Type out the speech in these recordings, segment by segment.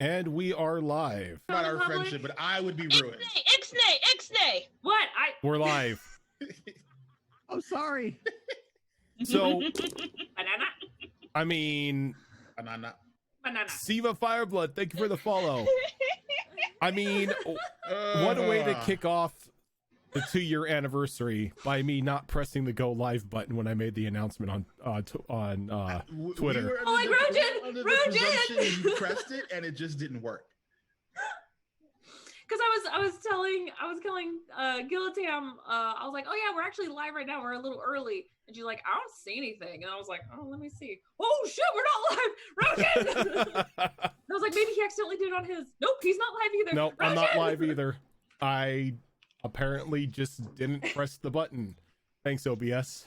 And we are live. About our friendship, but I would be ruined. Ixnay. What? We're live. I'm sorry. So, Banana. I mean, Banana. Siva Fireblood, thank you for the follow. I mean, what a way to kick off the 2-year anniversary by me not pressing the go live button when I made the announcement on Twitter. Oh, like Rojan! You pressed it and it just didn't work. Because I was telling Gillatam, I was like, oh yeah, we're actually live right now. We're a little early. And she's like, I don't see anything. And I was like, oh, let me see. Oh shit, we're not live. Rojan! I was like, maybe he accidentally did it on his. Nope, he's not live either. Nope, Rojan! I'm not live either. I apparently just didn't press the button. Thanks, OBS.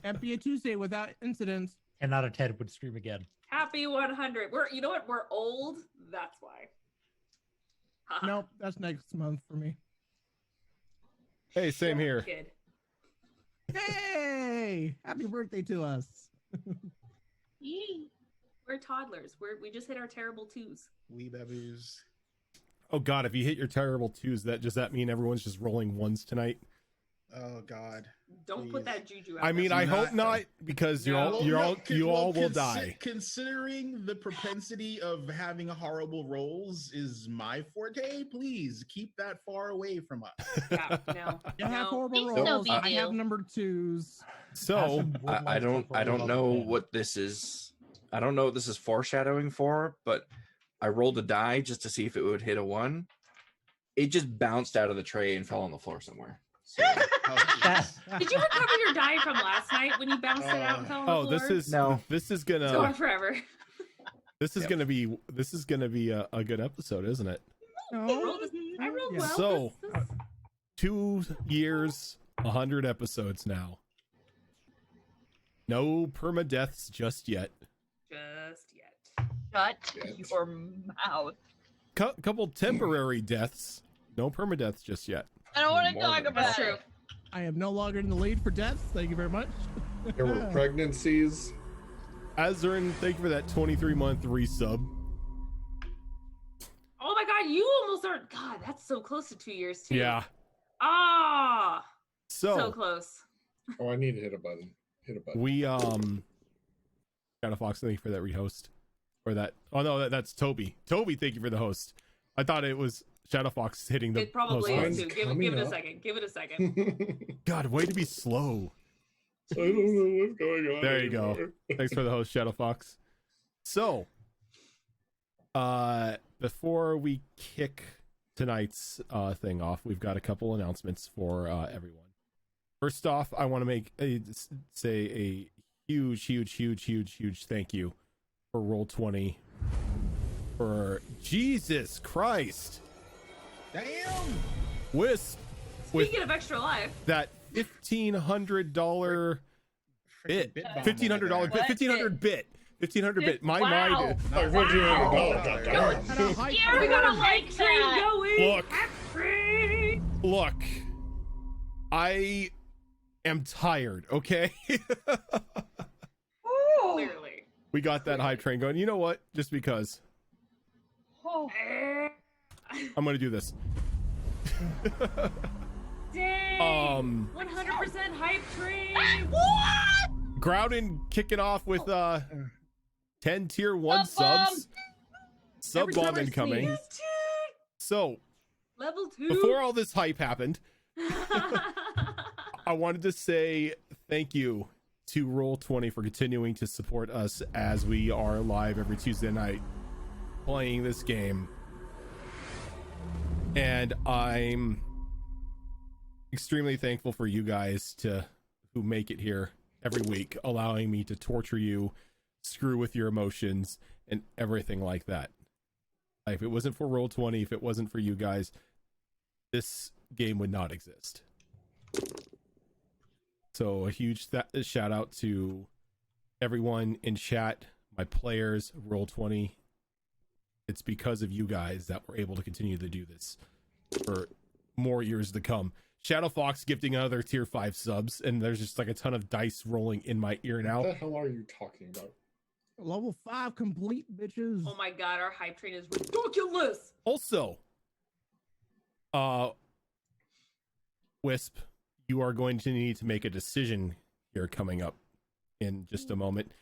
Can't be a Tuesday without incidents. 10 out of 10 would stream again. Happy 100. You know what? We're old. That's why. Nope, that's next month for me. Hey, same here. Kid. Hey, happy birthday to us. We're toddlers. We just hit our terrible 2s. Wee babies. Oh God, if you hit your terrible 2s, does that mean everyone's just rolling 1s tonight? Oh God. Don't put that juju out. I mean, I hope not, because you all will die. Considering the propensity of having horrible rolls is my forte, please keep that far away from us. Yeah, no. You have horrible He's rolls. no big I have deal. number 2s. So I don't know what this is. I don't know what this is foreshadowing for, but I rolled a die just to see if it would hit a 1. It just bounced out of the tray and fell on the floor somewhere. So, Did you recover your die from last night when you bounced it out and fell on the floor? this is gonna It's going forever. this is gonna be a good episode, isn't it? I rolled well. So 2 years, 100 episodes now. No permadeaths just yet. Just yet. Shut your mouth. Couple temporary deaths. No permadeaths just yet. I don't want to talk about That's true. it. I am no longer in the lead for deaths. Thank you very much. There were pregnancies. Azurin, thank you for that 23-month resub. Oh my God, you almost aren't. God, that's so close to 2 years too. Yeah. Ah. So close. Oh, I need to hit a button. We Shadow Fox, thank you for that rehost. Or that. Oh no, that's Toby. Toby, thank you for the host. I thought it was Shadow Fox hitting the. It probably host is button. too. Give it a second. Give it a second. God, way to be slow. I don't know what's going on. There you go. Thanks for the host, Shadow Fox. So, before we kick tonight's thing off, we've got a couple announcements for everyone. First off, I want to say a huge thank you for Roll20 for Jesus Christ. Damn. Wisp. Speaking of extra life, That $1,500 bit. bomb $1,500 over bit. there. 1500 bit. 1500 bit. My Wow. mind. Like $1,500. we got a light train going. Look. Hype train. Look, I am tired, okay? Clearly. We got that hype train going. You know what? Just because. I'm going to do this. Dang. 100% hype train. Groudon kicking off with 10 tier 1 subs. Sub Every time bomb I incoming. sneeze. So, Level 2. before all this hype happened, I wanted to say thank you to Roll20 for continuing to support us as we are live every Tuesday night playing this game. And I'm extremely thankful for you guys who make it here every week, allowing me to torture you, screw with your emotions, and everything like that. If it wasn't for Roll20, if it wasn't for you guys, this game would not exist. So a huge shout out to everyone in chat, my players, Roll20. It's because of you guys that we're able to continue to do this for more years to come. Shadow Fox gifting another tier 5 subs, and there's just like a ton of dice rolling in my ear now. What the hell are you talking about? Level 5 complete, bitches. Oh my god, our hype train is ridiculous. Also, Wisp, you are going to need to make a decision here coming up in just a moment,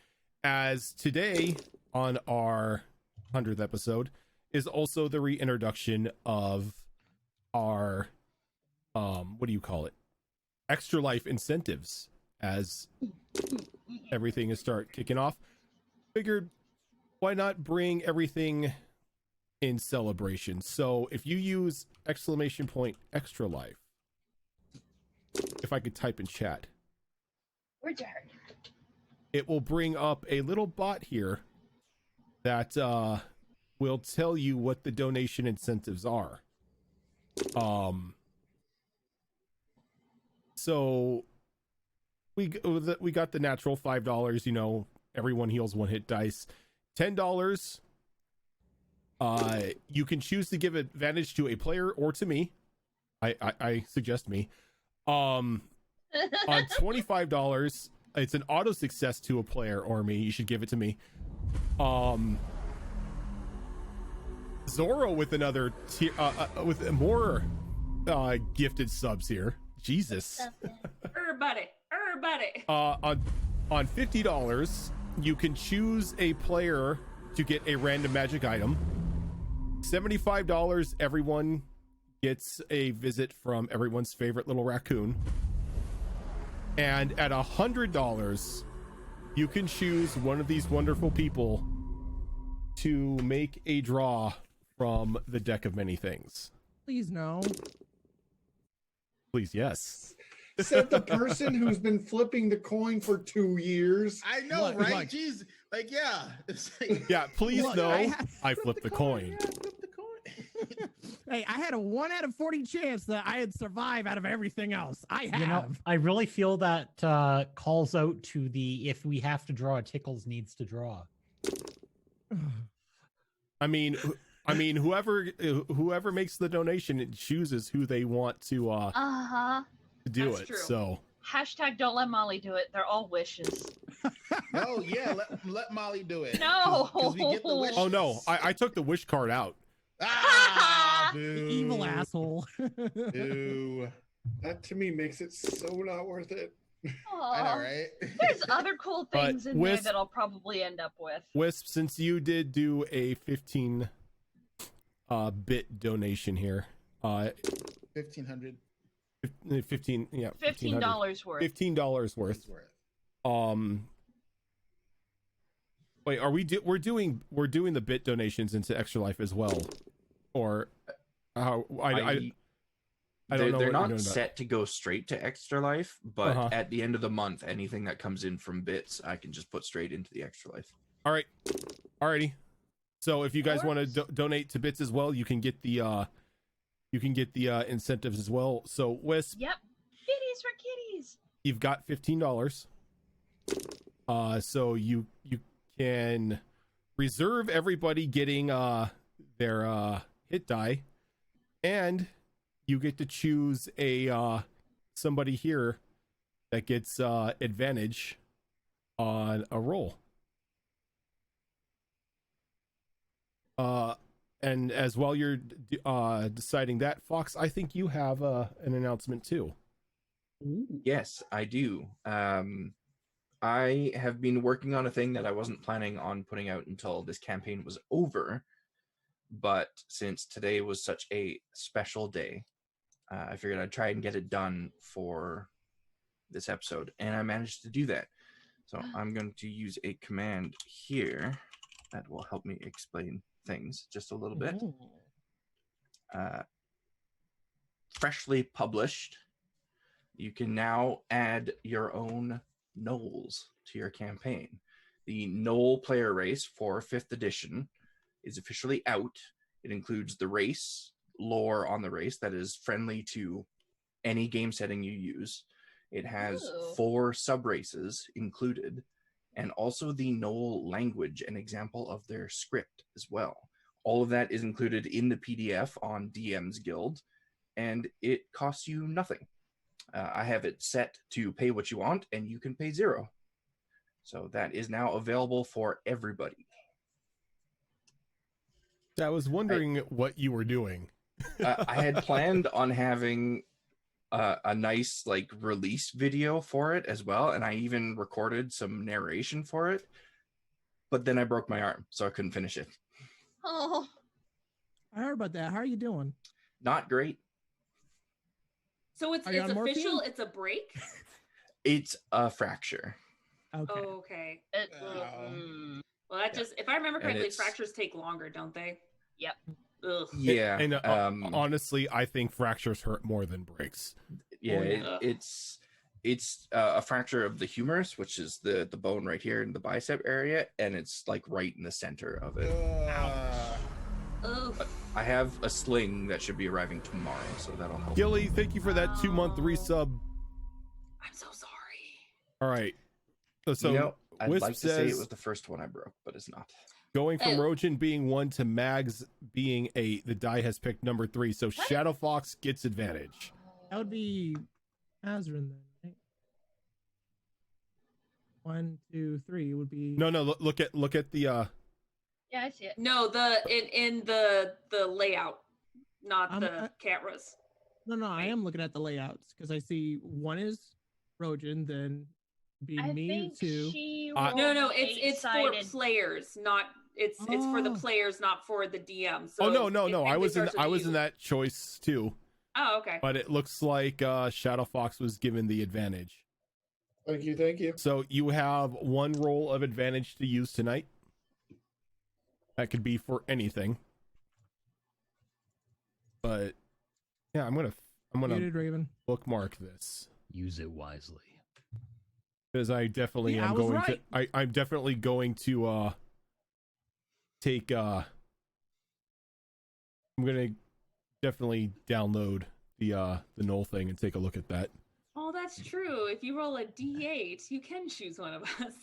as today on our 100th episode is also the reintroduction of our what do you call it, extra life incentives, as everything is start kicking off. Figured, why not bring everything in celebration? So if you use !extra life, if I could type in chat, it will bring up a little bot here that will tell you what the donation incentives are. So we got the natural $5, you know, everyone heals one hit dice. $10, you can choose to give advantage to a player or to me. I suggest me. On $25, it's an auto success to a player or me. You should give it to me. Zorro with another with more gifted subs here. Jesus. Everybody. On $50, you can choose a player to get a random magic item. $75, everyone gets a visit from everyone's favorite little raccoon. And at $100, you can choose one of these wonderful people to make a draw from the deck of many things. Please no. Please, yes. Said the person who's been flipping the coin for 2 years. I know, Look, right? look. Jeez, like yeah, it's like, Yeah, please Look, no. I I flipped the coin. Yeah, flip the coin. Hey, I had a 1 out of 40 chance that I'd survive out of everything else. I have. You know, I really feel that calls out to the if we have to draw a tickles needs to draw. I mean, whoever makes the donation, it chooses who they want to do That's it. true. So Hashtag don't let Molly do it. They're all wishes. No, yeah, let Molly do it. No. 'Cause we get the wishes. oh no, I took the wish card out. Ah, The boo. evil asshole. Boo. That to me makes it so not worth it. I Aw. know, right? There's other cool But things in there Wisp- that I'll probably end up with. Wisp, since you did do a 15 bit donation here, 1,500 15 yeah, $15 worth. $15 worth. is worth. Wait, are we're doing the bit donations into Extra Life as well, or how? I don't know. They're what not you're doing set to go straight to Extra Life, but Uh-huh. at the end of the month, anything that comes in from bits, I can just put straight into the Extra Life. All right, alrighty. So if you guys want to donate to bits as well, you can get the incentives as well. So Wisp, Yep. Kitties for kitties. you've got $15. So you can reserve everybody getting their hit die, and you get to choose a somebody here that gets advantage on a roll. And as while you're deciding that, Fox, I think you have an announcement too. Yes, I do. I have been working on a thing that I wasn't planning on putting out until this campaign was over. But since today was such a special day, I figured I'd try and get it done for this episode. And I managed to do that. So I'm going to use a command here that will help me explain things just a little bit. Freshly published, you can now add your own Gnolls to your campaign. The Gnoll player race for 5th edition is officially out. It includes the race, lore on the race that is friendly to any game setting you use. It has Ooh. 4 sub-races included, and also the Gnoll language, an example of their script as well. All of that is included in the PDF on DM's Guild, and it costs you nothing. I have it set to pay what you want, and you can pay 0. So that is now available for everybody. I was wondering what you were doing. I had planned on having a nice like release video for it as well, and I even recorded some narration for it. But then I broke my arm, so I couldn't finish it. Oh, I heard about that. How are you doing? Not great. So it's Are you on official. morphine? It's a break. It's a fracture. Okay. Oh, okay. Wow. Well, that just if I remember And correctly, it's- fractures take longer, don't they? Yep. Ugh. Yeah. And honestly, I think fractures hurt more than breaks. Yeah, Oh, yeah. it's a fracture of the humerus, which is the bone right here in the bicep area, and it's like right in the center of it. Ugh. I have a sling that should be arriving tomorrow, so that'll help. Gilly, thank you for that 2-month resub. I'm so sorry. All right. So You know, I'd Wisp like to say says- it was the first one I broke, but it's not. going from Oh. Rojan being 1 to Mags being 8, the die has picked number 3. So Shadow Fox gets advantage. That would be Azrin then, right? 1, 2, 3 would be. No, look at the Yeah, I see it. No, in the layout, not the cameras. No, I am looking at the layouts because I see 1 is Rojan, then be I me think 2. she Uh, No, rolled it's for eight-sided. players, not it's for the Oh. players, not for the DM. So Oh no, it I technically was starts with in you. that choice too. Oh, okay. But it looks like Shadow Fox was given the advantage. Thank you. So you have 1 roll of advantage to use tonight. That could be for anything. But yeah, I'm gonna Muted Raven. bookmark this Use it wisely. because I definitely Yeah, am I was going right. to. I'm definitely going to take. I'm gonna definitely download the Null thing and take a look at that. Oh, that's true. If you roll a D8, you can choose one of us.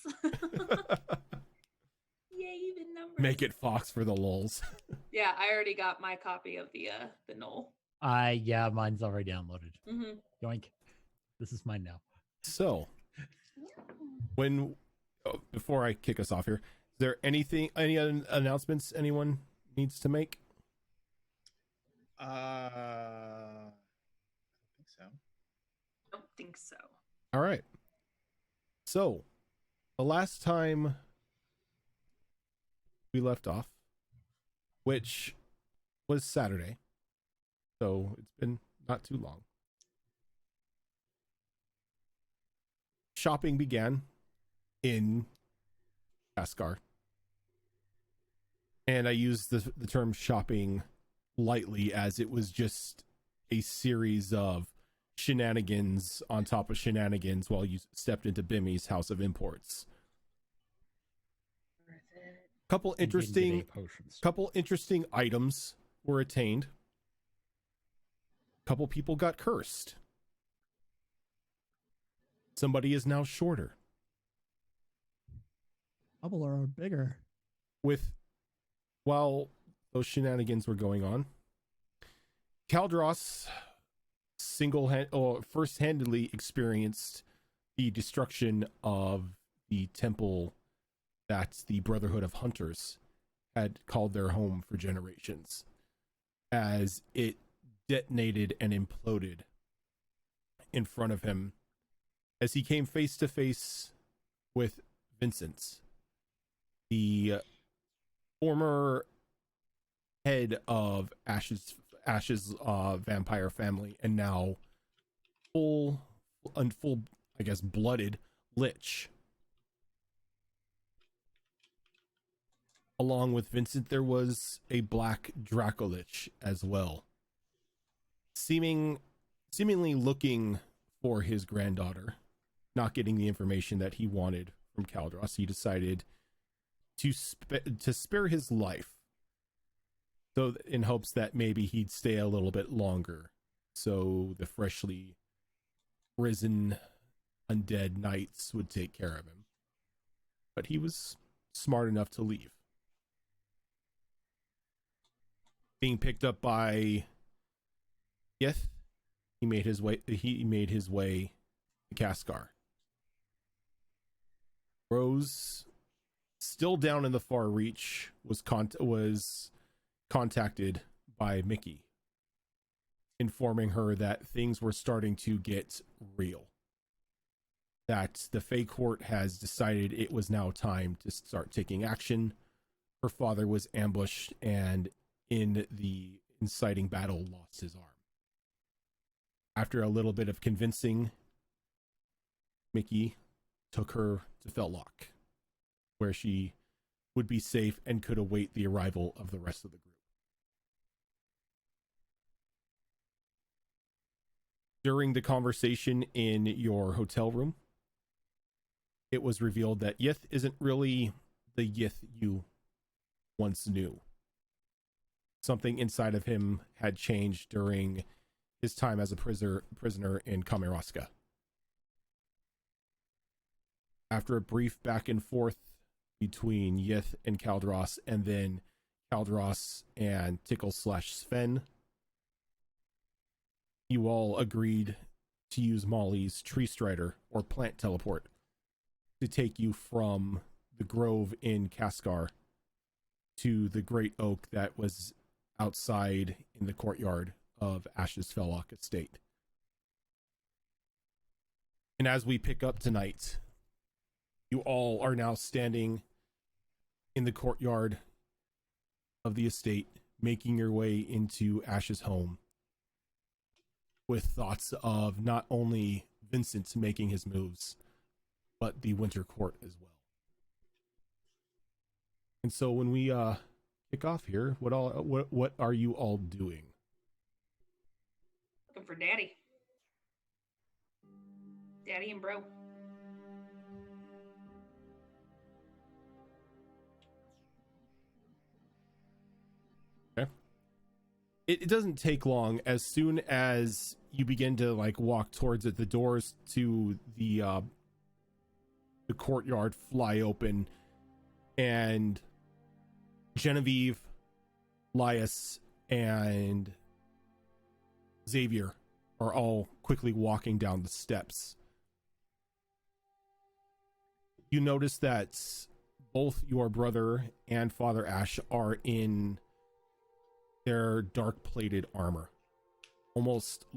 Yay, even numbers. Make it Fox for the lulz. Yeah, I already got my copy of the Knoll. Yeah, mine's already downloaded. Mm-hmm. Yoink. This is mine now. So, before I kick us off here, is there any announcements anyone needs to make? I think so. Don't think so. All right. So, the last time we left off, which was Saturday, so it's been not too long. Shopping began in Asgard. And I use the term shopping lightly as it was just a series of shenanigans on top of shenanigans while you stepped into Bimmy's House of Imports. Couple interesting items were attained. Couple people got cursed. Somebody is now shorter. Couple are bigger. While those shenanigans were going on, Kaldros first-handedly experienced the destruction of the temple that the Brotherhood of Hunters had called their home for generations, as it detonated and imploded in front of him as he came face to face with Vincent, the former head of Ash's vampire family, and now full, I guess, blooded lich. Along with Vincent, there was a black Dracolich as well, seemingly looking for his granddaughter, not getting the information that he wanted from Kaldros. He decided to spare his life, so in hopes that maybe he'd stay a little bit longer, so the freshly risen undead knights would take care of him. But he was smart enough to leave. Being picked up by Yeth, he made his way to Kaskar. Rose, still down in the far reach, was contacted by Mickey, informing her that things were starting to get real. That the Fae Court has decided it was now time to start taking action. Her father was ambushed and in the inciting battle lost his arm. After a little bit of convincing, Mickey took her to Fellock, where she would be safe and could await the arrival of the rest of the group. During the conversation in your hotel room, it was revealed that Yith isn't really the Yith you once knew. Something inside of him had changed during his time as a prisoner in Kamiraska. After a brief back and forth between Yith and Kaldros, and then Kaldros and Tickle/Sven, you all agreed to use Molly's Tree Strider or plant teleport to take you from the grove in Kaskar to the great oak that was outside in the courtyard of Ash's Fellock estate. And as we pick up tonight, you all are now standing in the courtyard of the estate, making your way into Ash's home, with thoughts of not only Vincent making his moves, but the Winter Court as well. And so when we kick off here, what are you all doing? Looking for Daddy. Daddy and bro. Okay. It doesn't take long. As soon as you begin to like walk towards it, the doors to the courtyard fly open, and Genevieve, Lias, and Xavier are all quickly walking down the steps. You notice that both your brother and Father Ash are in their dark plated armor, almost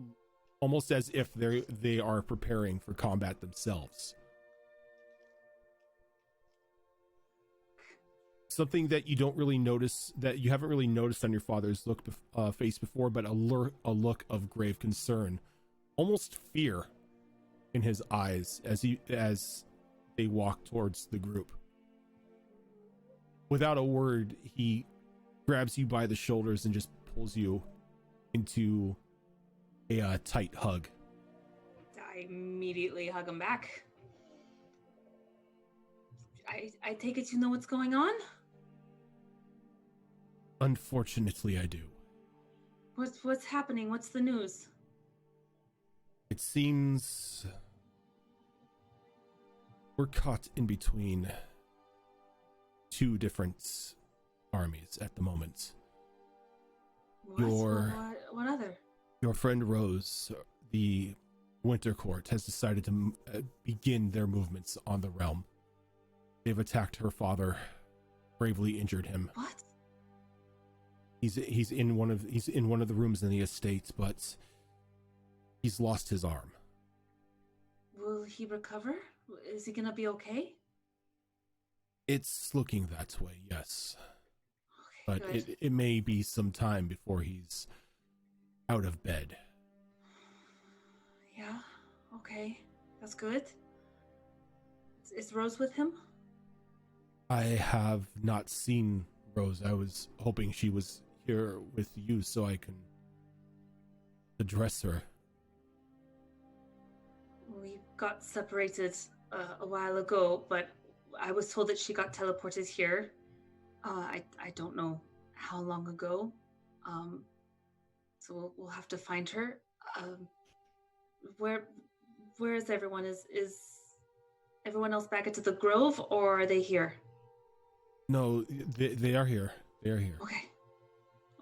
as if they are preparing for combat themselves. Something that you don't really notice, that you haven't really noticed on your father's face before, but a look of grave concern, almost fear in his eyes as they walk towards the group. Without a word, he grabs you by the shoulders and just pulls you into a tight hug. I immediately hug him back. I take it you know what's going on? Unfortunately, I do. What's happening? What's the news? It seems we're caught in between two different armies at the moment. What other? Your friend Rose, the Winter Court, has decided to begin their movements on the realm. They've attacked her father, bravely injured him. What? He's in one of the rooms in the estate, but he's lost his arm. Will he recover? Is he gonna be okay? It's looking that way, yes. Okay, But good. it may be some time before he's out of bed. Yeah, okay. That's good. Is Rose with him? I have not seen Rose. I was hoping she was here with you so I can address her. We got separated a while ago, but I was told that she got teleported here. I don't know how long ago. So we'll have to find her. Where is everyone? Is everyone else back into the grove, or are they here? No, they are here. They are here.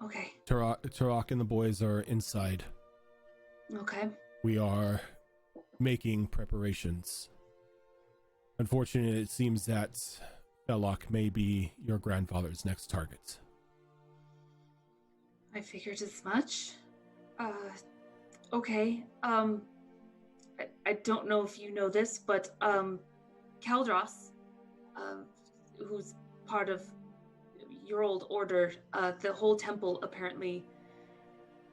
Okay. Turok and the boys are inside. Okay. We are making preparations. Unfortunately, it seems that Belloc may be your grandfather's next target. I figured as much. Okay. I don't know if you know this, but Kaldros, who's part of your old order, the whole temple apparently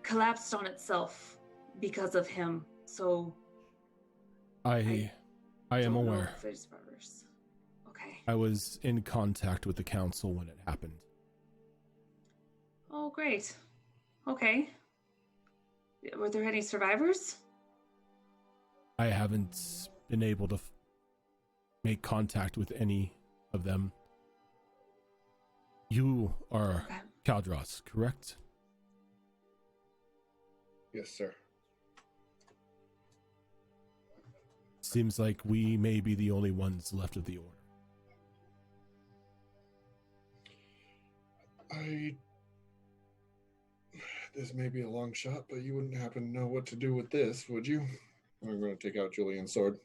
collapsed on itself because of him. So I am don't know aware. if there's survivors. Okay. I was in contact with the council when it happened. Oh, great. Okay. Were there any survivors? I haven't been able to make contact with any of them. You are Okay. Kaldros, correct? Yes, sir. Seems like we may be the only ones left of the order. This may be a long shot, but you wouldn't happen to know what to do with this, would you? I'm going to take out Julian's sword.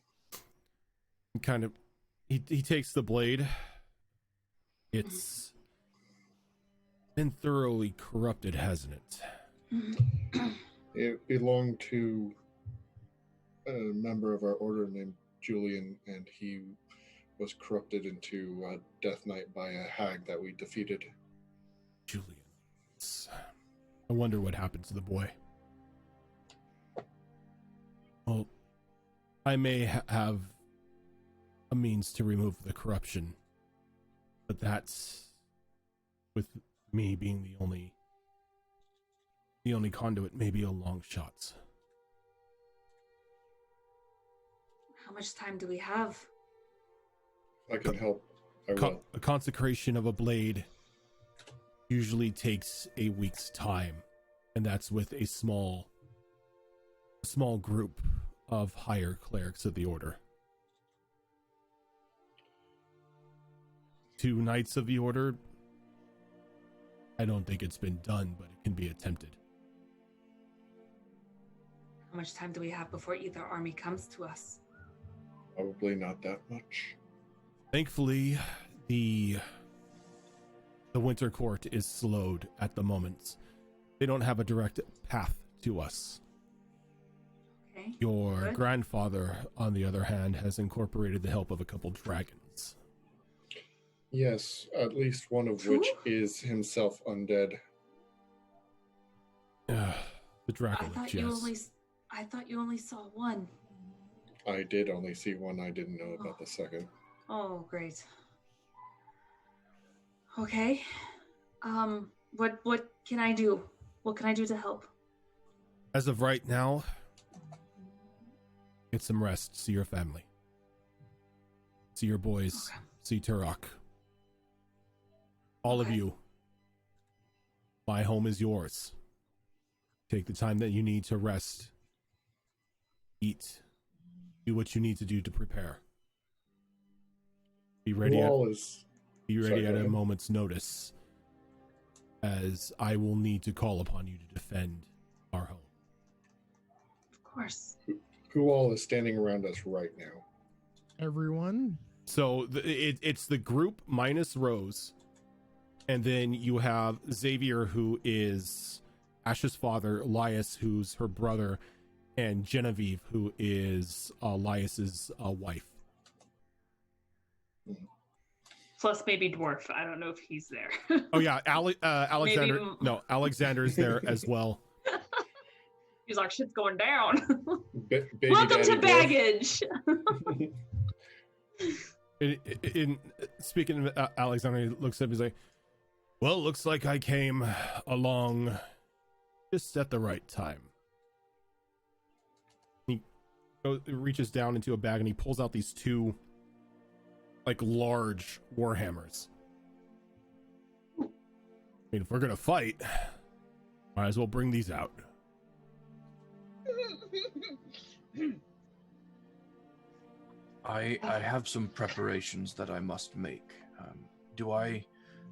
He takes the blade. It's been thoroughly corrupted, hasn't it? It belonged to a member of our order named Julian, and he was corrupted into a death knight by a hag that we defeated. Julian. I wonder what happened to the boy. Well, I may have a means to remove the corruption, but that's, with me being the only conduit, maybe a long shot. How much time do we have? If I can help, I will. A consecration of a blade usually takes a week's time, and that's with a small group of higher clerics of the order. 2 knights of the order, I don't think it's been done, but it can be attempted. How much time do we have before either army comes to us? Probably not that much. Thankfully, the Winter Court is slowed at the moment. They don't have a direct path to us. Okay. Your Good. grandfather, on the other hand, has incorporated the help of a couple dragons. Yes, at least one of which is himself undead. The Dracolich, yes. I thought you only saw one. I did only see one. I didn't know about the second. Oh, great. Okay. What can I do? What can I do to help? As of right now, get some rest. See your family. See your boys. Okay. See Turok. All of you. My home is yours. Take the time that you need to rest. Eat. Do what you need to do to prepare. Be ready at a moment's notice, as I will need to call upon you to defend our home. Of course. Who all is standing around us right now? Everyone. So it's the group minus Rose, and then you have Xavier, who is Ash's father, Elias, who's her brother, and Genevieve, who is Elias's wife. Plus maybe Dwarf. I don't know if he's there. Oh yeah, Alexander. Maybe... No, Alexander's there as well. He's like, shit's going down. Welcome to baggage. Speaking of Alexander, he looks up. He's like, "Well, looks like I came along just at the right time." He reaches down into a bag and he pulls out these 2, like, large warhammers. I mean, if we're gonna fight, might as well bring these out. I have some preparations that I must make. Do I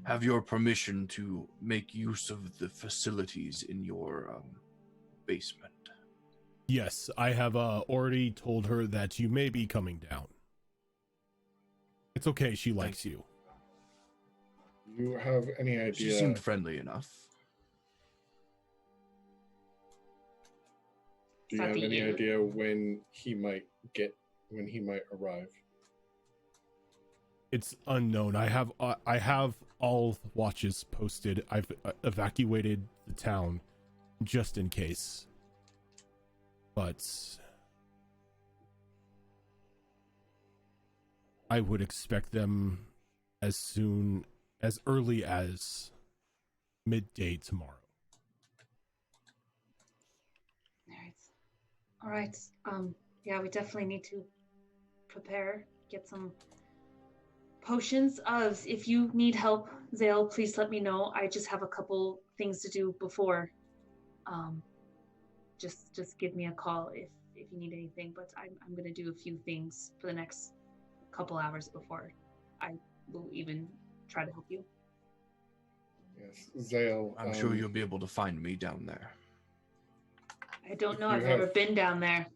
have your permission to make use of the facilities in your basement? Yes, I have already told her that you may be coming down. It's okay. She likes you. You have any idea? She seemed friendly enough. Do you have any idea when he might arrive? It's unknown. I have all watches posted. I've evacuated the town just in case. But I would expect them as early as midday tomorrow. All right. Yeah, we definitely need to prepare, get some potions. If you need help, Zale, please let me know. I just have a couple things to do before. Just give me a call if you need anything. But I'm gonna do a few things for the next couple hours before I will even try to help you. Yes, Zale. I'm sure you'll be able to find me down there. I don't know. I've never been down there.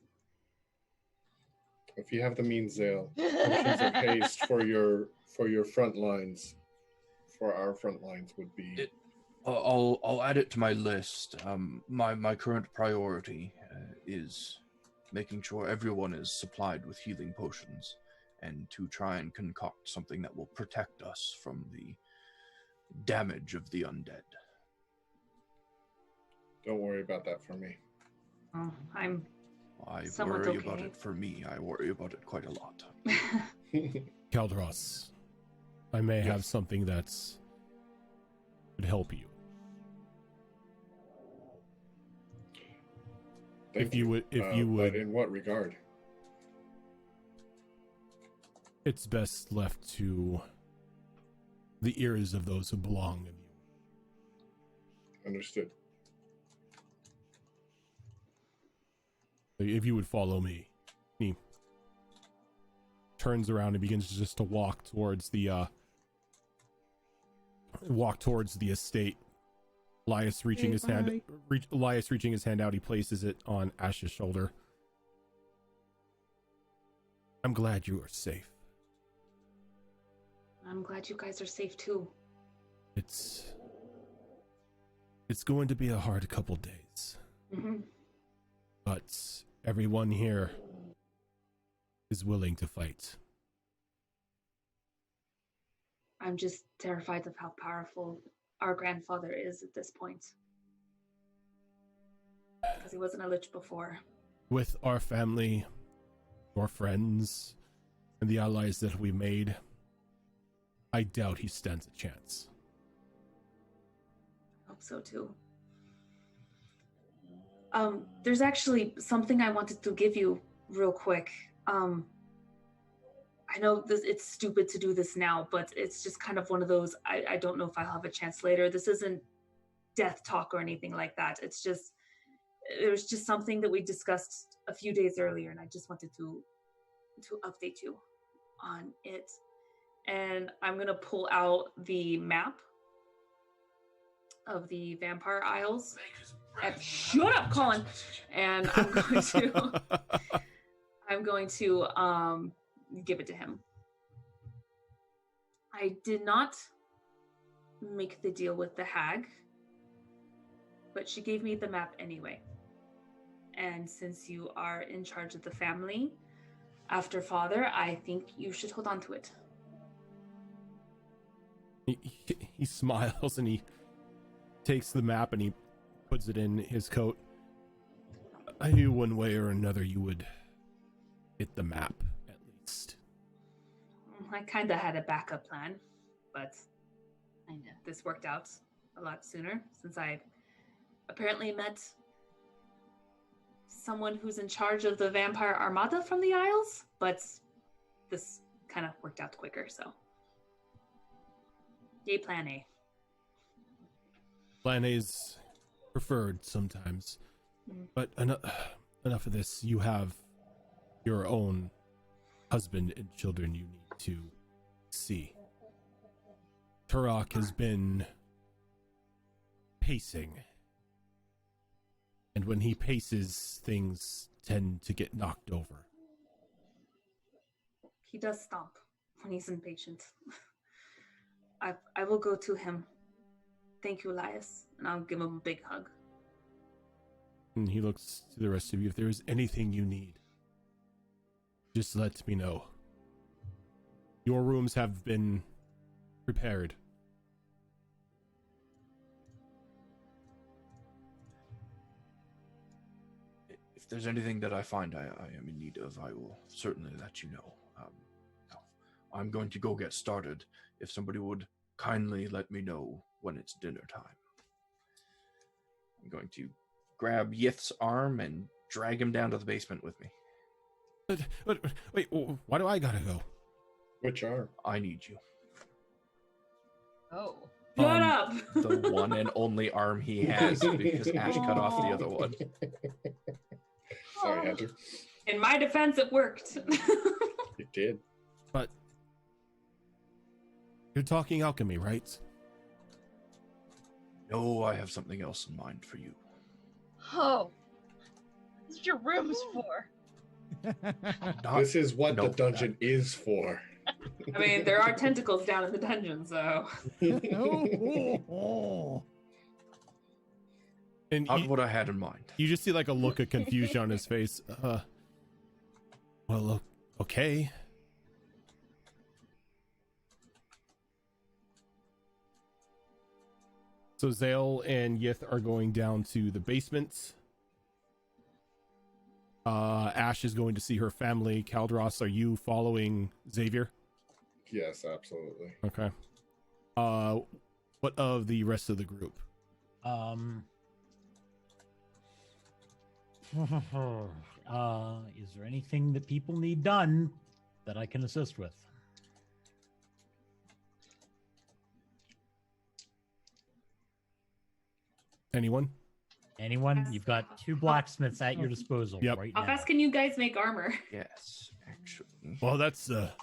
If you have the means, Zale, potions of haste for your front lines, for our front lines would be. I'll add it to my list. My current priority is making sure everyone is supplied with healing potions, and to try and concoct something that will protect us from the damage of the undead. Don't worry about that for me. Oh, I worry about it for me. I worry about it quite a lot. Kaldros, I may have something that's could help you. If you would. But in what regard? It's best left to the ears of those who belong in you. Understood. If you would follow me. He turns around and begins just to walk towards the estate. Elias reaching his hand out, he places it on Ash's shoulder. I'm glad you are safe. I'm glad you guys are safe too. It's going to be a hard couple days. Mm-hmm. But everyone here is willing to fight. I'm just terrified of how powerful our grandfather is at this point. Because he wasn't a lich before. With our family, your friends, and the allies that we made, I doubt he stands a chance. I hope so too. There's actually something I wanted to give you real quick. I know it's stupid to do this now, but it's just kind of one of those, I don't know if I'll have a chance later. This isn't death talk or anything like that. It was just something that we discussed a few days earlier, and I just wanted to update you on it. And I'm going to pull out the map of the Vampire Isles. Shut up, Colin. And I'm going to give it to him. I did not make the deal with the hag, but she gave me the map anyway. And since you are in charge of the family after father, I think you should hold on to it. He smiles and he takes the map and he puts it in his coat. I knew one way or another you would hit the map, at least. I kind of had a backup plan, but I know this worked out a lot sooner since I apparently met someone who's in charge of the Vampire Armada from the Isles, but this kind of worked out quicker, so. Yay, plan A. Plan A's preferred sometimes, but enough of this. You have your own husband and children you need to see. Turok has been pacing, and when he paces, things tend to get knocked over. He does stomp. when he's impatient. I will go to him. Thank you, Elias. And I'll give him a big hug. And he looks to the rest of you. If there is anything you need, just let me know. Your rooms have been prepared. If there's anything that I find I am in need of, I will certainly let you know. Now, I'm going to go get started. If somebody would kindly let me know when it's dinner time. I'm going to grab Yith's arm and drag him down to the basement with me. But wait, why do I gotta go? Which arm? I need you. Oh. Shut up! The one and only arm he has, because Ash cut off the other one. Sorry, Hunter. In my defense, it worked. It did. But you're talking alchemy, right? No, I have something else in mind for you. Oh. That's what your room's for. This is what the dungeon is for. I mean, there are tentacles down in the dungeon, so. And Not what I had in mind. you just see like a look of confusion on his face. Well, okay. So Zale and Yith are going down to the basement. Ash is going to see her family. Kaldros, are you following Xavier? Yes, absolutely. Okay. What of the rest of the group? Is there anything that people need done that I can assist with? Anyone? Anyone? You've got 2 blacksmiths at your disposal right How now. fast can you guys make armor? Yes, actually. Well, that's a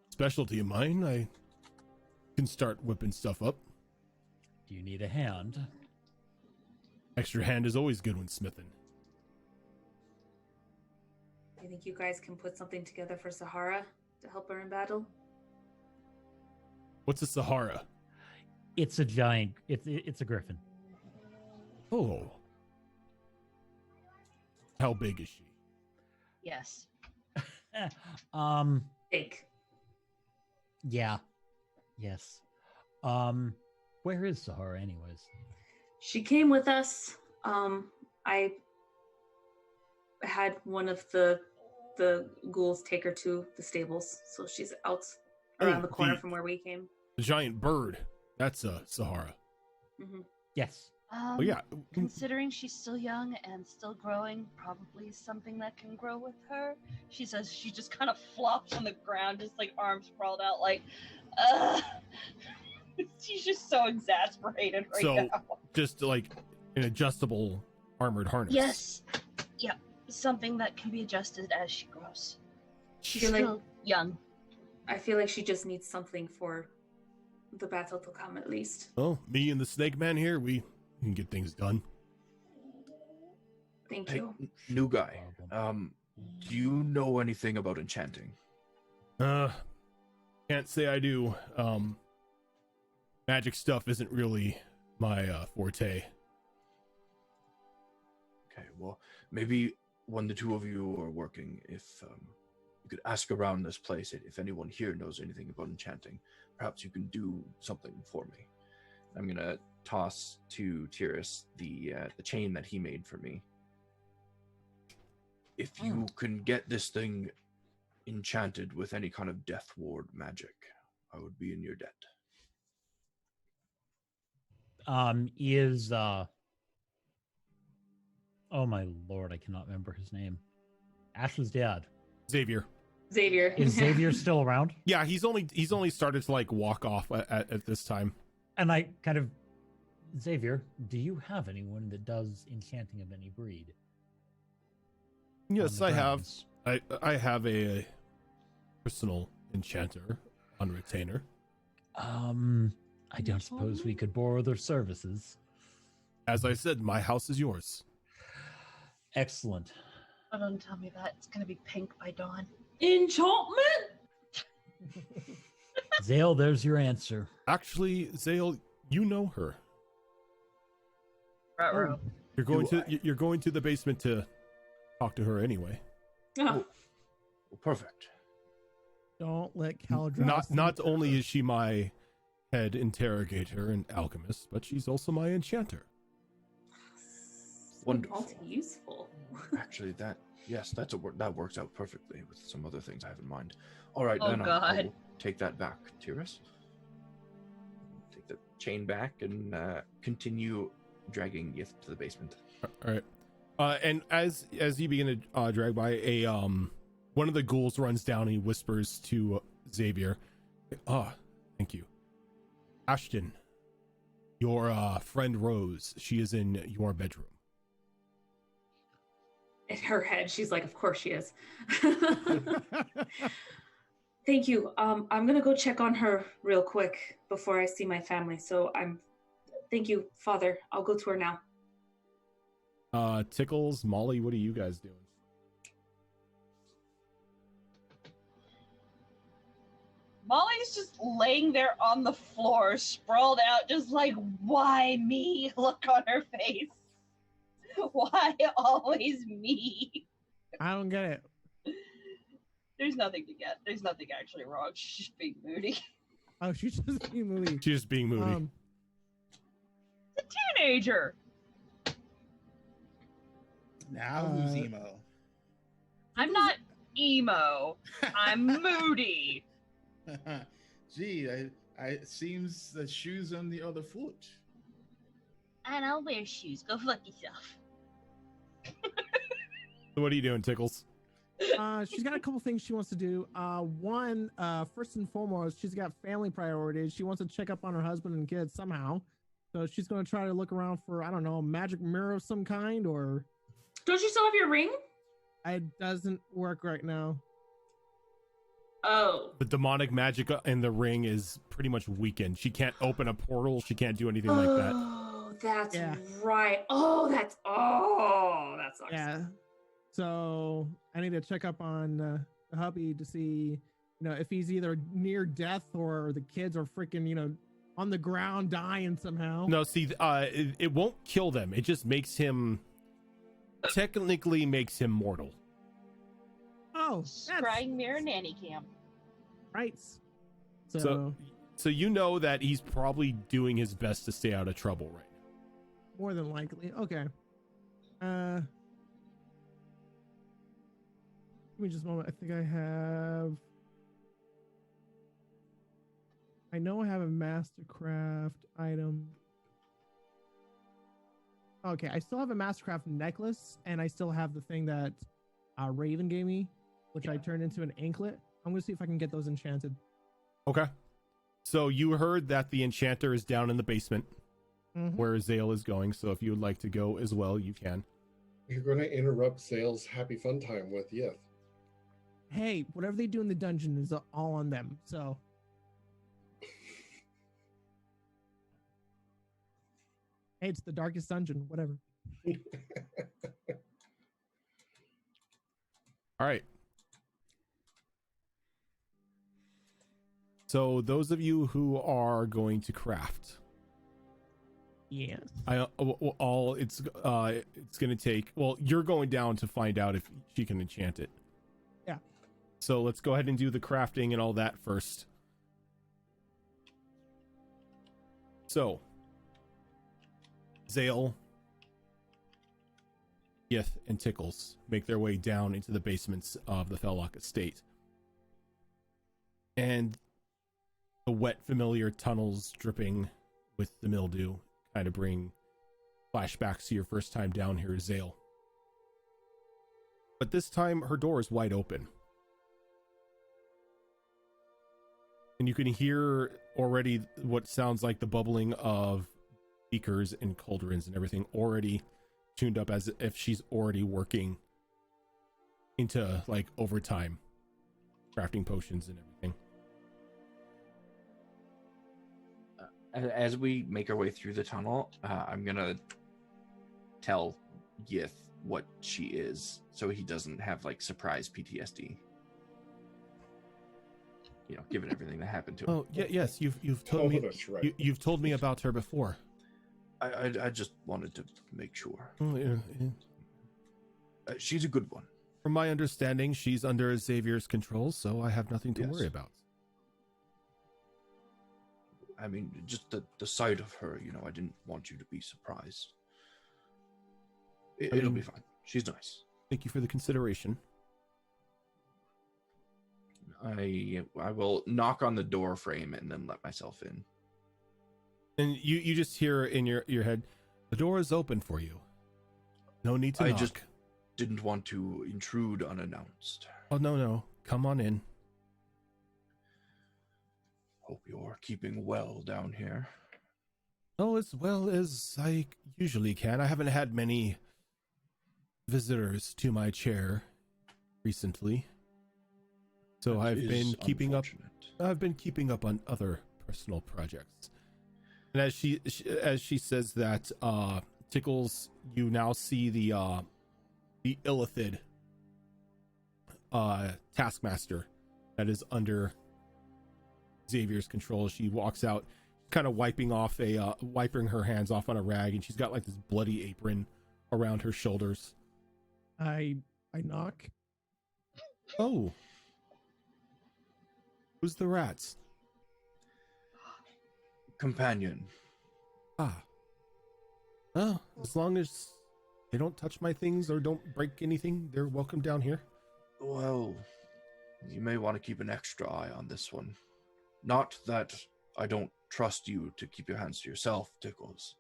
specialty of mine. I can start whipping stuff up. Do you need a hand? Extra hand is always good when smithing. Do you think you guys can put something together for Sahara to help her in battle? What's a Sahara? It's a giant. It's a griffin. Oh. How big is she? Yes. Big. Yeah. Yes. Where is Sahara, anyways? She came with us. I had one of the ghouls take her to the stables, so she's out around the corner from where we came. The giant bird. That's a Sahara. Mm-hmm. Yes. Oh yeah. Considering she's still young and still growing, probably something that can grow with her. She says she just kind of flops on the ground, just like arms sprawled out, like, she's just so exasperated right now. Just like an adjustable armored harness. Yes. Yep. Something that can be adjusted as she grows. She's You're still young. I feel like she just needs something for the battle to come, at least. Well, me and the snake man here, we can get things done. Thank Hey, you. new guy. Do you know anything about enchanting? Can't say I do. Magic stuff isn't really my forte. Okay, well, maybe when the two of you are working, if you could ask around this place if anyone here knows anything about enchanting. Perhaps you can do something for me. I'm gonna toss to TUES the chain that he made for me. If you can get this thing enchanted with any kind of death ward magic, I would be in your debt. Oh my lord, I cannot remember his name. Ash's dad. Xavier. Is Xavier still around? Yeah, he's only started to like walk off at this time. And I kind of, Xavier, do you have anyone that does enchanting of any breed? Yes, I have. I have a personal enchanter on retainer. I don't suppose we could borrow their services. As I said, my house is yours. Excellent. Oh, don't tell me that. It's gonna be pink by dawn. Enchantment? Zale, there's your answer. Actually, Zale, you know her. Ruh-roh. You're going to the basement to talk to her anyway. Oh, Perfect. Don't let Caldross. Not only is she my head interrogator and alchemist, but she's also my enchanter. Wonderful. Multi-useful. Actually, that works out perfectly with some other things I have in mind. All right, Oh, then I God. will take that back, TUES. Take the chain back and continue dragging Yith to the basement. All right. And as you begin to drag by, one of the ghouls runs down and he whispers to Xavier, thank you. Ashton, your friend Rose, she is in your bedroom. In her head, she's like, of course she is. Thank you. I'm gonna go check on her real quick before I see my family. Thank you, Father. I'll go to her now. Tickles, Molly, what are you guys doing? Molly's just laying there on the floor, sprawled out, just like, why me? Look on her face. Why always me? I don't get it. There's nothing to get. There's nothing actually wrong. She's just being moody. Oh, she's just being moody. She's just being moody. A teenager. Now who's emo? I'm not emo. I'm moody. Gee, it seems the shoe's on the other foot. And I'll wear shoes. Go fuck yourself. What are you doing, Tickles? She's got a couple things she wants to do. One, first and foremost, she's got family priorities. She wants to check up on her husband and kids somehow. So she's going to try to look around for, I don't know, a magic mirror of some kind, or... Don't you still have your ring? It doesn't work right now. Oh. The demonic magic in the ring is pretty much weakened. She can't open a portal. She can't do anything like that. Oh, that's Yeah. right. That sucks. Yeah. So I need to check up on the hubby to see, if he's either near death or the kids are freaking, on the ground dying somehow. No, see, it won't kill them. It just technically makes him mortal. Oh, Scrying mirror nanny cam. Right. So you know that he's probably doing his best to stay out of trouble right now. More than likely. Okay. Give me just a moment. I think I know I have a Mastercraft item. Okay, I still have a Mastercraft necklace, and I still have the thing that Raven gave me, which I turned into an anklet. I'm going to see if I can get those enchanted. Okay. So you heard that the enchanter is down in the basement where Zale is going. So if you would like to go as well, you can. You're going to interrupt Zale's happy fun time with Yith. Hey, whatever they do in the dungeon is all on them. So. Hey, it's the darkest dungeon. Whatever. All right. So those of you who are going to craft, yes, it's going to take. Well, you're going down to find out if she can enchant it. Yeah. So let's go ahead and do the crafting and all that first. So, Zale, Yith, and Tickles make their way down into the basements of the Fellock estate. And the wet, familiar tunnels dripping with the mildew kind of bring flashbacks to your first time down here, Zale. But this time, her door is wide open. And you can hear already what sounds like the bubbling of beakers and cauldrons and everything already tuned up as if she's already working into like overtime, crafting potions and everything. As we make our way through the tunnel, I'm gonna tell Yith what she is, so he doesn't have like surprise PTSD. given everything that happened to him. Oh, yes, you've told me. That's right. You've told me about her before. I just wanted to make sure. Oh, yeah. She's a good one. From my understanding, she's under Xavier's control, so I have nothing to worry about. I mean, just the sight of her, I didn't want you to be surprised. It'll be fine. She's nice. Thank you for the consideration. I will knock on the door frame and then let myself in. And you just hear in your head, the door is open for you. No need to knock. Just didn't want to intrude unannounced. Oh, no. Come on in. Hope you're keeping well down here. Oh, as well as I usually can. I haven't had many visitors to my chair recently. So I've been keeping up on other personal projects. And as she says that, Tickles, you now see the Illithid taskmaster that is under Xavier's control. She walks out, kind of wiping her hands off on a rag, and she's got like this bloody apron around her shoulders. I knock. Oh. Who's the rats? Companion. Ah. Oh, as long as they don't touch my things or don't break anything, they're welcome down here. Well, you may want to keep an extra eye on this one. Not that I don't trust you to keep your hands to yourself, Tickles.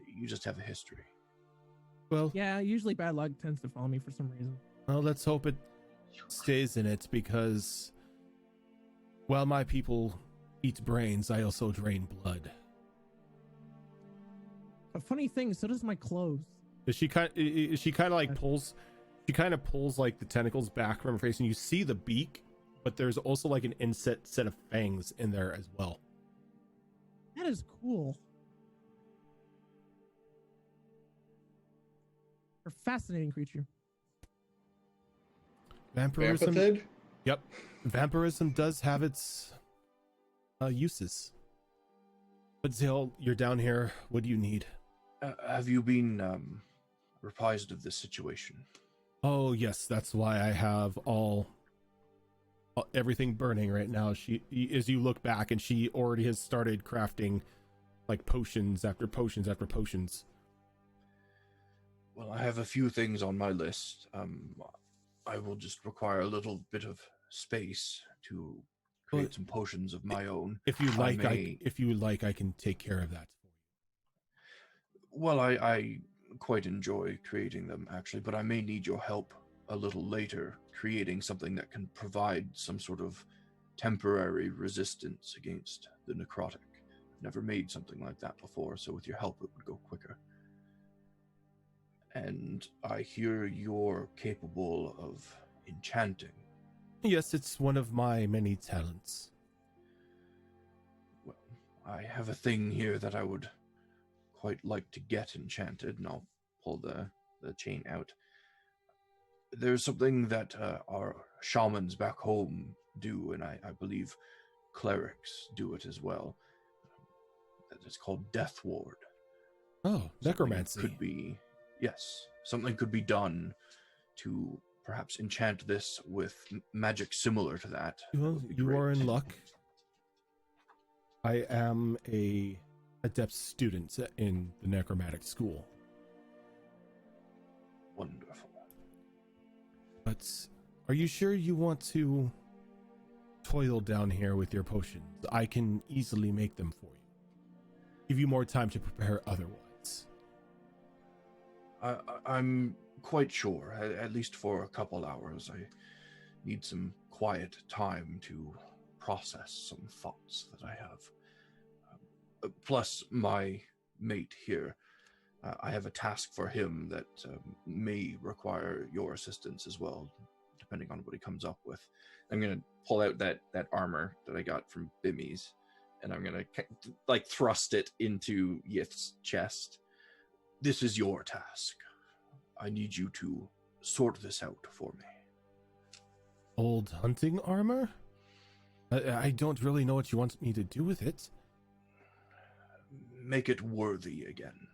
You just have a history. Well, yeah, usually bad luck tends to follow me for some reason. Well, let's hope it stays in it, because while my people eat brains, I also drain blood. A funny thing, so does my clothes. She kind of pulls like the tentacles back from her face, and you see the beak, but there's also like an inset set of fangs in there as well. That is cool. You're a fascinating creature. Vampirism. Vampithid? Yep. Vampirism does have its uses. But Zale, you're down here. What do you need? Have you been reprised of this situation? Oh, yes. That's why I have everything burning right now. As you look back, and she already has started crafting like potions after potions after potions. Well, I have a few things on my list. I will just require a little bit of space to create some potions of my own. If you like, I can take care of that for you. Well, I quite enjoy creating them, actually, but I may need your help a little later, creating something that can provide some sort of temporary resistance against the necrotic. I've never made something like that before, so with your help it would go quicker. And I hear you're capable of enchanting. Yes, it's one of my many talents. Well, I have a thing here that I would quite like to get enchanted, and I'll pull the chain out. There's something that our shamans back home do, and I believe clerics do it as well. It's called Death Ward. Oh, necromancy. Something could be done to perhaps enchant this with magic similar to that. Well, you are in luck. I am a adept student in the necromantic school. Wonderful. But are you sure you want to toil down here with your potions? I can easily make them for you. Give you more time to prepare otherwise. I'm quite sure, at least for a couple hours. I need some quiet time to process some thoughts that I have. Plus, my mate here, I have a task for him that may require your assistance as well, depending on what he comes up with. I'm going to pull out that armor that I got from Bimmy's, and I'm going to thrust it into Yith's chest. This is your task. I need you to sort this out for me. Old hunting armor? I don't really know what you want me to do with it. Make it worthy again.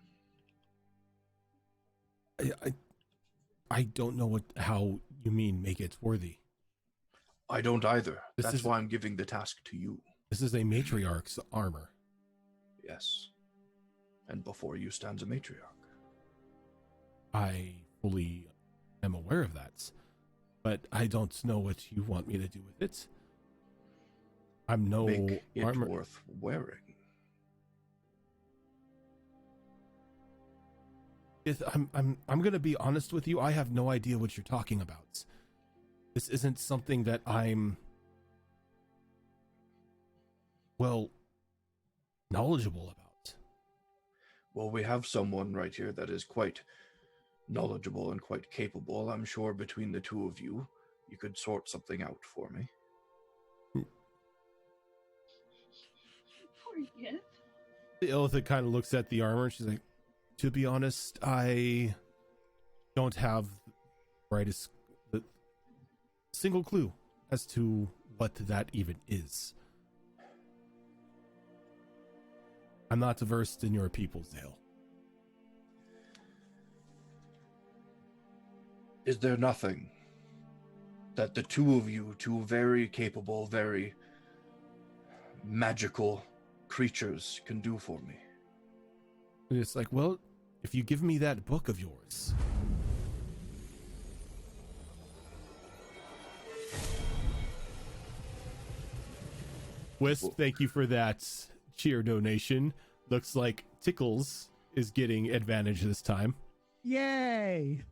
I don't know how you mean make it worthy. I don't either. This That's is- why I'm giving the task to you. This is a matriarch's armor. Yes. And before you stands a matriarch. I fully am aware of that, but I don't know what you want me to do with it. I'm no Make it armor. worth wearing. I'm gonna be honest with you. I have no idea what you're talking about. This isn't something that I'm knowledgeable about. Well, we have someone right here that is quite knowledgeable and quite capable. I'm sure between the two of you, you could sort something out for me. Poor Yip. Illithid kind of looks at the armor and she's like, to be honest, I don't have the single clue as to what that even is. I'm not versed in your people's tale. Is there nothing that the two of you, two very capable, very magical creatures, can do for me? And it's like, well, if you give me that book of yours. Wisp, thank you for that cheer donation. Looks like Tickles is getting advantage this time. Yay!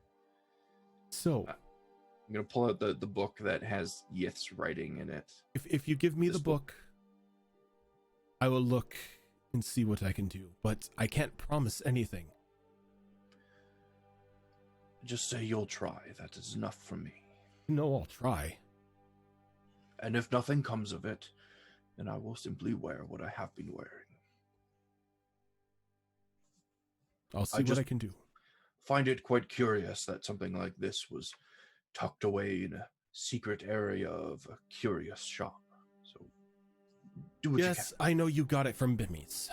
So, I'm going to pull out the book that has Yith's writing in it. if you give me This the book, I will look and see what I can do, but I can't promise anything. Just say you'll try. That is enough for me. No, I'll try. And if nothing comes of it, then I will simply wear what I have been wearing. I'll see what I can do. Find it quite curious that something like this was tucked away in a secret area of a curious shop. So, do what you can. Yes, I know you got it from Bimmies.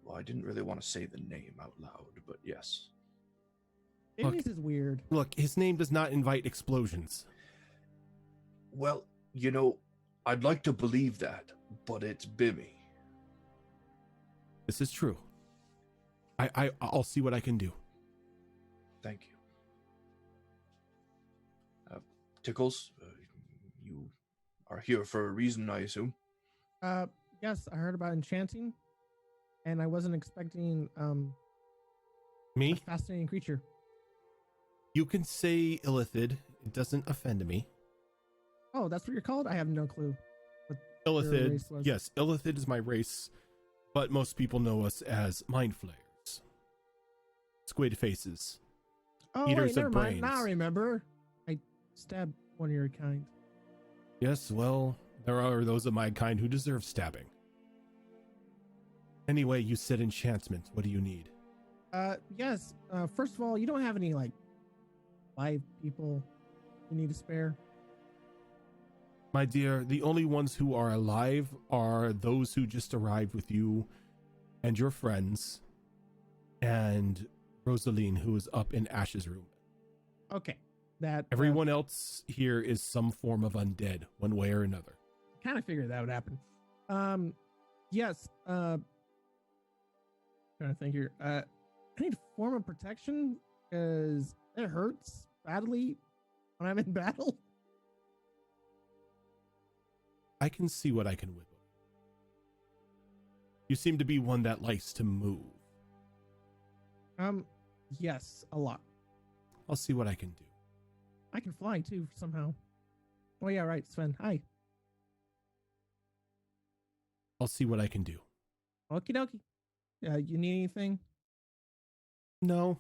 Well, I didn't really want to say the name out loud, but yes. Look. This is weird. Look, his name does not invite explosions. Well, you know, I'd like to believe that, but it's Bimmy. This is true. I'll see what I can do. Thank you. Tickles, you are here for a reason, I assume. Yes, I heard about enchanting, and I wasn't expecting a Me? fascinating creature. You can say Illithid. It doesn't offend me. Oh, that's what you're called? I have no clue. Your Illithid. race was. Yes, Illithid is my race, but most people know us as Mind Flayers. Squid faces. Oh, Eaters wait, of never mind. Now I brains. remember. I stabbed one of your kind. Yes, well, there are those of my kind who deserve stabbing. Anyway, you said enchantment. What do you need? Yes. First of all, you don't have any like live people you need to spare. My dear, the only ones who are alive are those who just arrived with you and your friends, and Rosaline, who is up in Ash's room. Okay. That Everyone else here is some form of undead, one way or another. kind of figured that would happen. Yes. Trying to think here. I need a form of protection because it hurts badly when I'm in battle. I can see what I can whip up. You seem to be one that likes to move. Yes, a lot. I'll see what I can do. I can fly too somehow. Oh yeah, right, Sven. Hi. I'll see what I can do. Okie dokie. You need anything? No,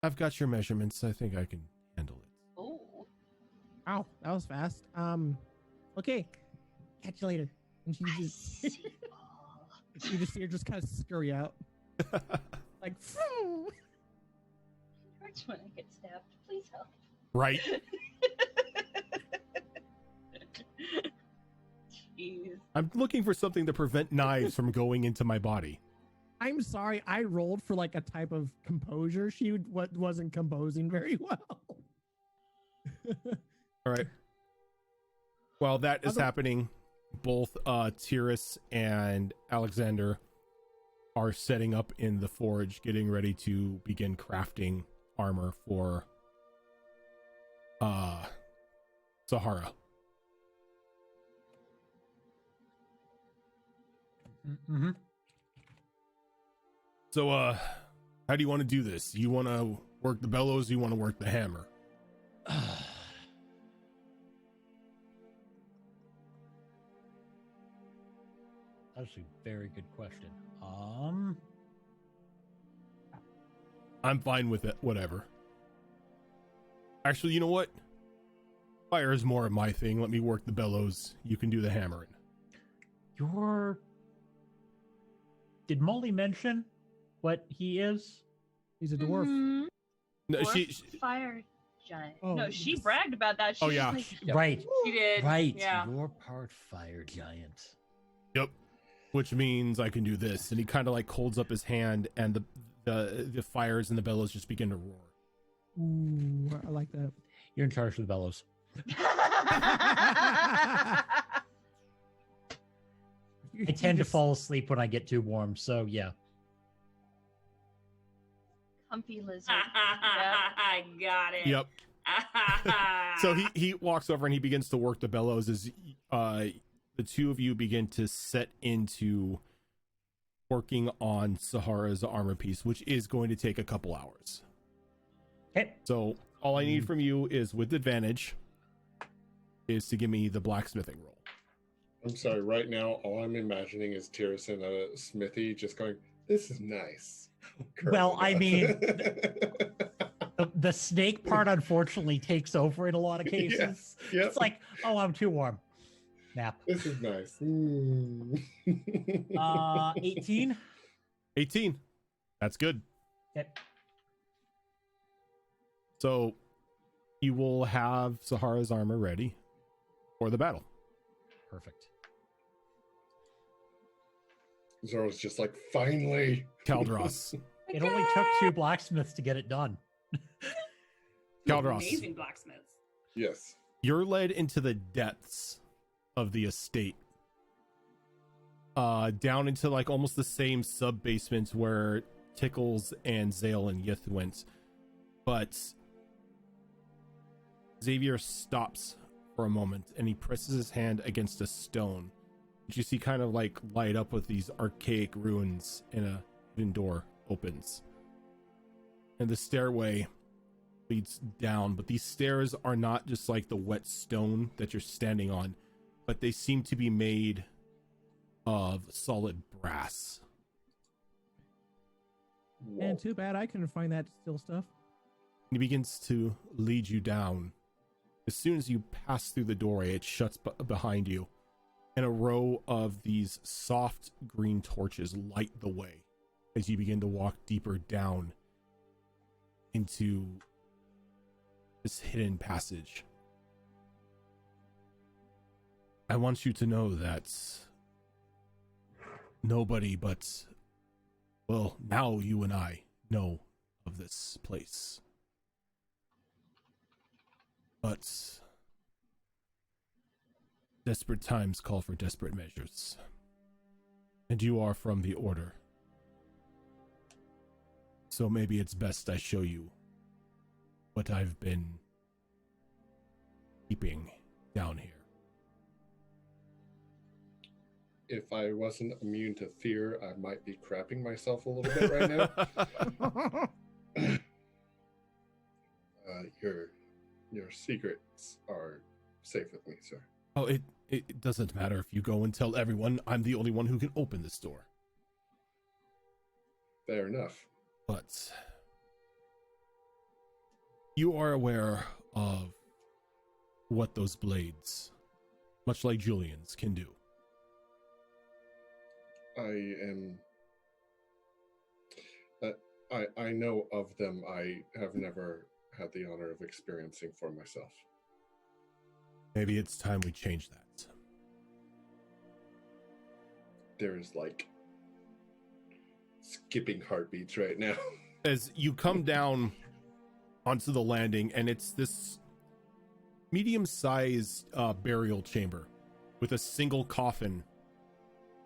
I've got your measurements. I think I can handle it. Oh. Ow, that was fast. Okay. Catch you later. And you just you just see her just kind of scurry out. Like phew. Hurts when I get stabbed. Please help. Right. Jeez. I'm looking for something to prevent knives from going into my body. I'm sorry, I rolled for like a type of composure. She wasn't composing very well. All right. While that is happening, both TUES and Alexander are setting up in the forge, getting ready to begin crafting armor for Sahara. Mm-hmm. So how do you want to do this? You want to work the bellows, you want to work the hammer? That's a very good question. I'm fine with it, whatever. Actually, you know what? Fire is more of my thing. Let me work the bellows. You can do the hammering. Did Molly mention what he is? He's a dwarf. Mhm. No, Dwarf she fire giant. Oh, No, she yes. bragged about that. She Oh, was yeah. like, Right. She did. Right. Yeah. You're part fire giant. Yep. Which means I can do this. And he kind of like holds up his hand, and the fires and the bellows just begin to roar. Ooh, I like that. You're in charge of the bellows. I tend to fall asleep when I get too warm, so yeah. comfy lizard. Yeah. I got it. Yep. So he walks over and he begins to work the bellows as the two of you begin to set into working on Sahara's armor piece, which is going to take a couple hours. Okay. So all I need from you is, with advantage, is to give me the blacksmithing roll. I'm sorry, right now, all I'm imagining is Tyrus in a smithy just going, this is nice. Well, I mean, Curling the snake part unfortunately takes over in a lot of cases. Yep. It's like, oh, I'm too warm. Nap. This is nice. 18. 18. That's good. Okay. So you will have Sahara's armor ready for the battle. Perfect. Zoro's just like, finally. Kaldros. It only took 2 blacksmiths to get it done. Kaldros. Amazing blacksmiths. Yes. You're led into the depths of the estate. Down into like almost the same sub basements where Tickles and Zale and Yith went. But Xavier stops for a moment and he presses his hand against a stone, which you see kind of like light up with these archaic ruins, and a hidden door opens. And the stairway leads down, but these stairs are not just like the wet stone that you're standing on, but they seem to be made of solid brass. And too bad I couldn't find that still stuff. He begins to lead you down. As soon as you pass through the doorway, it shuts behind you, and a row of these soft green torches light the way as you begin to walk deeper down into this hidden passage. I want you to know that nobody but, well, now you and I know of this place. But desperate times call for desperate measures. And you are from the Order. So maybe it's best I show you what I've been keeping down here. If I wasn't immune to fear, I might be crapping myself a little bit right now. Your secrets are safe with me, sir. Oh, it doesn't matter if you go and tell everyone. I'm the only one who can open this door. Fair enough. But you are aware of what those blades, much like Julian's, can do. I know of them. I have never had the honor of experiencing for myself. Maybe it's time we change that. there's like skipping heartbeats right now. As you come down onto the landing, and it's this medium-sized burial chamber with a single coffin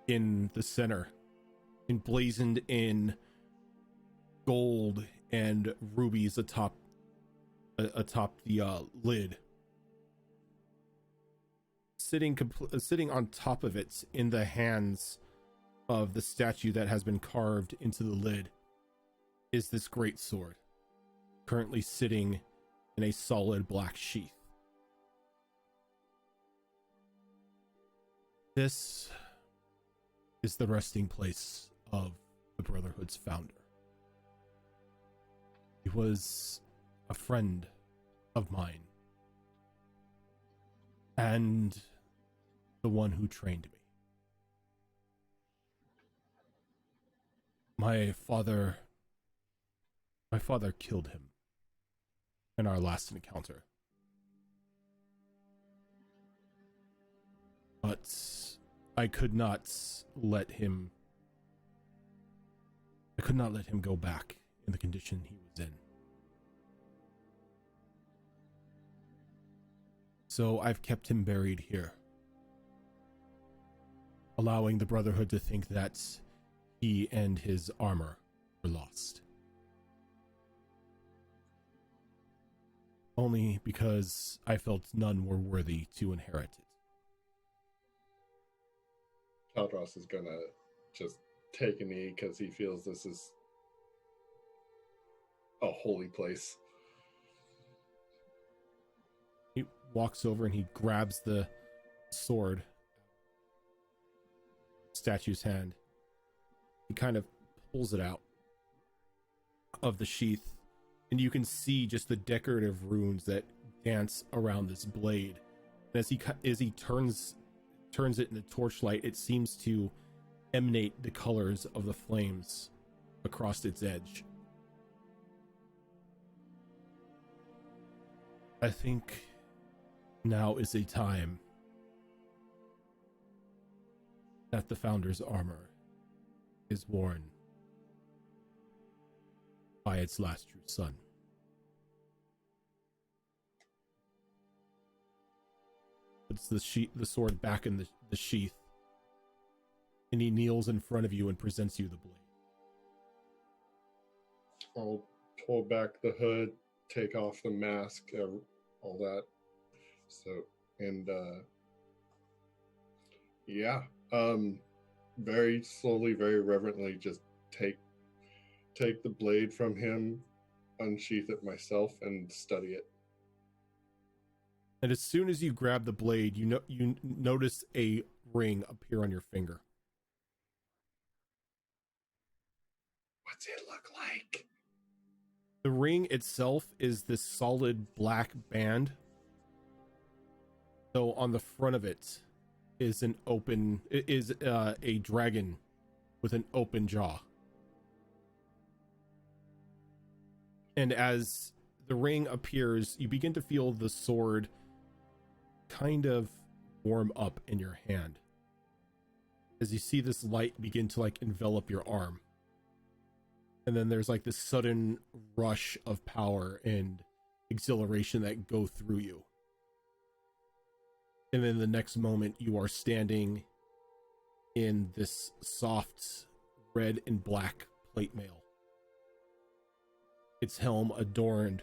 in the center, emblazoned in gold and rubies atop the lid. Sitting on top of it, in the hands of the statue that has been carved into the lid, is this great sword, currently sitting in a solid black sheath. This is the resting place of the Brotherhood's founder. He was a friend of mine, and the one who trained me. My father killed him in our last encounter. But I could not let him go back in the condition he was in. So I've kept him buried here, allowing the Brotherhood to think that he and his armor were lost. Only because I felt none were worthy to inherit it. Caldros is gonna just take a knee because he feels this is a holy place. He walks over and he grabs the sword, statue's hand. He kind of pulls it out of the sheath, and you can see just the decorative runes that dance around this blade. And as he turns it in the torchlight, it seems to emanate the colors of the flames across its edge. I think now is a time that the Founder's armor is worn by its last true son. Puts the sword back in the sheath, and he kneels in front of you and presents you the blade. I'll pull back the hood, take off the mask, all that. So, and very slowly, very reverently, just take the blade from him, unsheath it myself, and study it. And as soon as you grab the blade, you notice a ring appear on your finger. What's it look like? The ring itself is this solid black band. So on the front of it is a dragon with an open jaw. And as the ring appears, you begin to feel the sword kind of warm up in your hand as you see this light begin to like envelop your arm. And then there's like this sudden rush of power and exhilaration that go through you. And then the next moment you are standing in this soft red and black plate mail. Its helm adorned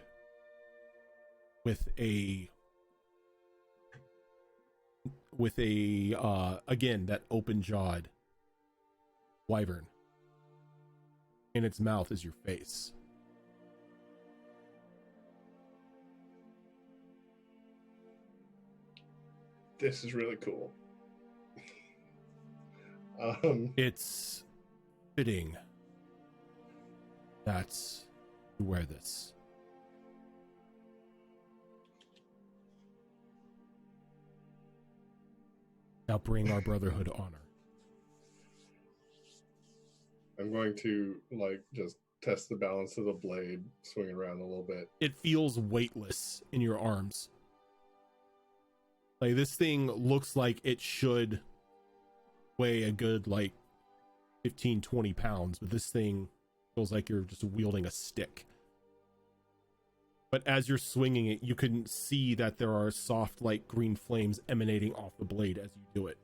with a again, that open-jawed wyvern. In its mouth is your face. This is really cool. It's fitting that you wear this. Now bring our Brotherhood honor. I'm going to just test the balance of the blade, swing it around a little bit. It feels weightless in your arms. Like this thing looks like it should weigh a good like 15, 20 pounds, but this thing feels like you're just wielding a stick. But as you're swinging it, you can see that there are soft, light green flames emanating off the blade as you do it.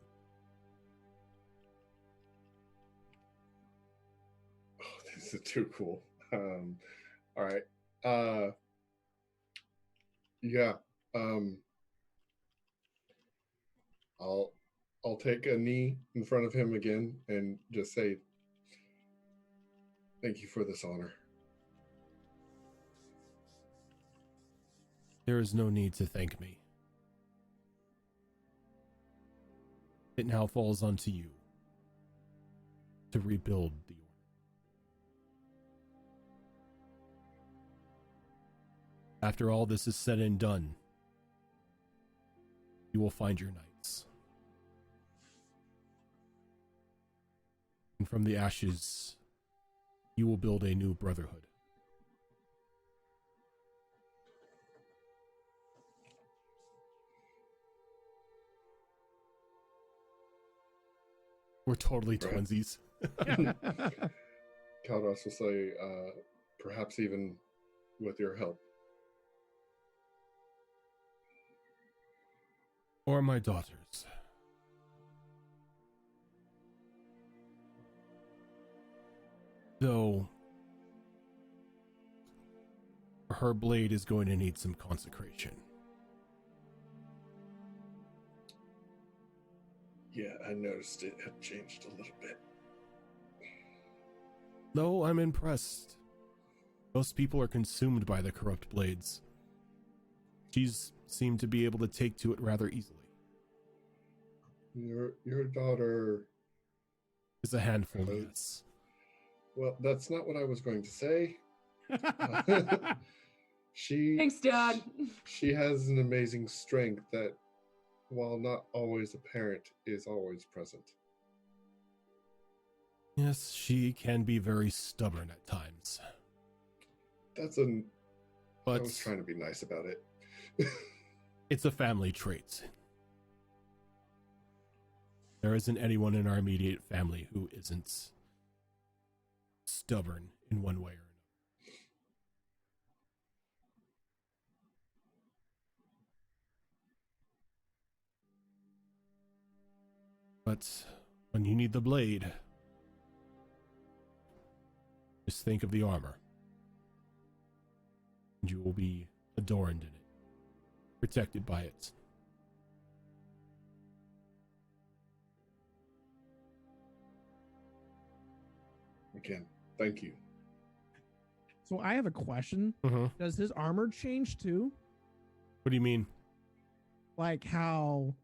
Oh, this is too cool. All right. Yeah. I'll take a knee in front of him again and just say, thank you for this honor. There is no need to thank me. It now falls onto you to rebuild the order. After all this is said and done, you will find your knights. And from the ashes, you will build a new brotherhood. We're totally twinsies. Kaldos will say, perhaps even with your help. Or my daughters. Though her blade is going to need some consecration. Yeah, I noticed it had changed a little bit. Though I'm impressed. Most people are consumed by the corrupt blades. She's seemed to be able to take to it rather easily. Your daughter Is a handful, yes. Well, that's not what I was going to say. Thanks, Dad. She has an amazing strength that, while not always apparent, is always present. Yes, she can be very stubborn at times. I was trying to be nice about it. It's a family trait. There isn't anyone in our immediate family who isn't stubborn in one way or another. But when you need the blade, just think of the armor. And you will be adorned in it, protected by it. Again, thank you. So I have a question. Does his armor change too? What do you mean? Like how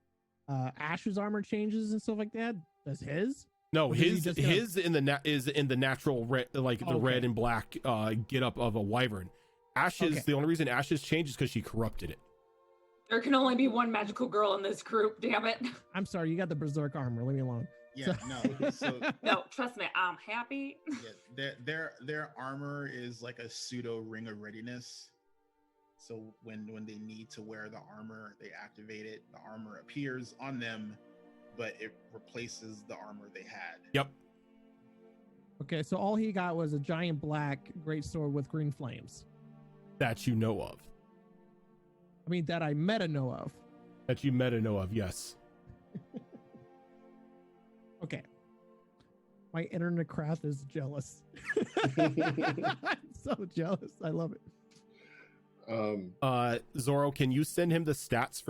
Ash's armor changes and stuff like that? Does his? No, Or his does he just his in the is in the natural red, like the Okay. red and black get up of a wyvern. Ash's Okay. the only reason Ash's changed is because she corrupted it. There can only be one magical girl in this group, damn it. I'm sorry, you got the berserk armor. Leave me alone. Yeah, no. So No, trust me, I'm happy. yeah, their armor is like a pseudo ring of readiness. So when they need to wear the armor, they activate it. The armor appears on them, but it replaces the armor they had. Yep. Okay, so all he got was a giant black greatsword with green flames. That you know of. I mean, that I meta know of. That you meta know of, yes. Okay. My inner Necrath is jealous. I'm so jealous. I love it. Zoro, can you send him the stats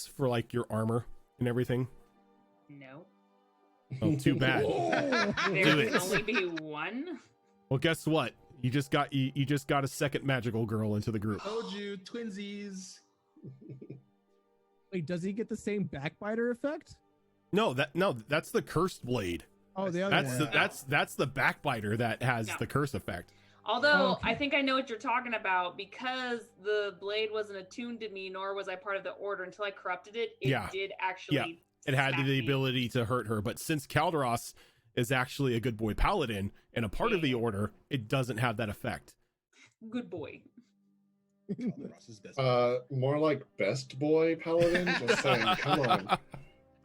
for like your armor and everything? No. Oh, too bad. There Do can it. only be one. Well, guess what? You just got a second magical girl into the group. Told you, twinsies. Wait, does he get the same backbiter effect? No, that's the cursed blade. Oh, the other one. That's the backbiter that has No. the curse effect. Although Okay. I think I know what you're talking about, because the blade wasn't attuned to me, nor was I part of the order until I corrupted it. It Yeah. did actually. It had smack the me. ability to hurt her, but since Calderos is actually a good boy paladin and a part of the order, it doesn't have that effect. Good boy. Ross's best. More like best boy paladin. Just saying, come on.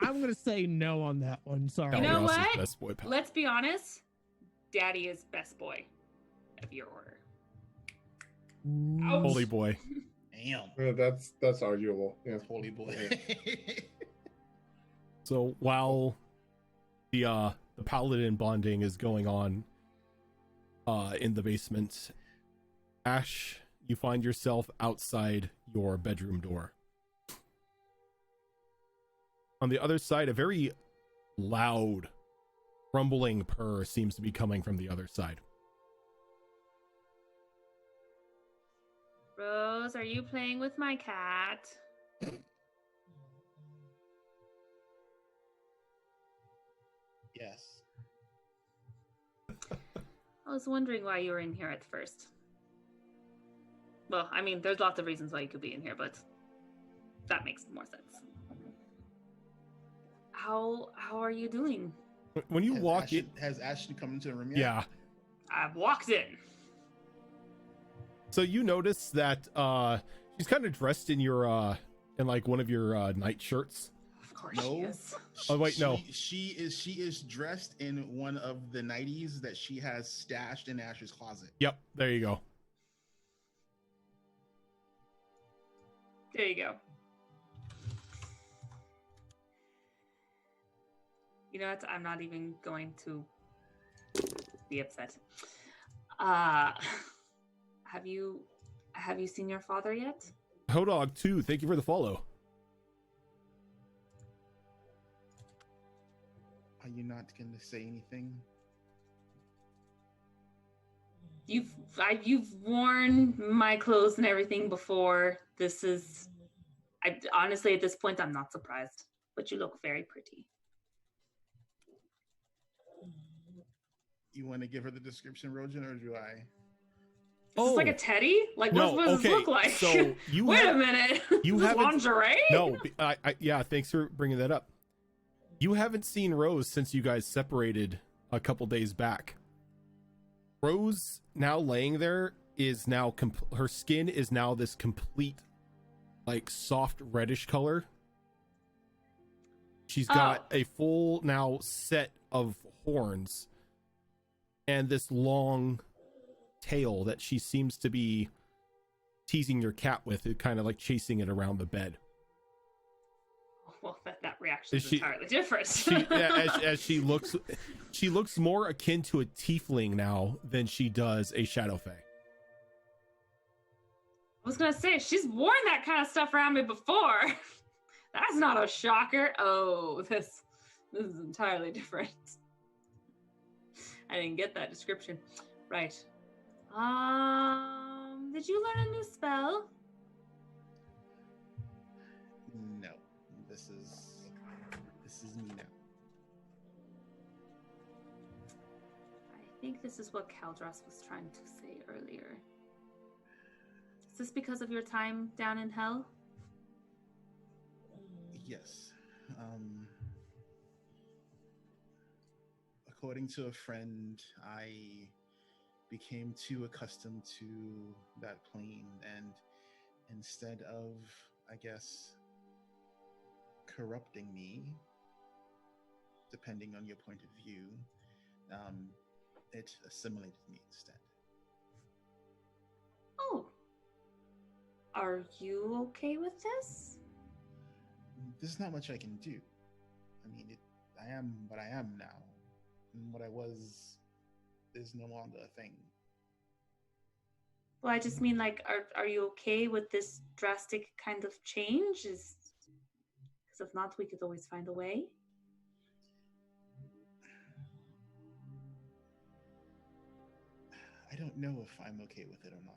I'm gonna say no on that one. Sorry. You know Ross is what? best boy pal. Let's be honest. Daddy is best boy of your order. Ouch. Holy boy. Damn. Yeah, that's arguable. Yeah. Holy boy. So while the paladin bonding is going on in the basement, Ash, you find yourself outside your bedroom door. On the other side, a very loud rumbling purr seems to be coming from the other side. Rose, are you playing with my cat? Yes. I was wondering why you were in here at first. Well, I mean, there's lots of reasons why you could be in here, but that makes more sense. How are you doing? When you walk in, Has Ashley come into the room yet? yeah. I've walked in. So you notice that she's kind of dressed in your in like one of your night shirts. Of course she No. is. Oh, wait, no. She is dressed in one of the 90s that she has stashed in Ash's closet. Yep, there you go. There you go. You know what? I'm not even going to be upset. Have you seen your father yet? Hodog 2, thank you for the follow. Are you not going to say anything? You've worn my clothes and everything before. Honestly, at this point, I'm not surprised. But you look very pretty. You want to give her the description, Rojan, or do I? Is this like a teddy? Like, No, what does okay, this look like? so you Wait have- a minute. you Is this haven't- lingerie? No, yeah, thanks for bringing that up. You haven't seen Rose since you guys separated a couple days back. Rose now laying there is now her skin is now this complete like soft reddish color. She's got a full now set of horns and this long tail that she seems to be teasing your cat with, it kind of like chasing it around the bed. Well, that reaction is Is she- entirely different. As she looks more akin to a tiefling now than she does a shadow fae. I was gonna say she's worn that kind of stuff around me before. That's not a shocker. Oh, this is entirely different. I didn't get that description. Right. Did you learn a new spell? No. This is me now. I think this is what Kaldras was trying to say earlier. Is this because of your time down in hell? Yes. According to a friend, I became too accustomed to that plane, and instead of, I guess, corrupting me, depending on your point of view, it assimilated me instead. Oh. Are you okay with this? There's not much I can do. I mean, I am what I am now. And what I was is no longer a thing. Well, I just mean, like, are you okay with this drastic kind of change? Because if not, we could always find a way. I don't know if I'm okay with it or not.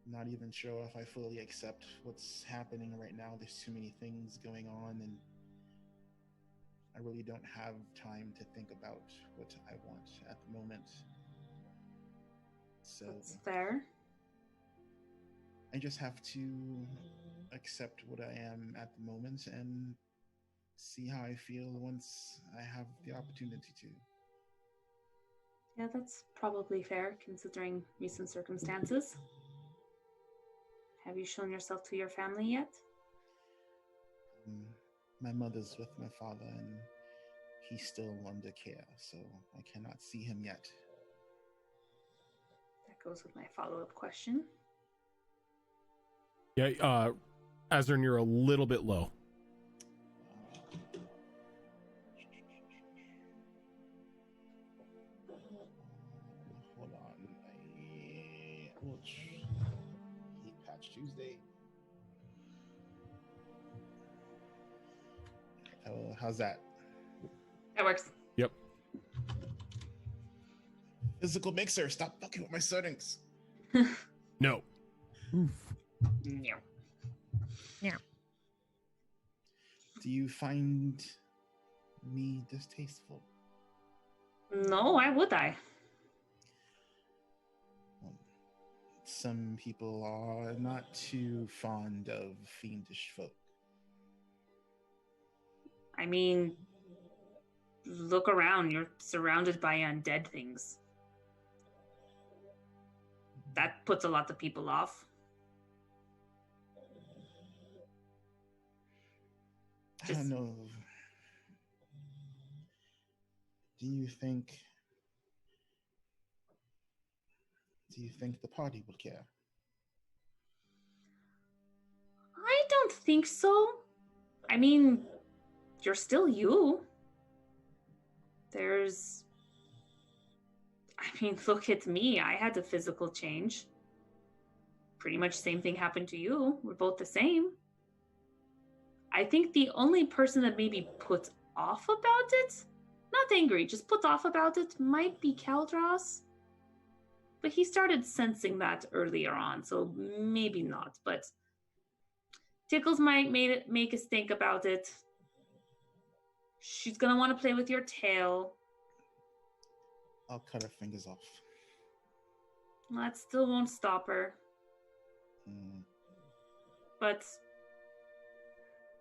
I'm not even sure if I fully accept what's happening right now. There's too many things going on, and I really don't have time to think about what I want at the moment. So That's fair. I just have to accept what I am at the moment and see how I feel once I have the opportunity to. Yeah, that's probably fair, considering recent circumstances. Have you shown yourself to your family yet? My mother's with my father, and he's still under care, so I cannot see him yet. That goes with my follow-up question. Yeah, Azrin, you're a little bit low. Hold on. Heat patch Tuesday. How's that? That works. Yep. Physical mixer, stop fucking with my settings. No. No. Do you find me distasteful? No, why would I? Some people are not too fond of fiendish folk. I mean, look around. You're surrounded by undead things. That puts a lot of people off. I don't know. Do you think the party would care? I don't think so. I mean, you're still you. Look at me. I had a physical change. Pretty much same thing happened to you. We're both the same. I think the only person that maybe puts off about it, not angry, just puts off about it, might be Kaldras. But he started sensing that earlier on, so maybe not. But Tickles might make us think about it. She's gonna want to play with your tail. I'll cut her fingers off. That still won't stop her. But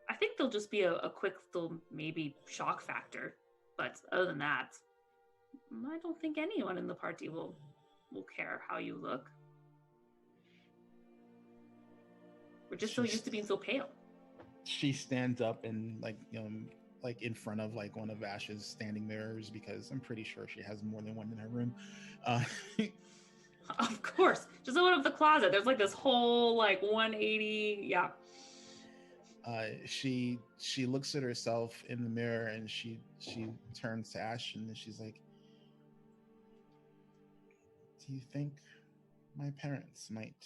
I think there'll just be a quick little maybe shock factor. But other than that, I don't think anyone in the party will care how you look. We're just so used to being so pale. She stands up and like in front of like one of Ash's standing mirrors, because I'm pretty sure she has more than one in her room. Of course, just open up the closet. There's like this whole like 180. Yeah. She looks at herself in the mirror and she turns to Ash and she's like, "Do you think my parents might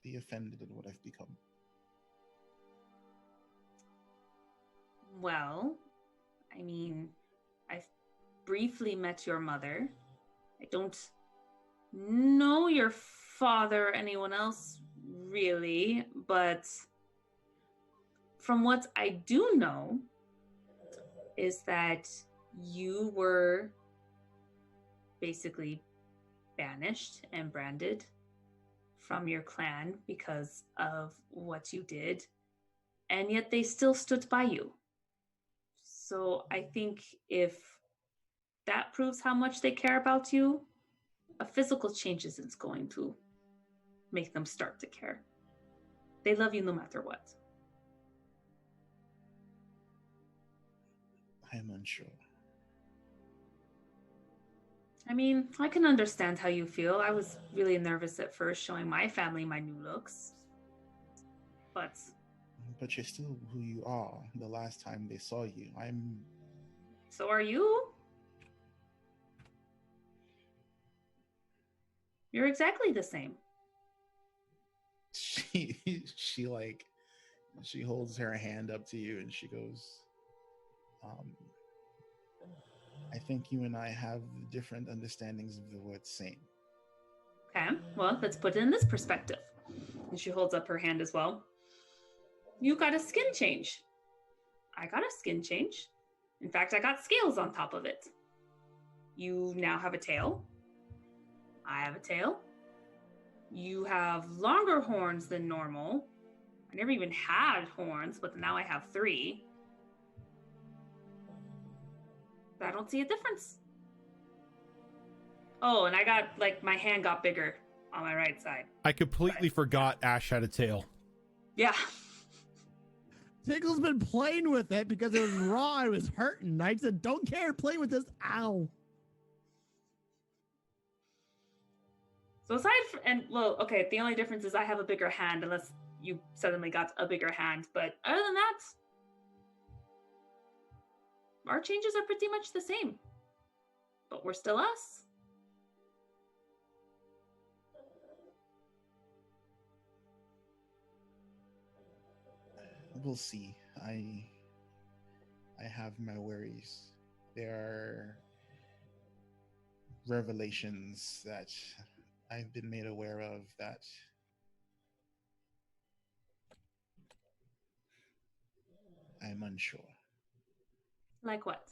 be offended at what I've become?" Well, I mean, I've briefly met your mother. I don't know your father or anyone else really, but from what I do know is that you were basically banished and branded from your clan because of what you did, and yet they still stood by you. So I think if that proves how much they care about you, a physical change isn't going to make them start to care. They love you no matter what. I am unsure. I mean, I can understand how you feel. I was really nervous at first showing my family my new looks. But you're still who you are. The last time they saw you, So are you? You're exactly the same. She holds her hand up to you and she goes, I think you and I have different understandings of the word same. Okay, well, let's put it in this perspective. And she holds up her hand as well. You got a skin change. I got a skin change. In fact, I got scales on top of it. You now have a tail. I have a tail. You have longer horns than normal. I never even had horns, but now I have 3. I don't see a difference. Oh, and I got, like, my hand got bigger on my right side. I completely forgot Ash had a tail. Yeah. Tickle's been playing with it because it was raw. It was hurting. I said, don't care. Play with this. Ow. So okay, the only difference is I have a bigger hand, unless you suddenly got a bigger hand. But other than that, our changes are pretty much the same. But we're still us. We'll see. I have my worries. There are revelations that I've been made aware of that I'm unsure. Like what?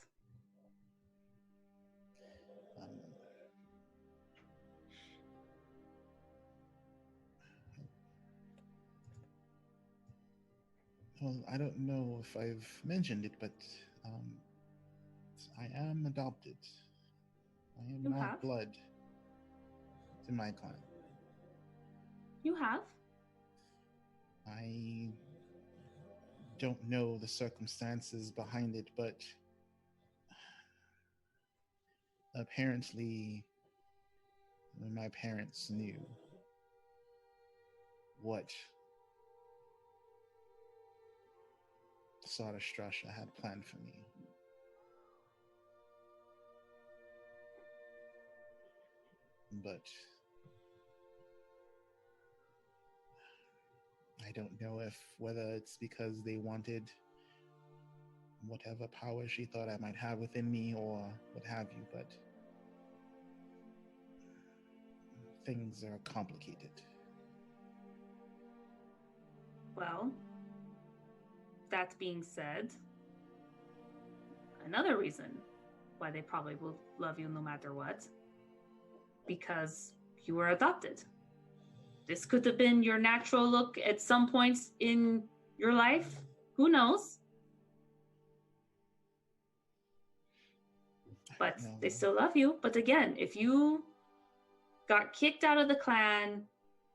Well, I don't know if I've mentioned it, but I am adopted. I am not blood to my clan. You have? I don't know the circumstances behind it, but apparently my parents knew what sort of Strasha had planned for me. But I don't know whether it's because they wanted whatever power she thought I might have within me or what have you, but things are complicated. Well, that being said, another reason why they probably will love you no matter what, because you were adopted. This could have been your natural look at some points in your life. Who knows? But they still love you. But again, if you got kicked out of the clan,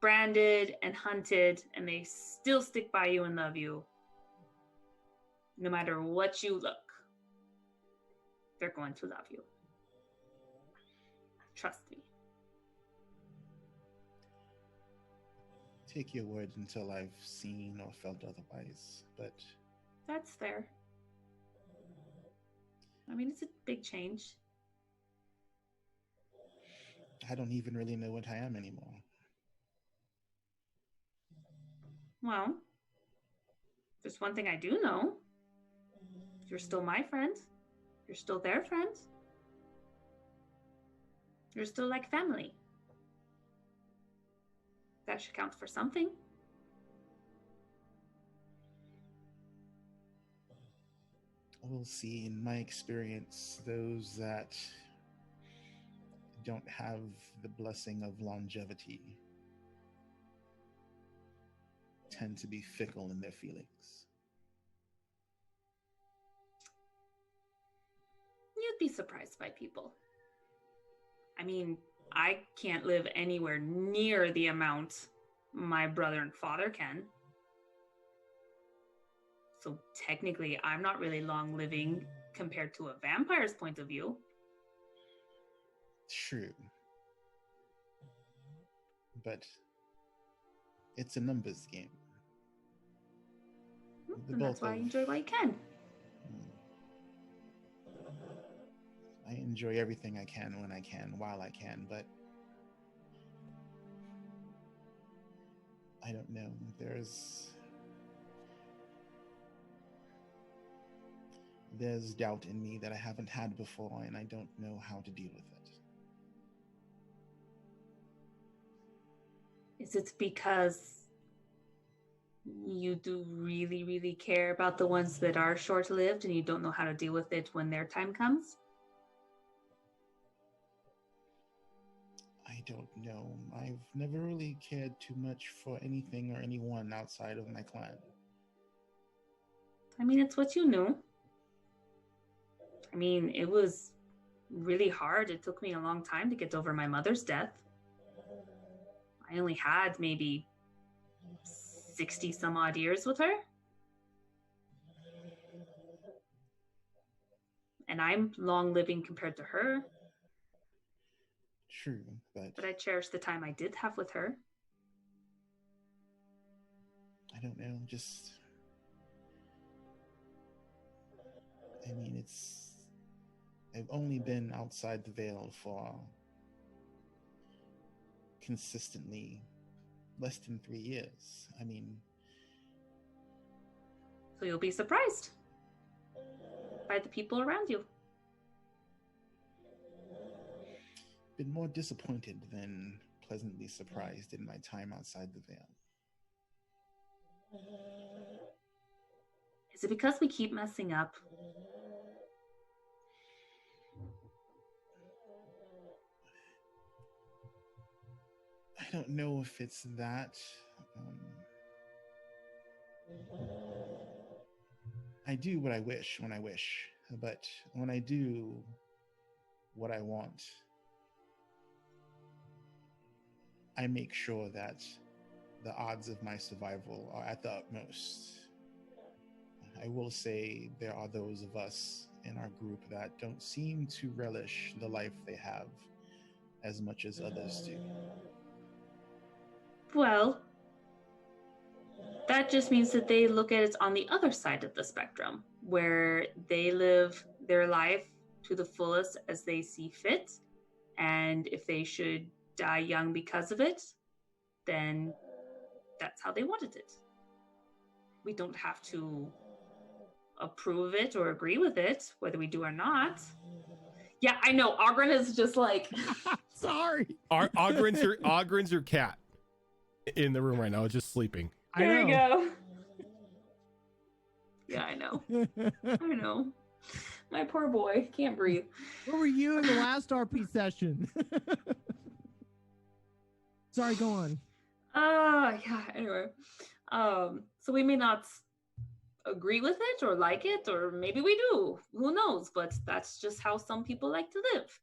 branded and hunted, and they still stick by you and love you, no matter what you look, they're going to love you. Trust me. Take your word until I've seen or felt otherwise, but... That's fair. I mean, it's a big change. I don't even really know what I am anymore. Well, there's one thing I do know. You're still my friend. You're still their friend. You're still like family. That should count for something. We'll see. In my experience, those that don't have the blessing of longevity tend to be fickle in their feelings. You'd be surprised by people. I mean, I can't live anywhere near the amount my brother and father can. So technically, I'm not really long living compared to a vampire's point of view. True. But it's a numbers game. And that's why I enjoy what I can. I enjoy everything I can when I can, while I can, but I don't know. There's doubt in me that I haven't had before, and I don't know how to deal with it. Is it because you do really, really care about the ones that are short-lived and you don't know how to deal with it when their time comes? I don't know. I've never really cared too much for anything or anyone outside of my clan. I mean, it's what you knew. I mean, it was really hard. It took me a long time to get over my mother's death. I only had maybe 60 some odd years with her. And I'm long living compared to her. True, But I cherish the time I did have with her. I don't know, just... I mean, I've only been outside the veil for consistently less than 3 years. I mean... So you'll be surprised by the people around you. Been more disappointed than pleasantly surprised in my time outside the veil. Is it because we keep messing up? I don't know if it's that. I do what I wish when I wish, but when I do what I want, I make sure that the odds of my survival are at the utmost. I will say there are those of us in our group that don't seem to relish the life they have as much as others do. Well, that just means that they look at it on the other side of the spectrum, where they live their life to the fullest as they see fit. And if they should die young because of it, then that's how they wanted it. We don't have to approve of it or agree with it, whether we do or not. Yeah, I know. Ogren is just like... Sorry. Ogren's your cat in the room right now, just sleeping. There you go. Yeah, I know. I know. My poor boy can't breathe. Where were you in the last RP session? Sorry, go on. Yeah, anyway. So we may not agree with it or like it, or maybe we do. Who knows? But that's just how some people like to live.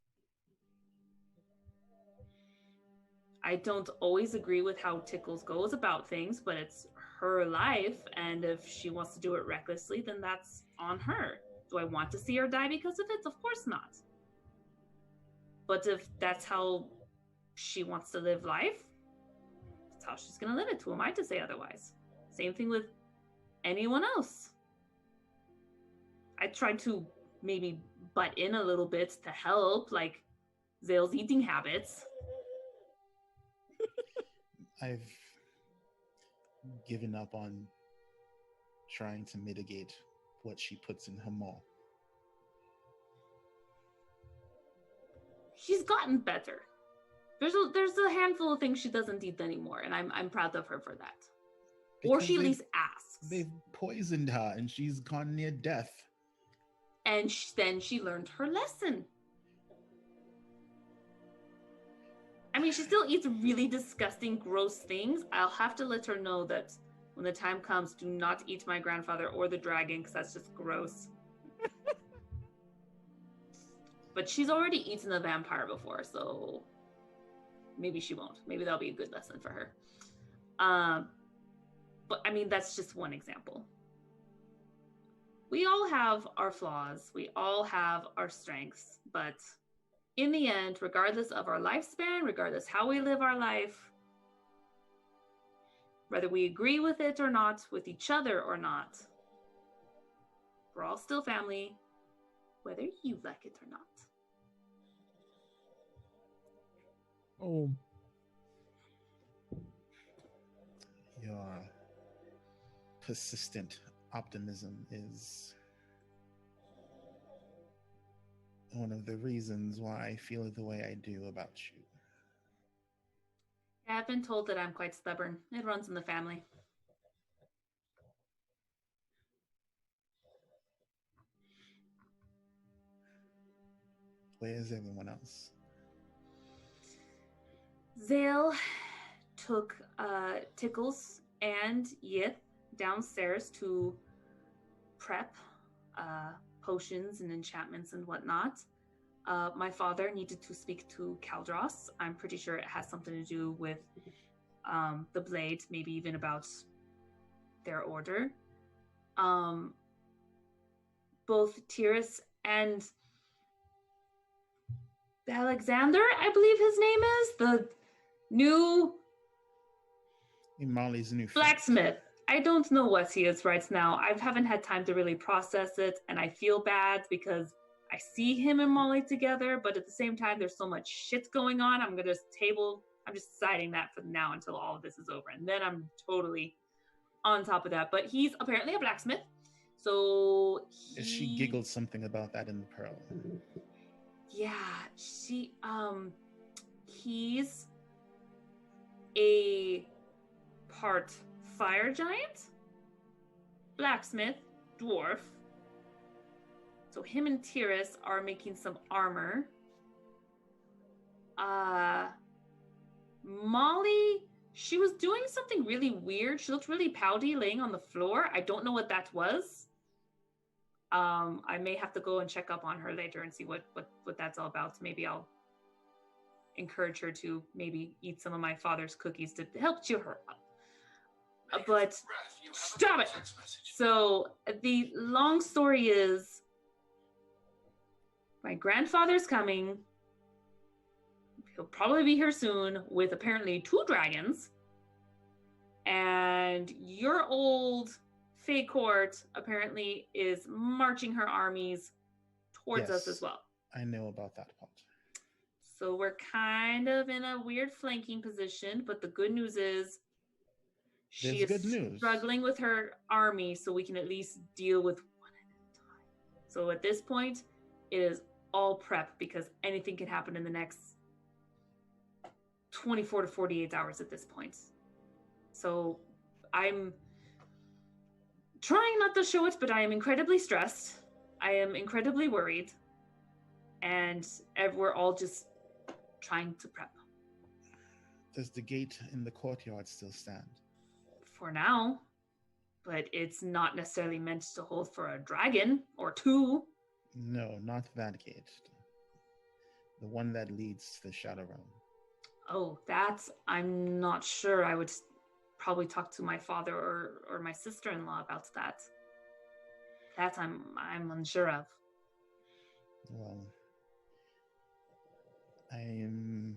I don't always agree with how Tickles goes about things, but it's her life, and if she wants to do it recklessly, then that's on her. Do I want to see her die because of it? Of course not. But if that's how she wants to live life, that's how she's going to live it. Who am I to say otherwise? Same thing with anyone else. I tried to maybe butt in a little bit to help, like Zale's eating habits. I've given up on trying to mitigate what she puts in her maw. She's gotten better. There's a handful of things she doesn't eat anymore, and I'm proud of her for that. Or she at least asks. They've poisoned her, and she's gone near death. And then she learned her lesson. I mean, she still eats really disgusting, gross things. I'll have to let her know that when the time comes, do not eat my grandfather or the dragon, because that's just gross. But she's already eaten a vampire before, so maybe she won't. Maybe that'll be a good lesson for her. But I mean, that's just one example. We all have our flaws. We all have our strengths, but in the end, regardless of our lifespan, regardless how we live our life, whether we agree with it or not, with each other or not, we're all still family, whether you like it or not. Oh. Your persistent optimism is one of the reasons why I feel the way I do about you. I've been told that I'm quite stubborn. It runs in the family. Where is everyone else? Zale took Tickles and Yith downstairs to prep potions and enchantments and whatnot. My father needed to speak to Caldros. I'm pretty sure it has something to do with the blade, maybe even about their order. Both TUES And Alexander, I believe his name is, the new Molly's new friend. blacksmith. I don't know what he is right now. I haven't had time to really process it, and I feel bad because I see him and Molly together, but at the same time, there's so much shit going on. I'm just deciding that for now until all of this is over, and then I'm totally on top of that. But he's apparently a blacksmith, so She giggled something about that in the Pearl. Yeah, he's a part fire giant, blacksmith, dwarf. So him and TUES are making some armor. Molly, she was doing something really weird. She looked really pouty laying on the floor. I don't know what that was. I may have to go and check up on her later and see what that's all about. Maybe I'll encourage her to maybe eat some of my father's cookies to help cheer her up. But stop it. So the long story is, my grandfather's coming. He'll probably be here soon with apparently 2 dragons. And your old Fae Court apparently is marching her armies towards us as well. I know about that part. So we're kind of in a weird flanking position, but the good news is she is struggling with her army, so we can at least deal with one at a time. So at this point, it is all prep because anything can happen in the next 24 to 48 hours at this point. So I'm trying not to show it, but I am incredibly stressed. I am incredibly worried. And we're all just trying to prep. Does the gate in the courtyard still stand? For now. But it's not necessarily meant to hold for a dragon or 2. No, not that gate. The one that leads to the Shadow Realm. Oh, that's... I'm not sure. I would probably talk to my father or my sister-in-law about that. That I'm unsure of. Well, I am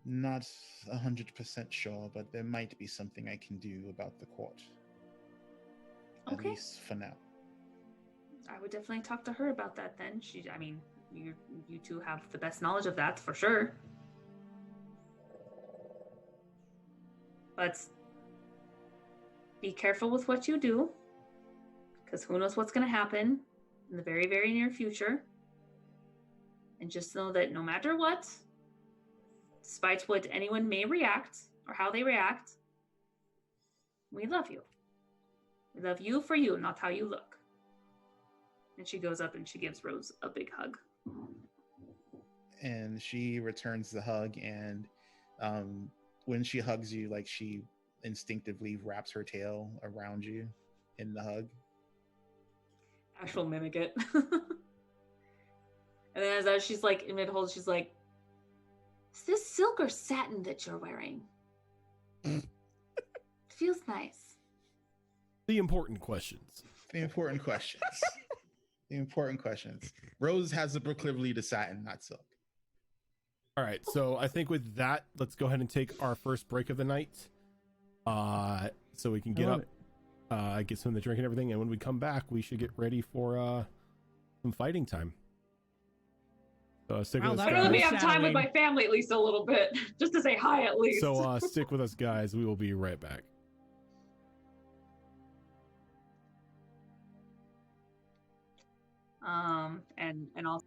not 100% sure, but there might be something I can do about the court. At least for now. I would definitely talk to her about that then. You two have the best knowledge of that for sure. But be careful with what you do, because who knows what's going to happen in the very, very near future. And just know that no matter what, despite what anyone may react or how they react, we love you. We love you for you, not how you look. And she goes up and she gives Rose a big hug. And she returns the hug, and when she hugs you, like, she instinctively wraps her tail around you in the hug. Ash will mimic it. And then as she's like in mid-hold, she's like, is this silk or satin that you're wearing? It feels nice. The important questions. The important questions. The important questions. Rose has a proclivity to satin, not silk. All right, so I think with that, let's go ahead and take our first break of the night. So we can get up, get some of the drink and everything, and when we come back, we should get ready for some fighting time. Stick with us, let me have time with my family at least a little bit, just to say hi at least. So stick with us, guys. We will be right back. And also.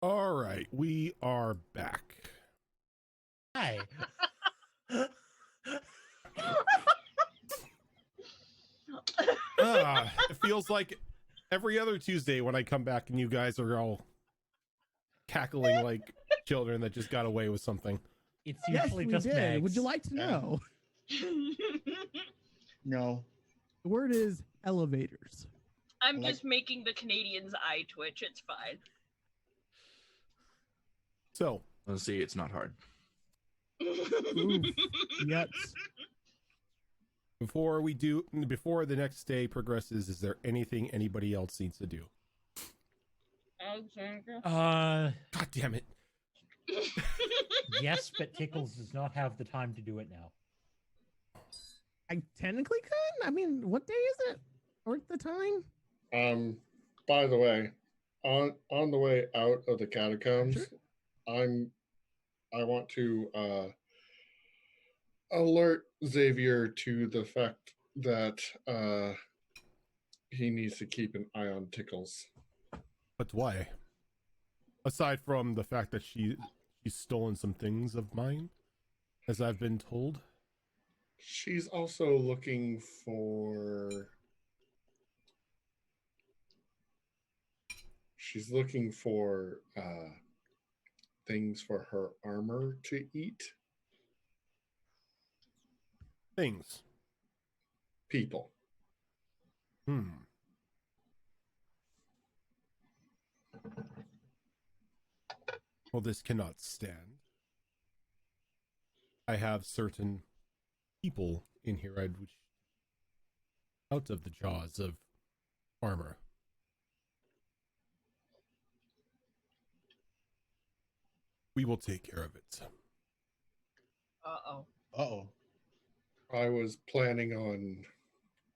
All right, we are back. Hi. It feels like every other Tuesday when I come back and you guys are all cackling like children that just got away with something. It's Yes, usually we just did. Mags. Would you like to know? No. The word is elevators. I'm Like- just making the Canadian's eye twitch. It's fine. So, Let's see, it's not hard. Oof. Yuts. before the next day progresses, is there anything anybody else needs to do? Alexandra. God damn it. Yes, but Tickles does not have the time to do it now. I technically could. I mean, what day is it? Or the time? By the way, on the way out of the catacombs, Sure. I want to alert Xavier to the fact that he needs to keep an eye on Tickles. But why? Aside from the fact that she's stolen some things of mine, as I've been told. She's also looking for. She's looking for things for her armor to eat. Things. People. Well, this cannot stand. I have certain people in here I'd wish out of the jaws of armor. We will take care of it. Uh-oh. Uh-oh. I was planning on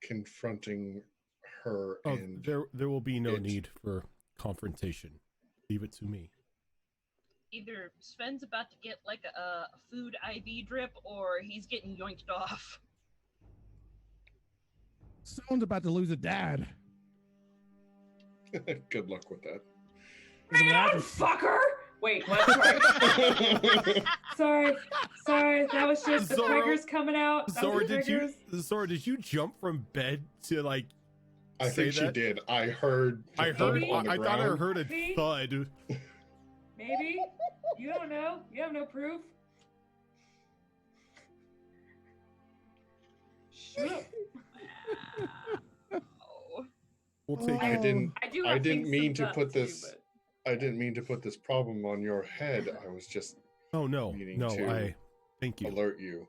confronting her Oh, and there will be no it. need for confrontation. Leave it to me. Either Sven's about to get like a food IV drip or he's getting yoinked off. Someone's about to lose a dad. good luck with that. Man, fucker! Wait, what? Sorry. Sorry, that was just the Zoro- triggers coming out. That was the Zora, did you jump from bed to like I say think she that? did. I heard. the I thump heard on the I thought I ground. heard a See? thud. Maybe? You don't know. You have no proof. Shut up. Oh. We'll take I it. didn't. I do I have didn't things mean to sucked put up, too, this. but- I didn't mean to put this problem on your head. I was just Oh no. meaning No, to thank you. alert you.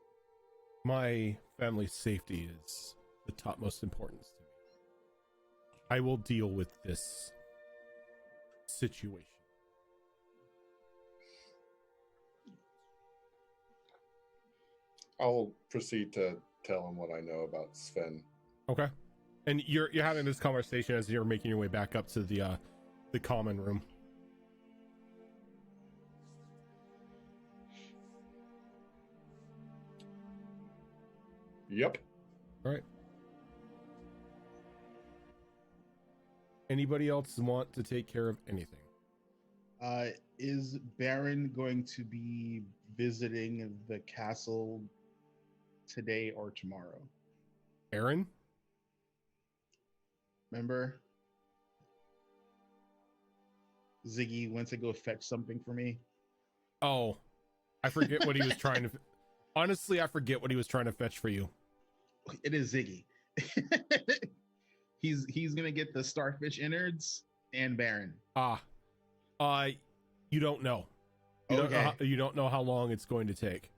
My family's safety is the topmost importance to me. I will deal with this situation. I'll proceed to tell him what I know about Sven. Okay. And you're having this conversation as you're making your way back up to the common room. Yep. All right. Anybody else want to take care of anything? Is Baron going to be visiting the castle today or tomorrow? Aaron? Remember? Ziggy went to go fetch something for me. Oh, I forget what he was trying to. Honestly, I forget what he was trying to fetch for you. It is Ziggy. he's gonna get the starfish innards and Baron. You don't know. You don't know how long it's going to take.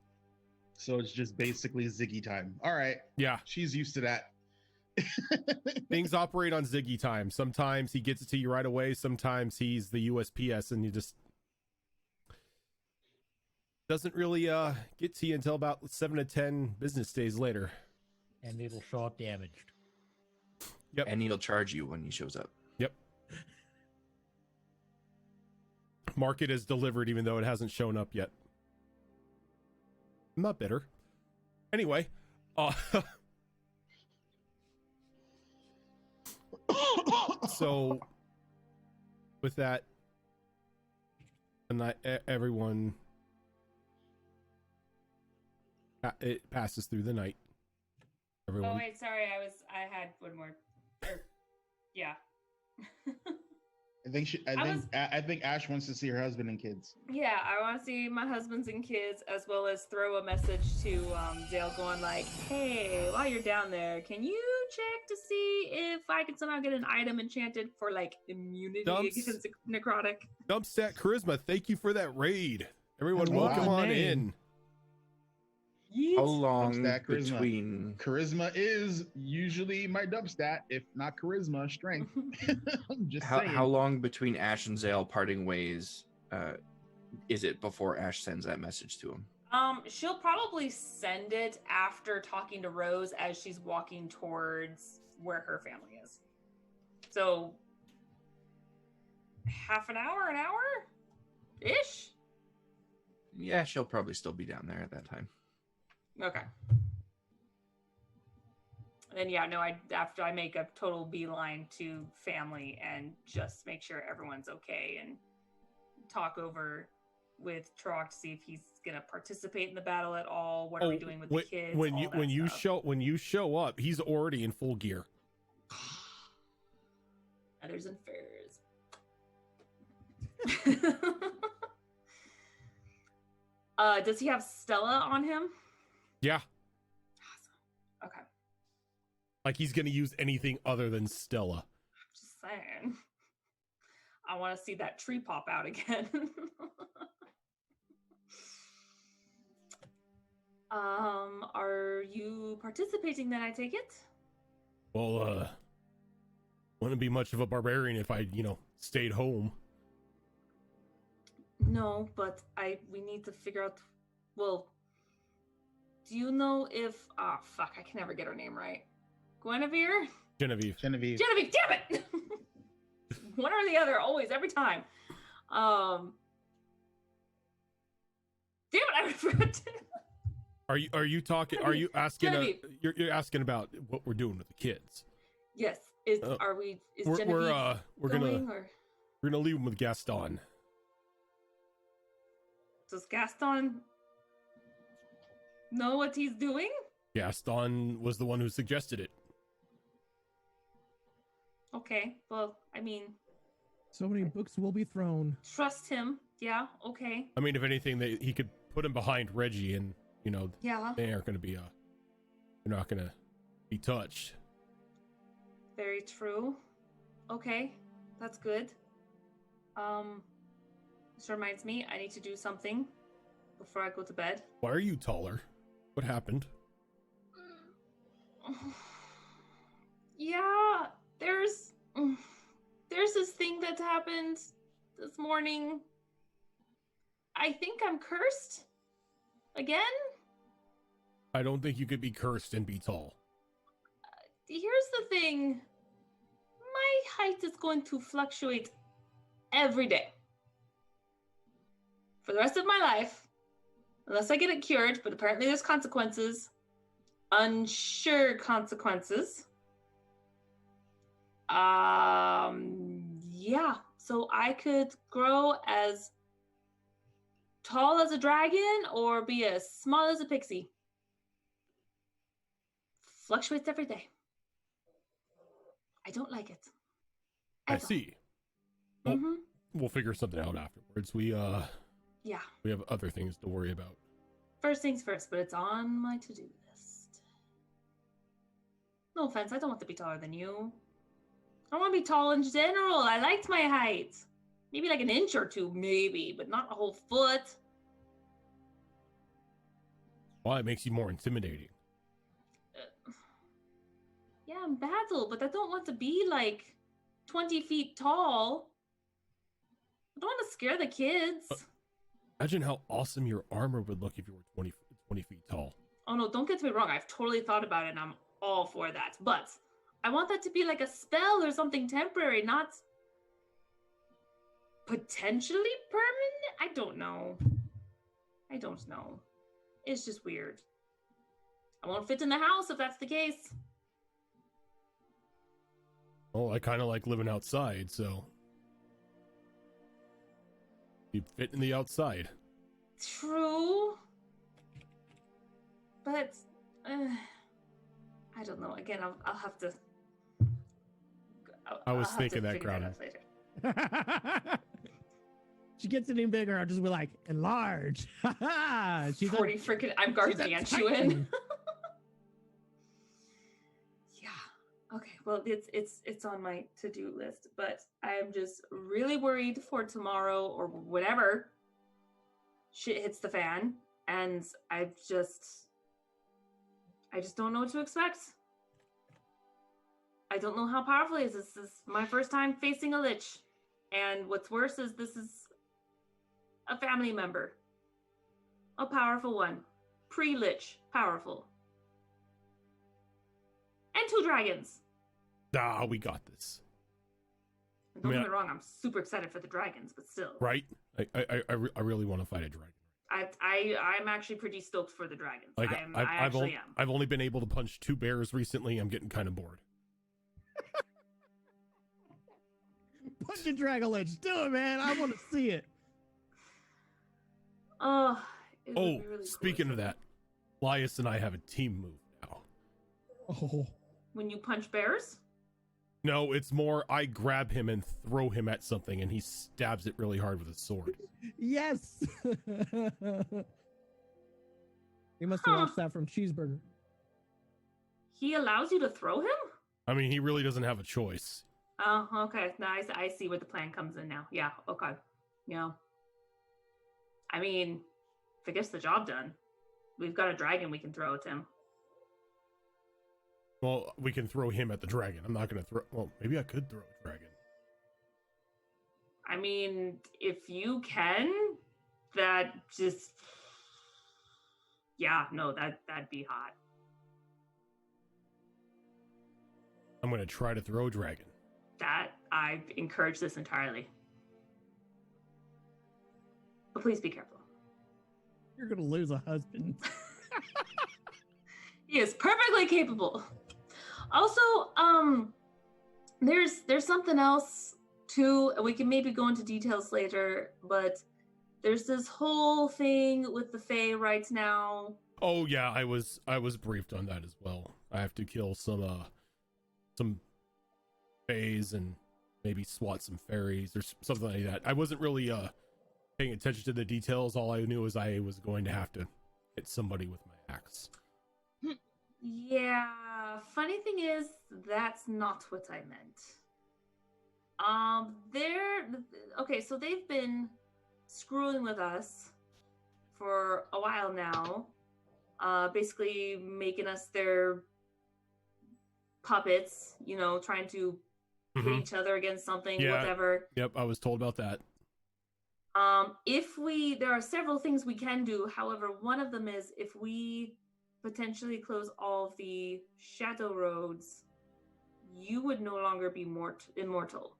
So it's just basically Ziggy time. All right. Yeah, She's used to that. things operate on Ziggy time. Sometimes he gets it to you right away. Sometimes he's the USPS and you just doesn't really get to you until about 7 to 10 business days later. And it'll show up damaged. Yep. And he'll charge you when he shows up. Yep. Market is delivered even though it hasn't shown up yet. I'm not bitter. Anyway, so with that, And everyone, it passes through the night. Everyone. Oh wait, sorry, I had one more. Yeah. I think Ash wants to see her husband and kids. Yeah, I want to see my husbands and kids, as well as throw a message to Zale going like, hey, while you're down there, can you check to see if I can somehow get an item enchanted for like immunity against necrotic? Dumpstat Charisma, thank you for that raid. Everyone, Hello. welcome on in. Yeet. How long Dumpstat charisma. between? Charisma is usually my dubstat, if not charisma, strength. I'm just saying. How long between Ash and Zale parting ways is it before Ash sends that message to him? She'll probably send it after talking to Rose as she's walking towards where her family is. So half an hour ish. Yeah, she'll probably still be down there at that time. Okay. And then after I make a total beeline to family and just make sure everyone's okay and talk over with Trock to see if he's gonna participate in the battle at all. What are we doing with the kids? When you show up, he's already in full gear. Others and furs. Does he have Stella on him? Yeah. Awesome. Okay. Like he's gonna use anything other than Stella. Just saying. I want to see that tree pop out again. Are you participating then, I take it? Well, wouldn't be much of a barbarian if I, stayed home. No, but we need to figure out, well, do you know if, fuck, I can never get her name right. Guinevere? Genevieve, damn it! One or the other, always, every time. Damn it, I forgot to... Are you talking? Are you asking? You're asking about what we're doing with the kids? Yes. Is Genevieve we're gonna leave them with Gaston. Does Gaston know what he's doing? Gaston was the one who suggested it. Okay. Well, I mean, So many books will be thrown. trust him. Yeah. Okay. I mean, if anything, he could put him behind Reggie, and Yeah. they aren't gonna be they're not gonna be touched. Very true. Okay. That's good. This reminds me, I need to do something before I go to bed. Why are you taller? What happened? Yeah, there's this thing that happened this morning. I think I'm cursed again. I don't think you could be cursed and be tall. Here's the thing. My height is going to fluctuate every day for the rest of my life, unless I get it cured, but apparently there's consequences. Unsure consequences. Yeah, so I could grow as tall as a dragon or be as small as a pixie. Fluctuates every day. I don't like it. I see. Well, we'll figure something out afterwards. We have other things to worry about. First things first, but it's on my to-do list. No offense, I don't want to be taller than you. I want to be tall in general. I liked my height. Maybe like an inch or two, maybe, but not a whole foot. Well, it makes you more intimidating. Yeah, in battle, but I don't want to be like 20 feet tall. I don't want to scare the kids. Imagine how awesome your armor would look if you were 20 feet tall. Oh no, don't get me wrong. I've totally thought about it and I'm all for that. But I want that to be like a spell or something temporary, not potentially permanent. I don't know. It's just weird. I won't fit in the house if that's the case. Oh, I kind of like living outside, so You fit in the outside. True. But I don't know. Again, I'll have to. I was I'll have thinking to that, figure Crown. out later. She gets any bigger, I'll just be like, enlarge. She's 40 freaking. I'm gargantuan. Yeah. Okay. Well, it's on my to-do list, but I'm just really worried for tomorrow or whenever shit hits the fan, and I just don't know what to expect. I don't know how powerful it is. This is my first time facing a lich, and what's worse is this is a family member, a powerful one, pre-lich, powerful, and 2 dragons. Ah, we got this. And don't get me wrong, I'm super excited for the dragons, but still. Right? I really want to fight a dragon. I'm actually pretty stoked for the dragons. Like, I actually am. I've only been able to punch 2 bears recently. I'm getting kind of bored. Punch a dragon lich. Do it, man. I want to see it. Oh, it would Oh, be really cool speaking if- of that, Elias and I have a team move now. Oh. When you punch bears? No, it's more I grab him and throw him at something, and he stabs it really hard with his sword. Yes. You must have watched that from Cheeseburger. He allows you to throw him? I mean, he really doesn't have a choice. Oh, okay. Nice. I see where the plan comes in now. Yeah, okay. Yeah. I mean, if it gets the job done, we've got a dragon we can throw at him. Well, we can throw him at the dragon. I'm not going to throw... Well, maybe I could throw a dragon. I mean, if you can, that just... Yeah, no, that'd be hot. I'm going to try to throw a dragon. That, I encourage this entirely. But please be careful. You're going to lose a husband. He is perfectly capable. Also, there's something else too. We can maybe go into details later, but there's this whole thing with the Fae right now. Oh yeah, I was briefed on that as well. I have to kill some fays and maybe swat some fairies or something like that. I wasn't really paying attention to the details. All I knew was I was going to have to hit somebody with my axe. Yeah, funny thing is, that's not what I meant. Okay, so they've been screwing with us for a while now, basically making us their puppets, you know, trying to hit each other against something, whatever. Yep, I was told about that. There are several things we can do. However, one of them is if we potentially close all of the shadow roads, you would no longer be immortal.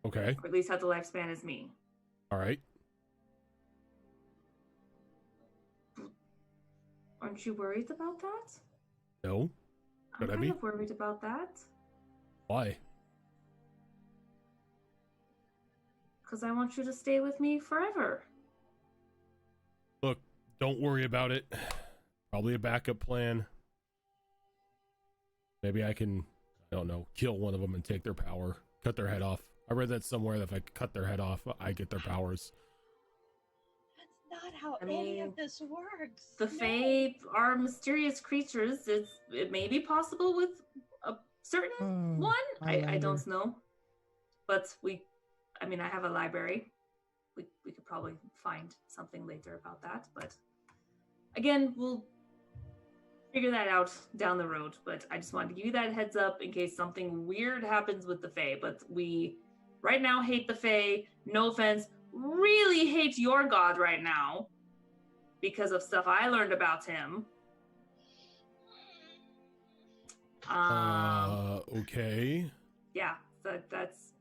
Okay. Or at least have the lifespan as me. All right. Aren't you worried about that? No. I'm Could I kind be? of worried about that. Why? Because I want you to stay with me forever. Look, don't worry about it. Probably a backup plan. Maybe I can, I don't know, kill one of them and take their power. Cut their head off. I read that somewhere that if I cut their head off, I get their powers. That's not how any of this works. The Fae are mysterious creatures. It may be possible with a certain one. I don't know. But I have a library. We could probably find something later about that. But again, we'll figure that out down the road. But I just wanted to give you that heads up in case something weird happens with the Fae. But we right now hate the Fae. No offense. Really hate your god right now because of stuff I learned about him. Okay. Yeah, that's...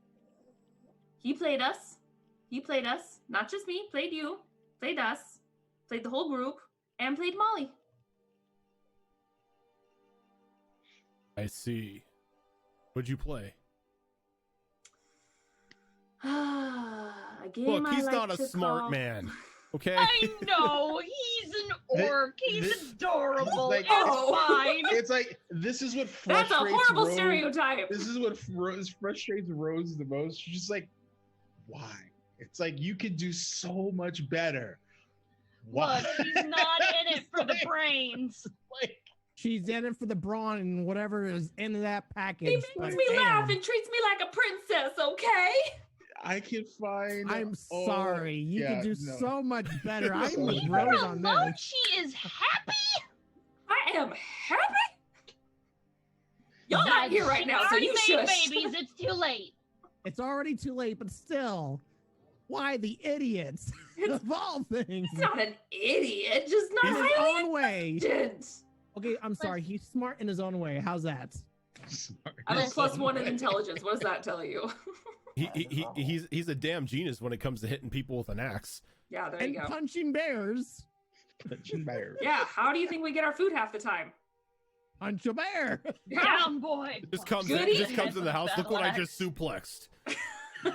He played us. Not just me, played you, played us, played the whole group, and played Molly. I see. What'd you play? A game Look, I he's like not a to smart call- man. Okay. I know he's an orc. He's this- adorable. like- It's fine. It's like this is what That's frustrates a horrible Rose. stereotype. This is what frustrates Rose the most. She's just like, why? It's like you could do so much better. Why? Look, he's not in it for the brains. Like, She's in it for the brawn and whatever is in that package. He makes but me laugh damn, and treats me like a princess, okay? I can find. I'm oh, sorry. You yeah, could do no. so much better. I'm So with much Rose better. on Alone, this. she is happy. I am happy. Y'all not here right now, so Already you made shush. babies. It's too late. It's already too late, but still, why the idiots It's- of all things? He's not an idiot, just not In his highly own way. intelligent. Okay, I'm sorry. He's smart in his own way. How's that? I'm a +1 in intelligence. What does that tell you? He's a damn genius when it comes to hitting people with an axe. Yeah, there And you go. punching bears. Punching bears. Yeah, how do you think we get our food half the time? Punch a bear. Down, boy. Just comes Goody. in, just comes in the house. Look what I just suplexed. Yay,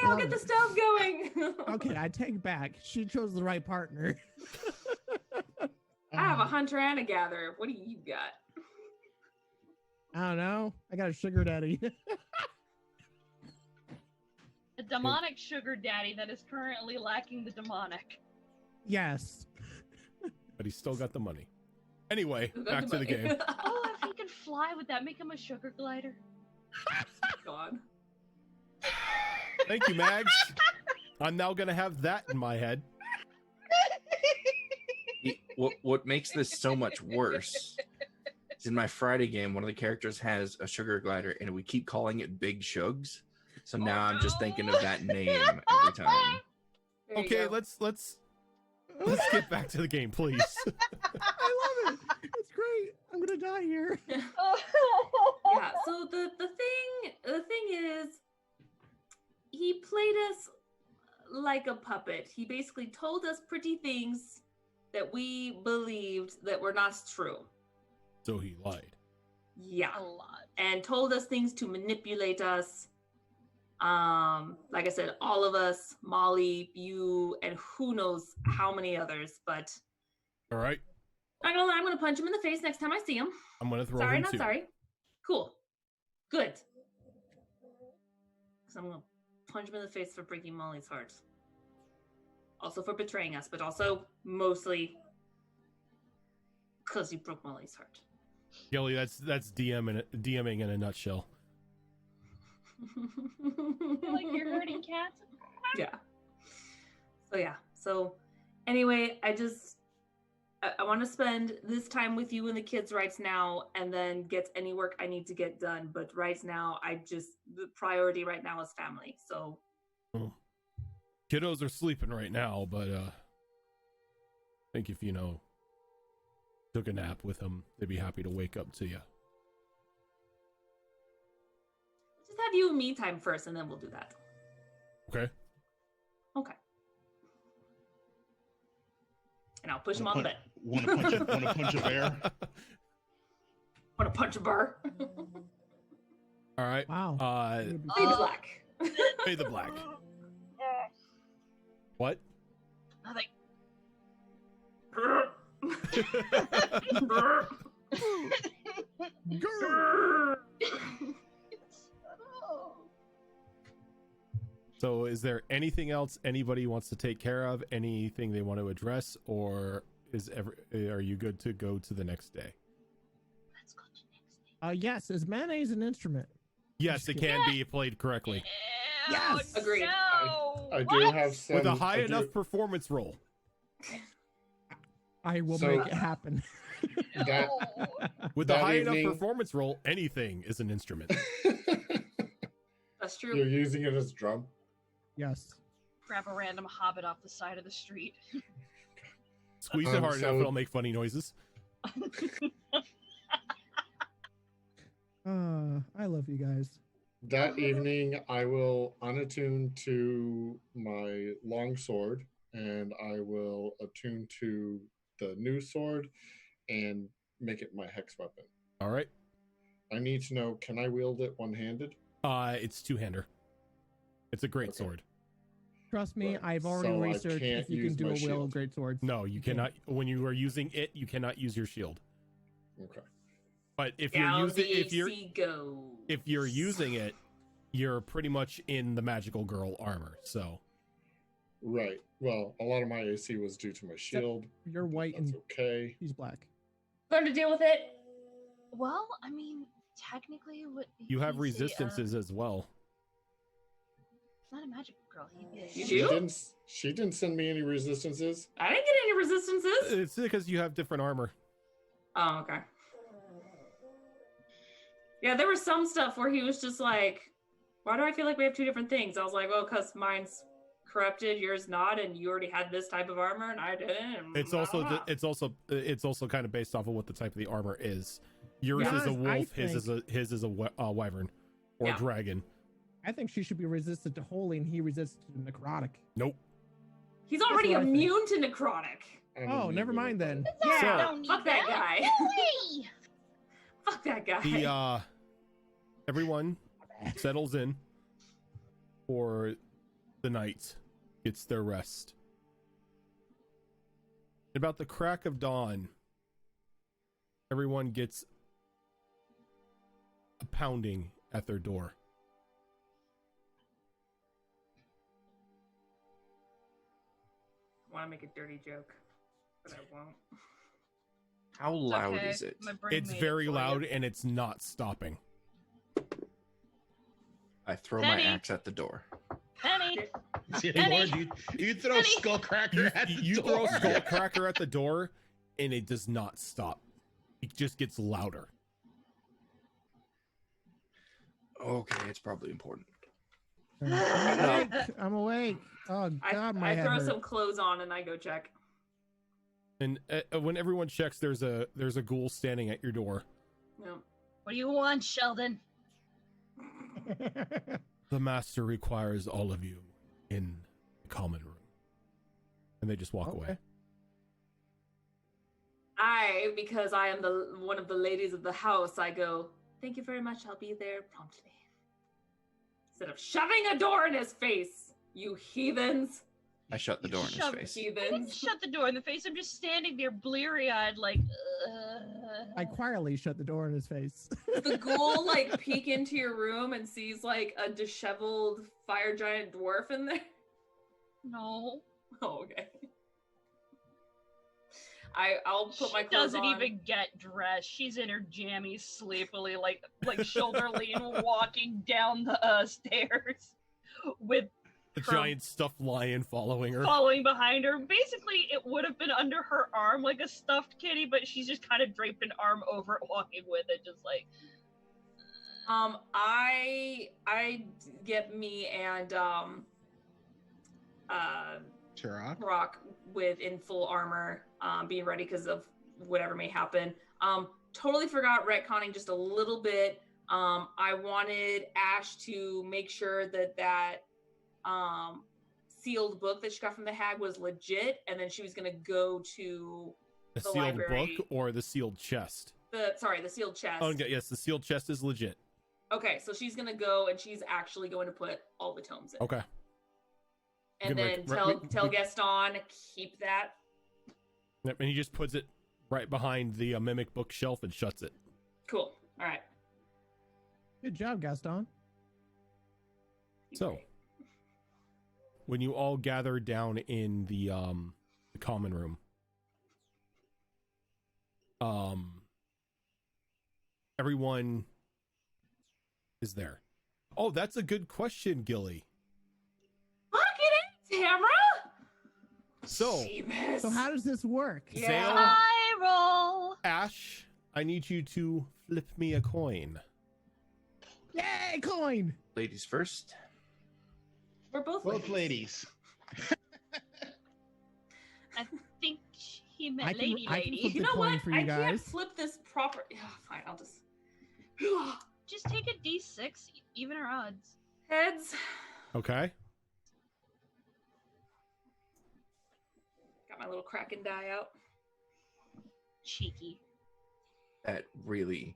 I'll get the stove going. Okay, I take back. She chose the right partner. I have a hunter and a gatherer. What do you got? I don't know. I got a sugar daddy. A demonic sugar daddy that is currently lacking the demonic. Yes. But he's still got the money. Anyway, Who got back to the money? game. Oh, if he could fly, would that make him a sugar glider? God. Thank you, Mags. I'm now gonna have that in my head. What makes this so much worse is in my Friday game, one of the characters has a sugar glider, and we keep calling it Big Shugs. So now I'm just thinking of that name every time. There you Okay, go. let's get back to the game, please. I love it. It's great. I'm gonna die here. Yeah, so the thing is, he played us like a puppet. He basically told us pretty things that we believed that were not true. So he lied. Yeah. A lot. And told us things to manipulate us. Like I said, all of us, Molly, you, and who knows how many others, but All right, not gonna lie, I'm gonna punch him in the face next time I see him. I'm gonna throw Sorry, him not too. sorry. Cool. Good. So I'm gonna punch him in the face for breaking Molly's heart. Also for betraying us, but also mostly because you broke Molly's heart. Gilly, that's DMing in a nutshell. Like you're hurting cats? Yeah. So anyway, I want to spend this time with you and the kids right now, and then get any work I need to get done. But right now, the priority right now is family. So Kiddos are sleeping right now, but I think if took a nap with them, they'd be happy to wake up to you. just have you and me time first, and then we'll do that. Okay. Okay. And I'll him on the bed. Want to punch a bear? Want to punch a bar? All right. Wow. Fade black. Pay the black. What? Nothing. So is there anything else anybody wants to take care of? Anything they want to address, or are you good to go to the next day? Let's go to next thing. Yes. Is mayonnaise an instrument? Yes, it can be played correctly. Yes! Agreed. No. I do What? have some. With a high I do- enough performance roll. I will So- make it happen. That- No. With a That high evening- enough performance roll, anything is an instrument. That's true. You're using it as drum. Yes. Grab a random hobbit off the side of the street. Squeeze it hard enough, so- it'll make funny noises. I love you guys. That evening, I will unattune to my long sword, and I will attune to the new sword, and make it my hex weapon. All right. I need to know: can I wield it one-handed? It's two-hander. It's a great Okay. sword. Trust me, Right. I've already So I researched can't if you can use do my a wheel shield. of great swords. No, you cannot. When you are using it, you cannot use your shield. Okay. But if Down you're using, the AC goes. if you're using it, you're pretty much in the magical girl armor. So Right. Well, a lot of my AC was due to my shield. You're white That's and okay. he's black. Learn to deal with it. Well, I mean, technically, what you have he'd say, resistances as well. He's not a magic girl. He'd be a You She do? didn't. She didn't send me any resistances. I didn't get any resistances. It's because you have different armor. Oh, okay. Yeah, there was some stuff where he was just like, why do I feel like we have two different things? I was like, well, because mine's corrupted, yours not, and you already had this type of armor and I didn't. And It's I also don't know. it's also kind of based off of what the type of the armor is. Yours Yeah. is a Guys, I wolf. His is a wyvern or Yeah. a dragon. I think she should be resistant to holy and he resistant to necrotic. Nope. He's already what I think. immune to necrotic. I'm Oh, immune never to mind it. then. Yeah, So- I don't need Fuck that guy. No way! Fuck that guy. The everyone settles in for the night, gets their rest. About the crack of dawn, everyone gets a pounding at their door. I want to make a dirty joke, but I won't. How loud Okay, is it? my brain It's made it very for you. loud and it's not stopping. I throw Penny. my axe at the door. Penny, Lord, you throw Penny. Skullcracker at the You door. throw Skullcracker at the door and it does not stop. It just gets louder. Okay, it's probably important. I'm awake. I'm awake. Oh God, my I head throw hurts. some clothes on and I go check. And when everyone checks, there's a ghoul standing at your door. No. what do you want, Sheldon? The master requires all of you in the common room. And they just walk away. I, because I am the one of the ladies of the house, I go, thank you very much, I'll be there promptly. Instead of shoving a door in his face, you heathens. I shut the door in his Shove face. I didn't Heathens. shut the door in the face. I'm just standing there bleary-eyed like, I quietly shut the door in his face. The ghoul like peek into your room and sees like a disheveled fire giant dwarf in there. No. Oh, okay. I'll put my She clothes doesn't on. even get dressed. She's in her jammies sleepily, like shoulder lean, walking down the stairs with The her giant stuffed lion following her. following behind her. Basically, it would have been under her arm like a stuffed kitty, but she's just kind of draped an arm over it, walking with it, just like. I get me and Turok. Rock with in full armor, being ready because of whatever may happen. Totally forgot retconning just a little bit. I wanted Ash to make sure that sealed book that she got from the hag was legit, and then she was gonna go to The the sealed library. book or the sealed chest? the sealed chest. Oh, okay, yes, the sealed chest is legit. Okay, so she's gonna go and she's actually going to put all the tomes in. Okay. And Good, then right, tell Gaston, keep that. Yep, and he just puts it right behind the mimic bookshelf and shuts it. Cool. All right. Good job, Gaston. So, when you all gather down in the common room, everyone is there. Oh, that's a good question, Gilly. Fuck it in, Tamara. So, Jeebus. So how does this work? Yeah. Zale, I roll. Ash, I need you to flip me a coin. Yay, coin! Ladies first. We're both Both ladies. I think he meant I can lady. flip You the know coin what? for you I can't guys. flip this proper. Yeah, fine. I'll just Just take a d6, even or odds. heads. Okay. Got my little Kraken die out. Cheeky. That really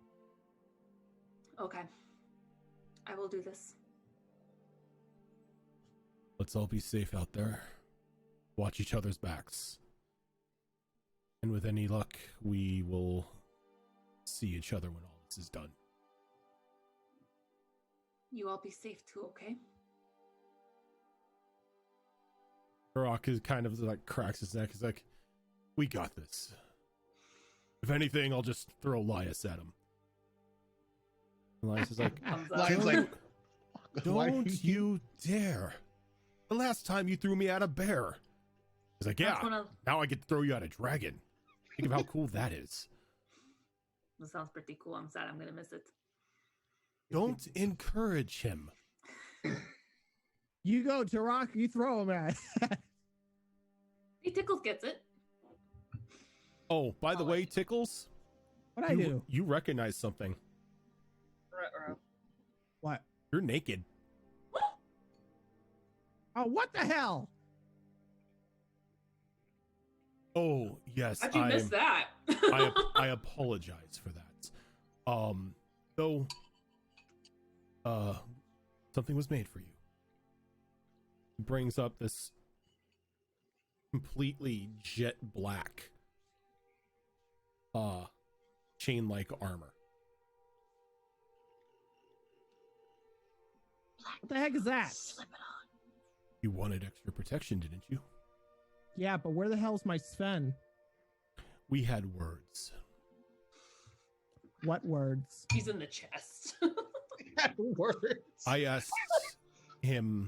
Okay. I will do this. Let's all be safe out there. Watch each other's backs. And with any luck, we will see each other when all this is done. You all be safe too, okay? Rock is kind of like cracks his neck. He's like, we got this. If anything, I'll just throw Elias at him. Elias is like, Lion's like, don't you dare. The last time you threw me at a bear. He's like, yeah, now I get to throw you at a dragon. Think of how cool that is. That sounds pretty cool. I'm sad I'm going to miss it. Don't encourage him. You go, Turok, you throw him at. He Tickles gets it. Oh, by the way, Tickles. What'd I do? You recognize something. What? You're naked. Oh, what the hell? Oh, yes. How'd you miss that? I apologize for that. Though, something was made for you. It brings up this completely jet black, chain-like armor. What the heck is that? Slip it on. You wanted extra protection, didn't you? Yeah, but where the hell's my Sven? We had words. What words? He's in the chest. Words. I asked him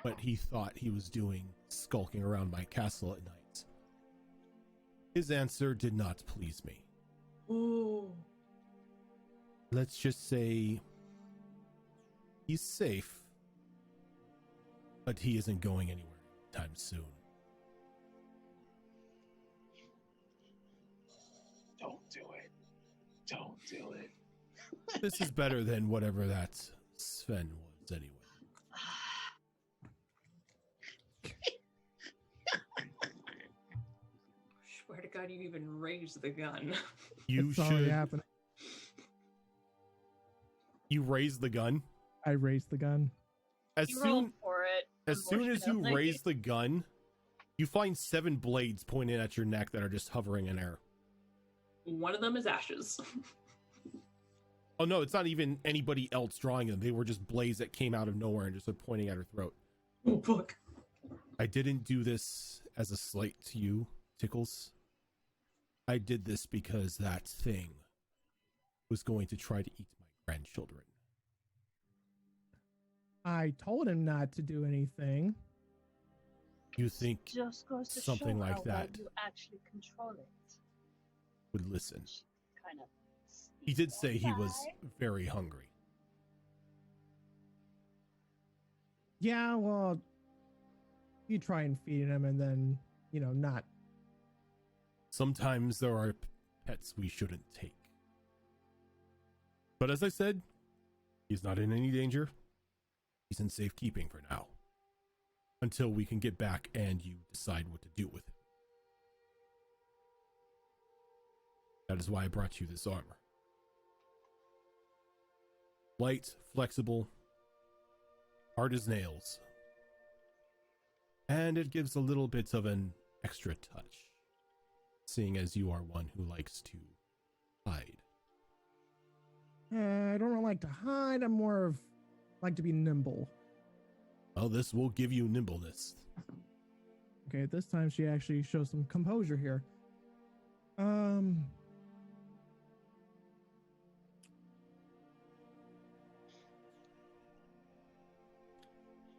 what he thought he was doing skulking around my castle at night. His answer did not please me. Ooh. Let's just say he's safe, but he isn't going anywhere anytime soon. don't do it. Don't do it. This is better than whatever that Sven was anyway. Swear to God, you even raised the gun. You It's already should. happened. You raise the gun. I raised the gun. As You rolled soon for it. as soon as you unfortunately. raise the gun, you find 7 blades pointed at your neck that are just hovering in air. One of them is ashes. Oh no, it's not even anybody else drawing them. They were just blades that came out of nowhere and just were pointing at her throat. Oh, fuck. I didn't do this as a slight to you, Tickles. I did this because that thing was going to try to eat my grandchildren. I told him not to do anything. You think Just goes to something show like how well that you actually control it. would listen? Kind of. He did say he was very hungry. Yeah, well, you try and feed him and then, not. Sometimes there are pets we shouldn't take. But as I said, he's not in any danger. He's in safekeeping for now. Until we can get back and you decide what to do with him. That is why I brought you this armor. Light, flexible, hard as nails. And it gives a little bit of an extra touch, seeing as you are one who likes to hide. I don't really like to hide. I'm more of like to be nimble. Well, this will give you nimbleness. Okay, this time she actually shows some composure here.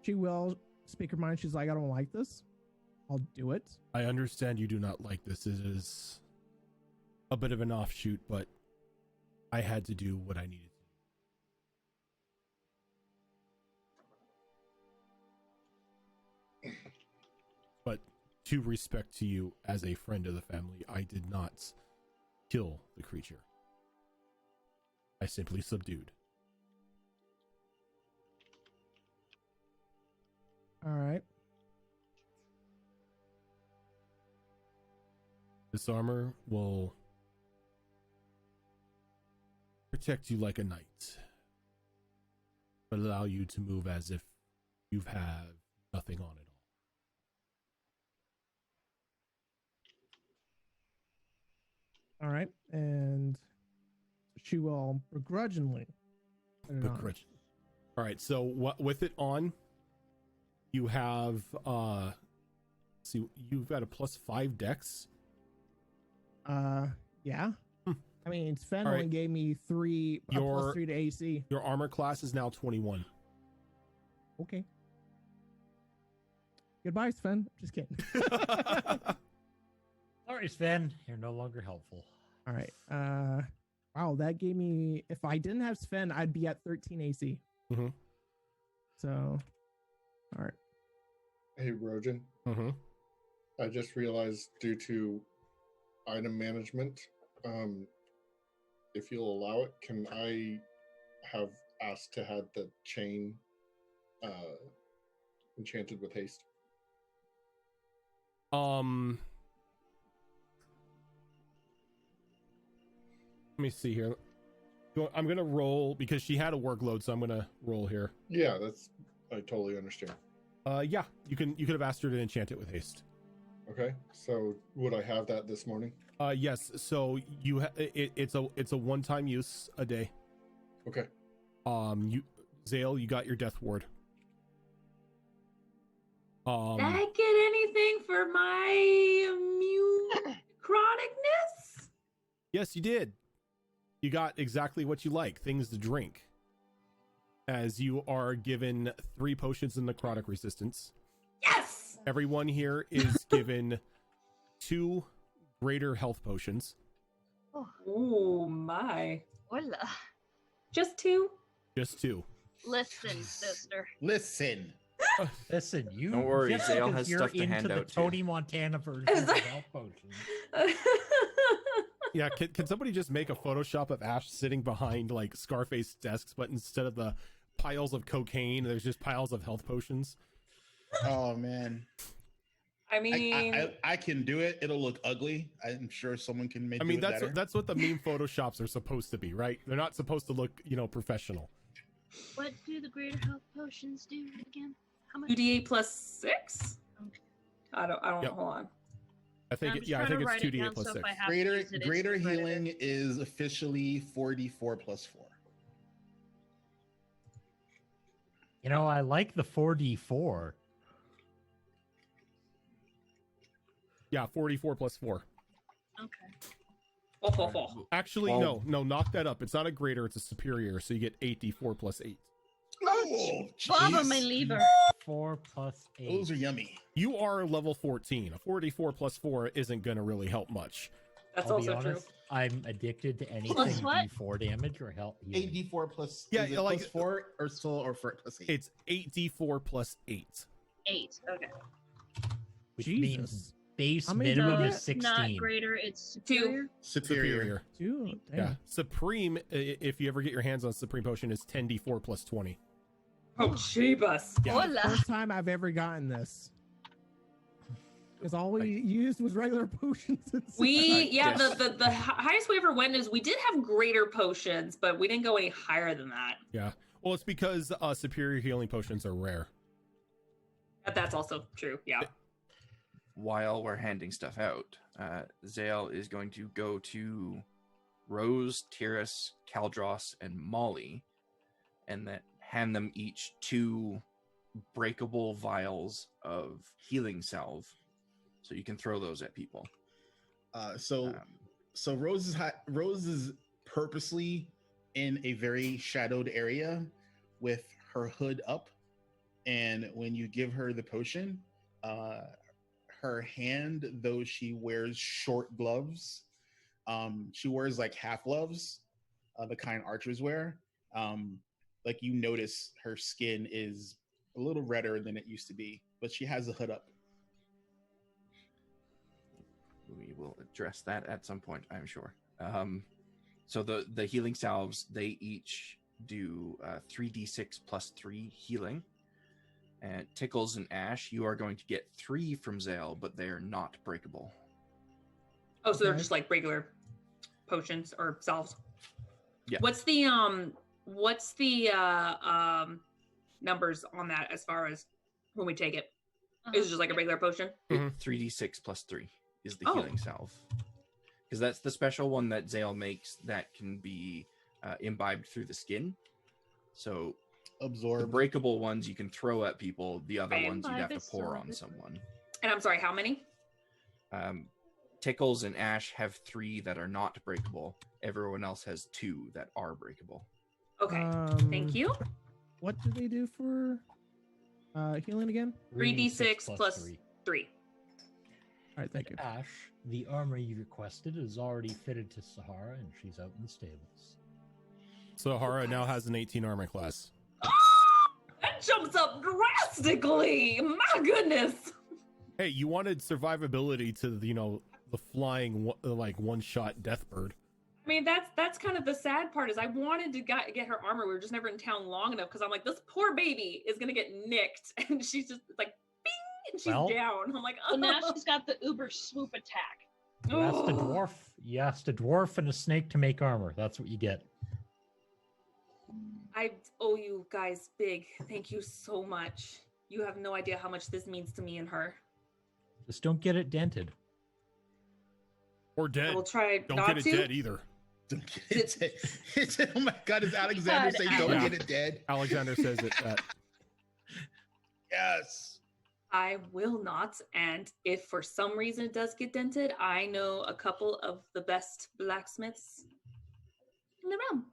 She will speak her mind. She's like, I don't like this. I'll do it. I understand you do not like this. It is a bit of an offshoot, but I had to do what I needed to do. But to respect to you as a friend of the family, I did not kill the creature. I simply subdued. All right. This armor will protect you like a knight, but allow you to move as if you've had nothing on it all. All right, and she will begrudgingly put it on. Begrudge. All right, so what with it on, you have see, you've got a +5 dex. Yeah. I mean, Sven All only right. gave me +3 to AC. Your armor class is now 21. Okay. Goodbye, Sven. Just kidding. Sorry, Sven. You're no longer helpful. All right. Wow, that gave me. If I didn't have Sven, I'd be at 13 AC. Mm-hmm. So, all right. Hey, Rojan. Mm-hmm. I just realized due to item management, if you'll allow it, can I have asked to have the chain enchanted with haste? Let me see here. I'm gonna roll because she had a workload, so I'm gonna roll here. Yeah, I totally understand. Yeah, you could have asked her to enchant it with haste. Okay, so would I have that this morning? Yes. So it's a one-time use a day. Okay. Zale, you got your death ward. Did I get anything for my immune chronicness? Yes, you did. You got exactly what you like, things to drink. As you are given 3 potions of necrotic resistance. Yes! Everyone here is given 2 greater health potions. Oh my. Hola. Just 2? Just 2. Listen, sister. Listen. Listen, you Don't worry, just Zale because has you're stuff to into hand the out, too. Tony Montana version of health potions. Yeah, can somebody just make a Photoshop of Ash sitting behind like Scarface desks, but instead of the piles of cocaine, there's just piles of health potions? Oh man. I mean, I can do it. It'll look ugly. I'm sure someone can make. I mean, it that's better. that's what the meme Photoshops are supposed to be, right? They're not supposed to look, professional. What do the greater health potions do again? How much? 2d8 plus 6? Okay. I don't Yep. hold on. I think I'm just trying I think to it's write it 2d8 down, plus so 6. if I have to Greater use it, it's greater just right healing is officially 4d4 plus 4. You know, I like the 4d4. Yeah, 44 plus 4. Okay. Actually, Well- no, knock that up. It's not a greater, it's a superior, so you get 8d4 plus 8. Oh, Baba, jeez. my liver. 4 plus 8. Those are yummy. You are level 14. A 44 plus 4 isn't going to really help much. That's I'll be also true. honest, I'm addicted to anything Plus what? D4 damage or health. healing. 8d4 plus. Yeah, is it like- plus 4 or still or for plus 8. It's 8d4 plus 8. 8. Okay. Which Jesus. means base How many minimum do is It's 16. not greater, it's superior. Superior. Dude, damn. Yeah. Supreme, if you ever get your hands on Supreme Potion, is 10d4 plus 20. Oh, Jeebus. Yeah. Hola. First time I've ever gotten this. Because all we used was regular potions. And Yeah, Yes. the highest we ever went is we did have greater potions, but we didn't go any higher than that. Yeah. Well, it's because superior healing potions are rare. But that's also true. Yeah. While we're handing stuff out, Zale is going to go to Rose, Tyrus, Caldros, and Molly, and then hand them each 2 breakable vials of healing salve, so you can throw those at people. So Rose is purposely in a very shadowed area with her hood up, and when you give her the potion, her hand, though she wears short gloves, she wears like half gloves, the kind archers wear. Like you notice her skin is a little redder than it used to be, but she has the hood up. We will address that at some point, I'm sure. So the healing salves, they each do 3d6 plus 3 healing. And Tickles and Ash, you are going to get 3 from Zale, but they are not breakable. Oh, so they're Okay. just like regular potions or salves. Yeah. What's the numbers on that as far as when we take it? Is it just like a regular potion? 3d6 plus 3 is the Oh. healing salve. Because that's the special one that Zale makes that can be imbibed through the skin. So the Absorb. breakable ones you can throw at people. The other Right. ones you'd have to Imbibe pour is on someone. And I'm sorry, how many? Tickles and Ash have 3 that are not breakable. Everyone else has 2 that are breakable. Okay. Thank you. What do they do for healing again? 3d6 plus 3. All right, thank you. Ash, the armor you requested is already fitted to Sahara, and she's out in the stables. Sahara now has an 18 armor class. That jumps up drastically. My goodness. Hey, you wanted survivability to, the flying, one-shot death bird. I mean, that's kind of the sad part is I wanted to get her armor. We were just never in town long enough because I'm like, this poor baby is gonna get nicked, and she's just like, bing, and she's down. I'm like, oh. So now she's got the uber swoop attack. You asked a dwarf and a snake to make armor. That's what you get. I owe you guys big. Thank you so much. You have no idea how much this means to me and her. Just don't get it dented. Or dead. I will try Don't not get it to. dead either. Don't get it dead. Oh my God, is Alexander saying don't Yeah. get it dead? Alexander says it. Yes. I will not. And if for some reason it does get dented, I know a couple of the best blacksmiths in the realm.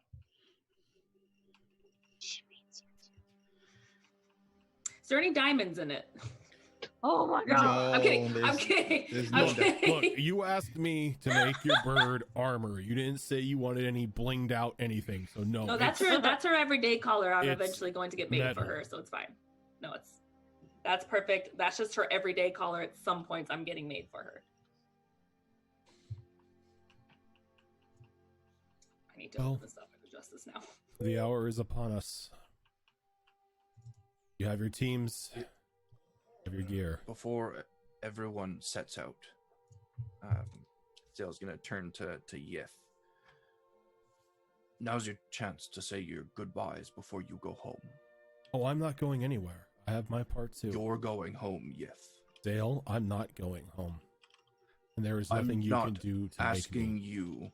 Is there any diamonds in it? Oh my god. No, I'm kidding. I'm there's- kidding. there's I'm no kidding. Look, you asked me to make your bird armor. You didn't say you wanted any blinged out anything. So no. No, that's it's- her. That's her everyday collar. I'm it's eventually going to get made for metal. her, so it's fine. No, that's perfect. That's just her everyday collar. At some points, I'm getting made for her. I need to Well, open this up and adjust this now. The hour is upon us. You have your teams. You have your gear. Before everyone sets out, Zale's going to turn to Yith. Now's your chance to say your goodbyes before you go home. Oh, I'm not going anywhere. I have my part too. You're going home, Yith. Dale, I'm not going home. And there is I'm nothing you not can do to asking make me. you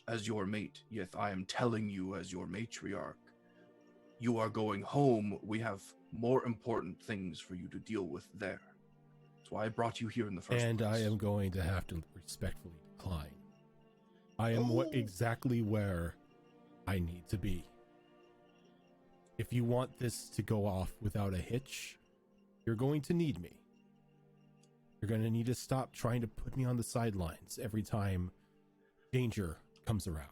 as your mate, Yith. I am telling you as your matriarch. You are going home. We have more important things for you to deal with there. That's why I brought you here in the first And place. I am going to have to respectfully decline. I am exactly where I need to be. If you want this to go off without a hitch, you're going to need me. You're going to need to stop trying to put me on the sidelines every time danger comes around.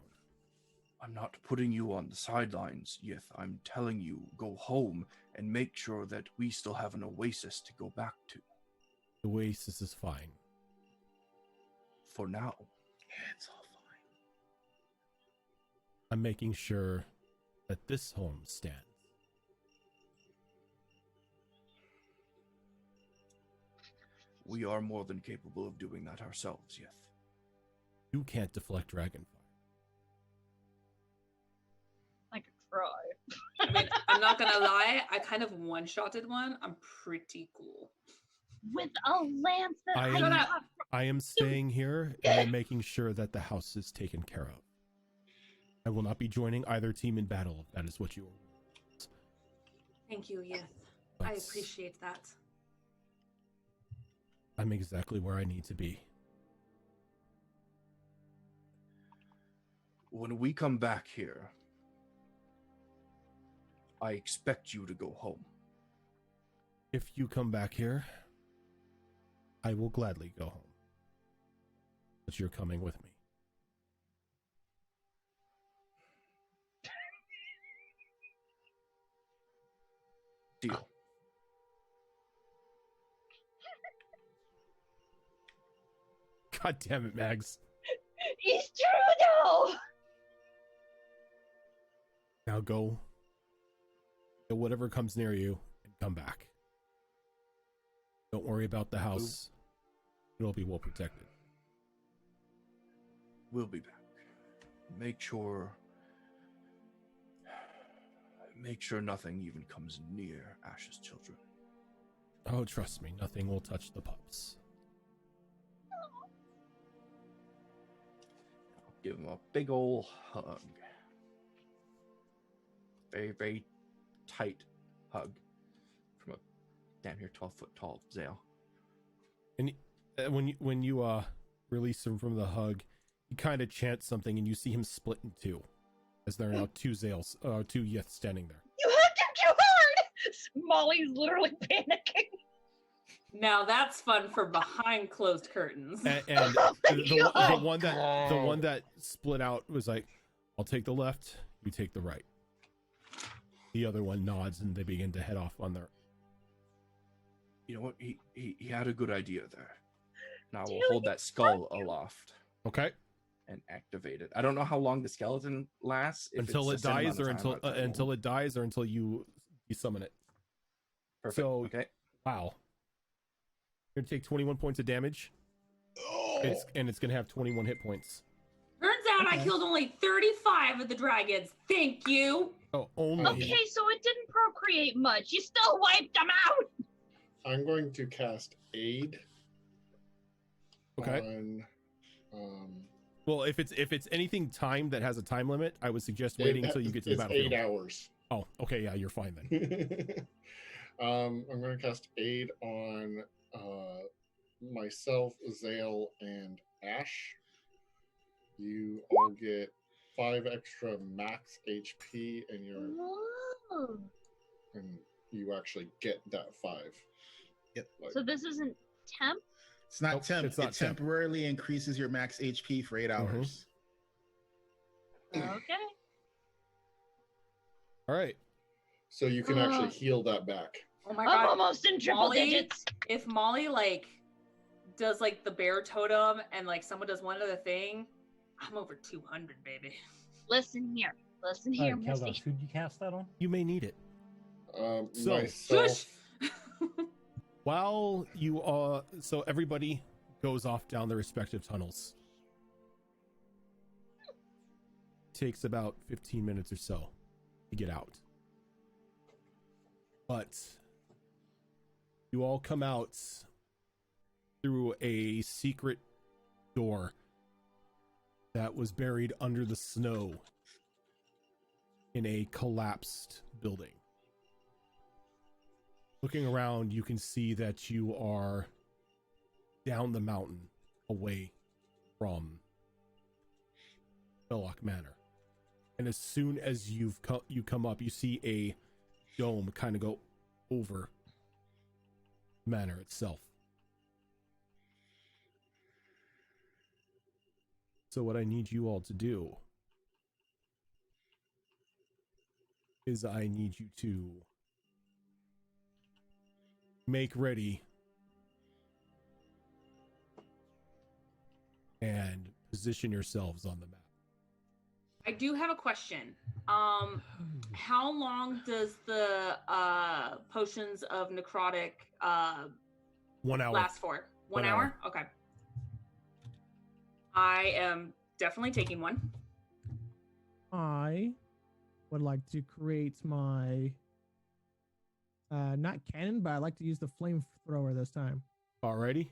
I'm not putting you on the sidelines, Yith. I'm telling you, go home and make sure that we still have an oasis to go back to. The Oasis is fine. For now. It's all fine. I'm making sure that this home stands. We are more than capable of doing that ourselves, Yith. You can't deflect dragonfire. I could try. I mean, I'm not gonna lie. I kind of one-shotted one. I'm pretty cool. With a lance that I I am- got I am staying here and I'm making sure that the house is taken care of. I will not be joining either team in battle if that is what you are. Thank you, Yith. I That's- appreciate that. I'm exactly where I need to be. When we come back here, I expect you to go home. If you come back here, I will gladly go home. But you're coming with me. Deal. God damn it, Mags. It's true though. Now go. Go whatever comes near you and come back. Don't worry about the house. It'll be well protected. We'll be back. Make sure Make sure nothing even comes near Ash's children. Oh, trust me, nothing will touch the pups. I'll give him a big ol' hug. Very, very tight hug from a damn near 12-foot tall Zale. And when you release him from the hug, he kind of chants something, and you see him split in two, as there are now two Yeth standing there. You hugged him too hard! Molly's literally panicking. Now that's fun for behind closed curtains. And the one that split out was like, "I'll take the left, you take the right." The other one nods, and they begin to head off on their. You know what? He had a good idea there. Now we'll hold that skull aloft. Okay. And activate it. I don't know how long the skeleton lasts. Until it dies, or until it dies, or until you summon it. Perfect. So, okay. Wow. You're gonna take 21 points of damage. Oh. It's gonna have 21 hit points. Turns out I killed only 35 of the dragons. Thank you. Oh, only. Okay, so it didn't procreate much. You still wiped them out. I'm going to cast Aid. Okay. On, well, if it's anything timed that has a time limit, I would suggest waiting until you get to the battlefield. 8 hours. Oh, okay, yeah, you're fine then. I'm going to cast Aid on myself, Zale, and Ash. You all get 5 extra max HP, and you actually get that 5. Yep. So this isn't temp? It's not temp. It's not it temporarily increases your max HP for 8 hours. Okay. All right. So you can actually heal that back. Oh my I'm god. almost in triple digits. If Molly does the bear totem and someone does one other thing, I'm over 200, baby. Listen here, Keldos, Missy. who'd you cast that on? You may need it. Myself. Shush! While you so everybody goes off down their respective tunnels. Takes about 15 minutes or so to get out. But you all come out through a secret door that was buried under the snow in a collapsed building. Looking around, you can see that you are down the mountain away from Belloc Manor. And as soon as you come up, you see a dome kind of go over the manor itself. So what I need you all to do is I need you to make ready and position yourselves on the map. I do have a question. How long does the potions of necrotic 1 hour last for? 1 hour? Okay. I am definitely taking one. I would like to create my not cannon, but I like to use the flamethrower this time. Alrighty.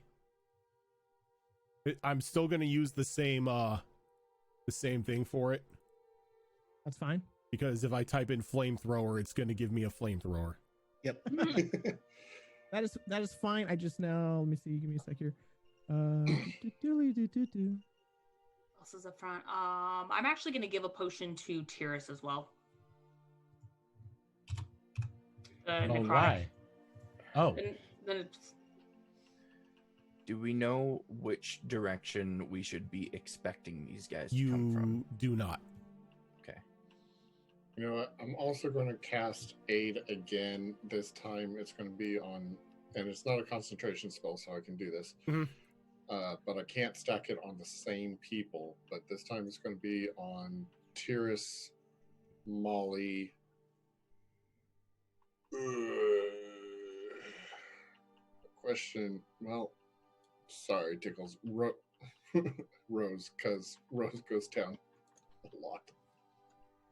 I'm still gonna use the same thing for it. That's fine. Because if I type in flamethrower, it's gonna give me a flamethrower. Yep. That is fine. I just now let me see. Give me a sec here. Else is up front. I'm actually gonna give a potion to TUES as well. Necrotic. Why? Oh. Then it's... Do we know which direction we should be expecting these guys to come from? You do not. Okay. You know what? I'm also going to cast Aid again. This time it's going to be on, and it's not a concentration spell, so I can do this. Mm-hmm. But I can't stack it on the same people. But this time it's going to be on TUES, Molly. Question. Well, sorry, Tickles. Rose, because Rose goes down a lot.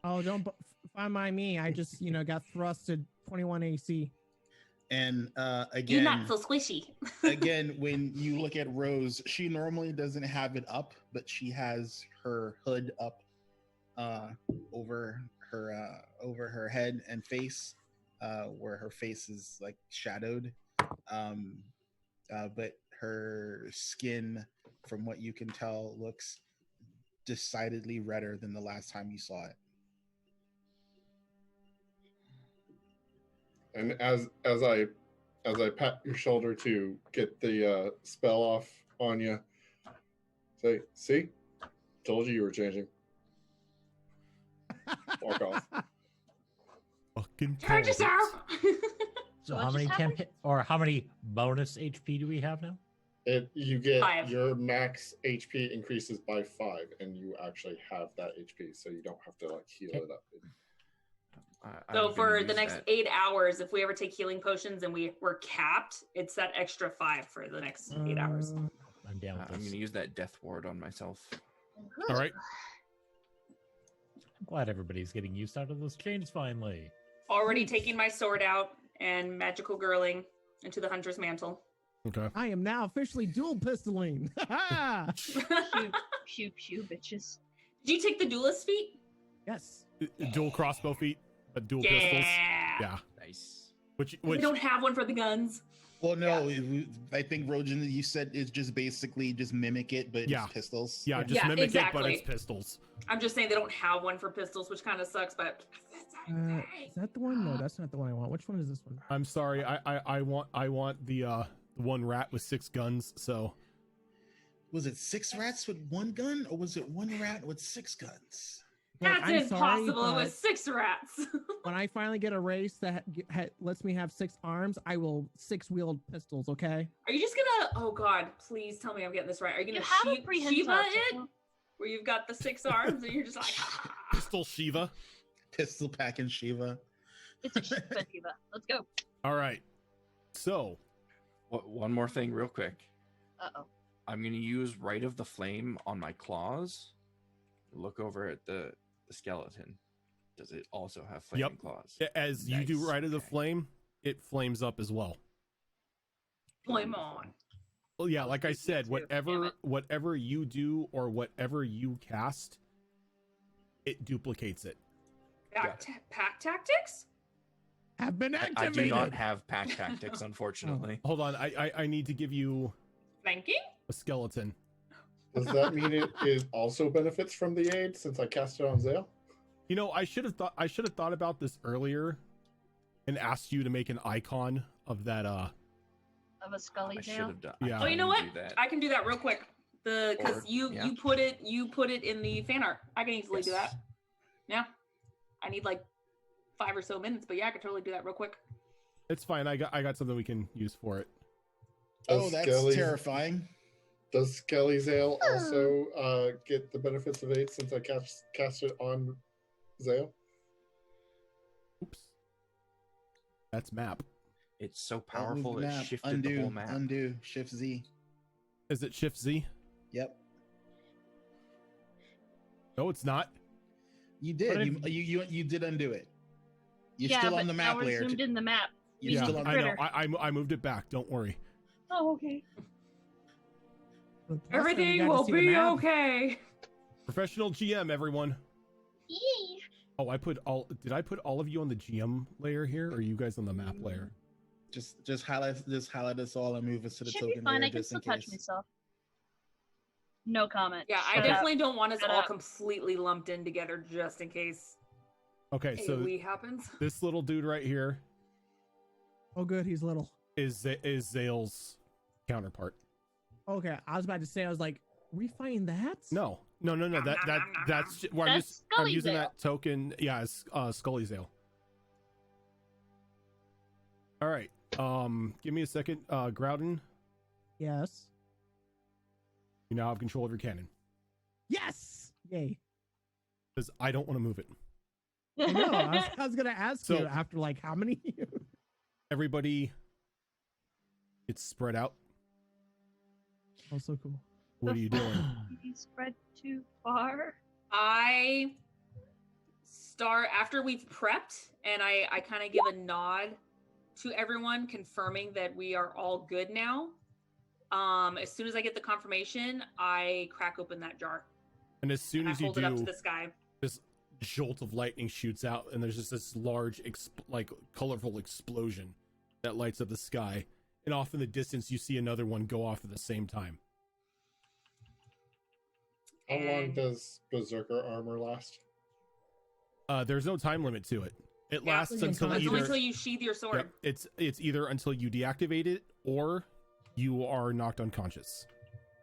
Oh, don't Fine by me. I just, got thrusted 21 AC. And You're again, not so squishy. again, when you look at Rose, she normally doesn't have it up, but she has her hood up over her head and face, where her face is like shadowed. But her skin, from what you can tell, looks decidedly redder than the last time you saw it. And as I pat your shoulder to get the spell off on you, say, "See, told you were changing." Walk off. Fucking Charge told yourself. So What how just many happened? how many bonus HP do we have now? You get 5. your max HP increases by 5, and you actually have that HP, so you don't have to like heal it up. So for the next 8 hours, if we ever take healing potions and we're capped, it's that extra 5 for the next 8 hours. I'm down with I'm this. gonna use that death ward on myself. All right. I'm glad everybody's getting used out of those chains finally. Already taking my sword out and magical girling into the hunter's mantle. Okay. I am now officially dual pistoling. Pew pew bitches. Did you take the duelist feat? Yes. Dual crossbow feet, dual Yeah. pistols. Yeah. Nice. Which We don't have one for the guns. Well, no, I think Rojan, you said it's just basically just mimic it, but Yeah. it's pistols. yeah, just Yeah, mimic it, but exactly. it's pistols. I'm just saying they don't have one for pistols, which kind of sucks, but Is that the one? No, that's not the one I want. Which one is this one? I'm sorry. I want the one rat with 6 guns. So Was it 6 rats with 1 gun, or was it 1 rat with 6 guns? Look, that's I'm sorry, impossible. It but was 6 rats. when I finally get a race that lets me have 6 arms, I will 6-wield pistols. Okay. Are you just gonna? Oh God! Please tell me I'm getting this right. Are you You gonna have a Shiva prehensile it? tickle. Where you've got the 6 arms and you're just like, pistol Shiva. Pistol pack and Shiva. It's a Shiva diva. Let's go. All right. So One more thing, real quick. Uh-oh. I'm gonna use Rite of the Flame on my claws. Look over at the skeleton. Does it also have flaming Yep. claws? as you do Nice. right of the Okay. flame, it flames up as well. flame on. Well, yeah, Oh, like I thank you said, too. Damn whatever it. you do or whatever you cast, it duplicates it. Pack tactics? Have been I activated. do not have pack tactics, unfortunately. Hold on, I need to give you Flanking? a skeleton. Does that mean it also benefits from the aid since I cast it on Zale? You know, I should have thought about this earlier, and asked you to make an icon of that. Of a Scully I should tail. have done. Yeah. Oh, you know I what? didn't do that. I can do that real quick. Because Or- you yeah. you put it in the fan art. I can easily do Yes. that. Yeah. I need like 5 or so minutes, but yeah, I could totally do that real quick. It's fine. I got something we can use for it. Oh, Does that's Skelly- terrifying. Does Skelly's Ale also get the benefits of aid since I cast it on Zale? Oops. That's map. It's so Don't move powerful the it map. shifted undo, the whole map. Undo. Shift Z. Is it Shift Z? Yep. No, it's not. You What did. if- You did undo it. You're Yeah, still but on the now map we're layer. zoomed in the map. You're Yeah, still on I know. critter. I moved it back. Don't worry. Oh, okay. Plus, I Everything got to will see the be map. okay. Professional GM, everyone. Yee. Oh, did I put all of you on the GM layer here, or are you guys on the map layer? Just highlight us all and move us to the Should be token fine. layer I can just in still touch case. myself. No comment. Yeah, I Shut up. definitely don't want us Shut all up. completely lumped in together just in case Okay, so AoE happens. this little dude right here Oh, good. He's little. is Zale's counterpart. Okay, I was about to say. I was like, we find that? No. That's well, I'm That's I'm Scully using Zale. that token. Yeah, it's Scully Zale. All right. Give me a second. Groudon, Yes. you now have control of your cannon Yes. Yay. because I don't want to move it. I know. I was gonna ask So- you after like how many? Everybody, it's spread out. Oh, so cool. What are you doing? You spread too far. I start after we've prepped, and I kind of give a nod to everyone, confirming that we are all good now. As soon as I get the confirmation, I crack open that jar. And as soon as you hold it up to do, the sky. this jolt of lightning shoots out, and there's just this large, colorful explosion that lights up the sky. And off in the distance, you see another one go off at the same time. How long does Berserker armor last? There's no time limit to it. It lasts until it's only either until you sheath your sword. Yep, it's either until you deactivate it or you are knocked unconscious.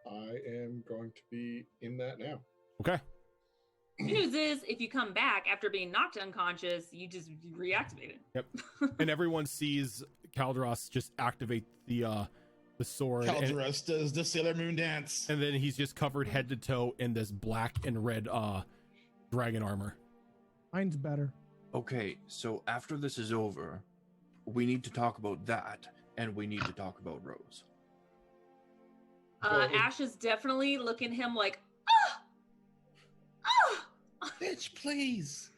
I am going to be in that now. Okay. The news is, if you come back after being knocked unconscious, you just reactivate it. Yep. And everyone sees Kaldros just activate the sword. Kaldros does the Sailor Moon dance. And then he's just covered head to toe in this black and red dragon armor. Mine's better. Okay, so after this is over, we need to talk about that, and we need to talk about Rose. Ash is definitely looking him like, Bitch, please.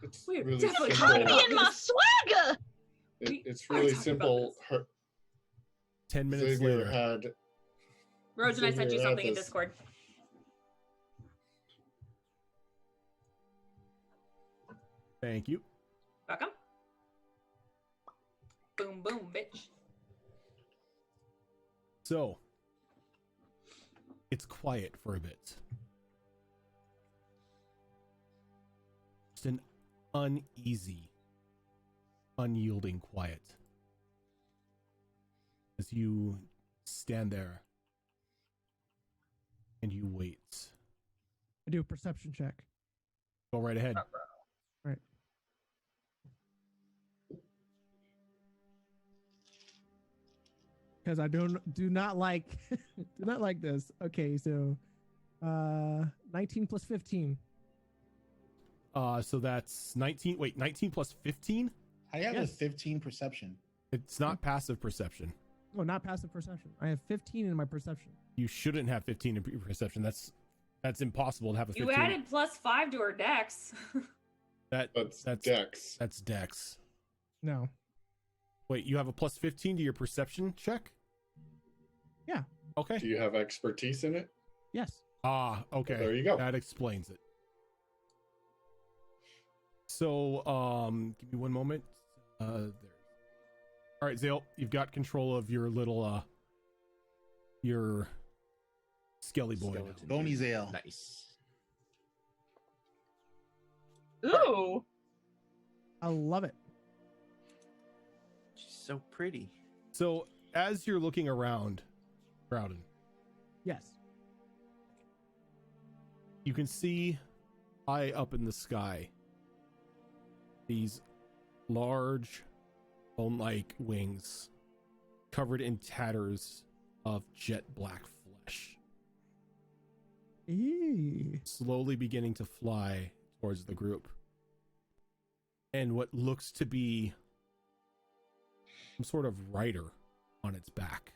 It's we're really definitely simple. talking Me about and my this. swagger. It's We're really talking about simple. this. 10 minutes Xavier later. had Rose and I sent you Xavier had something in this- Discord. Thank you. Welcome. Boom, boom, bitch. So, it's quiet for a bit. Just an uneasy, unyielding quiet. As you stand there and you wait. I do a perception check. Go right ahead. Right. Because I do not like do not like this. Okay, so 19 plus 15. So that's 19. Wait, 19 plus 15? I have Yes. a 15 perception. It's not passive perception. Oh, not passive perception. I have 15 in my perception. You shouldn't have 15 in perception. That's impossible to have a 15. You added +5 to her dex. that's that's Dex. That's Dex. No. Wait, you have a plus 15 to your perception check? Yeah. Okay. Do you have expertise in it? Yes. Ah, okay. There you go. That explains it. So, give me one moment. There. All right, Zale, you've got control of your little, your skelly boy. Skeleton Bony dude. Zale. Nice. Ooh. I love it. She's so pretty. So, as you're looking around, Crowden, Yes. you can see high up in the sky these large bone-like wings covered in tatters of jet black flesh, Eee. slowly beginning to fly towards the group. And what looks to be some sort of rider on its back.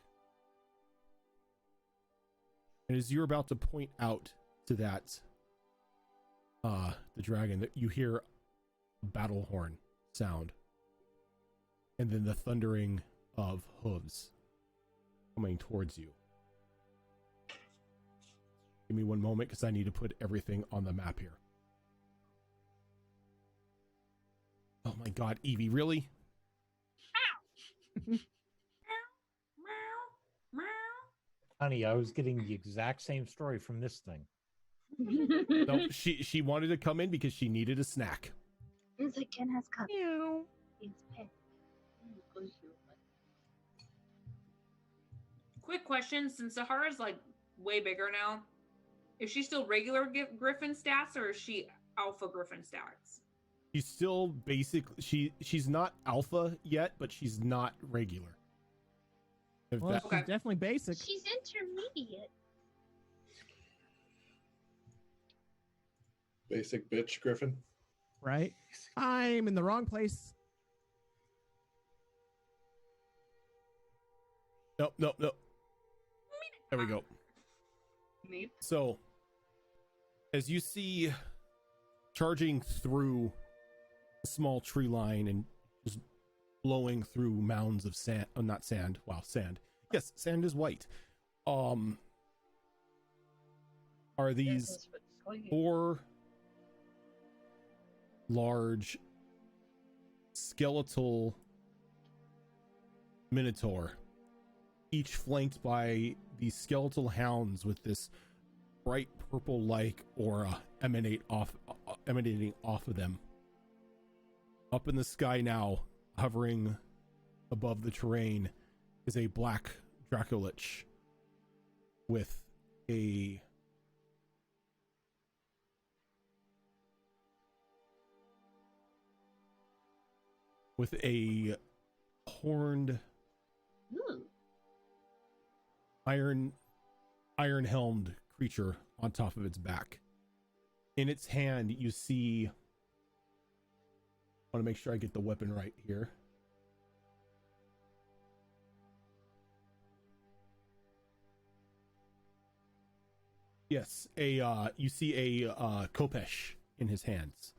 And as you're about to point out to that, the dragon, that you hear a battle horn sound, and then the thundering of hooves coming towards you. Give me one moment, because I need to put everything on the map here. Oh my god, Evie, really? Honey, I was getting the exact same story from this thing. No, she wanted to come in because she needed a snack. It's like Ken has cut. It's pet. Quick question: since Sahara's like way bigger now, is she still regular Griffin stats, or is she Alpha Griffin stats? She's still she's not alpha yet, but she's not regular. If Well, that- she's definitely basic, She's intermediate. Basic bitch, Griffin. right? I'm in the wrong place. no. There we go. Neat. So, as you see charging through a small tree line and just blowing through mounds of sand. Not sand. Wow, sand. Yes, sand is white. Are these 4 large skeletal minotaur, each flanked by these skeletal hounds with this bright purple like aura emanating off of them. Up in the sky now, hovering above the terrain, is a black Dracolich with a horned iron helmed creature on top of its back. In its hand, you see, I want to make sure I get the weapon right here. Yes, you see a Kopesh in his hands.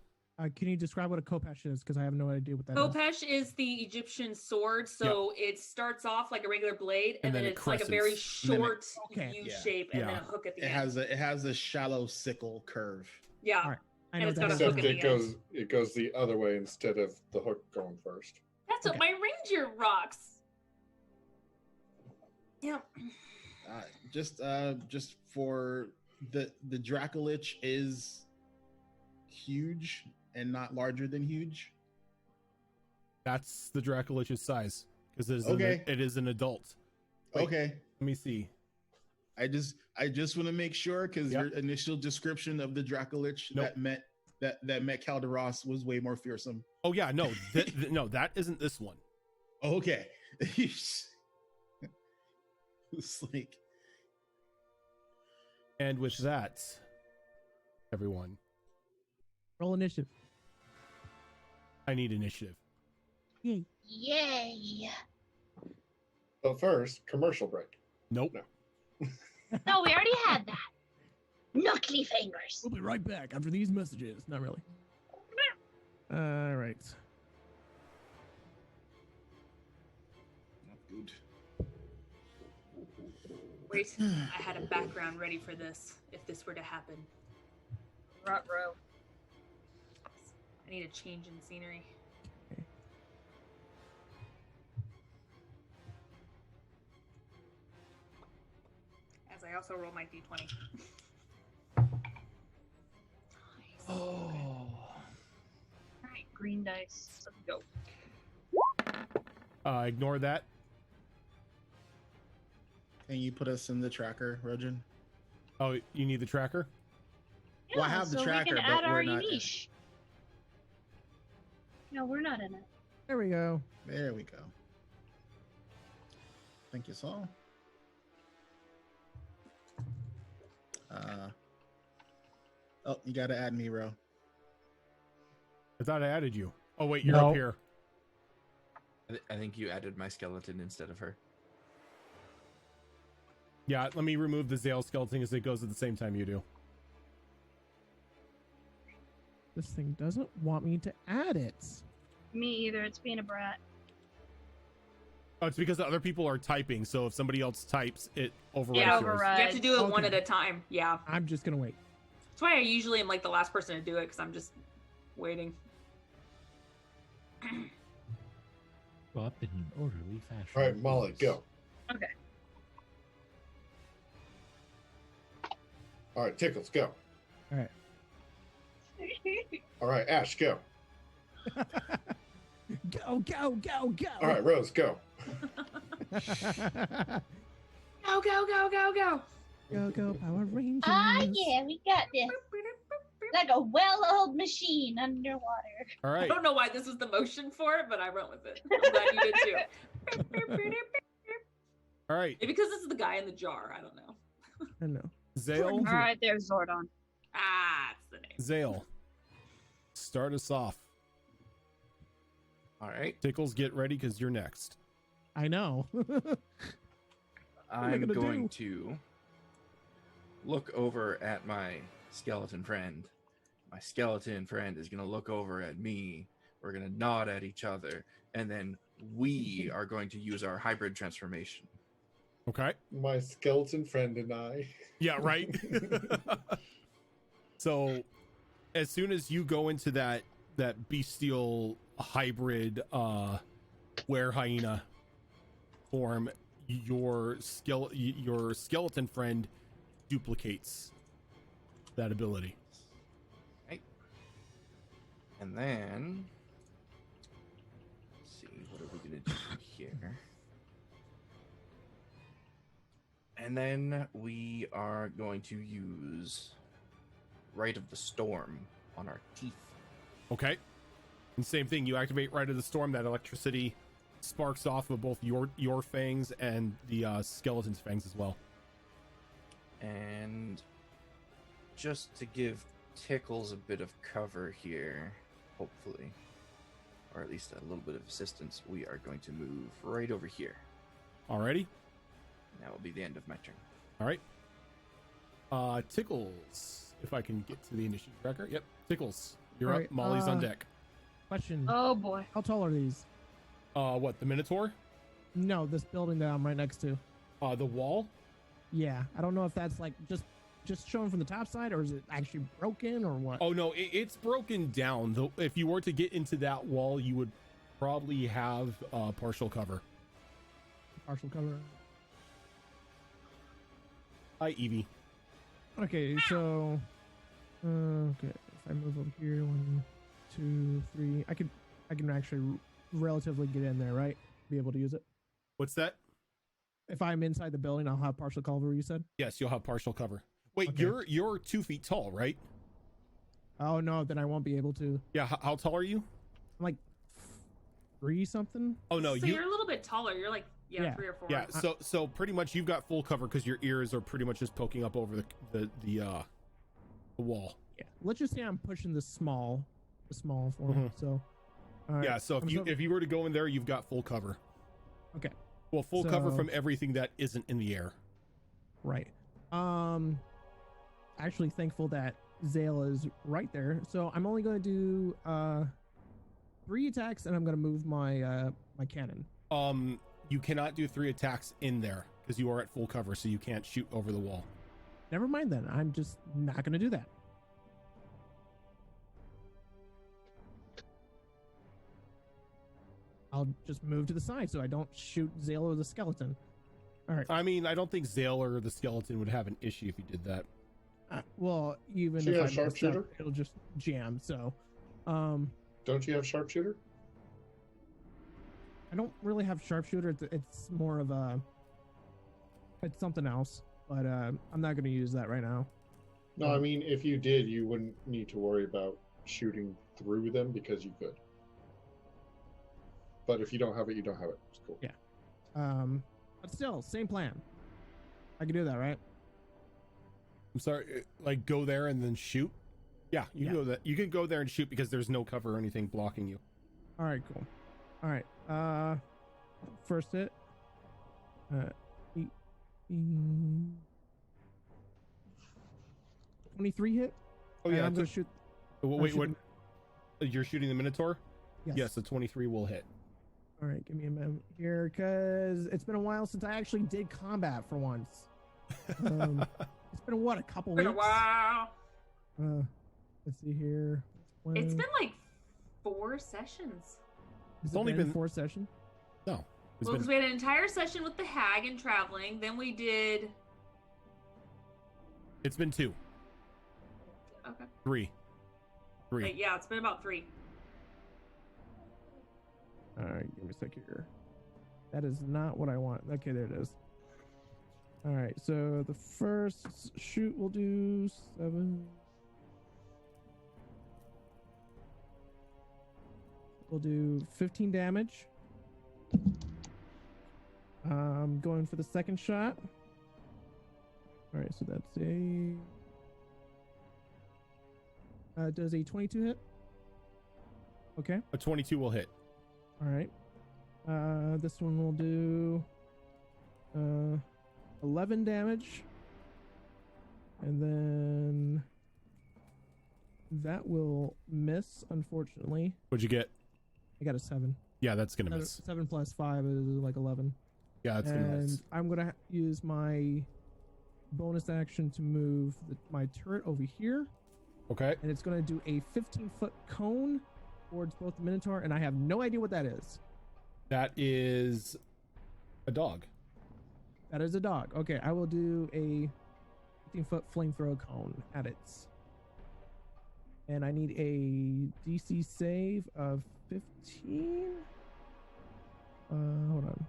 Can you describe what a Kopesh is? Because I have no idea what that is. Kopesh is the Egyptian sword, so it starts off like a regular blade, and then it's like a very short U shape, and then a hook at the end. It has a shallow sickle curve. Yeah, all right. and it's got a hook at the end. It goes the other way instead of the hook going first. That's what my ranger rocks. Yeah. Just for the Dracolich is huge and not larger than huge. That's the Dracolich's size, because it is an adult. Wait, okay, let me see. I just want to make sure, because your initial description of the Dracolich that met Calderos was way more fearsome. Oh yeah, no, no, that isn't this one. Okay. It's like, and with that, everyone, roll initiative. I need initiative. Yay. Yay. But first, commercial break. Nope. No. No, we already had that. Knuckly fingers. We'll be right back after these messages. Not really. All right. not good. Wait, I had a background ready for this, if this were to happen. Ruh-roh. I need a change in scenery. Okay. As I also roll my d20. Oh. All right, green dice. Let's go. Ignore that. Can you put us in the tracker, Rojan? Oh, you need the tracker? Yeah, Well, I have the so tracker, we can but add our we're not- niche. No, we're not in it. There we go. There we go. Thank you, Saul. Oh, you gotta add me, Ro. I thought I added you. Oh wait, you're No. up here. I think you added my skeleton instead of her. Yeah, let me remove the Zale skeleton as it goes at the same time you do. This thing doesn't want me to add it. Me either. It's being a brat. Oh, it's because the other people are typing, so if somebody else types, it overrides Yeah, yours. override. You have to do it one Okay. at a time. Yeah. I'm just gonna wait. That's why I usually am like the last person to do it, because I'm just waiting. Go up in an orderly fashion. All right, Molly, go. Okay. All right, Tickles, go. All right. All right, Ash, go. Go, go, go, go. All right, Rose, go. Go, go, go, go, go. Go, go, Power Rangers. Ah, yeah, we got this. Like a well-oiled machine underwater. All I right. don't know why this was the motion for it, but I went with it. I'm glad you did too. All right. Maybe because this is the guy in the jar. I don't know. I know. Zale. All right, there's Zordon. Ah, it's the name. Zale. Start us off. All right. Tickles, get ready because you're next. I know. I I'm gonna going do? to look over at my skeleton friend my skeleton friend is going to look over at me. We're going to nod at each other, and then we are going to use our hybrid transformation. Okay. My skeleton friend and I. Yeah, right. So as soon as you go into that bestial hybrid were hyena form, your skeleton friend duplicates that ability. Right. And then let's see, what are we gonna do here? And then we are going to use Rite of the Storm on our teeth. Okay. And same thing, you activate Rite of the Storm, that electricity sparks off of both your fangs and the skeleton's fangs as well. And just to give Tickles a bit of cover here, hopefully, or at least a little bit of assistance, we are going to move right over here. Alrighty. That will be the end of my turn. All right. Tickles, if I can get to the initiative tracker. Yep. Tickles, you're All right, up. Molly's on deck. Question. Oh boy. How tall are these? What, the Minotaur? No, this building that I'm right next to. The wall? Yeah, I don't know if that's like just shown from the top side, or is it actually broken, or what? Oh no, it's broken down. Though, if you were to get into that wall, you would probably have partial cover. Partial cover. Hi, Evie. Okay, so okay, if I move over here, 1, 2, 3, I can actually relatively get in there, right? Be able to use it. What's that? If I'm inside the building, I'll have partial cover. You said? Yes, you'll have partial cover. Wait, Okay. you're 2 feet tall, right? Oh no, then I won't be able to. Yeah. How tall are you? I'm like 3 something. Oh no, So you're a little bit taller. You're like Yeah. 3 or 4. Yeah. So pretty much you've got full cover because your ears are pretty much just poking up over the wall. Yeah. Let's just say I'm pushing the small form. Mhm. So. All right. Yeah. So if you were to go in there, you've got full cover. Okay. Well, full cover So- from everything that isn't in the air. Right. Actually thankful that Zale is right there. So I'm only going to do 3 attacks, and I'm going to move my my cannon. You cannot do 3 attacks in there because you are at full cover, so you can't shoot over the wall. Never mind then. I'm just not going to do that. I'll just move to the side so I don't shoot Zale or the skeleton. All right. I mean, I don't think Zale or the skeleton would have an issue if you did that. Well, even So you if I have messed up, sharpshooter? it'll just jam. So, Don't you have sharpshooter? I don't really have sharpshooter. It's more of it's something else. But I'm not going to use that right now. No, I mean, if you did, you wouldn't need to worry about shooting through them because you could. But if you don't have it, you don't have it. It's cool. Yeah. But still, same plan. I can do that, right? I'm sorry, like go there and then shoot. Yeah, you can go that. You can go there and shoot because there's no cover or anything blocking you. All right, cool. All right. First hit. 23 hit. Oh And yeah, I'm gonna shoot. Wait, shooting- what? You're shooting the Minotaur? Yes. Yes, the 23 will hit. All right, give me a moment here, because it's been a while since I actually did combat for once. It's been what, a couple Been a weeks? while. Let's see here. It's been like 4 sessions. It's only been 4 sessions. No, it's Well, because we had an entire session with the hag and traveling. Then we did. it's been 2, Okay. 3. Wait, yeah, it's been about 3. All right, give me a sec here. That is not what I want. Okay, there it is. All right, so the first shoot will do 7. We'll do 15 damage. Going for the second shot. All right, so that's does a 22 hit? Okay. A 22 will hit. All right. This one will do 11 damage. And then That will miss, unfortunately. What'd you get? I got a 7. Yeah, that's gonna miss. 7 plus 5 is like 11. Yeah, that's gonna And miss. I'm gonna use my bonus action to move my turret over here, Okay. and it's gonna do a 15-foot cone towards both the Minotaur, and I have no idea what that is. That is a dog. That is a dog. Okay, I will do a 15-foot flamethrower cone at it. And I need a DC save of 15. Hold on.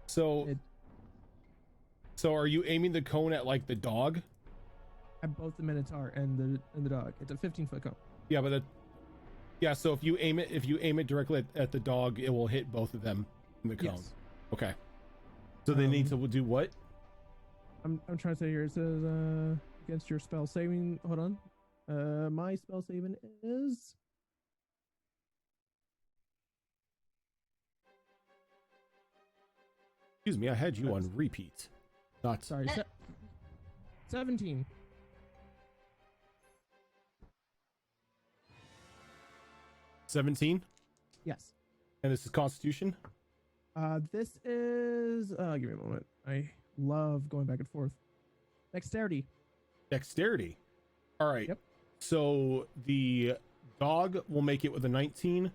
So, It- so are you aiming the cone at like the dog? At both the Minotaur and the dog. It's a 15-foot cone. Yeah, but yeah. So if you aim it directly at the dog, it will hit both of them in the cone. Yes. Okay. So they need to do what? I'm trying to say here. It says against your spell saving. Hold on. My spell saving is. Excuse me, I had you on repeat. Not Sorry. 17. 17, Yes. and this is Constitution. This is. Give me a moment. I love going back and forth. Dexterity. Dexterity. All right. Yep. So the dog will make it with a 19.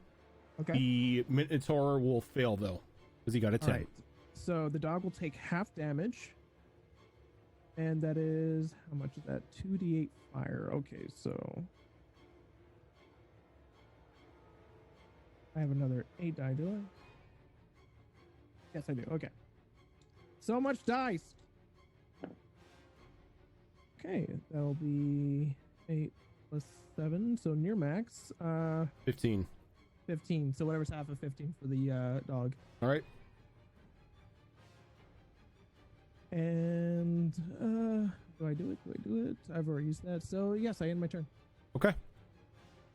Okay. The Minotaur will fail though, because he got a 10. All right. So the dog will take half damage. And that is, how much is that? 2d8 fire. Okay, so I have another 8 die, do I? Yes, I do. Okay. So much dice. Okay, that'll be 8 plus 7, so near max. 15. 15. So whatever's half of 15 for the dog. All right. And do I do it? Do I do it? I've already used that. So yes, I end my turn. Okay.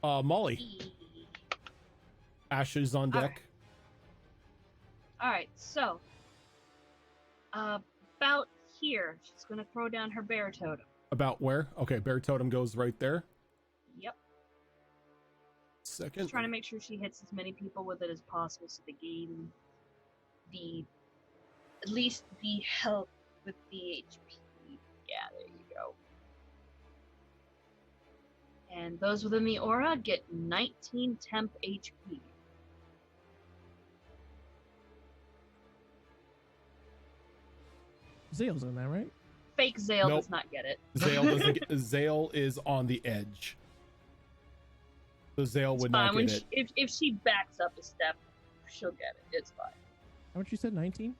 Molly. Ashes on deck. All right, so about here, she's gonna throw down her bear totem. About where? Okay, bear totem goes right there. Yep. Second. Just trying to make sure she hits as many people with it as possible, so they gain at least the health with the HP. Yeah, there you go. And those within the aura get 19 temp HP. Zale's in that, right? Fake Zale Nope. does not get it. Zale doesn't get, Zale is on the edge. So Zale It's would fine. not When get it. if she backs up a step, she'll get it. It's fine. How much you said? 19?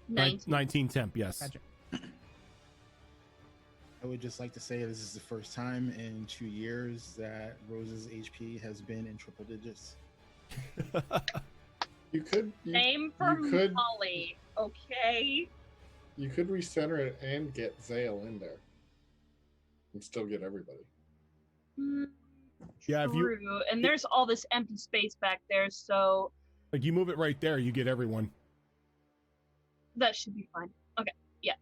19. 19 temp, yes. Gotcha. I would just like to say this is the first time in 2 years that Rose's HP has been in triple digits. You could. Same for you could- Molly. Okay. You could recenter it and get Zale in there, and still get everybody. Yeah, if you True. And there's all this empty space back there, so like you move it right there, you get everyone. that should be fine. Okay. Yeah.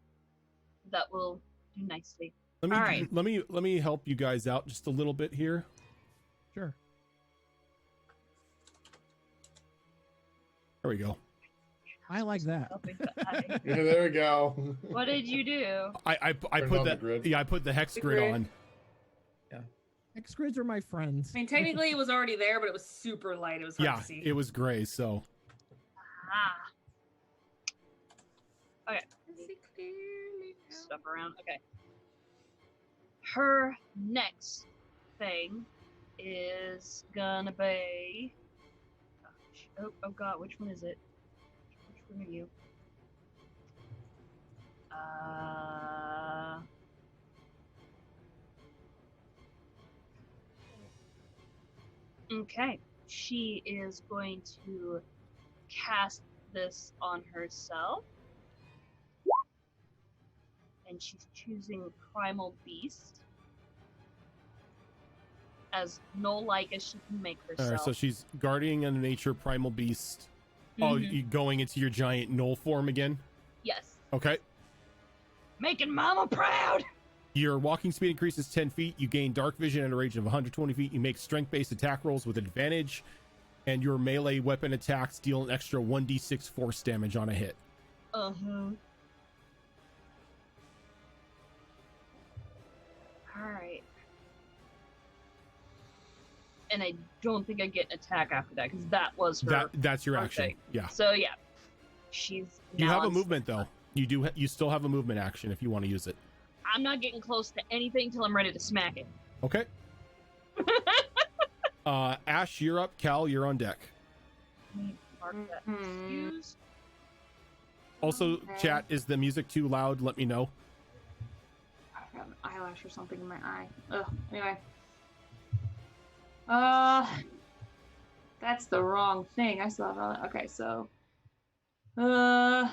That will do nicely. Let me All right. let me help you guys out just a little bit here. Sure. There we go. I like that. Helping the eye. Yeah, there we go. What did you do? I Turn put on the that grid. yeah, I put the hex The grid grid. on. X grids are my friends. I mean, technically it was already there, but it was super light. It was hard Yeah, to see. it was gray, so Ah. Okay. I see clearly now. Stuff around. Okay. Her next thing is gonna be. Gosh. Oh god, which one is it? Which one are you? Okay. She is going to cast this on herself. And she's choosing Primal Beast as no-like as she can make herself. all right, so she's guardian of nature, primal beast. Oh, Mhm. you going into your giant knoll form again? Yes. Okay. Making Mama proud! Your walking speed increases 10 feet. You gain dark vision at a range of 120 feet. You make strength-based attack rolls with advantage, and your melee weapon attacks deal an extra 1d6 force damage on a hit. Uh-huh. Alright. And I don't think I get an attack after that, because that was her. That's your action. thing. Yeah. So, yeah. She's You now have a on movement, though. You still have a movement action if you want to use it. I'm not getting close to anything till I'm ready to smack it. Okay. Ash, you're up. Cal, you're on deck. Mark that. Excuse. Also, Okay. chat, is the music too loud? Let me know. I got an eyelash or something in my eye. Ugh. Anyway. That's the wrong thing. I still have all. Okay, so. Are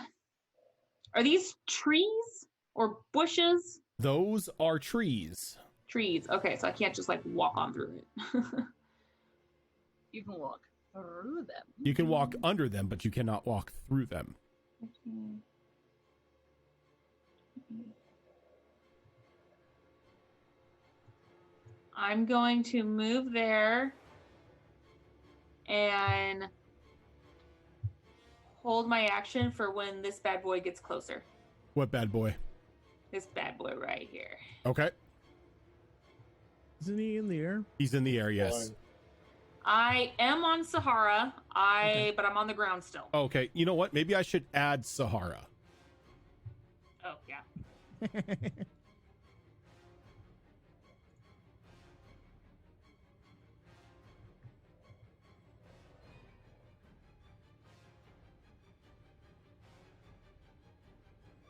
these trees or bushes? Those are trees. Trees. Okay, so I can't just like walk on through it. You can walk through them. You can walk under them, but you cannot walk through them. I'm going to move there and hold my action for when this bad boy gets closer. What bad boy? This bad boy right here. Okay. Isn't he in the air? He's in the air, yes. Fine. I am on Sahara. But I'm on the ground still. Okay, you know what? Maybe I should add Sahara. Oh, yeah.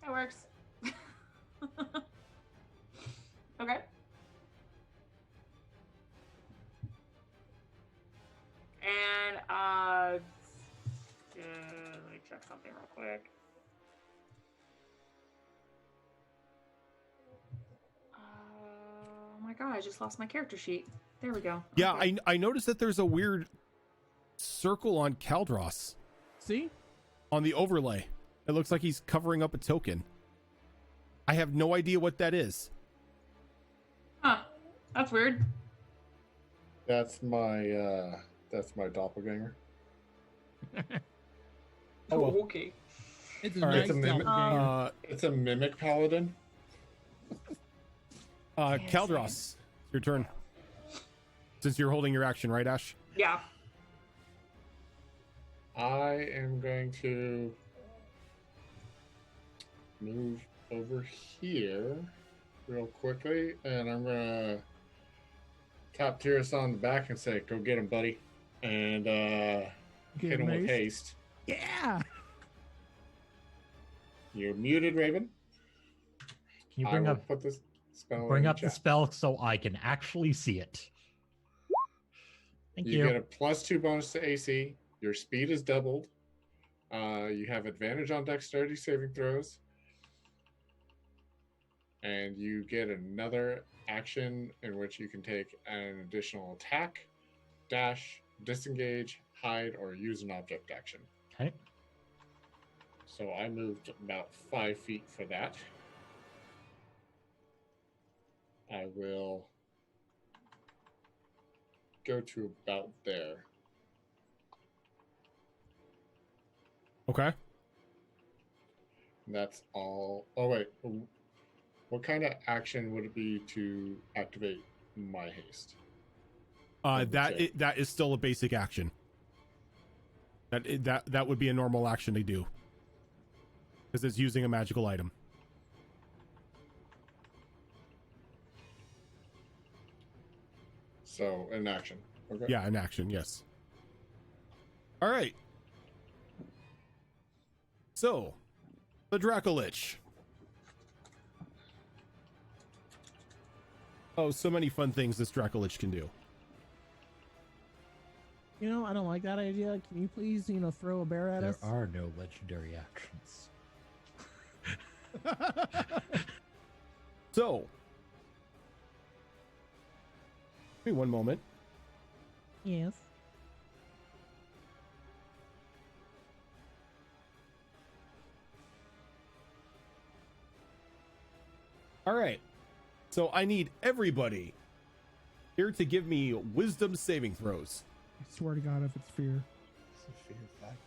That works. Okay. And let me check something real quick. Oh my god, I just lost my character sheet. There we go. Yeah, Okay. I noticed that there's a weird circle on Kaldros See? on the overlay. It looks like he's covering up a token. I have no idea what that is. Huh. That's weird. That's my doppelganger. Oh, well. Okay. It's a All right. nice It's a mimic. doppelganger. It's a mimic paladin. Kaldros, your turn. Since you're holding your action, right, Ash? Yeah. I am going to move over here real quickly, and I'm gonna tap Tyrus on the back and say, "Go get him, buddy," and hit him with Mace. haste. Yeah. You're muted, Raven. Can you I bring will up put this spell bring in up the chat. spell so I can actually see it? Thank You you. get a +2 bonus to AC. Your speed is doubled. You have advantage on dexterity saving throws. And you get another action in which you can take an additional attack, dash, disengage, hide, or use an object action. Okay. So I moved about 5 feet for that. I will go to about there. Okay. That's all. Oh, wait. What kind of action would it be to activate my haste? That is still a basic action. That would be a normal action to do. Because it's using a magical item. So, an action. Okay. Yeah, an action, yes. All right. So, the Dracolich. Oh, so many fun things this Dracolich can do. You know, I don't like that idea. Can you please, throw a bear at There us? are no legendary actions. So, give me one moment. Yes. All right. So I need everybody here to give me wisdom saving throws. I swear to God, if it's fear. It's a fear effect.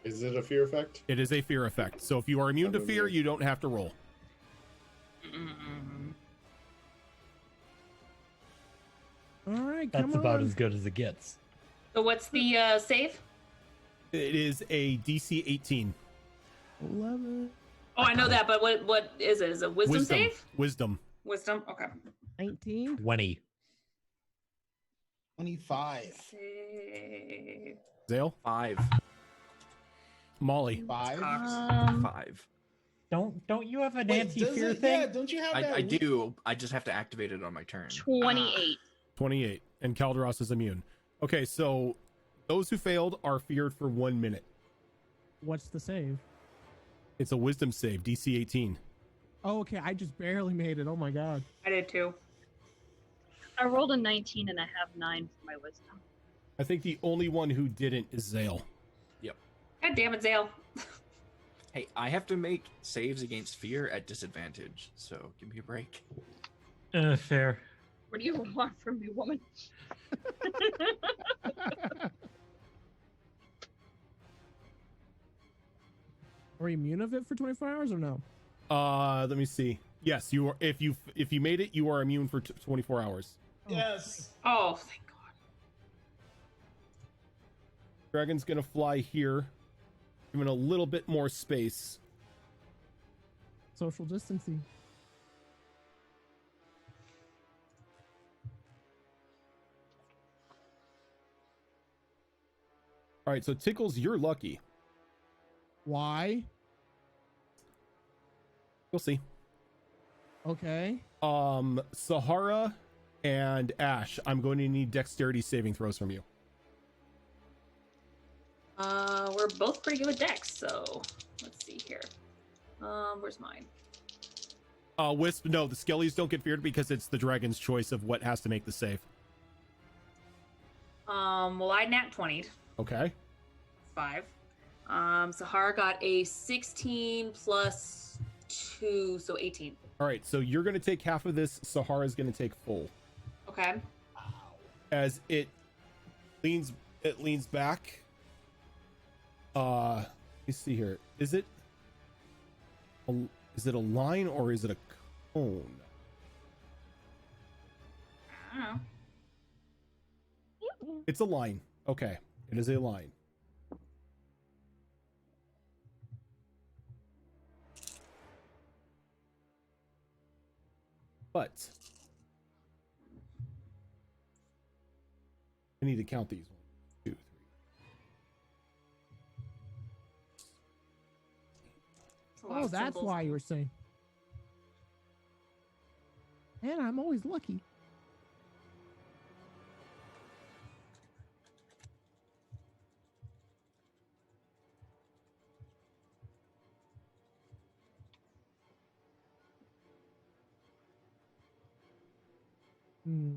Is it a fear effect? It is a fear effect. So if you are immune to I'm fear, immune. you don't have to roll. All right, That's come about on. as good as it gets. So what's the save? It is a DC 18. 11, Oh, I know that, but what is it? Is it wisdom save? Wisdom. Wisdom. Okay. 19. 20. 25. Save. Zale? 5. Molly? 5. 5. Don't you have an Wait, anti-fear does it? thing? Yeah, don't you have that? I do. I just have to activate it on my turn. 28. 28. And Calderos is immune. Okay, so those who failed are feared for 1 minute. What's the save? It's a wisdom save, DC 18. Oh, okay. I just barely made it. Oh my God. I did too. I rolled a 19 and I have 9 for my wisdom. I think the only one who didn't is Zale. God damn it, Zale. Hey, I have to make saves against fear at disadvantage, so give me a break. Fair. What do you want from me, woman? Are you immune of it for 24 hours or no? Let me see. Yes, you are. If you made it, you are immune for 24 hours. Yes. Oh, thank God. Dragon's gonna fly here, giving a little bit more space. Social distancing. All right, so Tickles, you're lucky. Why? We'll see. Okay. Sahara and Ash, I'm going to need dexterity saving throws from you. We're both pretty good with dex, so let's see here. Where's mine? Wisp, no, the Skellies don't get feared because it's the dragon's choice of what has to make the save. Well, I nat 20'd. Okay. 5. Sahara got a 16 plus 2, so 18. All right, so you're going to take half of this. Sahara's going to take full. Okay. As it leans back. Let me see here. Is it a line or is it a cone? I don't know. It's a line. Okay. It is a line. But I need to count these. 1, 2, 3. A lot Oh, of that's symbols. why you were saying. And I'm always lucky. Hmm.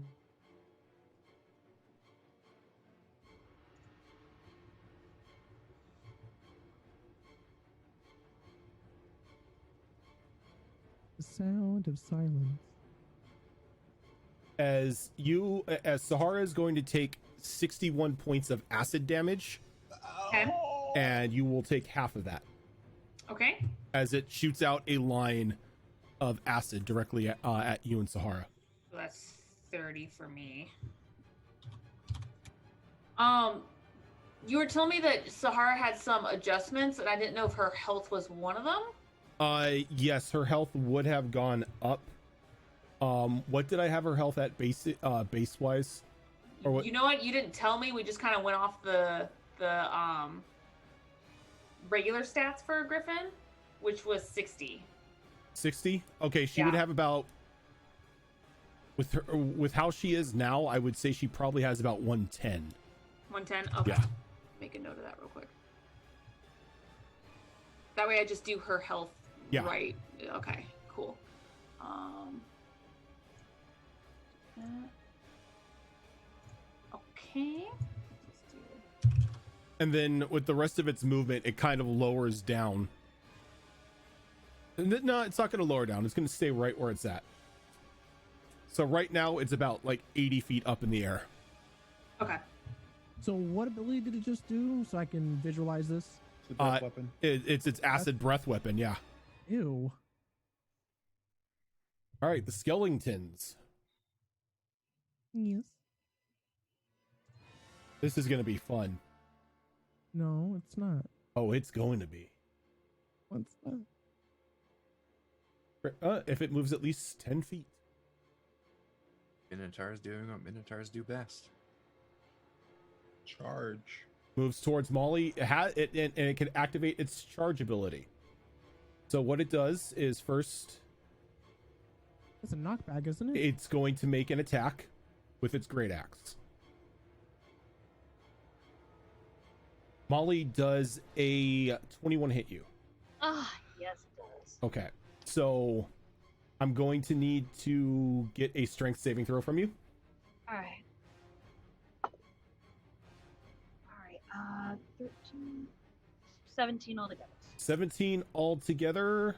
The sound of silence. As Sahara is going to take 61 points of acid damage, Okay. and you will take half of that Okay. as it shoots out a line of acid directly at you and Sahara. So that's 30 for me. You were telling me that Sahara had some adjustments, and I didn't know if her health was one of them. Yes, her health would have gone up. What did I have her health at base wise? Or what? You know what? You didn't tell me. We just kind of went off the regular stats for Griffin, which was 60. 60? Okay, she would Yeah. have about, with how she is now, I would say she probably has about 110. 110? Okay. Yeah. Make a note of that real quick. That way I just do her health Yeah. right. Okay, cool. Okay. Let's do And then with the rest of its movement, it kind of lowers down. No, it's not going to lower down. It's going to stay right where it's at. So right now it's about like 80 feet up in the air. Okay. So what ability did it just do? So I can visualize this. It's a breath weapon. It's its acid breath weapon. Yeah. Ew. All right. The skeletons. Yes. This is going to be fun. No, it's not. Oh, it's going to be. What's that? If it moves at least 10 feet. Minotaurs doing what Minotaurs do best. Charge. Moves towards Molly. And it can activate its charge ability. So what it does is first, It's a knockback, isn't it? it's going to make an attack with its great axe. Molly, does a 21 hit you? Ah, yes, it does. Okay. So I'm going to need to get a strength saving throw from you. All right. 13, 17 altogether. 17 altogether.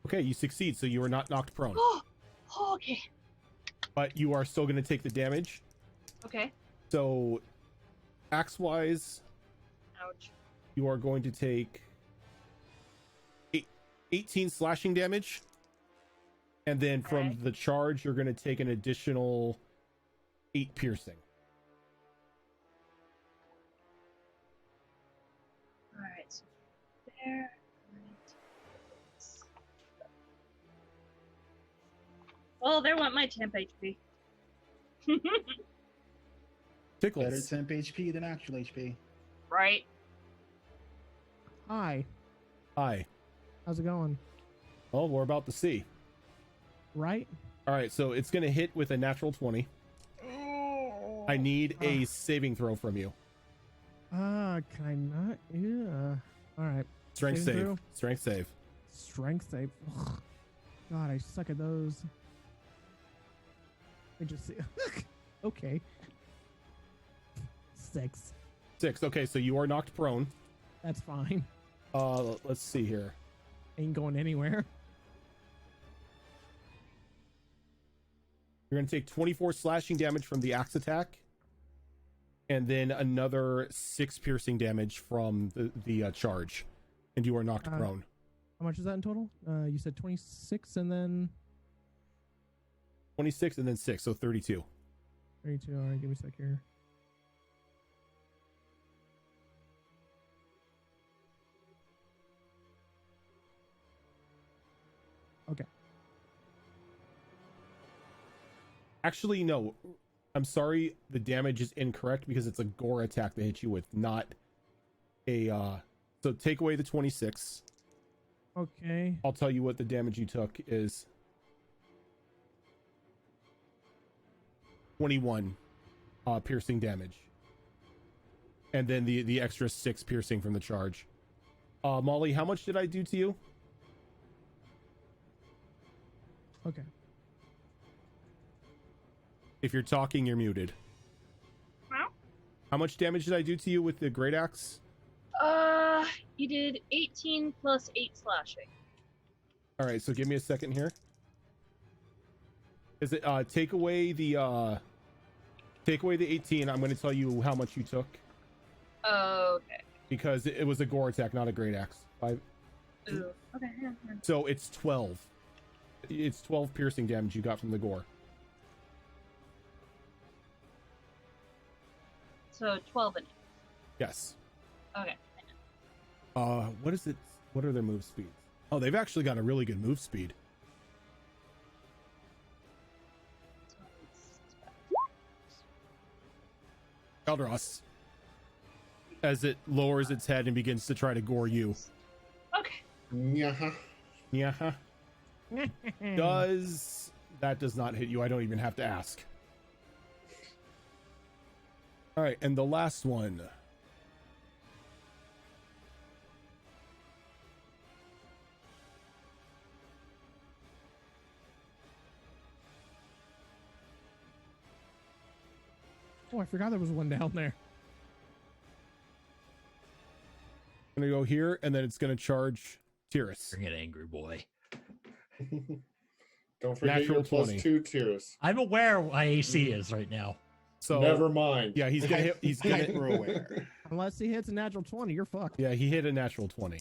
Okay, you succeed, so you are not knocked prone. Oh, okay. But you are still going to take the damage. Okay. So, axe-wise, Ouch. you are going to take 18 slashing damage. And then from the charge, you're going to take an additional 8 piercing. All right. So there. Well, there went my temp HP. Tickles. Better temp HP than actual HP. Right. Hi. Hi. How's it going? Well, we're about to see. Right? All right, so it's going to hit with a natural 20. I need a saving throw from you. Can I not? Yeah. All right. Strength Saving save. throw? Strength save. Strength save. Ugh. God, I suck at those. I just see. Okay. 6. 6. Okay, so you are knocked prone. That's fine. Let's see here. Ain't going anywhere. You're going to take 24 slashing damage from the axe attack, and then another 6 piercing damage from the charge, and you are knocked prone. How much is that in total? You said 26 and then 26 and then 6, so 32. 32. All right, give me a sec here. Okay. Actually, no. I'm sorry. The damage is incorrect because it's a gore attack that hit you with, not a... So take away the 26. Okay. I'll tell you what the damage you took is. 21 piercing damage. And then the extra 6 piercing from the charge. Molly, how much did I do to you? Okay. If you're talking, you're muted. Wow. How much damage did I do to you with the great axe? You did 18 plus 8 slashing. All right, so give me a second here. Is it take away the 18? I'm going to tell you how much you took Okay. because it was a gore attack, not a great axe. Ooh. Okay. Yeah. So it's 12. It's 12 piercing damage you got from the gore. So 12 and 8. Yes. Okay. What is it? What are their move speeds? Oh, they've actually got a really good move speed. Eldros, as it lowers its head and begins to try to gore you. Okay. Yeah. Yeah. That does not hit you. I don't even have to ask. All right, and the last one. Oh, I forgot there was one down there. gonna go here, and then it's gonna charge TUES. Bring it, angry boy. Don't forget Natural your plus 20. 2 tiers. I'm aware what my AC is right now. So Never mind. yeah, he's gonna hit. He's gonna. Hyper aware. Unless he hits a natural 20, you're fucked. Yeah, he hit a natural 20.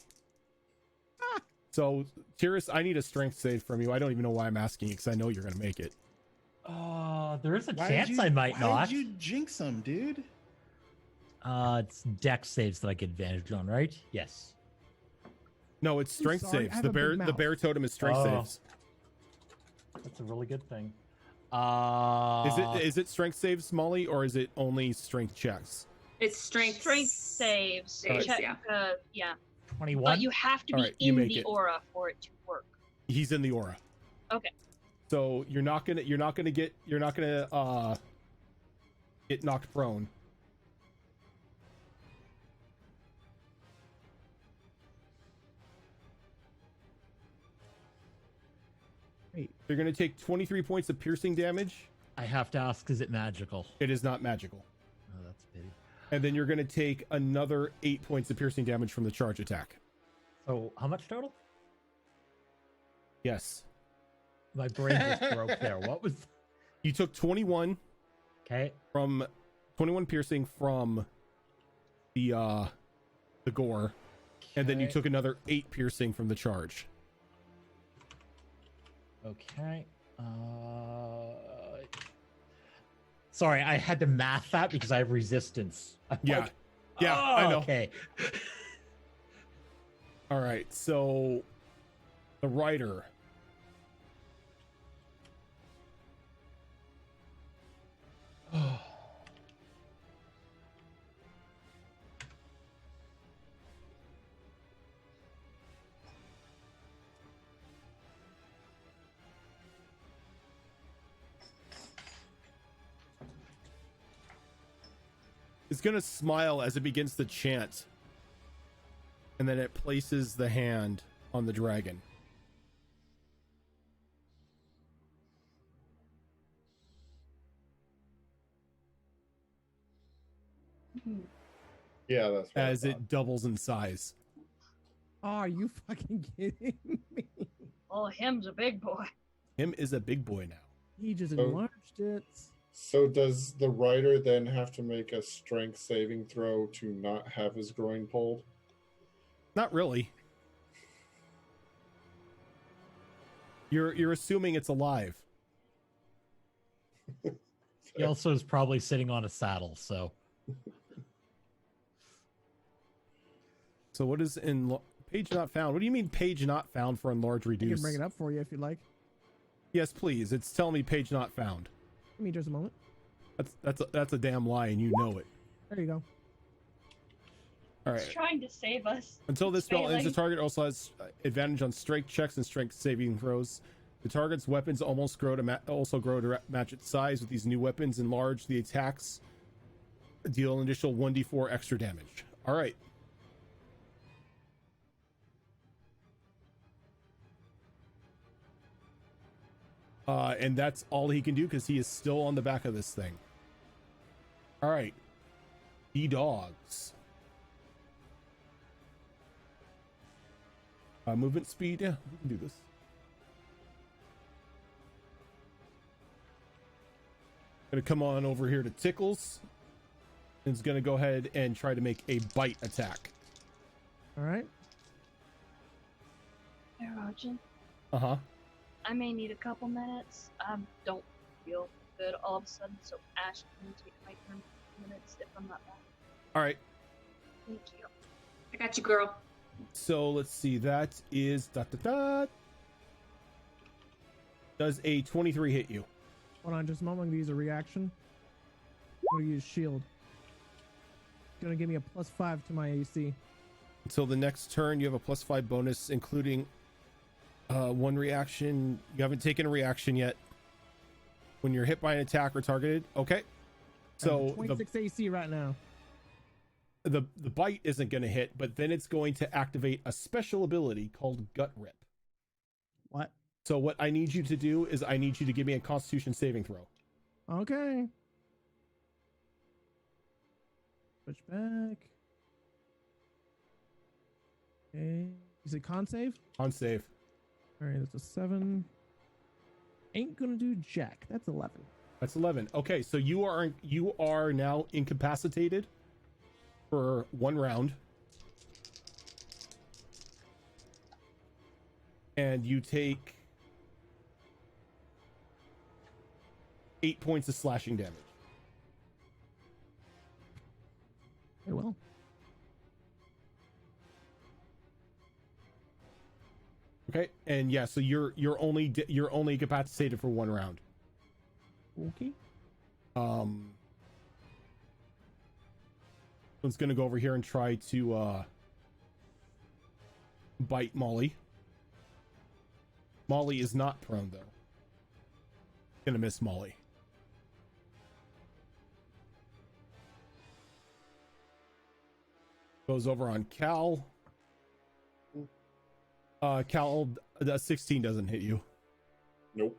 So TUES, I need a strength save from you. I don't even know why I'm asking you because I know you're gonna make it. There is a Why chance did you- I might why not. Did you jinx him, dude? It's dex saves that I get advantage on, right? Yes. No, it's strength sorry, I saves. have The a big bear mouth. totem is strength Oh. saves. That's a really good thing. Is it strength saves, Molly, or is it only strength checks? It's strength. Strength saves. Saves, Check, yeah. yeah. 21? But you have to be Alright, you in make the it. aura for it to work. He's in the aura. Okay. So you're not gonna get knocked prone. Wait. You're gonna take 23 points of piercing damage. I have to ask, is it magical? It is not magical. Oh, that's a pity. And then you're gonna take another 8 points of piercing damage from the charge attack. So, how much total? Yes. My brain just broke there. What was... You took 21 Okay. from 21 piercing from the gore, and then you Okay. took another 8 piercing from the charge. Okay. Sorry, I had to math that because I have resistance. I'm Yeah. like, Yeah, oh, I know. Okay. All right, so the rider. Is going to smile as it begins to chant. And then it places the hand on the dragon. Yeah, that's what I As thought. it doubles in size. Oh, are you fucking kidding me? Oh, him's a big boy. Him is a big boy now. He just Oh. enlarged it. So does the rider then have to make a strength saving throw to not have his groin pulled? Not really. You're assuming it's alive. He also is probably sitting on a saddle, so... So what is in page not found? What do you mean page not found for enlarge I reduce? can bring it up for you if you'd like. Yes, please. It's telling me page not found. Give me just a moment. That's a damn lie, and you know it. There you go. All He's right. trying to save us. Until this spell ends, the Failing. target also has advantage on strength checks and strength saving throws. The target's weapons almost grow to match its size. With these new weapons, enlarge the attacks, deal an additional 1d4 extra damage. All right. And that's all he can do because he is still on the back of this thing. All right. The dogs. Movement speed. Yeah, we can do this. Gonna come on over here to Tickles. And is gonna go ahead and try to make a bite attack. All right. Hey, Roger, Uh-huh. I may need a couple minutes. I don't feel good all of a sudden, so Ash can take my turn for minutes if I'm not back. All right. Thank you. I got you, girl. So let's see. That is Does a 23 hit you? Hold on just a moment. I'm gonna use a reaction. I'm gonna use shield. Gonna give me a +5 to my AC. Until the next turn, you have a +5 bonus, including one reaction. You haven't taken a reaction yet. When you're hit by an attack or targeted. Okay. So I'm 26 AC right now. the bite isn't going to hit, but then it's going to activate a special ability called Gut Rip. What? So what I need you to do is I need you to give me a Constitution saving throw. Okay. Switch back. Okay. Is it con save? On save. All right, that's a 7. Ain't gonna do jack. That's 11. That's 11. Okay, so you are now incapacitated for 1 round. And you take 8 points of slashing damage. Very well. Okay, and yeah, so you're only incapacitated for 1 round. Okay. One's gonna go over here and try to bite Molly. Molly is not prone though. Gonna miss Molly. Goes over on Cal. Cal, the 16 doesn't hit you. Nope.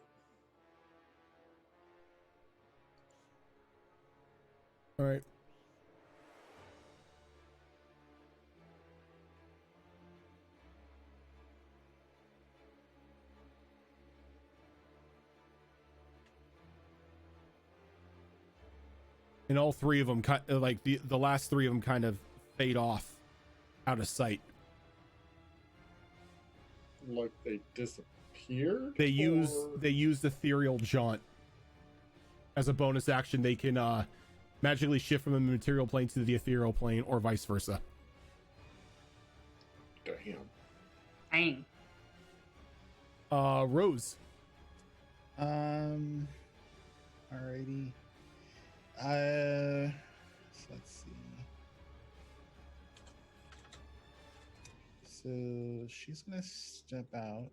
All right. And all 3 of them, like the last 3 of them, kind of fade off out of sight. Like they disappeared. They use ethereal jaunt as a bonus action. They can magically shift from the material plane to the ethereal plane, or vice versa. Damn. Dang. Rose. Alrighty. So let's see. So she's gonna step out,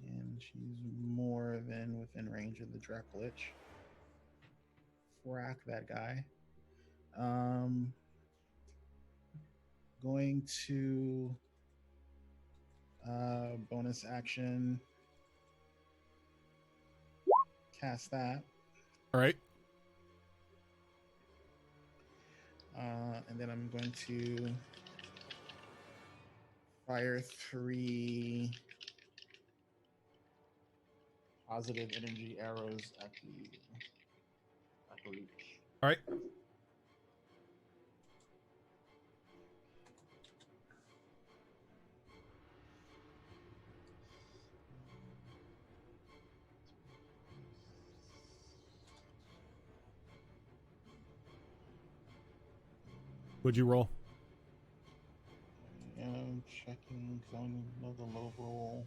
and she's more than within range of the Dracolich. Whack that guy. Going to bonus action. Cast that. All right. And then I'm going to fire 3 positive energy arrows at the leech. All right. Would you roll? I'm checking because I want to know the low roll.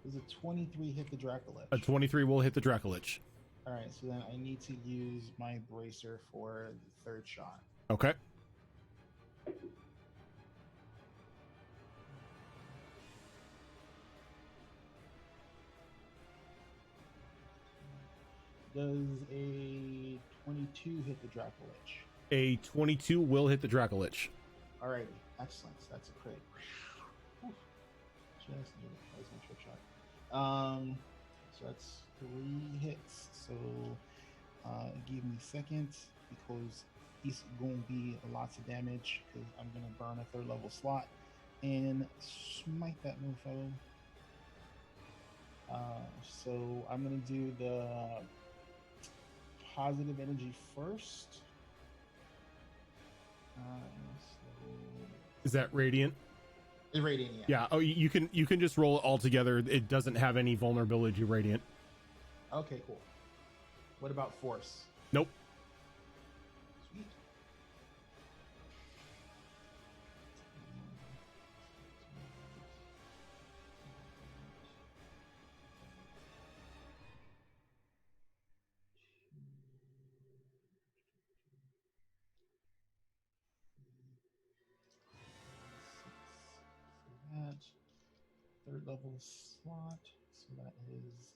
Does a 23 hit the Dracolich? A 23 will hit the Dracolich. All right, so then I need to use my bracer for the 3rd shot. Okay. Does a 22 hit the Dracolich? A 22 will hit the Dracolich. Alrighty, excellent. So that's a crit. Whew. Just need it. That was my trick shot. So that's 3 hits. So give me a second because he's going to be lots of damage because I'm going to burn a 3rd level slot and smite that mofo. So I'm going to do the positive energy first. Is that radiant? It's radiant, yeah. Yeah. Oh, you can just roll it all together. It doesn't have any vulnerability radiant. Okay, cool. What about force? Nope. Sweet. That 3rd level slot, so that is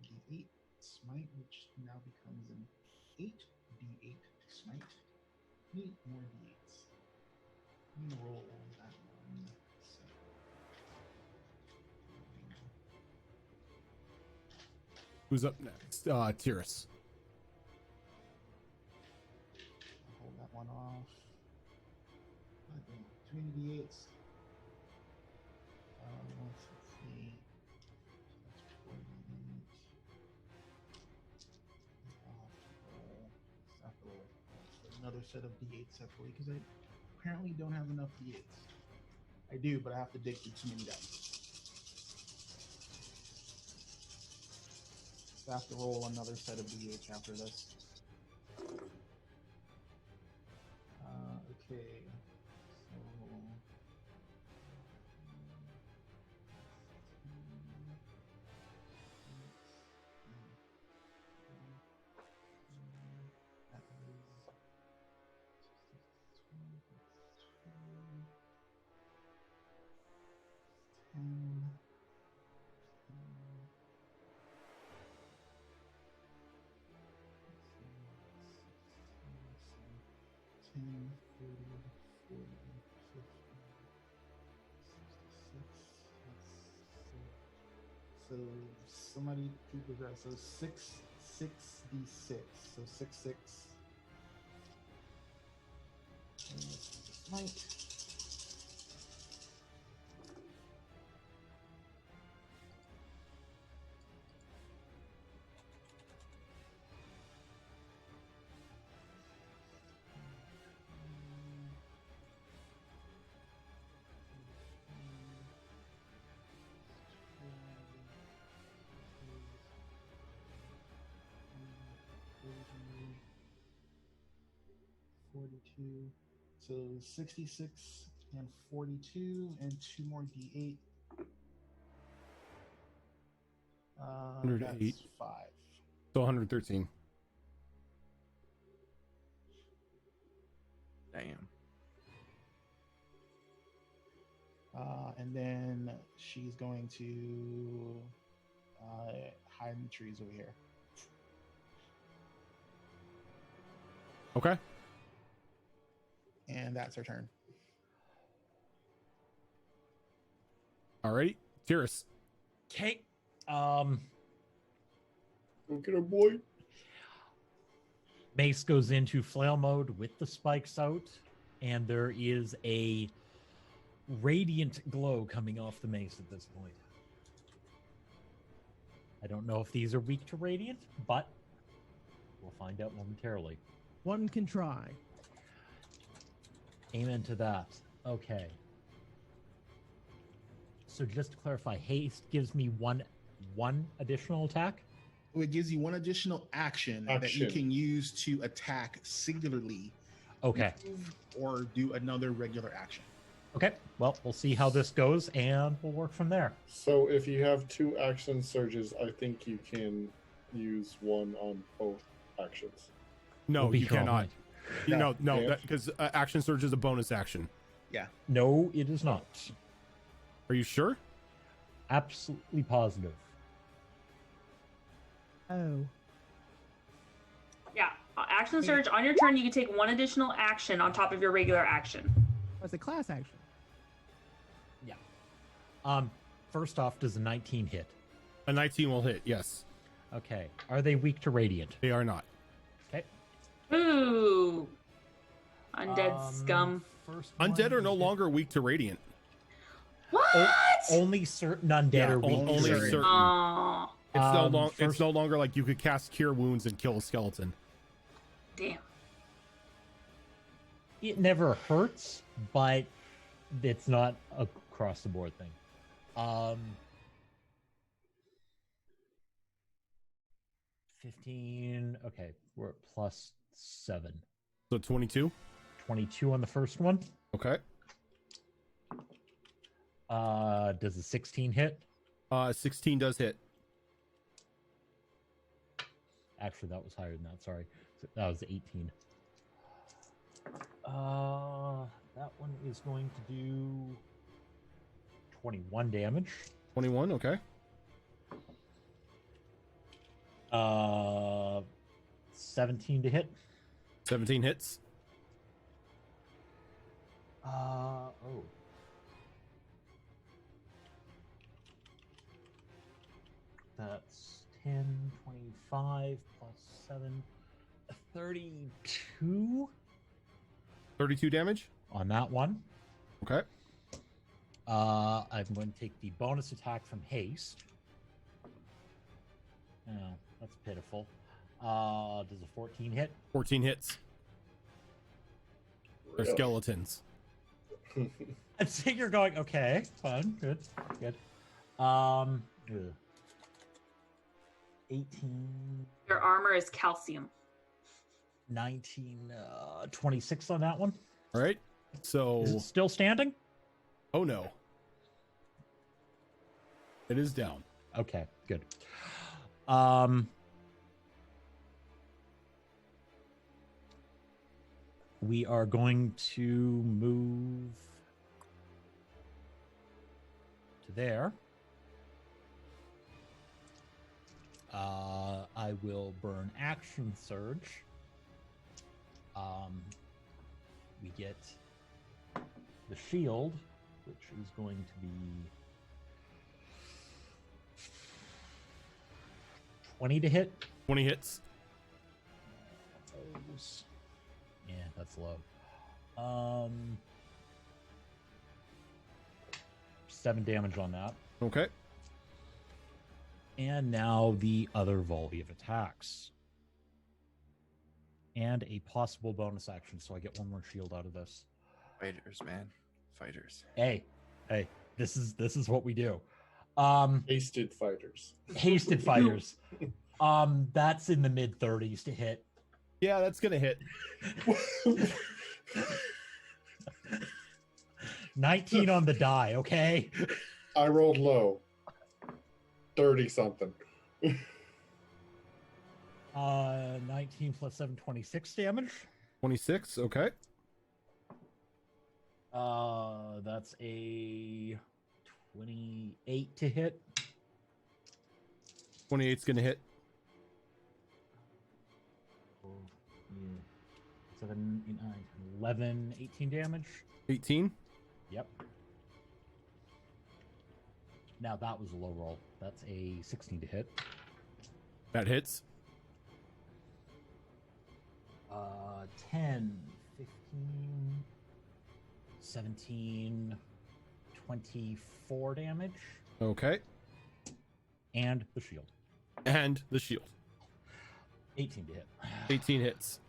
48 smite, which now becomes an 8d8 smite. 8 more d8s. I'm gonna roll on that one. So, Who's up next? TUES. I'll hold that one off. Too many D8s. Let's see. That's 48. I'll have to roll another set of D8s separately because I apparently don't have enough D8s. I do, but I have to dig through too many dice. So I have to roll another set of D8s after this. Okay. So. That is 10. 10, 30, 40, 50, 66. So somebody keep the rest. So 6d6. So 6. And let's do this light. So 66 and 42 and 2 more d8. 108. That's 5. So 113. Damn. And then she's going to hide in the trees over here. Okay. And that's her turn. Alrighty. Tyrus. Okay. Go get her, boy. Mace goes into flail mode with the spikes out, and there is a radiant glow coming off the mace at this point. I don't know if these are weak to radiant, but we'll find out momentarily. One can try. Amen to that. Okay. So just to clarify, haste gives me one additional attack. It gives you one additional action that you can use to attack singularly. Okay. Or do another regular action. Okay. Well, we'll see how this goes, and we'll work from there. So if you have 2 action surges, I think you can use one on both actions. No, We'll you cannot. No. No, because action surge is a bonus action. Yeah. No, it is not. Are you sure? Absolutely positive. Oh. Yeah. Action surge on your turn. You can take one additional action on top of your regular action. That's a class action. Yeah. First off, does a 19 hit? A 19 will hit, yes. Okay. Are they weak to radiant? They are not. Okay. Ooh. Undead scum. First Undead one are no is- longer weak to radiant. What? Only certain undead are weak. only to radiant. certain. Aw. It's no longer like you could cast Cure Wounds and kill a skeleton. Damn. It never hurts, but it's not a across the board thing. 15. Okay, we're at +7. So 22. 22 on the first one. Okay. Does a 16 hit? 16 does hit. Actually, that was higher than that. Sorry, that was 18. That one is going to do 21 damage. 21. Okay. 17 to hit. 17 hits. Oh. That's 10, 25 plus 7, 32. 32 damage. on that one. Okay. I'm going to take the bonus attack from haste. Oh, that's pitiful. Does a 14 hit? 14 hits. They're Really? skeletons. I'm sitting here going, okay, fun, good. 18, Your armor is calcium. 19, 26 on that one. All right. So, Is it still standing? oh no. It is down. Okay, good. We are going to move to there. I will burn action surge. We get the shield, which is going to be 20 to hit. 20 hits. Yeah, that's low. 7 damage on that. Okay. And now the other volley of attacks. And a possible bonus action, so I get one more shield out of this. Fighters, man. Fighters. Hey, this is what we do. Hasted fighters. Hasted fighters. That's in the mid 30s to hit. Yeah, that's going to hit. 19 on the die, okay? I rolled low. 30 something. 19 plus 7, 26 damage. 26. Okay. That's a 28 to hit. 28's going to hit. 7, 8, 9, 11, 18 damage. 18. Yep. Now that was a low roll. That's a 16 to hit. That hits. 10, 15, 17, 24 damage. Okay. And the shield. And the shield. 18 to hit. 18 hits.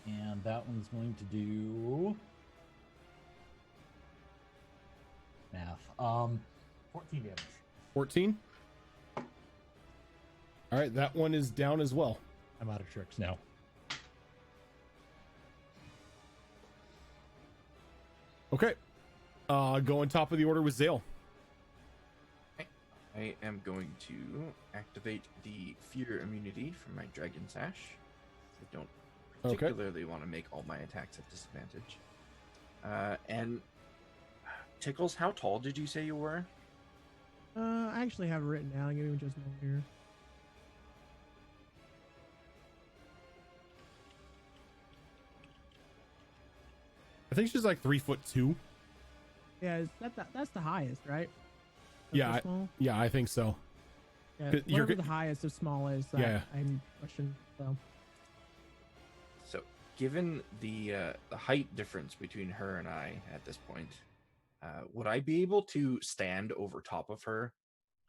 And that one's going to do math. 14 damage. 14. All right, that one is down as well. I'm out of tricks now. Okay. Go on top of the order with Zale. I am going to activate the fear immunity from my Dragon Sash. I don't particularly want to make all my attacks at disadvantage. And Tickles, how tall did you say you were? I actually have it written down. Give me just a moment here. I think she's like 3'2". Yeah, that's the highest, right? Yeah, So small? Yeah, I think so. Yeah, 'Cause you're whatever g- the highest of small is. Yeah. I'm questioning. So So, given the height difference between her and I at this point, would I be able to stand over top of her,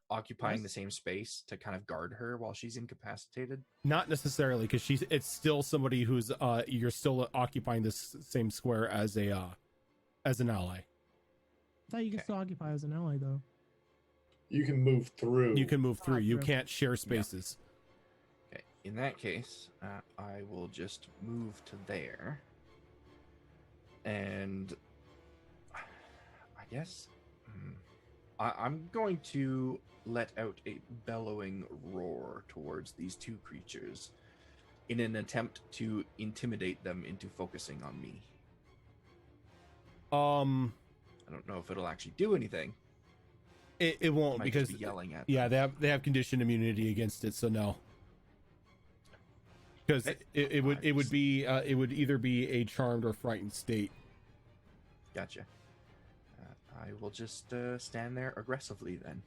occupying Yes. the same space to kind of guard her while she's incapacitated? Not necessarily, because it's still somebody who's you're still occupying this same square as an ally. I thought you could Okay. still occupy as an ally, though. You can move through. You can move through. You true. can't share spaces. Okay, in that case, I will just move to there. And I guess I'm going to let out a bellowing roar towards these two creatures in an attempt to intimidate them into focusing on me. I don't know if it'll actually do anything. It won't Might because just be yelling at yeah, them. they have conditioned immunity against it, so no. Because it would be it would either be a charmed or frightened state. Gotcha. I will just stand there aggressively then,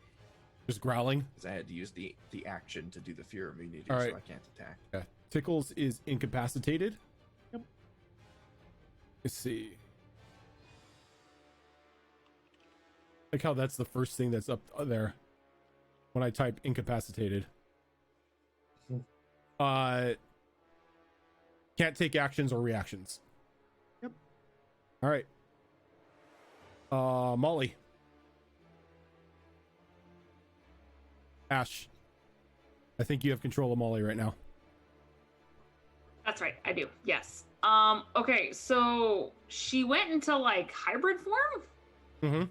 Just growling. because I had to use the action to do the fear immunity, All right. so I can't attack. Yeah. Tickles is incapacitated. Yep. Let's see. Like how that's the first thing that's up there when I type incapacitated. Can't take actions or reactions. Yep. All right. Molly. Ash. I think you have control of Molly right now. That's right, I do. Yes. Okay, so she went into like hybrid form? Mm-hmm.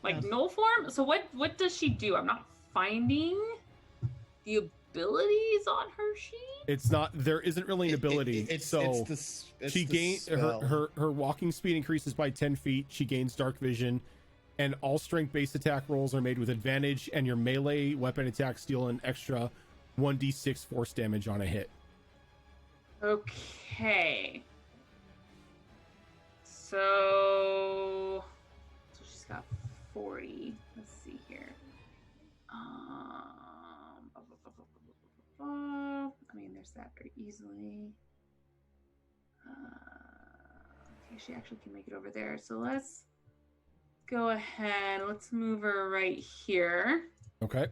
Like Yes. null form? So what does she do? I'm not finding the abilities on her sheet. It's not. There isn't really an ability. It's so she the gains spell. her walking speed increases by 10 feet. She gains dark vision, and all strength based attack rolls are made with advantage. And your melee weapon attacks deal an extra 1d6 force damage on a hit. Okay. So she's got 40. Let's see here. I mean, there's that very easily. Okay, she actually can make it over there. So let's go ahead. Let's move her right here. Okay.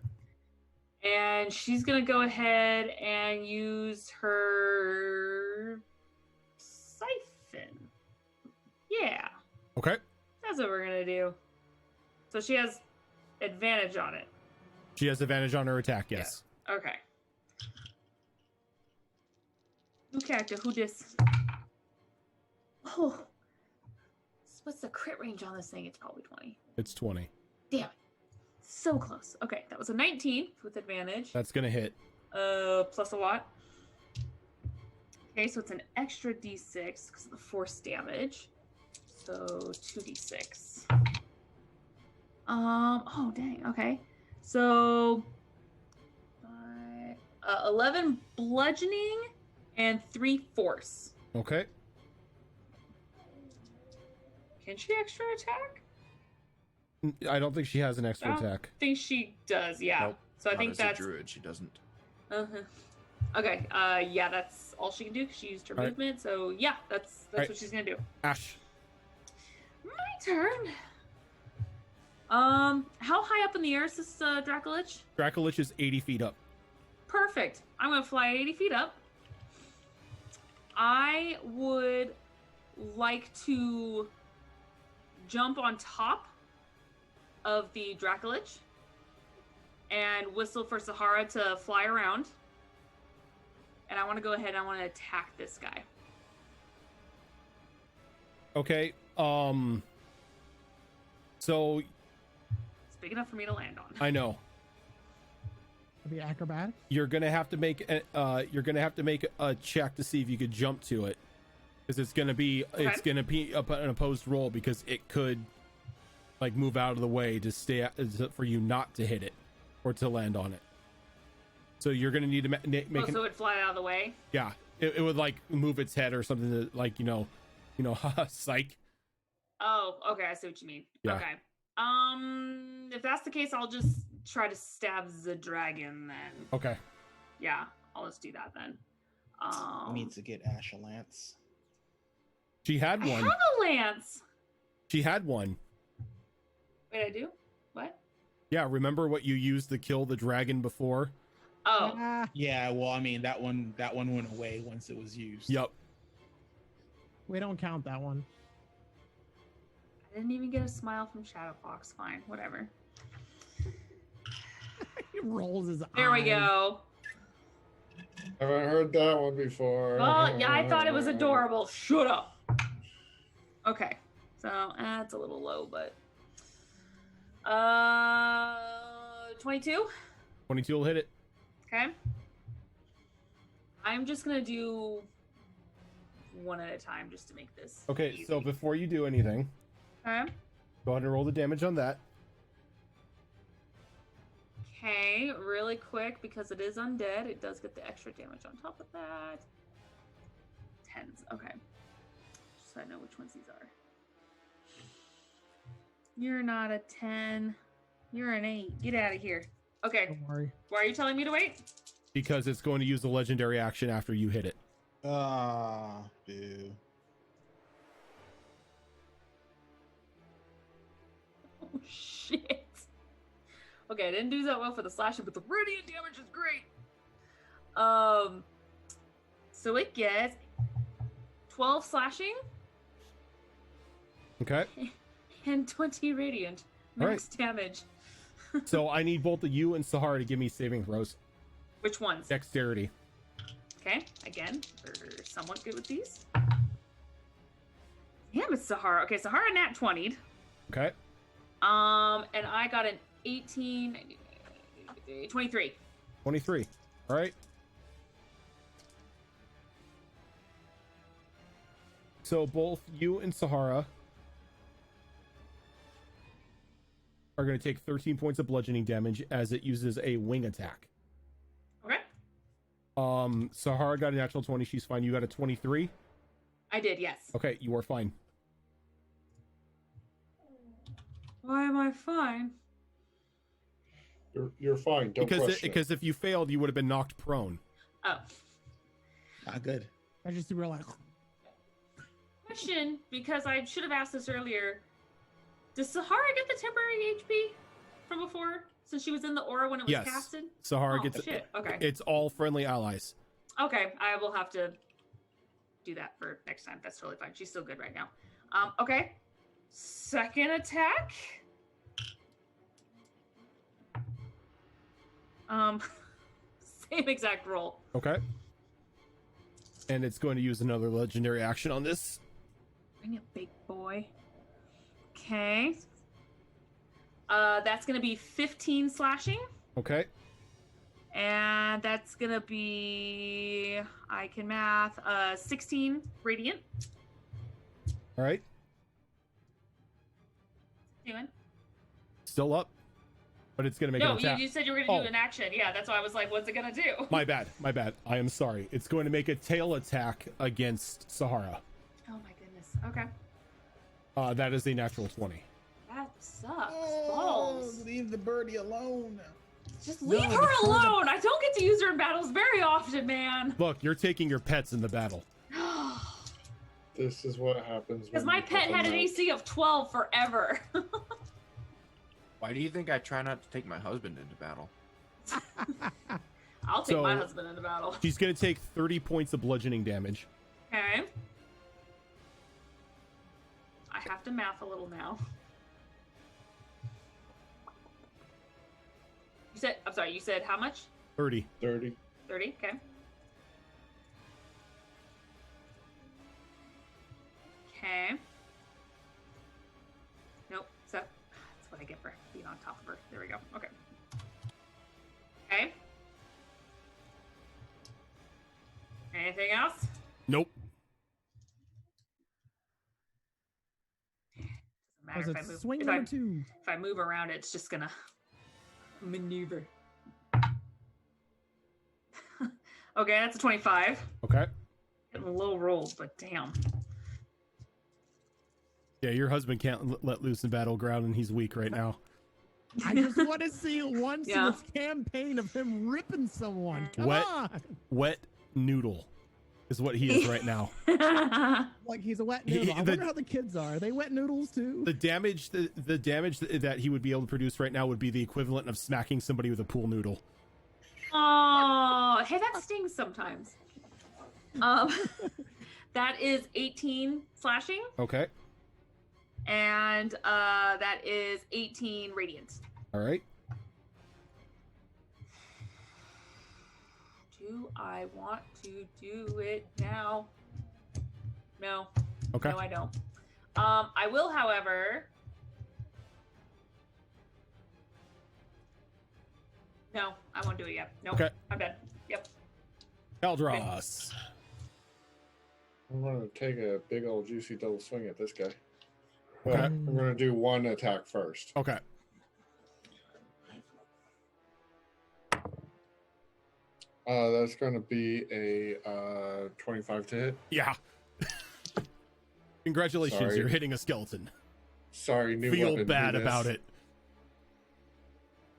And she's going to go ahead and use her siphon. Yeah, Okay. that's what we're going to do. So she has advantage on it. She has advantage on her attack. Yes. Okay. New character, who dis? Oh. What's the crit range on this thing? It's probably 20. It's 20. Damn it. So close. Okay, that was a 19 with advantage. That's gonna hit. Plus a what? Okay, so it's an extra d6 because of the force damage. So 2d6. Oh dang. Okay. So 11 bludgeoning and 3 force. Okay. Can she extra attack? I don't think she has an extra I don't attack. think she does. Yeah. Nope, So I not think as that's a druid. She doesn't. Okay. Yeah, that's all she can do. She used her All right. movement. So yeah, that's right. what she's gonna do. Ash. My turn. How high up in the air is this Dracolich? Dracolich is 80 feet up. Perfect. I'm gonna fly 80 feet up. I would like to jump on top of the Dracolich and whistle for Sahara to fly around. And I want to go ahead and I want to attack this guy. Okay. So It's big enough for me to land on. I know Be acrobatic. you're gonna have to make a check to see if you could jump to it, because it's gonna be an opposed roll, because it could like move out of the way to stay for you not to hit it or to land on it. So you're gonna need to make so it'd fly out of the way. yeah. It would like move its head or something to like haha, psych. Oh, okay. I see what you mean. Yeah. Okay. If that's the case, I'll just try to stab the dragon then. Okay. Yeah, I'll just do that then. We need to get Ash a lance. She had I one. have a lance. She had one. Wait, I do? What? Yeah, remember what you used to kill the dragon before? Oh, Ah, Yeah, well, I mean that one went away once it was used. Yep. we don't count that one. I didn't even get a smile from Shadowfox. Fine, whatever. He rolls his There we eyes. go. Haven't heard that one before. Well, yeah, I thought it was adorable. Shut up. Okay, so that's a little low, but 22. 22 will hit it. Okay. I'm just gonna do one at a time just to make this Okay, easy. so before you do anything, Okay. go ahead and roll the damage on that. Okay, really quick because it is undead. It does get the extra damage on top of that. 10s. Okay. Just so I know which ones these are. You're not a 10. You're an 8. Get out of here. Okay. Don't worry. Why are you telling me to wait? Because it's going to use the legendary action after you hit it. Ah, boo. shit. Okay, I didn't do that well for the slashing, but the radiant damage is great. So it gets 12 slashing. Okay. And 20 radiant max damage. So I need both of you and Sahara to give me saving throws. Which ones? Dexterity. Okay, again, we're somewhat good with these. Damn, it's Sahara. Okay, Sahara nat 20'd. Okay. And I got an 18, 23. 23. All right. So both you and Sahara are going to take 13 points of bludgeoning damage as it uses a wing attack. Okay. Sahara got a natural 20. She's fine. You got a 23? I did, yes. Okay, you are fine. Why am I fine? You're fine. Don't question it. Because if you failed, you would have been knocked prone. Oh. Not good. I just realized. Question, because I should have asked this earlier. Does Sahara get the temporary HP from before? Since she was in the aura when it was casted? Sahara gets shit. Okay. It's all friendly allies. Okay, I will have to do that for next time. That's totally fine. She's still good right now. Okay. Second attack. Same exact roll. Okay. And it's going to use another legendary action on this. Bring it, big boy. Okay. That's gonna be 15 slashing. Okay. And that's gonna be, I can math, 16 radiant. All right. Doing? Still up. But it's going to make an attack. No, you said you were gonna do an action. Yeah, that's why I was like, what's it gonna do? My bad. I am sorry. It's going to make a tail attack against Sahara. Oh my goodness. Okay. That is a natural 20. That sucks. Balls. Leave the birdie alone. Just leave her alone. I don't get to use her in battles very often, man. Look, you're taking your pets in the battle. This is what happens. Because my pet had an AC of 12 forever. Why do you think I try not to take my husband into battle? I'll take my husband into battle. She's going to take 30 points of bludgeoning damage. Okay. I have to math a little now. You said how much? 30. 30. 30, okay. Okay. Nope, so that's what I get for being on top of her. There we go, okay. Okay. Anything else? Nope. Doesn't matter if I move. Swing number 2. If I move around, it's just gonna maneuver. Okay, that's a 25. Okay. Getting low rolls, but damn. Yeah, your husband can't let loose in battleground, and he's weak right now. I just want to see it once in this campaign of him ripping someone. Come on. Wet noodle is what he is right now. Like he's a wet noodle. I wonder how the kids are. Are they wet noodles too? The damage that he would be able to produce right now would be the equivalent of smacking somebody with a pool noodle. Oh, hey, that stings sometimes. That is 18 slashing. Okay. And that is 18 radiant. All right. Do I want to do it now? No. Okay. No, I don't. I will, however. No, I won't do it yet. Nope. Okay. I'm done. Yep. Eldros. I'm going to take a big old juicy double swing at this guy. Okay. Well, I'm going to do one attack first. Okay. That's going to be a 25 to hit. Yeah. Congratulations, Sorry. you're hitting a skeleton. Sorry, new Feel weapon. bad Who this? about it.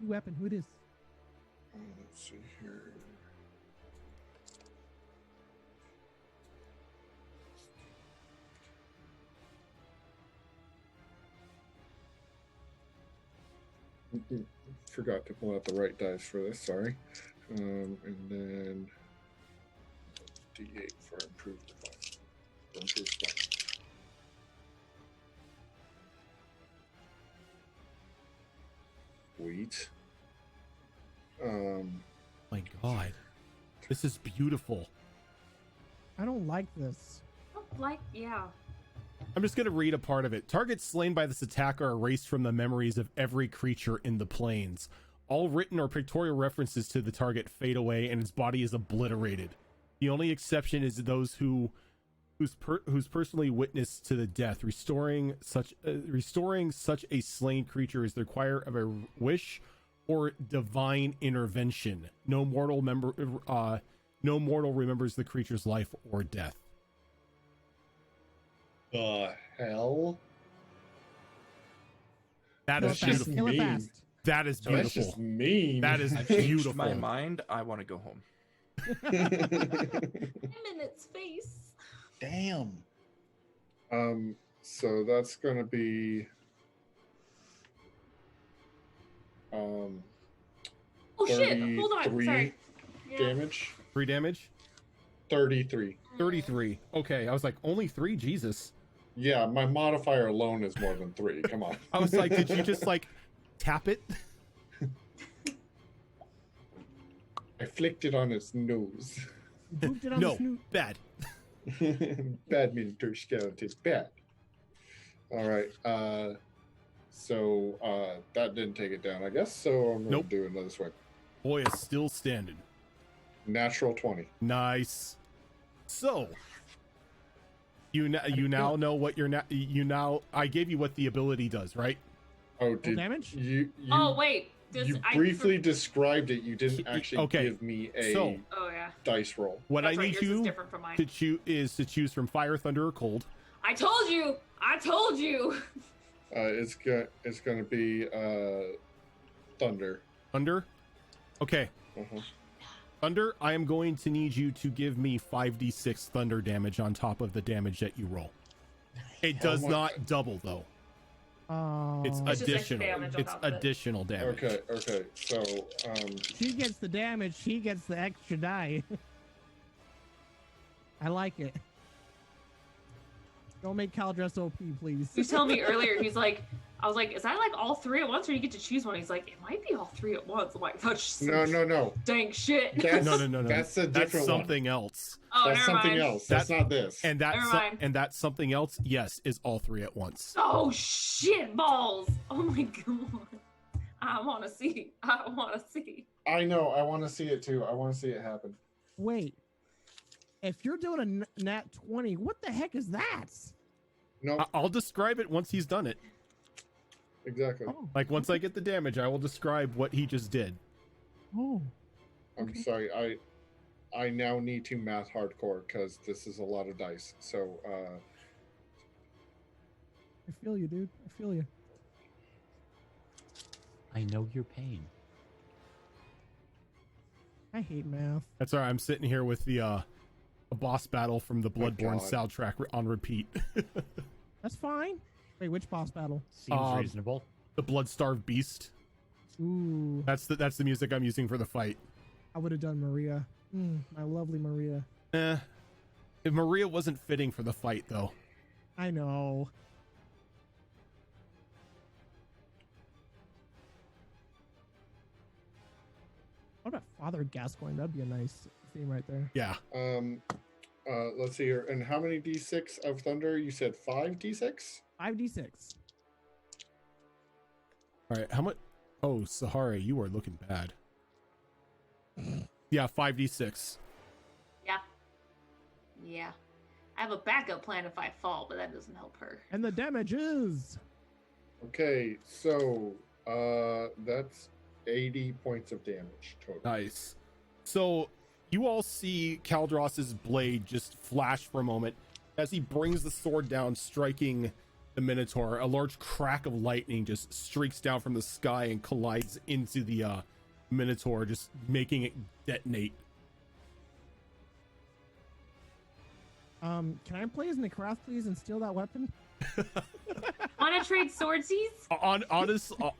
New weapon. Who it is? Let's see here. Forgot to pull out the right dice for this. Sorry. And then D8 for improved fight. Sweet. My God, this is beautiful. I don't like this. Yeah. I'm just going to read a part of it. Targets slain by this attack are erased from the memories of every creature in the plains. All written or pictorial references to the target fade away and its body is obliterated. The only exception is those who's personally witnessed to the death. Restoring such a slain creature is the require of a wish or divine intervention. No mortal remembers the creature's life or death. The hell? That Kill is it fast. beautiful. Kill it mean. fast. That is That's beautiful. just mean. That is I've changed beautiful. my mind. I want to go home. Him in its face. Damn. So that's gonna be Oh shit! Hold on. 33 Sorry. Yeah. damage. 3 damage? 33. 33. Okay, I was like, only 3? Jesus. Yeah, my modifier alone is more than 3. Come on. I was like, did you just like tap it? I flicked it on its nose. Booped it on No, the snoot. bad. Badminton skeleton. Bad. All right. So that didn't take it down, I guess. So I'm gonna Nope. do another swing. Boy is still standing. Natural 20. Nice. So you now know what I gave you what the ability does, right? Oh, did damage? you Oh wait. you briefly described it. You didn't actually Okay, give me a so- Oh yeah. dice roll. What That's I right, need yours is you different from mine. to choose from fire, thunder, or cold. I told you. I told you. It's gonna be thunder. Thunder. Okay. Uh-huh. Thunder, I am going to need you to give me 5d6 thunder damage on top of the damage that you roll. It does much? not double though. It's It's just extra additional. damage on It's top of it. additional damage. Okay. So She gets the damage. He gets the extra die. I like it. Don't make Caldress OP, please. He was telling me earlier. He's like, I was like, is that like all 3 at once, or you get to choose one? He's like, it might be all 3 at once. I'm like, that's just no. dank shit. That's, No. That's a That's different something else. Oh, That's never something mind. else. That's not this. And Never mind. that something else, yes, is all 3 at once. Oh shit balls! Oh my god! I want to see. I know. I want to see it too. I want to see it happen. Wait. If you're doing a nat 20, what the heck is that? No, I'll describe it once he's done it. exactly. Oh. Like once I get the damage, I will describe what he just did. Oh. I'm okay. sorry. I now need to math hardcore because this is a lot of dice. So I feel you, dude. I feel you. I know your pain. I hate math. That's all right. I'm sitting here with the a boss battle from the Bloodborne God. soundtrack on repeat. That's fine. Wait, which boss battle? Seems reasonable. The Blood-Starved Beast. Ooh, That's the music I'm using for the fight. I would have done Maria. My lovely Maria. If Maria wasn't fitting for the fight, though. I know. What about Father Gascoigne? That'd be a nice theme right there. Yeah. let's see here. And how many d6 of thunder? You said 5 d6? 5d6. All right. How much? Oh, Sahara, you are looking bad. Yeah, 5d6. Yeah. I have a backup plan if I fall, but that doesn't help her. And the damage is Okay, so that's 80 points of damage total. Nice. So you all see Kaldros's blade just flash for a moment as he brings the sword down, striking the Minotaur. A large crack of lightning just streaks down from the sky and collides into the Minotaur, just making it detonate. Can I play as Necroth, please, and steal that weapon? Want to trade swordsies?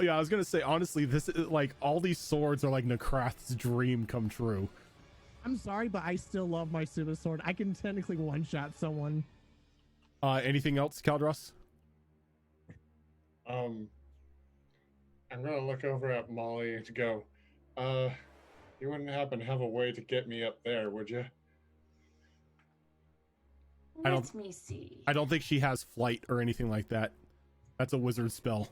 Yeah, I was gonna say honestly, this is like all these swords are like Necrath's dream come true. I'm sorry, but I still love my super sword. I can technically one-shot someone. Anything else, Caldros? I'm gonna look over at Molly and go, you wouldn't happen to have a way to get me up there, would you? Let me see. I don't think she has flight or anything like that. That's a wizard spell.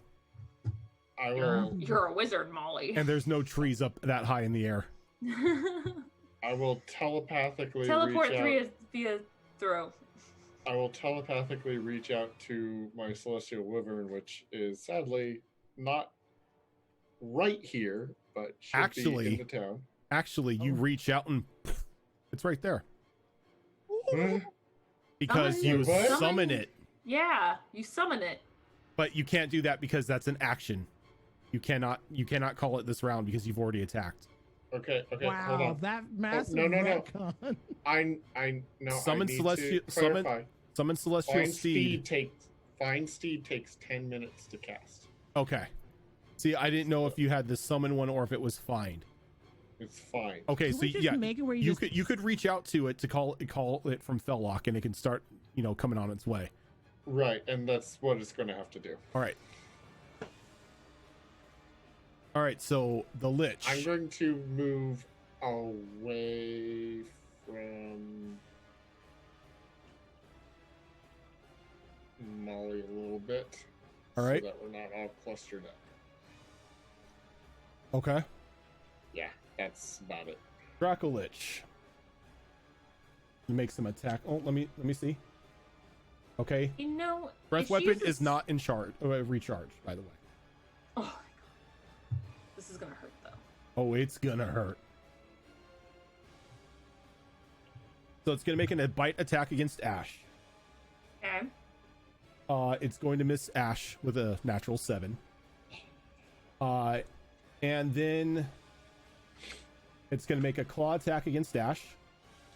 I will. You're a wizard, Molly. And there's no trees up that high in the air. I will telepathically Teleport reach out. via throw. I will telepathically reach out to my celestial wyvern, which is sadly not right here, but should be in the town. Actually, you reach out and it's right there. Because you summon it. Yeah, you summon it. But you can't do that because that's an action. You cannot call it this round because you've already attacked. Okay, wow, hold on. That massive No. I no. Summon celestial. Summon celestial steed. Find steed takes 10 minutes to cast. Okay. See, I didn't know if you had the summon one or if it was find. It's fine. Okay, so yeah, make it where you could reach out to it to call it from Fellock, and it can start, coming on its way. Right, and that's what it's going to have to do. All right. So the Lich. I'm going to move away from Molly a little bit. All right. So that we're not all clustered up. Okay. Yeah, that's about it. Draco Lich. Make some attack. Oh, let me see. Okay. Breath weapon is not in charge. Recharge, by the way. Oh my god. This is gonna hurt though. Oh, it's gonna hurt. So it's gonna make a bite attack against Ash. Okay. It's going to miss Ash with a natural 7. And then it's going to make a claw attack against Ash.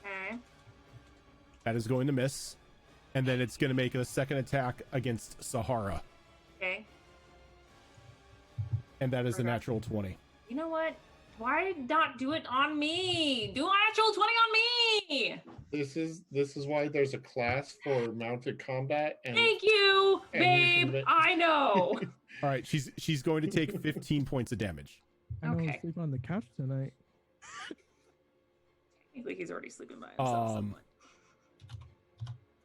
Okay. That is going to miss. And then it's going to make a second attack against Sahara. Okay. And that is a natural 20. You know what? Why not do it on me? Do a natural 20 on me! This is why there's a class for mounted combat. And thank you, babe. I know. All right, she's going to take 15 points of damage. I know he'll sleep on the couch tonight. I think he's already sleeping by himself.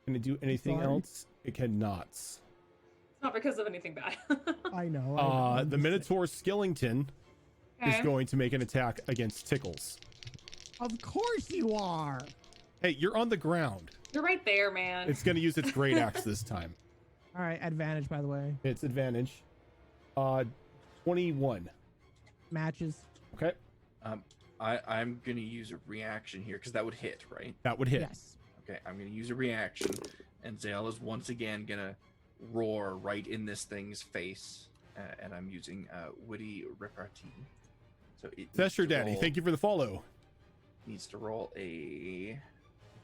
Can it do anything else? It cannot. It's not because of anything bad. I know. The Minotaur Skillington is going to make an attack against Tickles. Of course you are. Hey, you're on the ground. You're right there, man. It's going to use its great axe this time. All right, advantage, by the way. It's advantage. 21. Matches. Okay. I'm going to use a reaction here because that would hit, right? That would hit. Yes. Okay, I'm going to use a reaction, and Zale is once again going to roar right in this thing's face, and I'm using Witty Repartee. So it That's your daddy. Thank you for the follow. Needs to roll a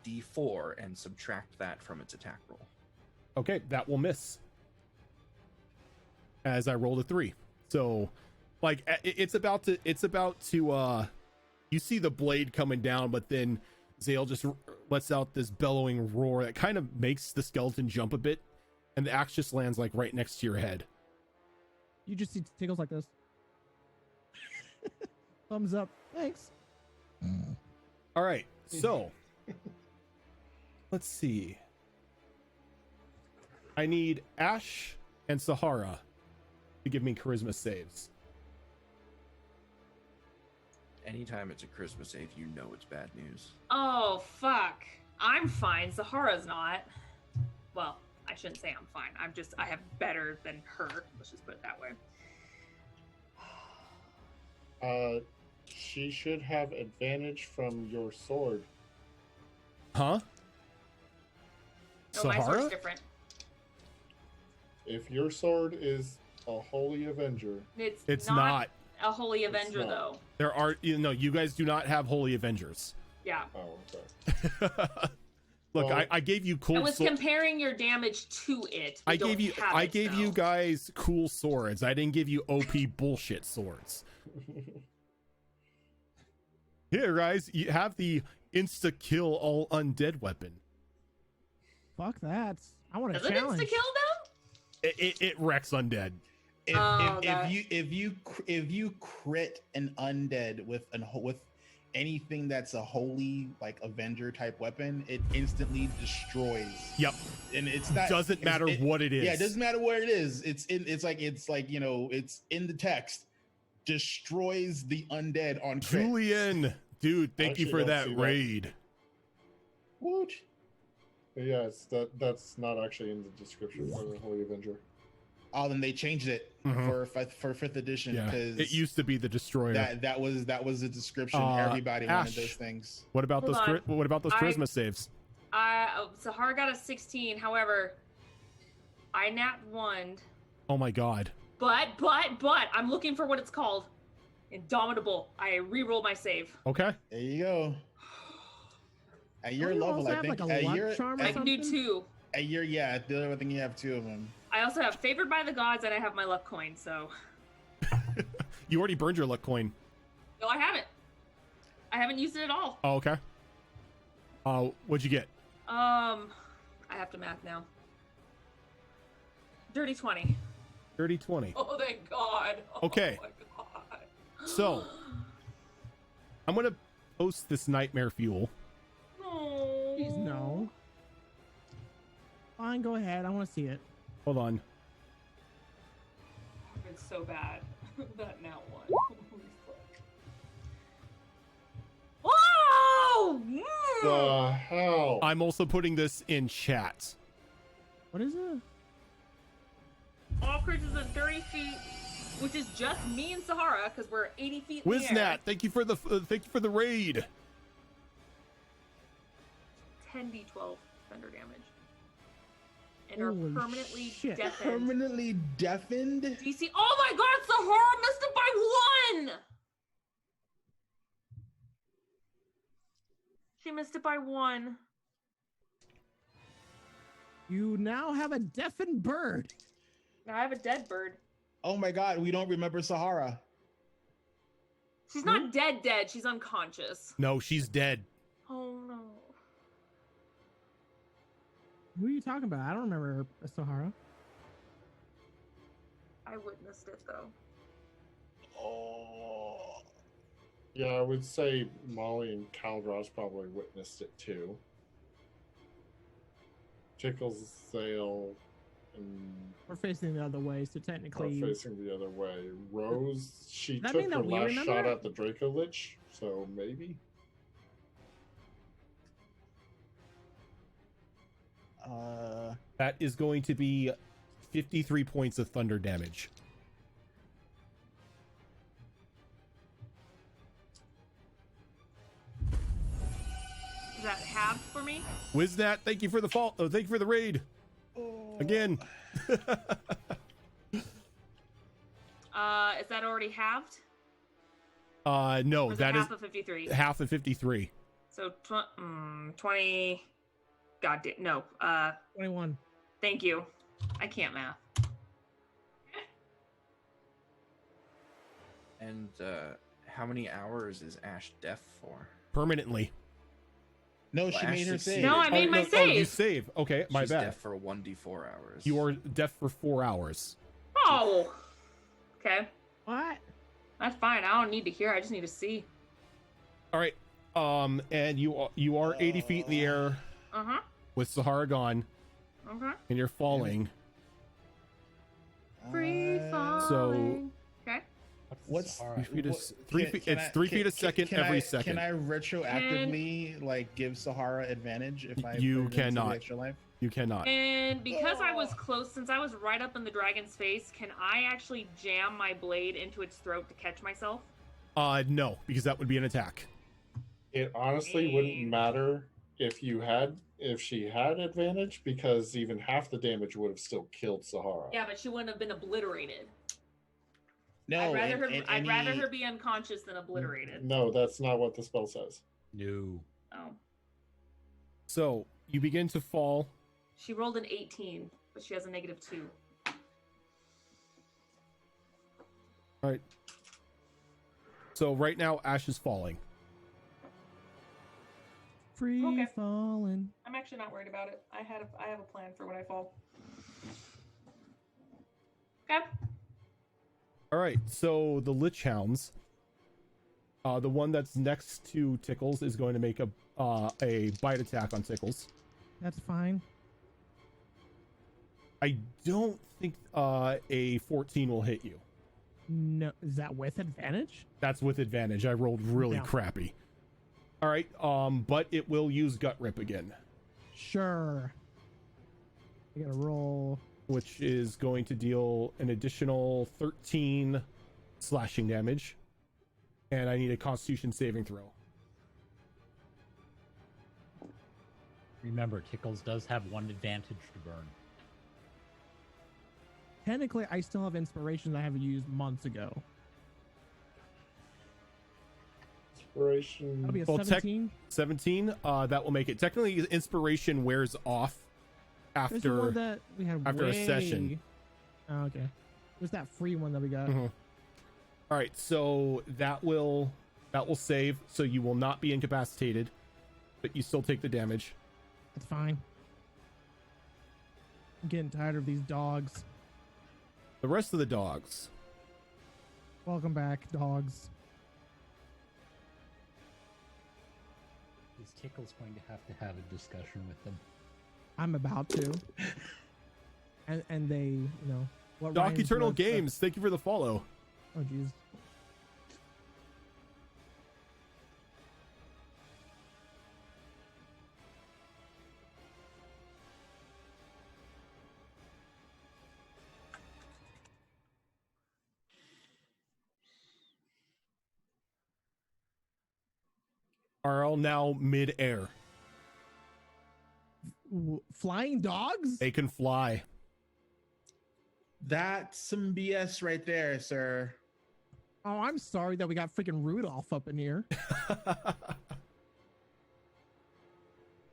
d4 and subtract that from its attack roll. Okay, that will miss. As I rolled a 3. So, like, it's about to, you see the blade coming down, but then Zale just lets out this bellowing roar that kind of makes the skeleton jump a bit, and the axe just lands, like, right next to your head. You just see Tickles like this. Thumbs up. Thanks. All right, so let's see. I need Ash and Sahara to give me charisma saves. Anytime it's a charisma save, you know it's bad news. Oh, fuck. I'm fine. Sahara's not. Well, I shouldn't say I'm fine. I have better than her. Let's just put it that way. She should have advantage from your sword. Huh? No, my sword's different. If your sword is a Holy Avenger, it's not a Holy Avenger, though. There are, you guys do not have Holy Avengers. Yeah. Oh, okay. Look, Well, I gave you I cool. was comparing your damage to it. We I don't gave have you it, so. guys cool swords. I didn't give you OP bullshit swords. Here, guys, you have the insta kill all undead weapon. Fuck that. I want a Does it challenge. insta kill them? It wrecks undead. If you crit an undead with anything that's a holy like Avenger type weapon, it instantly destroys. Yep. And it's not Doesn't matter what it is. Yeah, it doesn't matter what it is. It's like you know, it's in the text. Destroys the undead on crit. Julian, dude, thank you Actually for don't that see that. raid. Woot. Yes, that's not actually in the description for the Holy Avenger. Oh, then they changed it for 5th edition Yeah, because it used to be the destroyer. that was the description. Everybody Ash, wanted those things. What about Hold those? on. What about those charisma saves? Sahara got a 16. However, I nat 1. Oh my god. But I'm looking for what it's called. Indomitable. I re-roll my save. Okay. There you go. At your Don't you level, also I have, think like, a at luck your charm or I can do something? 2. at your yeah, the other thing you have 2 of them. I also have favored by the gods and I have my luck coin. So You already burned your luck coin. no, I haven't. I haven't used it at all. Oh, okay. What'd you get? I have to math now. Dirty 20. Dirty 20. Oh, thank God. Oh, Okay. my God. So, I'm gonna post this nightmare fuel. No. Please no. Fine, go ahead. I want to see it. Hold on. It's so bad. That now one. Holy fuck. Whoa! The hell? I'm also putting this in chat. What is it? All creatures within 30 feet, which is just me and Sahara, because we're 80 feet in the air. Wiznat, thank you for the raid. 10d12 thunder damage. And Holy are permanently shit. deafened. Permanently deafened? DC. Oh my God, Sahara missed it by 1! She missed it by 1. You now have a deafened bird. Now I have a dead bird. Oh my God, we don't remember Sahara. She's not dead. She's unconscious. No, she's dead. Oh no. Who are you talking about? I don't remember Sahara. I witnessed it though. Oh. Yeah, I would say Molly and Caldros probably witnessed it too. Tickles Sail and We're facing the other way, so are technically. facing the other way. Rose, she That took mean her that we last remember shot it? at the Draco Lich, so maybe. That is going to be 53 points of thunder damage. Is that halved for me? Wiznat, thank you for the fault. Oh, thank you for the raid. Again. Is that already halved? No, Or is it that is half of 53. half of 53. So 20. God damn. No. 21. Thank you. I can't math. And how many hours is Ash deaf for? Permanently. No, Well, she Ash made her succeeded. save. No, I made my Oh, save. you save. Okay, my She's bad. deaf for 1d4 hours. You are deaf for 4 hours. Oh. Okay. What? That's fine. I don't need to hear. I just need to see. All right. And you are 80 feet in the air Uh-huh. with Sahara gone, Okay. and you're falling. Free falling. So- Okay. What's- Sahara? 3 feet What- is 3 feet. can It's I- 3 can- feet a can- second can every I- second. Can I retroactively like give Sahara advantage if I You put it into the cannot. extra life? You cannot. And because I was close, since I was right up in the dragon's face, can I actually jam my blade into its throat to catch myself? No, because that would be an attack. It honestly wouldn't Dang. matter if she had advantage, because even half the damage would have still killed Sahara. Yeah, but she wouldn't have been obliterated. No, I'd rather her. and I'd rather any- her be unconscious than obliterated. No, that's not what the spell says. No. Oh. So you begin to fall. She rolled an 18, but she has a -2. All right. So right now, Ash is falling. Free Okay. falling. I'm actually not worried about it. I have a plan for when I fall. Okay. All right. So the Lich Hounds, the one that's next to Tickles, is going to make a bite attack on Tickles. That's fine. I don't think a 14 will hit you. No, is that with advantage? That's with advantage. I rolled really Yeah. crappy. All right. But it will use Gut Rip again, Sure. I gotta roll. which is going to deal an additional 13 slashing damage, and I need a Constitution saving throw. Remember, Tickles does have one advantage to burn. Technically, I still have inspiration that I haven't used months ago. Inspiration. That'll be a Well, 17. 17. That will make it. Technically, inspiration wears off There's the after. one that we had after a session. Oh, okay. There's that free one that we got. Mhm. All right, so that will save. So you will not be incapacitated, but you still take the damage. That's fine. I'm getting tired of these dogs. The rest of the dogs. Welcome back, dogs. Is Tickles going to have a discussion with them? I'm about to. And they, you know, what Doc Ryan's Eternal blood- Games, thank you for the follow. Oh, jeez. Are all now mid-air. Flying dogs? They can fly. That's some BS right there, sir. Oh, I'm sorry that we got freaking Rudolph up in here.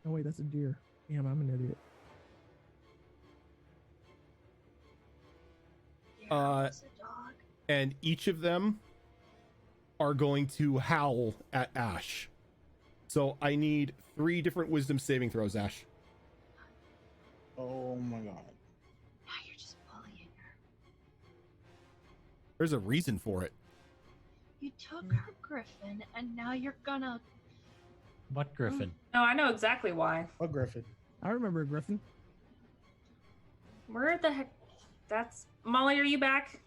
Oh, wait, that's a deer. Damn, I'm an idiot. It's a dog. And each of them are going to howl at Ash. So I need 3 different wisdom saving throws, Ash. Oh my god. Now you're just bullying her. There's a reason for it. You took her griffin, and now you're gonna. What Griffin? No, I know exactly why. What Griffin? I remember Griffin. Where the heck? That's Molly. Are you back?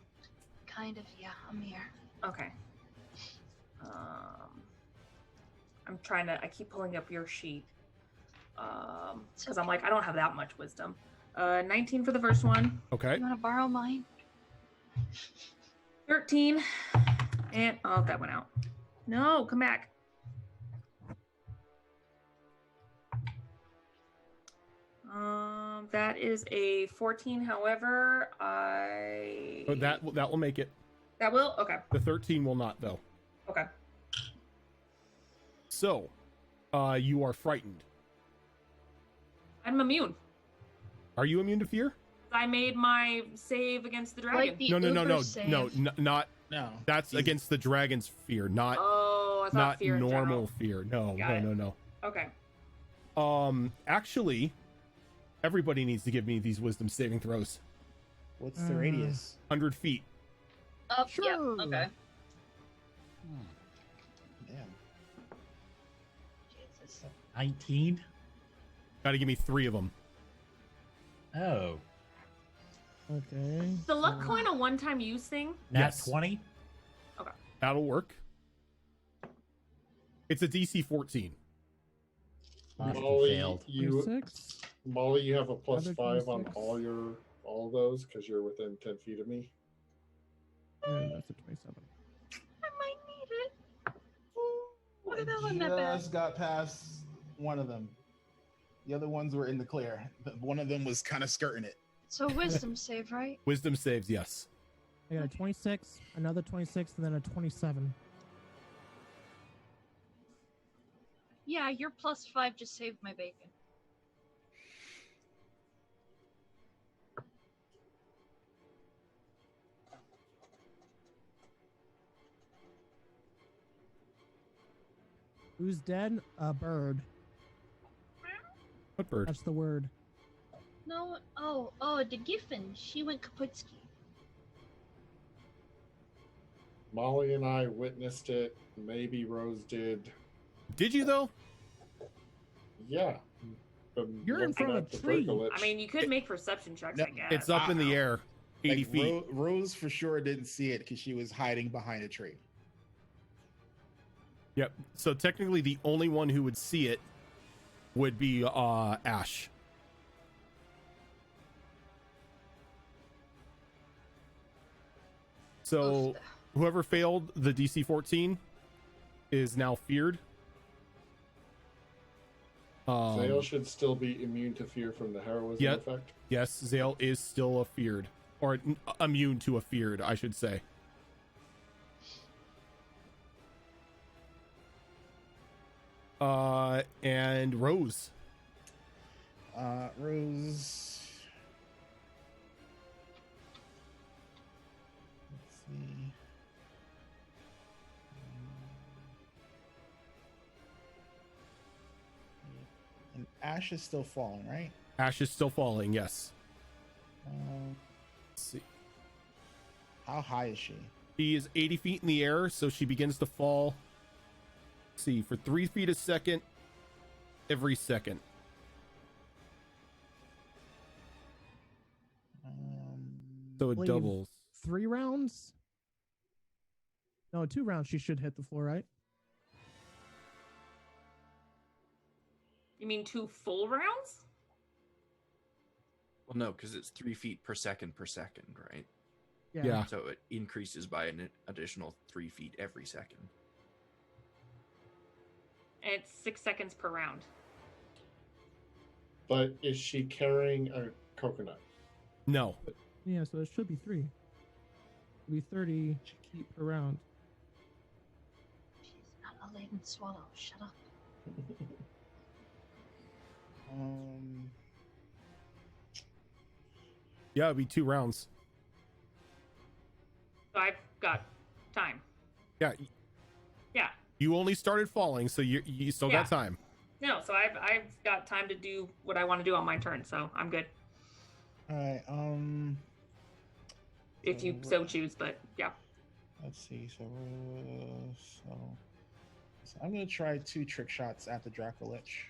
Kind of, yeah, I'm here. Okay. I'm trying to. I keep pulling up your sheet. Because I'm like, I don't have that much wisdom. 19 for the first one. Okay. You wanna borrow mine? 13. And oh, that went out. No, come back. That is a 14. However, Oh, that will make it. that will. Okay. The 13 will not, though. Okay. So, you are frightened. I'm immune. Are you immune to fear? I made my save against the dragon. Like the No, Uber save. not. No. That's against the dragon's fear, not Oh, I thought not fear in normal general. fear. No, Got it. no. Okay. Actually, everybody needs to give me these wisdom saving throws. What's the radius? 100 feet. Up, Sure. yep, okay. Damn. Jesus. 19? Got to give me 3 of them. Oh. Okay. The luck coin a one-time use thing? Nat Yes. 20? That'll work. It's a DC 14. Molly, failed. you 26. Molly, you have a plus Another 5 on 26. all those because you're within 10 feet of me. And that's a 27. I might need it. Look at that one, that I bad. just got past one of them. The other ones were in the clear. One of them was kind of skirting it. So wisdom save, right? Wisdom saves, yes. I got a 26, another 26, and then a 27. Yeah, your plus 5 just saved my bacon. Who's dead? A bird. What bird? That's the word. No, the Giffen. She went kaputski. Molly and I witnessed it. Maybe Rose did. Did you though? Yeah. You're in front of a Looking at the tree. Berkowitz. I mean, you could make perception checks, No, I guess. It's up in the air, 80 Like, feet. Rose for sure didn't see it because she was hiding behind a tree. Yep. So technically, the only one who would see it would be Ash. So whoever failed the DC 14 is now feared. Zale should still be immune to fear from the heroism Yep. effect. Yes, Zale is still a feared, or immune to a feared, I should say. And Rose. Rose. Let's see. And Ash is still falling, right? Ash is still falling, yes. Let's see. How high is she? She is 80 feet in the air, so she begins to fall. Let's see, for 3 feet a second, every second. So it Believe- doubles. 3 rounds? No, 2 rounds. She should hit the floor, right? You mean 2 full rounds? Well, no, because it's 3 feet per second, right? Yeah. So it increases by an additional 3 feet every second. And it's 6 seconds per round. But is she carrying a coconut? No. Yeah, so it should be 3. It'll be 30 feet per round. She's not a laden swallow. Shut up. Yeah, it'd be 2 rounds. So I've got time. Yeah. Yeah. You only started falling, so you still got time. No, so I've got time to do what I want to do on my turn, so I'm good. All right. If you so choose, but yeah. Let's see. So I'm gonna try 2 trick shots at the Dracolich.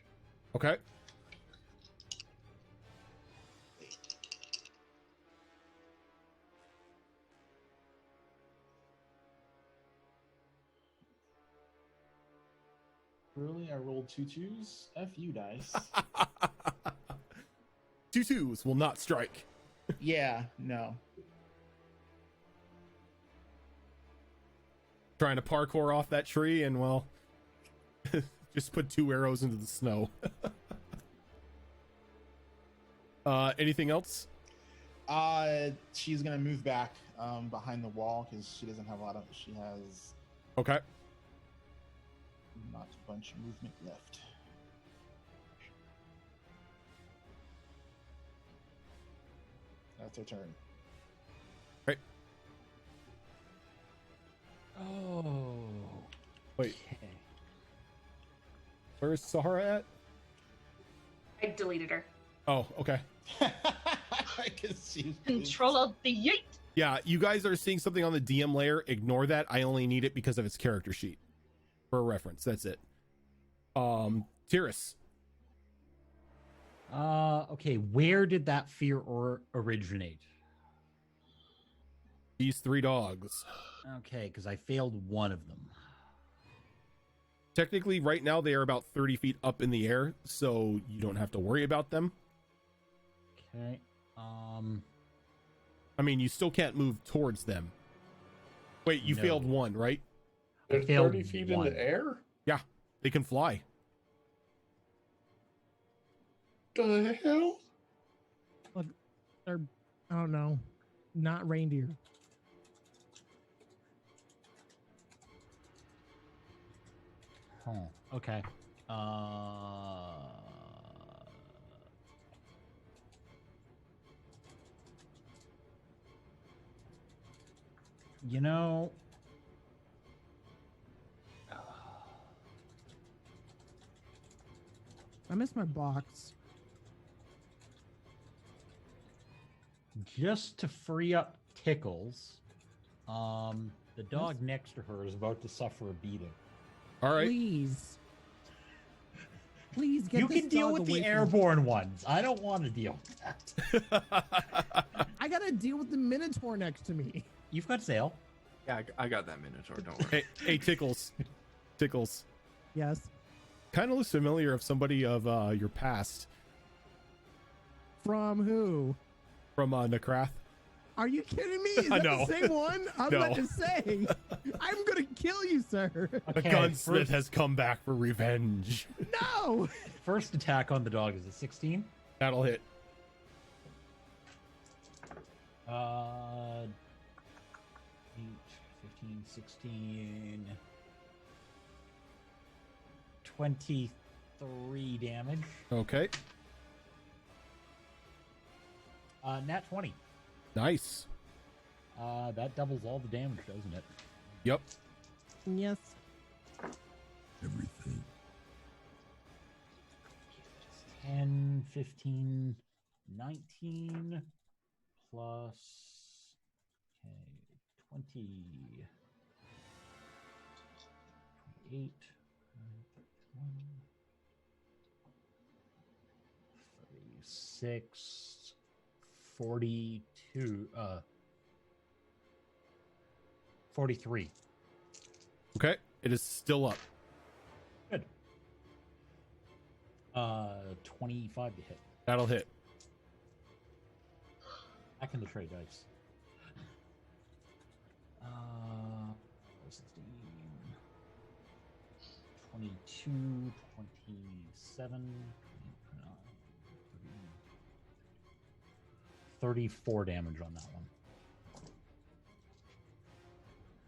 Okay. Really? I rolled 2 2s? F you, dice. 2 2s will not strike. Yeah, no. Trying to parkour off that tree and, well, just put 2 arrows into the snow. Anything else? She's gonna move back behind the wall because she doesn't have a lot of. She has Okay. not a bunch of movement left. That's her turn. Right. Oh. Wait. Okay. Where's Sahara at? I deleted her. Oh, okay. Because she's Control of the yeet. Yeah, you guys are seeing something on the DM layer. Ignore that. I only need it because of its character sheet. For reference. That's it. Tyrus. Okay, where did that fear originate? These 3 dogs. Okay, because I failed one of them. Technically, right now, they are about 30 feet up in the air, so you don't have to worry about them. Okay. I mean, you still can't move towards them. Wait, you No. failed 1, right? They're failed 30 feet one. in the air? Yeah, they can fly. The hell? Look, they're, I don't know, not reindeer. Huh. Okay. You know, I missed my box. Just to free up Tickles, the dog next to her is about to suffer a beating. All right. Please. Please get You this can deal dog with away the from me. airborne ones. I don't want to deal with that. I gotta deal with the Minotaur next to me. You've got Zale. Yeah, I got that Minotaur. Don't worry. Hey, Tickles. Tickles. Yes. Kind of looks familiar of somebody of your past. From who? From Nakrath. Are you kidding me? Is that No. the same one? I'm No. about to say. I'm gonna kill you, sir. The gunsmith has come back for revenge. No! First attack on the dog is a 16. That'll hit. 8, 15, 16, 23 damage. Okay. Nat 20. Nice. That doubles all the damage, doesn't it? Yep. Yes. Everything. 10, 15, 19, plus, okay, 20, 28, 36, 42, 43. Okay. It is still up. Good. 25 to hit. That'll hit. Back in the trade dice. 16, 22, 27, 34 damage on that one.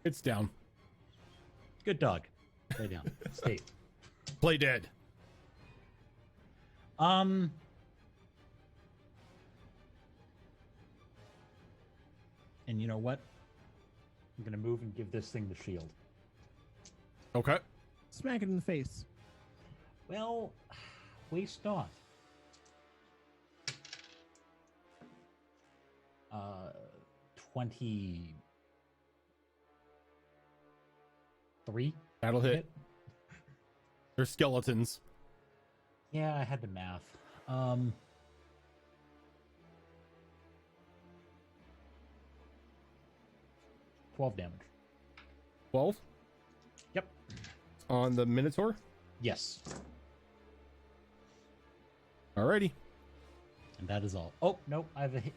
It's down. Good dog. Lay down. Stay. Play dead. And you know what? I'm gonna move and give this thing the shield. Okay. Smack it in the face. Well, waste not. 23. That'll hit. They're skeletons. Yeah, I had the math. 12 damage. 12? Yep. On the Minotaur? Yes. Alrighty. And that is all. Oh, no, I have a hit.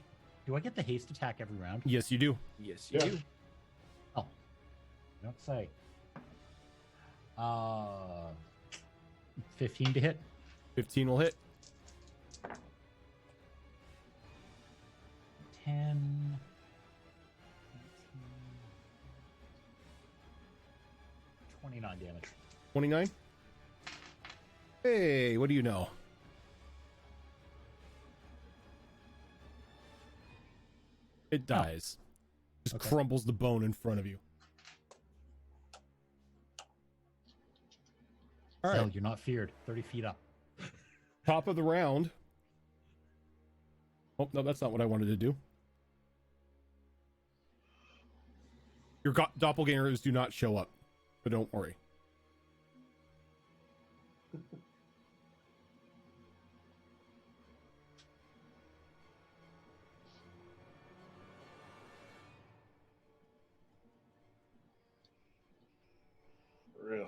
Do I get the haste attack every round? Yes, you do. Yes, you Yeah. do. Oh. I don't say. 15 to hit. 15 will hit. 10. 29 damage. 29. Hey, what do you know? It dies. Just Okay. crumbles the bone in front of you. All Zell, right. you're not feared. 30 feet up. Top of the round. Oh, no, that's not what I wanted to do. Your doppelgangers do not show up, but don't worry. Really?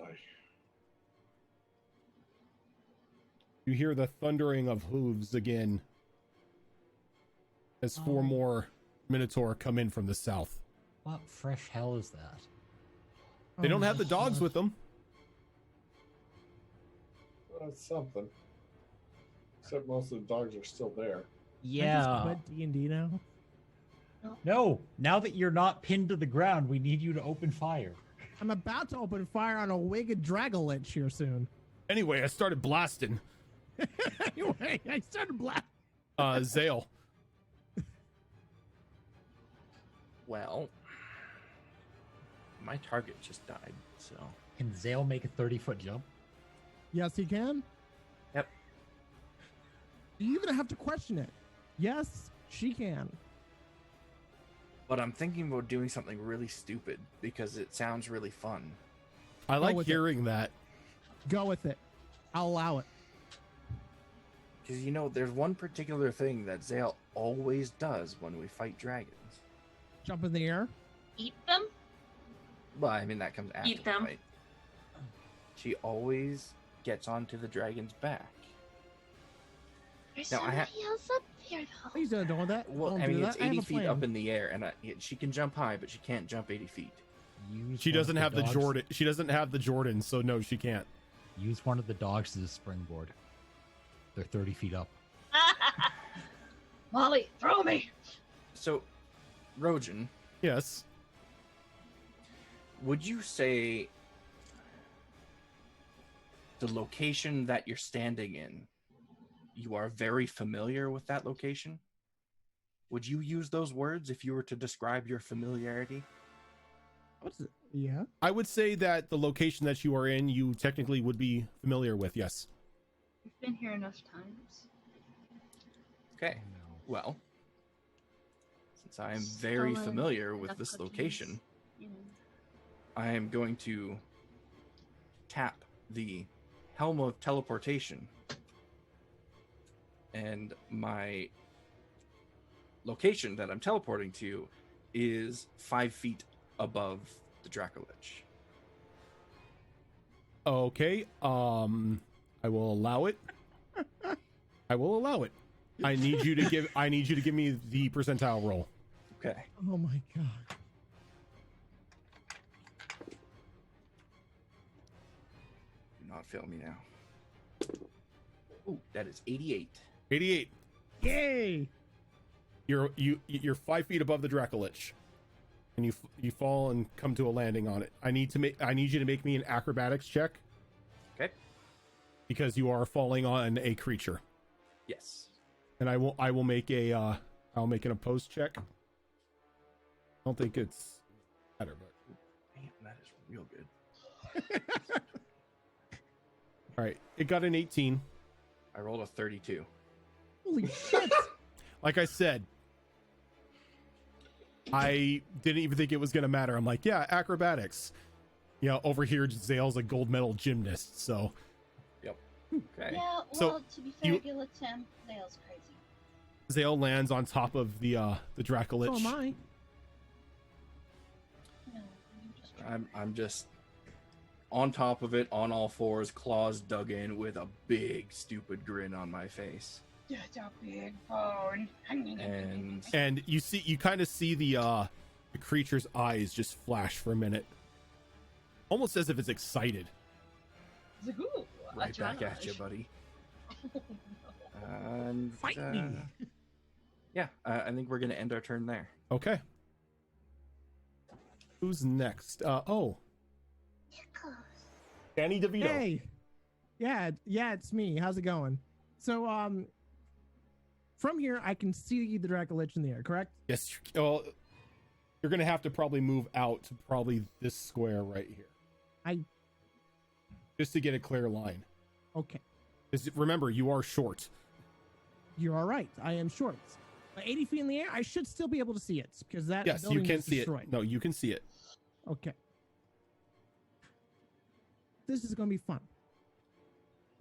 You hear the thundering of hooves again as four more Minotaur come in from the south. What fresh hell is that? They don't have the dogs with them. That's something. Except most of the dogs are still there. Yeah. Quit D&D now. No, now that you're not pinned to the ground, we need you to open fire. I'm about to open fire on a wicked Dragolich here soon. Anyway, I started blasting. Anyway, I started black. Zale. Well, my target just died, so Can Zale make a 30-foot jump? Yes, he can. yep. Do you even have to question it? Yes, she can. But I'm thinking about doing something really stupid because it sounds really fun. I like with hearing that. Go with it. I'll allow it. Because, there's one particular thing that Zale always does when we fight dragons. Jump in the air. Eat them? Well, I mean, that comes after Eat them. the fight. She always gets onto the dragon's back. There's Now, somebody else up there, though. Please don't do that. Well, Don't I do mean, that. it's I have 80 a feet plan. up in the air, and she can jump high, but she can't jump 80 feet. She doesn't have the Jordan. She doesn't have the Jordan, so no, she can't. Use one of the dogs as a springboard. They're 30 feet up. Molly, throw me. So, Rojan, Yes. would you say the location that you're standing in, you are very familiar with that location? Would you use those words if you were to describe your familiarity? What's it? Yeah. I would say that the location that you are in, you technically would be familiar with. Yes. We've been here enough times. Okay. Well, since I am very Stolen familiar with enough this cookies, location, you know. I am going to tap the Helm of Teleportation. And my location that I'm teleporting to is 5 feet above the Dracolich. Okay. I will allow it. I will allow it. I need you to give me the percentile roll. Okay. Oh my god. Do not fail me now. Ooh, that is 88. 88. Yay! You're 5 feet above the Dracolich, and you fall and come to a landing on it. I need you to make me an acrobatics check. Okay. Because you are falling on a creature. Yes. And I will make I'll make an opposed check. I don't think it's better, but Man, that is real good. all right. It got an 18. I rolled a 32. Holy shit! Like I said, I didn't even think it was gonna matter. I'm like, yeah, acrobatics. Over here, Zale's a gold medal gymnast, so. Yep. Okay. Yeah, well, So, to be fair, you- Gillitam, Zale's crazy. Zale lands on top of the Dracolich. Oh my. No, I'm just trying. I'm just on top of it, on all fours, claws dug in, with a big stupid grin on my face. That's a big bone. And you kind of see the creature's eyes just flash for a minute, almost as if it's excited. It's like, ooh, a right back at you, challenge. buddy. Oh, no. And Fight me. yeah, I think we're gonna end our turn there. Okay. Who's next? Danny DeVito. Hey. Yeah, it's me. How's it going? So, from here I can see the Dracolich in the air, correct? Yes. Well, you're gonna have to probably move out to probably this square right here. Just to get a clear line. Okay. Because remember, you are short. You're all right. I am short. But 80 feet in the air, I should still be able to see it because that Yes, you building can is see destroyed. it. No, you can see it. Okay. This is going to be fun.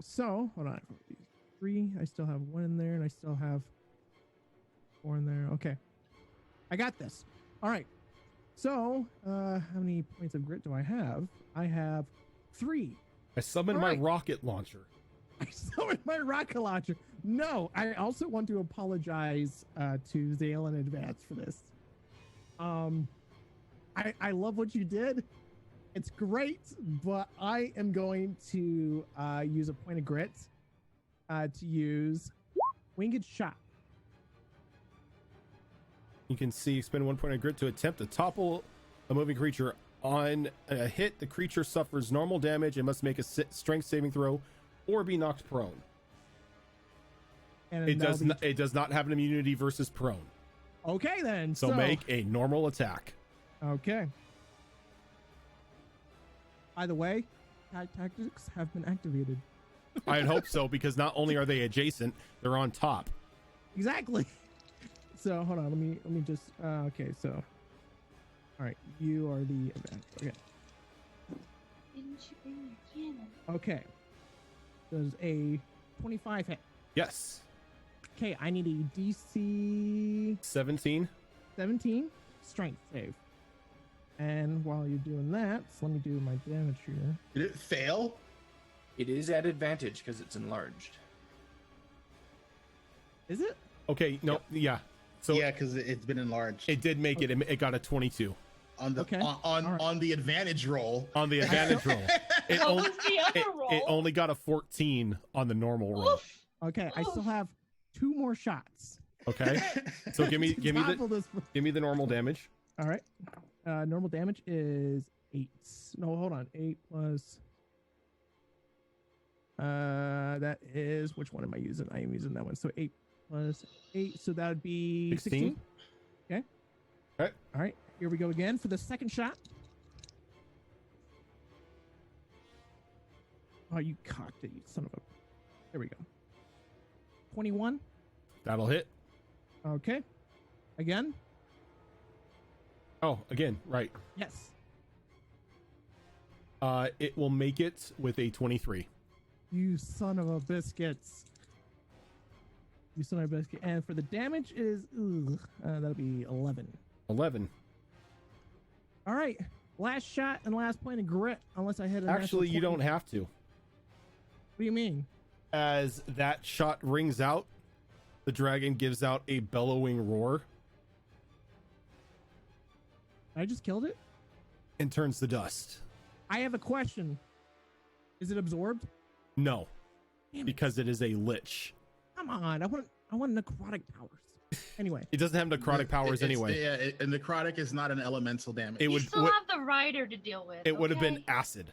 So, hold on. 3. I still have 1 in there, and I still have 4 in there. Okay. I got this. All right. So, how many points of grit do I have? I have 3. I summoned All my right. rocket launcher. I summoned my rocket launcher. No, I also want to apologize to Zale in advance for this. I love what you did. It's great, but I am going to use a point of grit to use Winged Shot. You can see spend 1 point of grit to attempt to topple a moving creature. On a hit, the creature suffers normal damage and must make a strength saving throw or be knocked prone. And It that'll does be- not. It does not have an immunity versus prone. Okay, then. So make a normal attack. Okay. By the way, tactics have been activated. I'd hope so, because not only are they adjacent, they're on top. Exactly. So hold on, let me just okay, so all right, you are the event. Okay. Didn't you bring your cannon? Okay. There's a 25 hit. Yes. Okay, I need a DC 17. 17 strength save. And while you're doing that, so let me do my damage here. Did it fail? It is at advantage because it's enlarged. Is it? Okay, no, yeah. So Yeah, because it's been enlarged. it did make it. It got a 22 on the Okay. on All right. on the advantage roll. on the advantage roll. It What only, was the other roll? it only got a 14 on the normal roll. Oof. Okay, I still have 2 more shots. Okay, so give me Topple the this. normal damage. All right. Normal damage is 8. No, hold on. 8 plus. That is, which one am I using? I am using that one. So 8 plus 8. So that would be 16. Okay. All right. All right. Here we go again for the second shot. Oh, you cocked it, you son of a. There we go. 21. That'll hit. Okay. Again. Oh, again, right. Yes. It will make it with a 23. You son of a biscuits. You son of a biscuit. And for the damage is, that'll be 11. 11. All right. Last shot and last point of grit, unless I hit a natural Actually, you 20. don't have to. What do you mean? As that shot rings out, the dragon gives out a bellowing roar I just killed it? and turns to dust. I have a question. Is it absorbed? No, Damn it. because it is a lich. Come on. I want necrotic powers. Anyway. It doesn't have necrotic powers It's- anyway. Yeah, and necrotic is not an elemental damage. It You would still would- have the rider to deal with. it would have been okay? acid.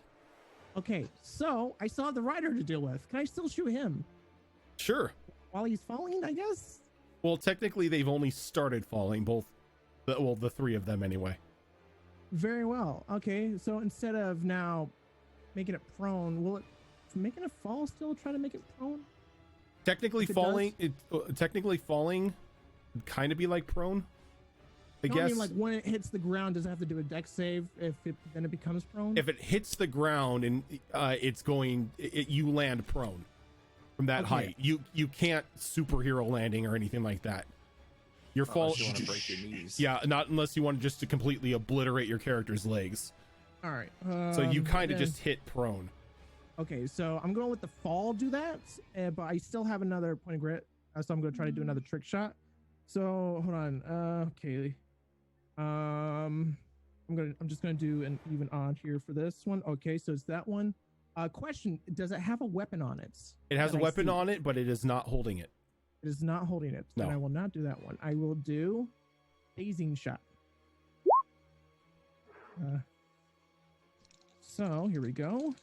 Okay. So I still have the rider to deal with. Can I still shoot him Sure. while he's falling, I guess? Well, technically, they've only started falling. The 3 of them anyway. Very well. Okay. So instead of now making it prone, will it making it fall still try to make it prone? Technically If it falling, technically falling, would kind of be like prone. I No, guess mean, like when it hits the ground, does it have to do a dex save then it becomes prone? if it hits the ground and you land prone from that Okay. height. You can't superhero landing or anything like that. Your fall. Unless you want to break your knees. Yeah, not unless you want just to completely obliterate your character's legs. All right. So you kind of then- just hit prone. Okay, so I'm going with the fall do that, but I still have another point of grit, so I'm going to try to do another trick shot. So hold on. Okay. I'm just gonna do an even odd here for this one. Okay, so it's that one. Question: does it have a weapon on it? It has a That I weapon see. on it, but it is not holding it. It is not holding it. No. Then I will not do that one. I will do dazing shot. So here we go.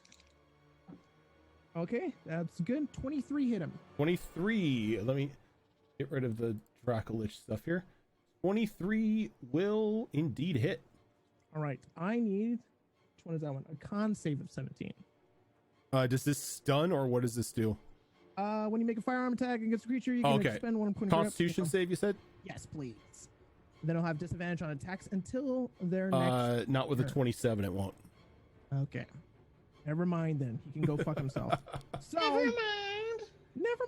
Okay, that's good. 23 hit him. 23. Let me get rid of the Dracolich stuff here. 23 will indeed hit. All right, I need. Which one is that one? A con save of 17. Does this stun or what does this do? When you make a firearm attack against a creature, you can Okay. expend 1 point of Constitution grip. save, you said? Yes, please. Then I'll have disadvantage on attacks until their next. Not with a turn. 27, it won't. Okay. Never mind then. He can go fuck himself. So never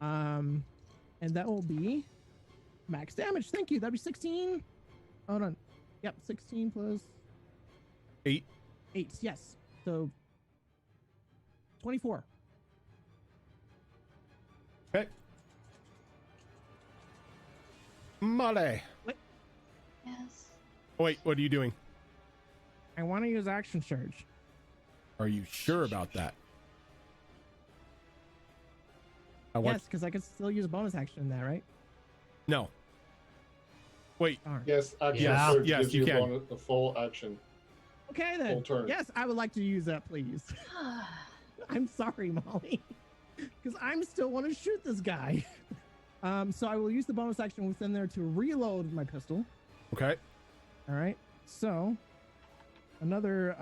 mind. And that will be max damage. Thank you. That'd be 16. Hold on. Yep, 16 plus 8. 8. Yes. So 24. Okay. Male. Yes. Oh, wait, what are you doing? I want to use action surge. Are you sure about that? I want. Yes, because I can still use a bonus action in that, right? No. Wait. Darn. Yes, action Yeah. surge Yes, gives you you can. a full action. Okay Full then. turn. Yes, I would like to use that, please. I'm sorry, Molly, because I'm still want to shoot this guy. So I will use the bonus action within there to reload my pistol. Okay. All right. So another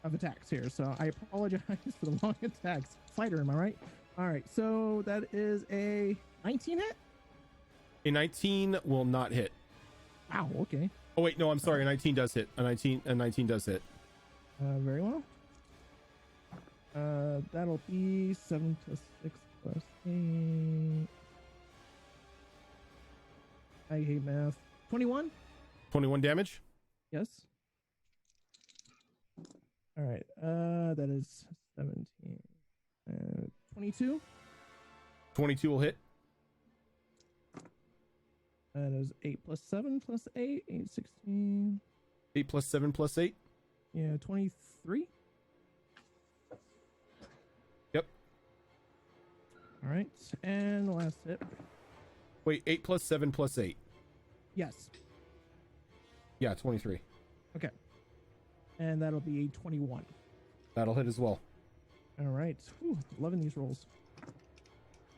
of attacks here, so I apologize for the long attacks. Fighter, am I right? All right, so that is a 19 hit. A 19 will not hit. Wow. Okay. Oh wait, no, I'm sorry. A 19 does hit. A 19 does hit. Very well. That'll be 7 plus 6 plus 8. I hate math. 21. 21 damage. Yes. All right. That is 17. 22. 22 will hit. That is 8 plus 7 plus 8. 8, 16. 8 plus 7 plus 8. Yeah, 23. Yep. All right. And the last hit. Wait, 8 plus 7 plus 8. Yes. Yeah, 23. Okay. And that'll be 21. That'll hit as well. All right. Whew, loving these rolls.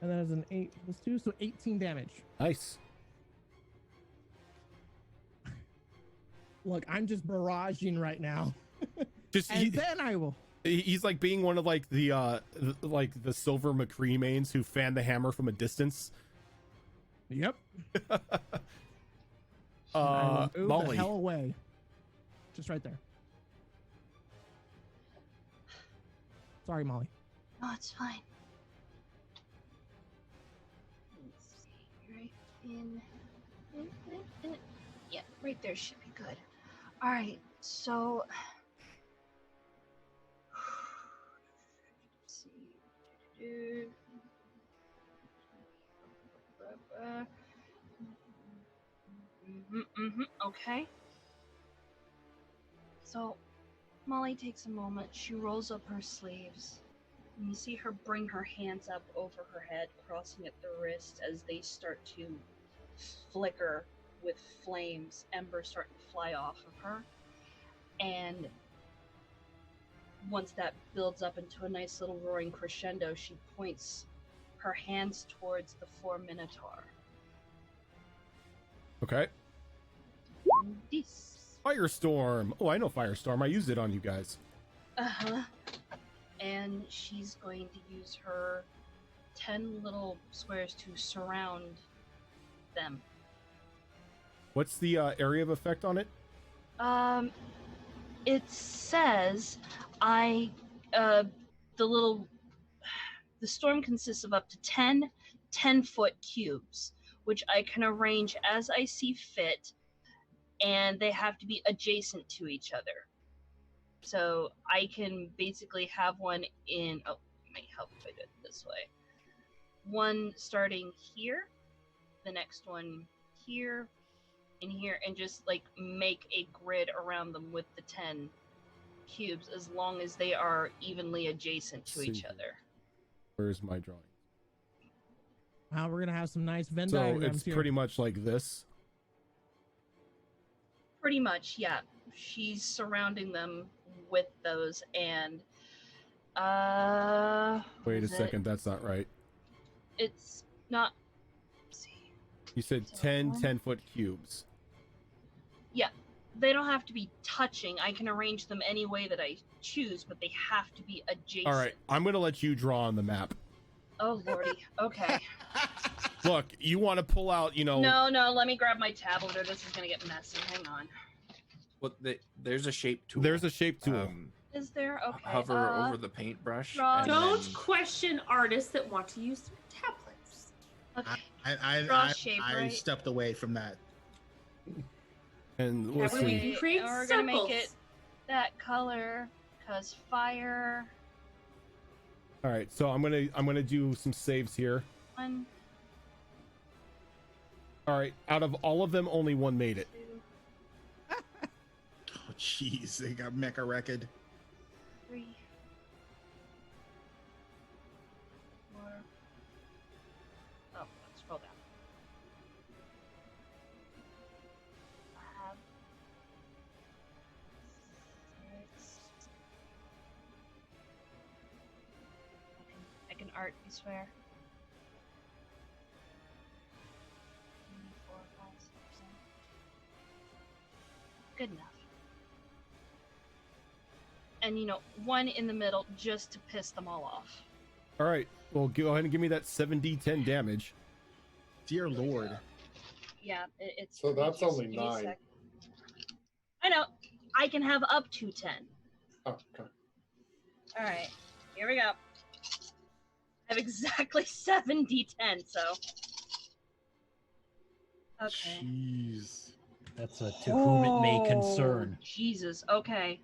And that is an 8 plus 2, so 18 damage. Nice. Look, I'm just barraging right now. Just And then I will. he's like being one of like the silver McCree mains who fan the hammer from a distance. Yep. I will move Molly. the hell away. Just right there. Sorry, Molly. No, it's fine. Let's see. Right in. Yeah, right there should be good. All right, so. Let's see. Okay. So, Molly takes a moment. She rolls up her sleeves. And you see her bring her hands up over her head, crossing at the wrist as they start to flicker with flames, embers starting to fly off of her. And once that builds up into a nice little roaring crescendo, she points her hands towards the 4 Minotaur. Okay. This. Firestorm. Oh, I know Firestorm. I used it on you guys. Uh-huh. And she's going to use her 10 little squares to surround them. What's the area of effect on it? It says the storm consists of up to 10 10-foot cubes, which I can arrange as I see fit, and they have to be adjacent to each other. So I can basically have one in, it might help if I do it this way. One starting here, the next one here, and here, and just like make a grid around them with the 10 cubes as long as they are evenly adjacent to each other. Where's my drawing? Wow, we're gonna have some nice Venn So diagrams it's here. pretty much like this. Pretty much, yeah. She's surrounding them with those, and Wait a second, that's not right. It's not. Let's see. You said 10 10-foot cubes. Yeah, they don't have to be touching. I can arrange them any way that I choose, but they have to be adjacent. All right, I'm gonna let you draw on the map. Oh lordy. Okay. Look, you want to pull out, you know. No. Let me grab my tablet, or this is gonna get messy. Hang on. Well, there's a shape tool. There's a shape tool. Is there? Okay. Hover over the paintbrush. draw- and Don't then- question artists that want to use their tablets. Okay. Draw shape, I right? stepped away from that. And let's That way we see. can create And we're gonna make circles. it that color, cause fire. All right, so I'm gonna do some saves here. One, All right, out of all of them, only one made it. 2, Oh, jeez, they got mecha wrecked. 3, 4. Oh, scroll down. 5, 6. I can art, I swear. 3, 4, 5, 6, 7. Good enough. and one in the middle just to piss them all off. All right. Well, go ahead and give me that 7d10 damage. Dear Lord. Yeah, it's. So that's just only give me a 9. sec. I know. I can have up to 10. Oh, okay. All right, here we go. I have exactly 7d10, so. Okay. Jeez. That's a to whom it may concern. Jesus. Okay.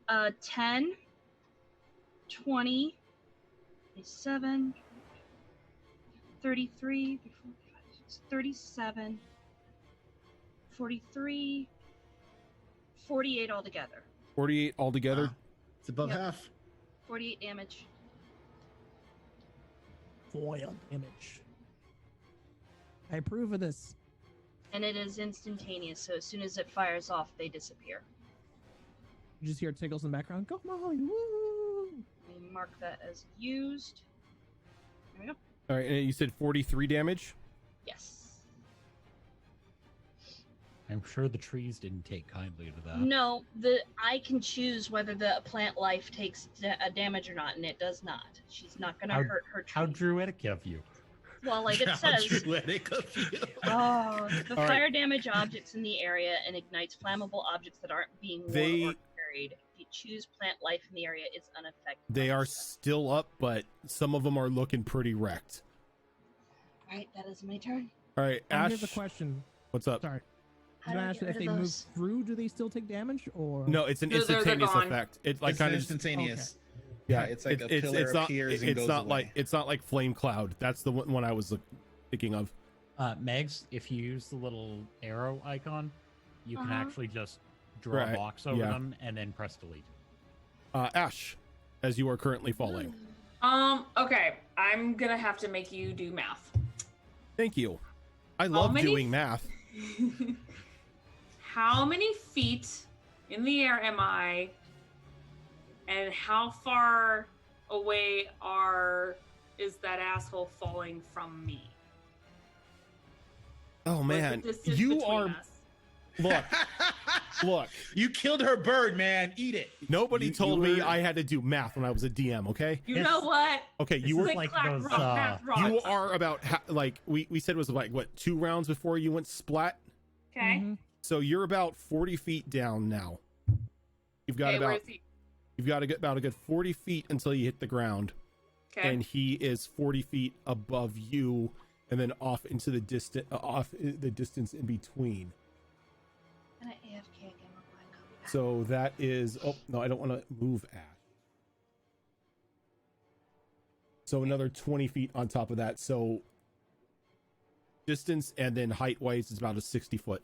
10, 20, 27, 33, 37, 43, 48 altogether. 48 altogether. Wow. It's above Yep. half. 48 damage. Foil damage. I approve of this. And it is instantaneous, so as soon as it fires off, they disappear. You just hear tickles in the background. Go Molly! Woo! Let me mark that as used. There we go. All right. And you said 43 damage. Yes. I'm sure the trees didn't take kindly to that. No, I can choose whether the plant life takes damage or not, and it does not. She's not going to hurt her tree. How druidic of you. Well, like it How says, druidic of you. the All right. fire damage objects in the area and ignites flammable objects that aren't being worn or carried. If you choose plant life in the area, it's unaffected. They are still up, but some of them are looking pretty wrecked. Right, that is my turn. All right, And Ash. here's a question. What's up? Sorry. How Did do I I ask get if rid they of move those? through? Do they still take damage, or No, it's an They're instantaneous gone. effect. It like It's kind of instantaneous. Yeah, Yeah, it's like a pillar appears and goes away. It's not like flame cloud. That's the one I was thinking of. Megs, if you use the little arrow icon, you can actually just draw Right, a box over yeah. them and then press delete. Ash, as you are currently falling. Okay. I'm gonna have to make you do math. Thank you. I love many- doing math. How many feet in the air am I? And how far away is that asshole falling from me? Oh What's the man, distance you between are. us? Look. You killed her bird, man. Eat it. Nobody You- told you me were- I had to do math when I was a DM. Okay. You know what? Okay. This You is were like Click-clack, those, rock, math, rocks. you are about like we said it was like what 2 rounds before you went splat. Okay. Mhm. So you're about 40 feet down now. You've got Okay, where about is he? you've got to get about a good 40 feet until you hit the ground, Okay. and he is 40 feet above you, and then off into the distance in between. And I AFK again. Real quick. So that is. Oh no, I don't want to move Ash. So another 20 feet on top of that. So distance and then height wise is about a 60 foot.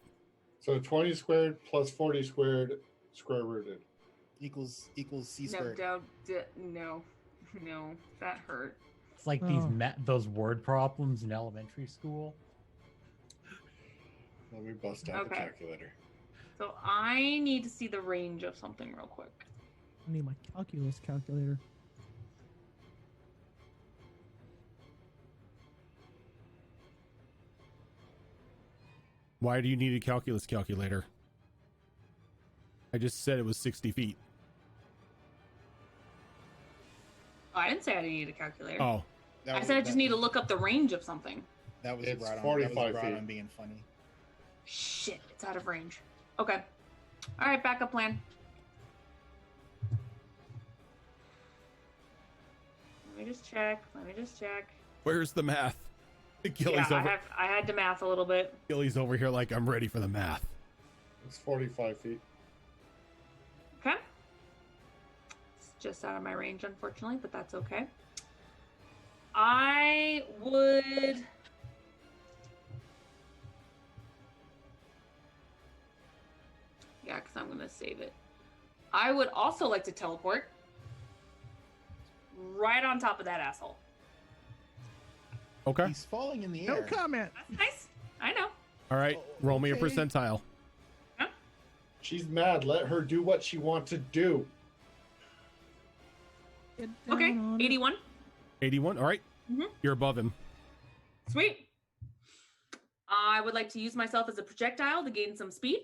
So 20 squared plus 40 squared, square rooted. Equals C no, squared. no, that hurt. It's like Oh. those word problems in elementary school. Let me bust out the Okay. calculator. So I need to see the range of something real quick. I need my calculus calculator. Why do you need a calculus calculator? I just said it was 60 feet. Oh, I didn't say I didn't need a calculator. Oh, That I was- said I just that- need to look up the range of something. That was It's right on. 45 that was right feet. on being funny. Shit, it's out of range. Okay. All right, backup plan. Let me just check. where's the math? Gilly's Yeah, I had to math a little bit. Gilly's over here like I'm ready for the math. It's 45 feet. Okay. It's just out of my range, unfortunately, but that's okay. I would. Yeah, because I'm going to save it. I would also like to teleport right on top of that asshole. Okay. He's falling in the No air. comment. That's nice. I know. All right. Roll me a Okay. percentile. She's mad. Let her do what she wants to do. Get down Okay, on it. 81. 81. All right. Mhm. You're above him. Sweet. I would like to use myself as a projectile to gain some speed.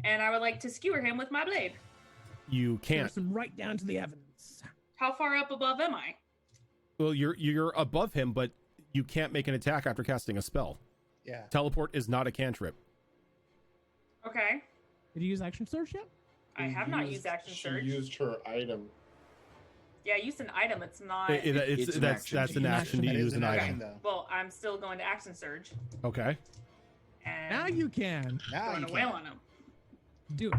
And I would like to skewer him with my blade. You can't. Pierce him right down to the Evans. How far up above am I? Well, you're above him, but you can't make an attack after casting a spell. Yeah. Teleport is not a cantrip. Okay. Did you use action surge yet? I have not used action surge. She used her item. Yeah, I used an item. It's not. It's that's an action to That is use an action, item. though. Well, I'm still going to action surge. Okay. And Now you can. Now throwing you a whale can. on him. Do it.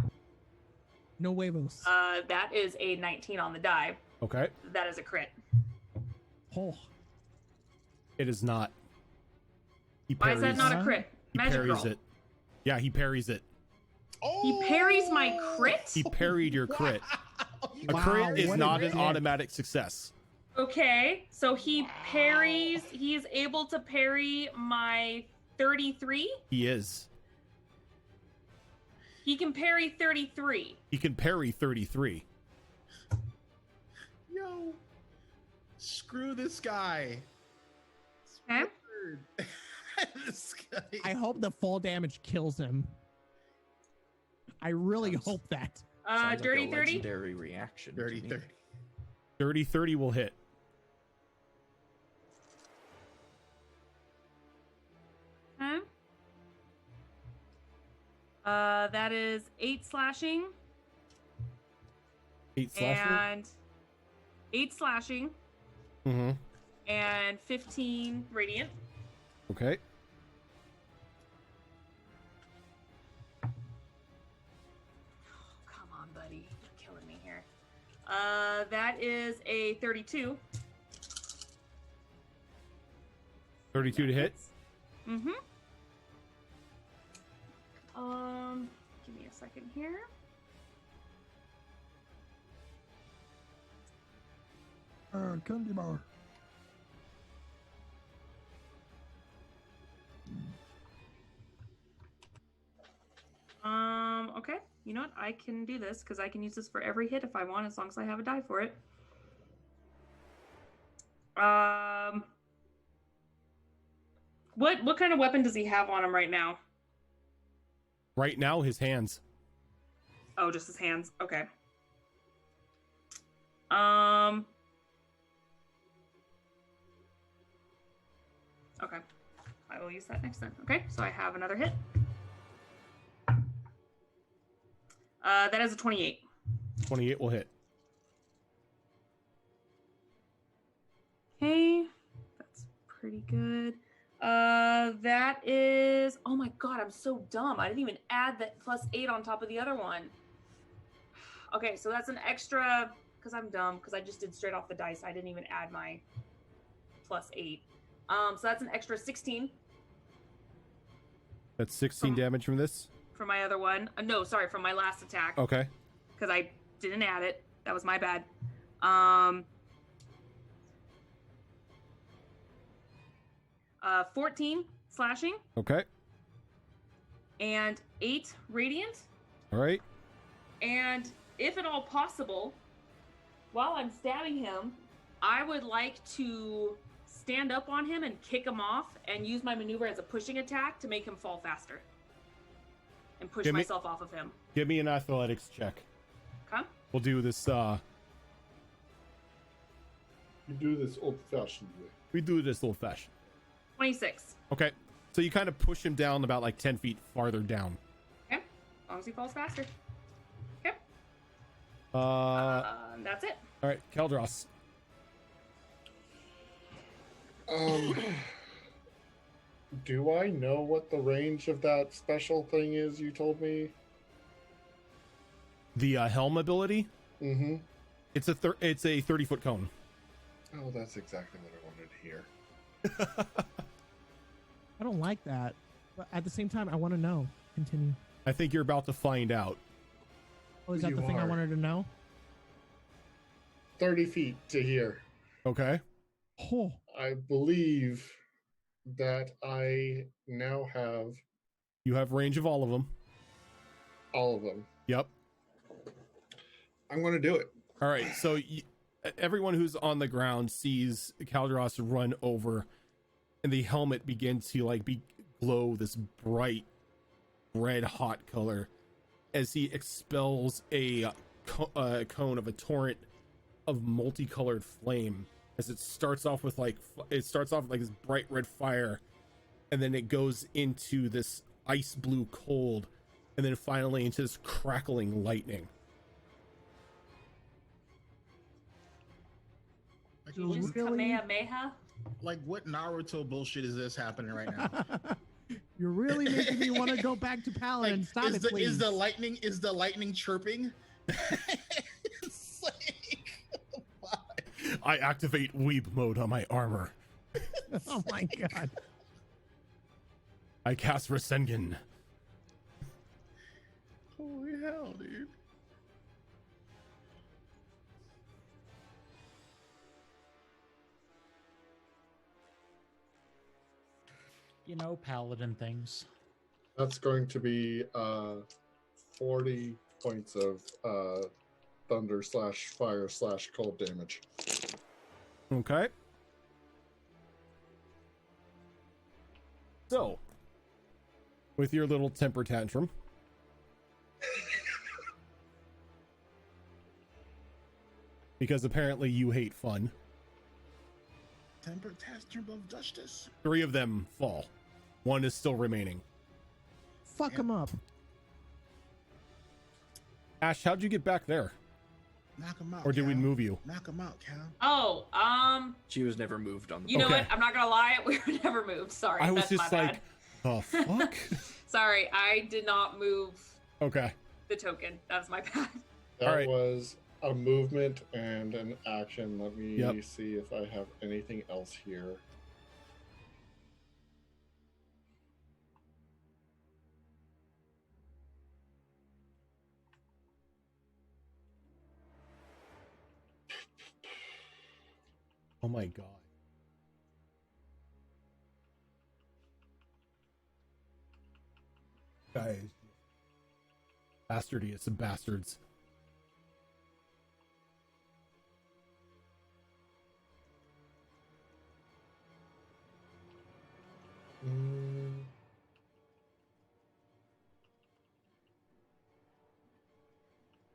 No huevos. That is a 19 on the die. Okay. That is a crit. Oh. It is not. He Why is that not a crit? He Magic parries roll. it. Yeah, he parries it. He parries my crit? He parried your crit. A Wow, crit is what a not an dick. automatic success. Okay, so he parries. He is able to parry my 33. He is. He can parry 33. He can parry 33. Yo, screw this guy. Okay. This guy. I hope the full damage kills him. I really Sounds- hope that. Sounds like Dirty a 30. legendary reaction. to Dirty me. 30. 30 will hit. Okay. That is 8 slashing 8 slashing. and 8 slashing Mm-hmm. and 15 radiant. Okay. Come on, buddy. You're killing me here. That is a 32. 32 to hit. Mm-hmm. Give me a second here. Candy bar. Okay. You know what? I can do this because I can use this for every hit if I want, as long as I have a die for it. What kind of weapon does he have on him right now? Right now, his hands. Oh, just his hands. Okay. Okay. I will use that next then. Okay, so I have another hit. That is a 28. 28 will hit. Okay, that's pretty good. That is. Oh my god, I'm so dumb. I didn't even add that +8 on top of the other one. Okay, so that's an extra. Because I'm dumb. Because I just did straight off the dice. I didn't even add my +8. So that's an extra 16 That's 16 damage from this. for my other one. No, sorry, from my last attack. Okay. Because I didn't add it. That was my bad. 14 slashing Okay. and 8 radiant. All right. And if at all possible, while I'm stabbing him, I would like to stand up on him and kick him off and use my maneuver as a pushing attack to make him fall faster. And push Give me- myself off of him. Give me an athletics check. Okay? We'll do this. You do this old-fashioned way. We do this old fashioned. 26. Okay. So you kind of push him down about like 10 feet farther down. Okay? As long as he falls faster. Okay? That's it. All right, Keldros. Do I know what the range of that special thing is you told me? The helm ability. Mm-hmm. It's a 30-foot cone. Oh, that's exactly what I wanted to hear. I don't like that. But at the same time, I want to know. Continue. I think you're about to find out. Oh, is that You the thing I are. wanted to know? 30 feet to here. Okay. Oh, I believe that I now have You have range of all of them. all of them. Yep. I'm going to do it. All right. So everyone who's on the ground sees Kaldros run over, and the helmet begins to glow this bright red hot color as he expels a cone of a torrent of multicolored flame as it starts off with like this bright red fire, and then it goes into this ice blue cold, and then finally into this crackling lightning. Like, You just Kamehameha? like what Naruto bullshit is this happening right now? You're really making me want to go back to Paladin. Like, Stop it, please. is the lightning chirping? It's like, why? I activate weeb mode on my armor. Oh my god. I cast Rasengan. Holy hell, dude. You know, paladin things. That's going to be 40 points of thunder / fire / cold damage. Okay. So, with your little temper tantrum, because apparently you hate fun, Temper tantrum of justice. 3 of them fall. 1 is still remaining. Fuck him up. Ash, how'd you get back there? Knock him out. Or did we Cal. move you? Knock him out, Cal. Oh, She was never moved on the you know Okay. what? I'm not gonna lie, we were never moved. Sorry, I was that's just my like, the fuck? Sorry, I did not move Okay. the token. That's my bad. That All right. was a movement and an action. Let me Yep. see if I have anything else here. Oh my god. Guys. Bastardious bastards.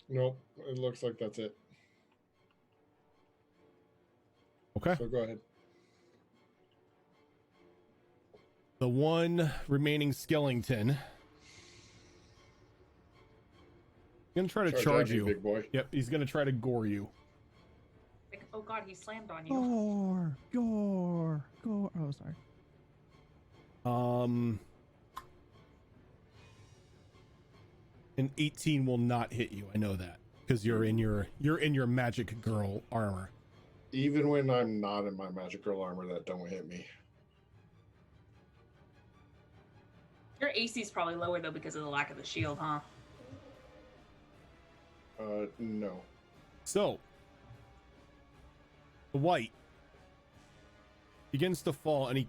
Nope, it looks like that's it. Okay. So go ahead. The one remaining skeleton. Gonna try to charge at me, you. big boy. Yep, he's gonna try to gore you. Like, oh god, he slammed on you. Gore. Oh, sorry. An 18 will not hit you. I know that because you're in your magic girl armor. Even when I'm not in my magic girl armor, that don't hit me. Your AC is probably lower though because of the lack of the shield, huh? No. So the white begins to fall, and he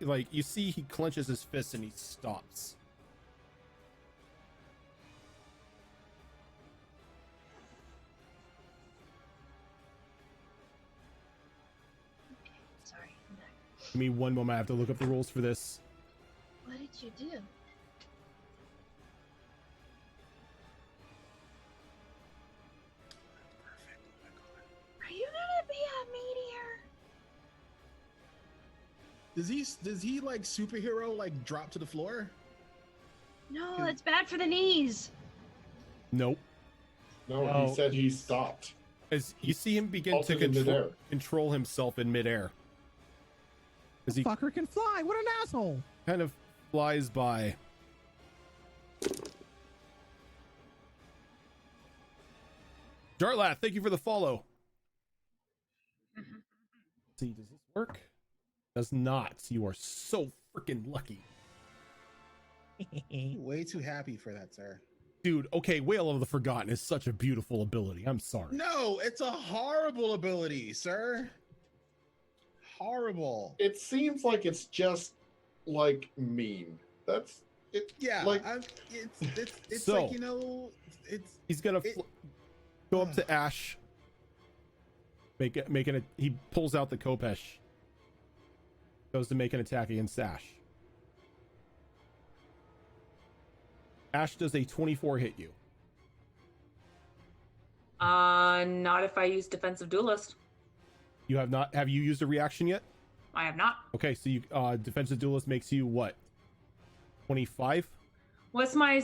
like you see he clenches his fist and he stops. Sorry. I'm back. Give me one moment. I have to look up the rules for this. What did you do? Are you gonna be a meteor? Does he like superhero like drop to the floor? No, that's bad for the knees. Nope. No, No. he said he stopped. As you see him begin to Halted in midair. control himself in midair. As he Fucker can fly. What an asshole. kind of flies by. Dartlath, thank you for the follow. See, does this work? Does not. You are so freaking lucky. Way too happy for that, sir. Dude, okay, Wail of the Forgotten is such a beautiful ability. I'm sorry. No, it's a horrible ability, sir. Horrible. It seems like it's just like mean. That's it. Yeah, Like it's So- like, you know, it's He's gonna go up to Ash. He pulls out the Kopesh. Goes to make an attack against Ash. Ash does a 24 hit you. Not if I use defensive duelist. You have not. Have you used a reaction yet? I have not. Okay, so you defensive duelist makes you what? 25? What's my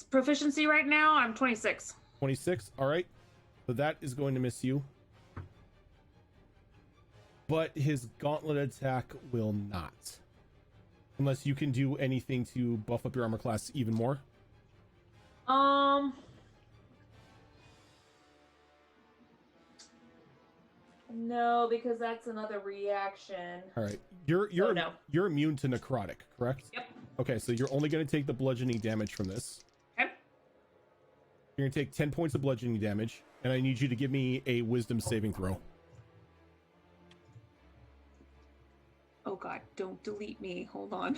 proficiency right now? I'm 26. 26. All right. So that is going to miss you. But his gauntlet attack will not. Unless you can do anything to buff up your armor class even more. No, because that's another reaction. All right. You're no. You're immune to necrotic, correct? Yep. Okay, so you're only going to take the bludgeoning damage from this. Okay. You're going to take 10 points of bludgeoning damage, and I need you to give me a wisdom saving throw. Oh god, don't delete me. Hold on.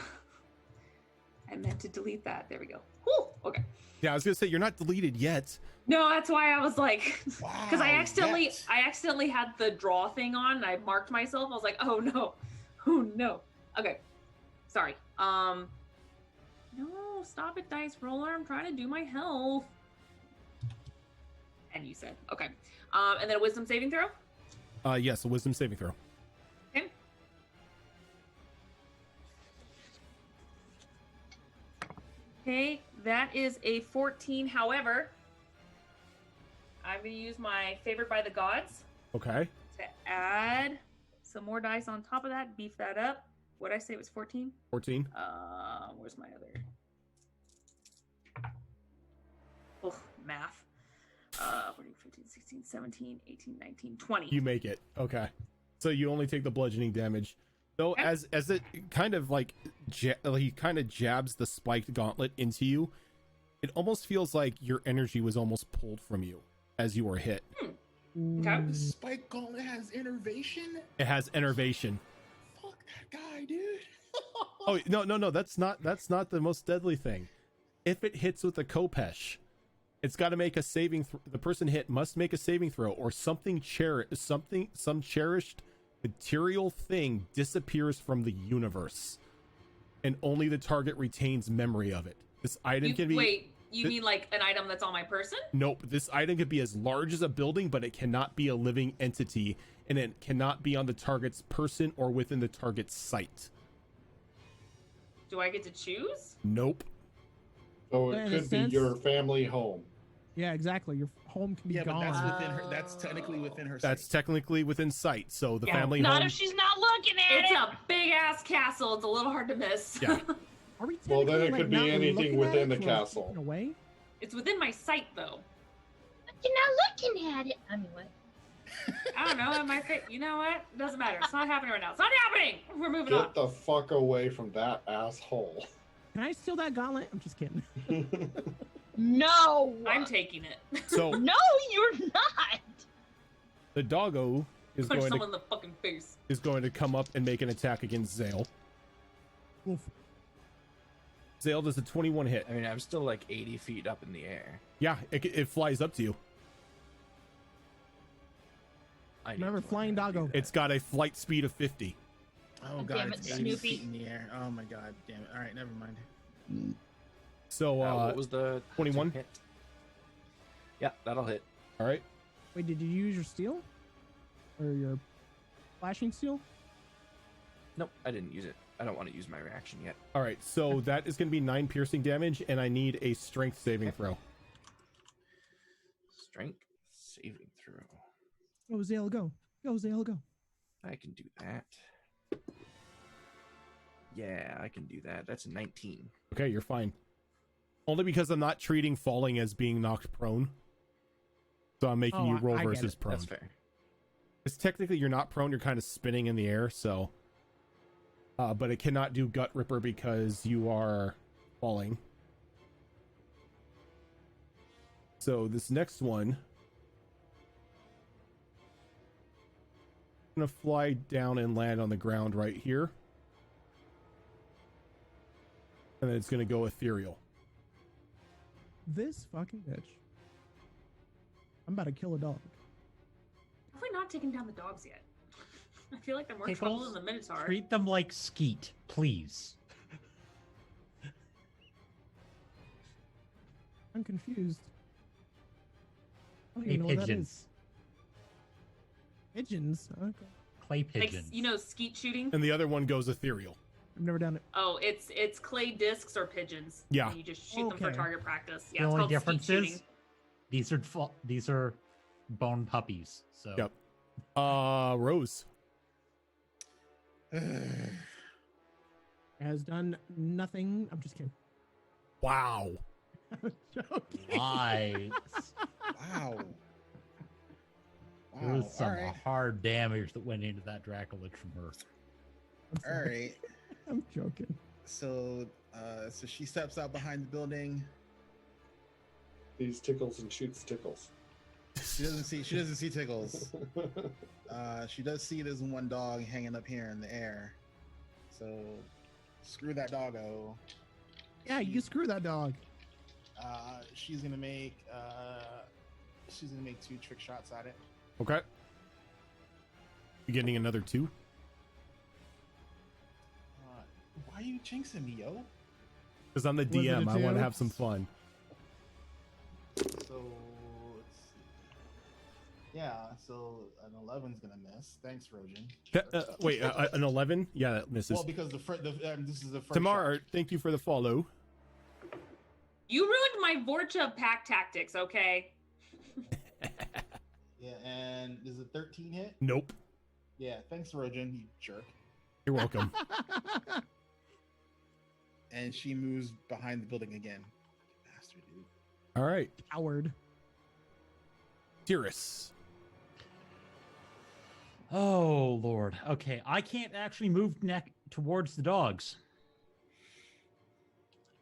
I meant to delete that. There we go. Whew. Okay. Yeah, I was going to say you're not deleted yet. No, that's why I was like, because Wow, I accidentally had the draw thing on. And I marked myself. I was like, oh no, Okay, sorry. No, stop it, dice roller. I'm trying to do my health. And you said okay. And then a wisdom saving throw. Yes, a wisdom saving throw. Okay. Okay, that is a 14. However, I'm going to use my favored by the gods Okay. to add some more dice on top of that, beef that up. What'd I say it was 14? 14. Where's my other? Ugh, math. 14, 15, 16, 17, 18, 19, 20. You make it. Okay. So you only take the bludgeoning damage. Though Okay. as it kind of like he kind of jabs the spiked gauntlet into you, it almost feels like your energy was almost pulled from you as you were hit. Okay. The spike gauntlet has innervation. It has enervation. Fuck that guy, dude. Oh no, that's not the most deadly thing. If it hits with a Kopesh, it's got to make a saving the person hit must make a saving throw, or some cherished material thing disappears from the universe and only the target retains memory of it. This item can be Wait, you mean like an item that's on my person? Nope, this item could be as large as a building, but it cannot be a living entity, and it cannot be on the target's person or within the target's sight. Do I get to choose? Nope. So Yeah, it in a could be sense. your family home. Yeah, exactly. Your home can be Yeah, but gone. that's within her. That's technically within her. That's sight. technically within sight, so the Yeah, family Not home. if she's not looking at It's it. a big ass castle. It's a little hard to miss. Yeah. Are we Well, then technically, it like, could be not anything looking within at the it, we're castle. looking away? It's within my sight though. You're not looking at it. I mean, what? I don't know. Am I fit? You know what? It doesn't matter. It's not happening right now. It's not happening. We're moving on. Get the fuck away from that asshole. Can I steal that gauntlet? I'm just kidding. No. I'm taking it. So No, you're not. the doggo is Punch going someone to in the fucking face. come up and make an attack against Zale. Oof. Zale does a 21 hit. I mean, I'm still like 80 feet up in the air. Yeah, it flies up to you. I need Remember, to learn flying how to do doggo. that. It's got a flight speed of 50. Oh Damn god, it, it's 80 Snoopy. feet in the air. Oh my god, damn it. All right, never mind. So what was the 21? hit? Yeah, that'll hit. All right. Wait, did you use your steel? Or your flashing steel? Nope, I didn't use it. I don't want to use my reaction yet. All right. So that is going to be 9 piercing damage, and I need a strength saving throw. Strength saving throw. Go, Zale, go. Go, Zale, go. I can do that. Yeah, I can do that. That's a 19. Okay, you're fine. Only because I'm not treating falling as being knocked prone. So I'm making you roll I get versus it. prone. That's fair. Because technically you're not prone, you're kind of spinning in the air, so. But it cannot do Gut Ripper because you are falling. So this next one. I'm going to fly down and land on the ground right here. And then it's going to go ethereal. This fucking bitch. I'm about to kill a dog. Definitely not taking down the dogs yet. I feel like they're more Hey, trouble folks, than the Minotaur. Treat them like skeet, please. I'm confused. don't Clay even know what that pigeons. is. Pigeons? Okay. Clay Like, pigeons. you know, skeet shooting. And the other one goes ethereal. I've never done it. Oh, it's clay discs or pigeons. Yeah. And you just shoot them for Okay. target practice. the Yeah, it's only called difference skeet shooting. is these are bone puppies. So Yep. Rose. Has done nothing. I'm just kidding. Wow. I'm joking. lies. Wow. There Wow. was some All right. hard damage that went into that Dracolich from her. I'm All sorry. right. I'm joking. So, so she steps out behind the building. These tickles and shoots tickles. She doesn't see Tickles. She does see there's one dog hanging up here in the air. So screw that doggo. Yeah, you screw that dog. She's gonna make 2 trick shots at it. Okay. You getting another 2? Why are you jinxing me, yo? Because I'm the Was it a DM. I want to 2? have some fun. So let's see. Yeah, so an 11's gonna miss. Thanks, Rojan. Wait, an 11? Yeah, that misses. Well, because this is the first. Tamar, shot. thank you for the follow. You ruined my Vorcha pack tactics, okay? Yeah, and is a 13 hit? Nope. Yeah, thanks, Rojan, you jerk. You're welcome. And she moves behind the building again. Bastard, dude. All right. Howard. Tyrus. Oh Lord. Okay, I can't actually move towards the dogs.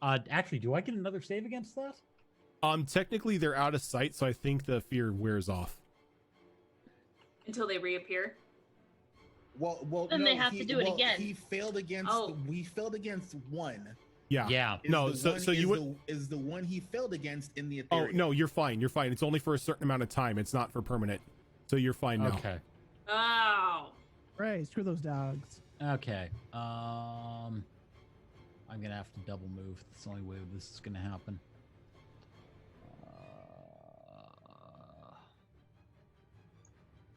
Actually, do I get another save against that? Technically they're out of sight, so I think the fear wears off. Until they reappear. Well, Then no, they have to do it again. He failed against. Oh. We failed against one. Yeah. Yeah. Is No, the so one- so you is would. is the one he failed against in the Oh ethereal. no, you're fine. You're fine. It's only for a certain amount of time. It's not for permanent. So you're fine now. Okay. Oh. Right, screw those dogs. Okay. I'm gonna have to double move. That's the only way this is gonna happen.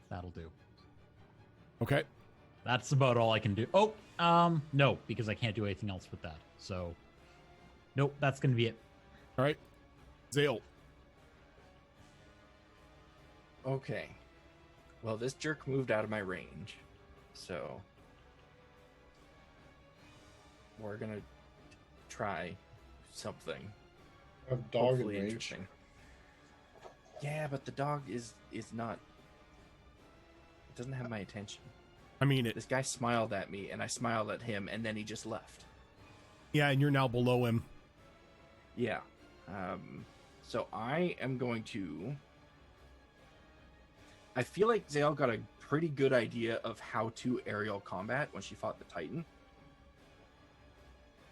That'll do. Okay. That's about all I can do. Oh, no, because I can't do anything else with that. So, nope, that's gonna be it. All right. Zale. Okay. Well, this jerk moved out of my range, so we're gonna try something. Have dog in Hopefully range. interesting. Yeah, but the dog is not. It doesn't have my attention. I mean it. This guy smiled at me, and I smiled at him, and then he just left. Yeah, and you're now below him. Yeah. So I am going to. I feel like Zale got a pretty good idea of how to aerial combat when she fought the Titan.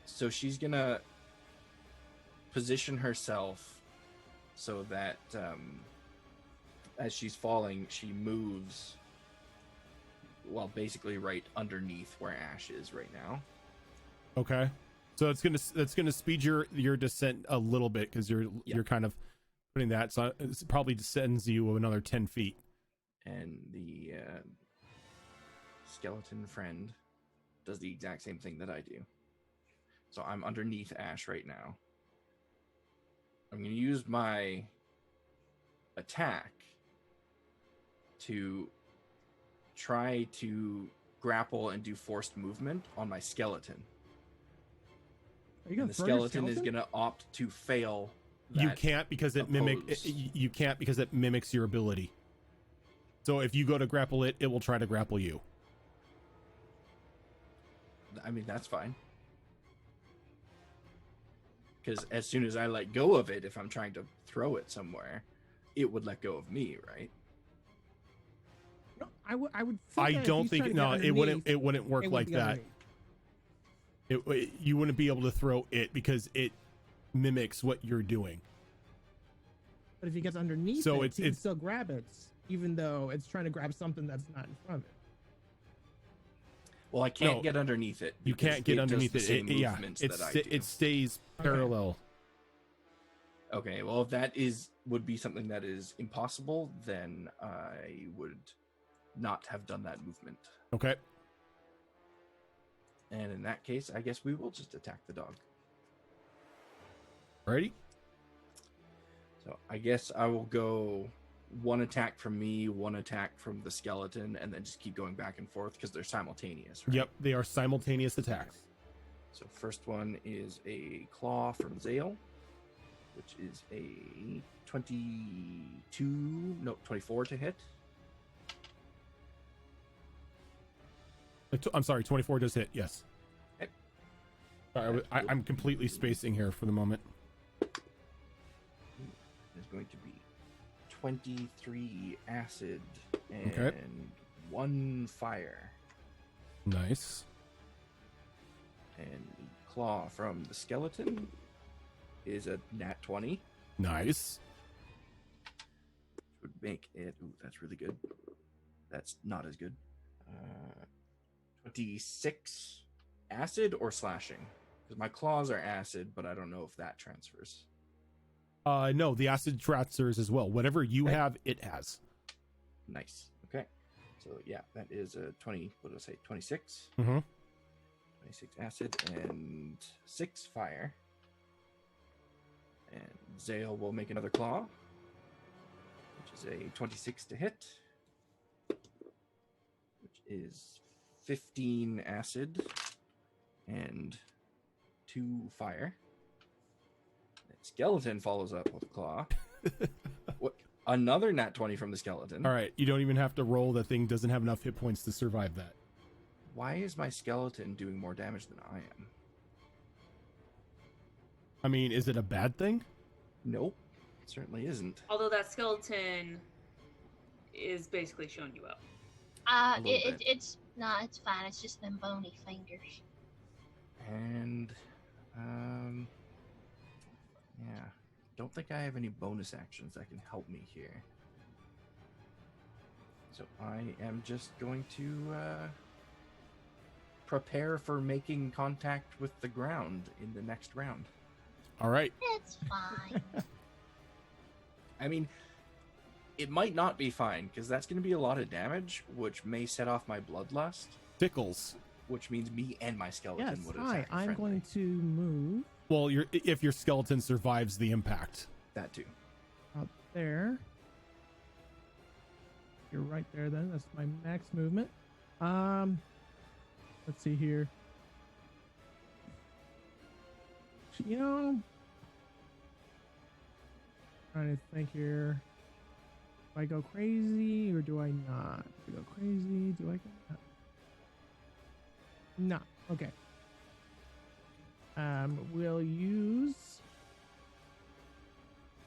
So she's gonna position herself so that as she's falling, she moves. Well, basically right underneath where Ash is right now. Okay. So that's gonna speed your descent a little bit because you're kind of putting that. So it probably descends you another 10 feet. And the skeleton friend does the exact same thing that I do. So I'm underneath Ash right now. I'm going to use my attack to try to grapple and do forced movement on my skeleton. Are you And gonna the throw your skeleton is going to opt to fail. You that can't because it oppose. you can't because it mimics your ability. So if you go to grapple it, it will try to grapple you. I mean, that's fine. Because as soon as I let go of it, if I'm trying to throw it somewhere, it would let go of me, right? No, I would. I that if don't he's think trying to no, get it wouldn't underneath, work it like wouldn't be that. underneath. You wouldn't be able to throw it because it mimics what you're doing. But if he gets underneath So it, he can it's- still grab it, even though it's trying to grab something that's not in front of it. Well, I can't No, get underneath it. You because can't get does underneath the it. same Yeah, movements that I do. it stays parallel. Okay, well, if that is would be something that is impossible, then I would not have done that movement. Okay. And in that case, I guess we will just attack the dog. Ready? So I guess I will go one attack from me, one attack from the skeleton, and then just keep going back and forth because they're simultaneous, right? Yep, they are simultaneous attacks. So first one is a claw from Zale, which is a 24 to hit. I'm sorry, 24 does hit, yes. Okay. Sorry, I'm completely spacing here for the moment. There's going to be 23 acid and Okay. 1 fire. Nice. And the claw from the skeleton is a nat 20. Nice. Which would make it... Ooh, that's really good. That's not as good. 26 acid or slashing? Because my claws are acid, but I don't know if that transfers. No, the acid transfers as well. Whatever you Okay. have, it has. Nice. Okay. So yeah, that is a 20, what did I say? 26? Mm-hmm. 26 acid and 6 fire. And Zale will make another claw, which is a 26 to hit, which is 15 acid and 2 fire. And skeleton follows up with a claw. What? Another nat 20 from the skeleton. All right, you don't even have to roll. The thing doesn't have enough hit points to survive that. Why is my skeleton doing more damage than I am? I mean, is it a bad thing? Nope, it certainly isn't. Although that skeleton is basically showing you up. A little bit. It's fine. It's just them bony fingers. And yeah, don't think I have any bonus actions that can help me here. So I am just going to prepare for making contact with the ground in the next round. All right. It's fine. I mean, it might not be fine because that's going to be a lot of damage, which may set off my bloodlust, Tickles. which means me and my skeleton Yes, would hi. attack I'm friendly. going to move Well, if your skeleton survives the impact. That too. up there. You're right there then. That's my max movement. Let's see here. You know, trying to think here. Do I go crazy or do I not? Do I go crazy? Do I go not? No. Okay. We'll use.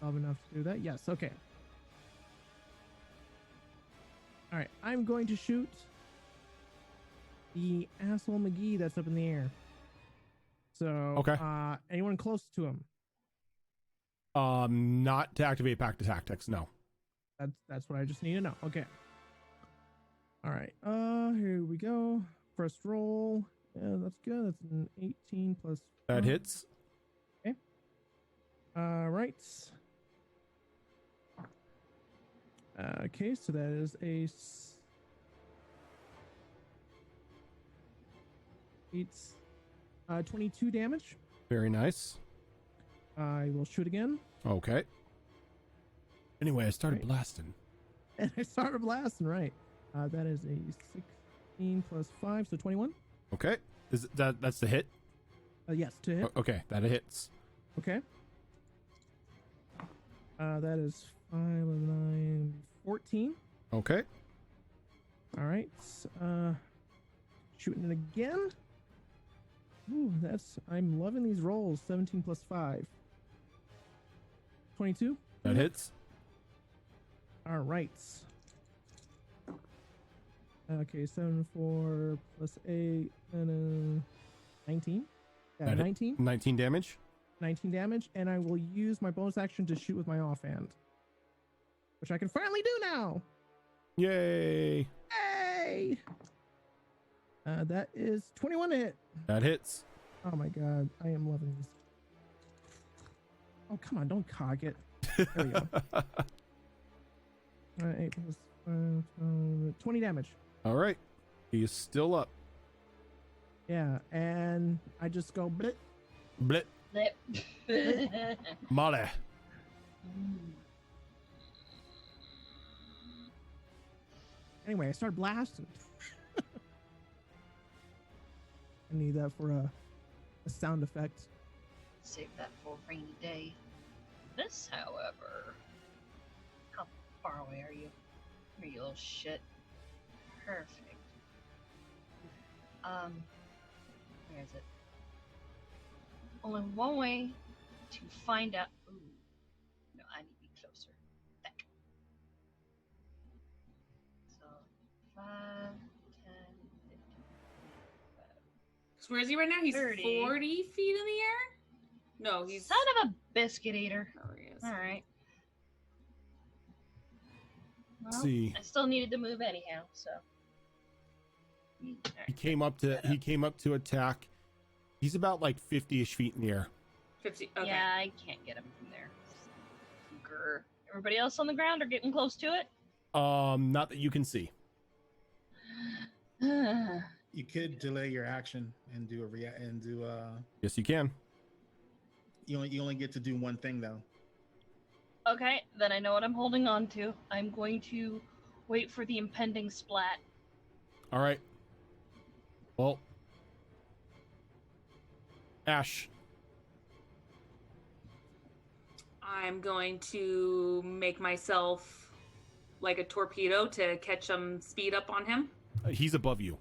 I'll have enough to do that. Yes. Okay. All right. I'm going to shoot the asshole McGee that's up in the air. So, Okay. Anyone close to him? Not to activate pact to tactics. No. That's what I just need to know. Okay. All right. Here we go. First roll. Yeah, that's good. That's an 18 plus. That 5. hits. Okay. All right. Okay, so that is a 22 damage. Very nice. I will shoot again. Okay. Anyway, I started Right. blasting. And I started blasting, right. That is a 16 plus 5, so 21. Okay. That's the hit? Yes, to hit. Okay, that hits. Okay. That is 5, 9, 14. Okay. All right. Shooting it again. Ooh, I'm loving these rolls. 17 plus 5. 22. That hits. All right. Okay, 7, 4 plus 8, and 19. Yeah, That hit. 19. 19 damage. 19 damage, and I will use my bonus action to shoot with my offhand, which I can finally do now. Yay. Hey! That is 21 to hit. That hits. Oh my god, I am loving this. Oh, come on, don't cock it. There we go. 8 plus 5, 20 damage. All right. He is still up. Yeah, and I just go blit. Blit. Lip. Molly. Anyway, I start blasting. I need that for a sound effect. Save that for a rainy day. This, however, how far away are you? Here, you little shit. Perfect. Where is it? Only one way to find out. Ooh, no, I need to be closer. Back. So, 5, 10, 15. So where is he right now? He's 30. 40 feet in the air? No, he's. Son of a biscuit eater. Oh, he is. All right. Well, See. I still needed to move anyhow, so. He came up to attack. He's about like 50-ish feet in the air. 50. Okay. Yeah, I can't get him from there. Grr. Everybody else on the ground are getting close to it? Not that you can see. You could delay your action and do Yes, you can. you only get to do one thing though. Okay, then I know what I'm holding on to. I'm going to wait for the impending splat. All right. Well, Ash. I'm going to make myself like a torpedo to catch some speed up on him. He's above you.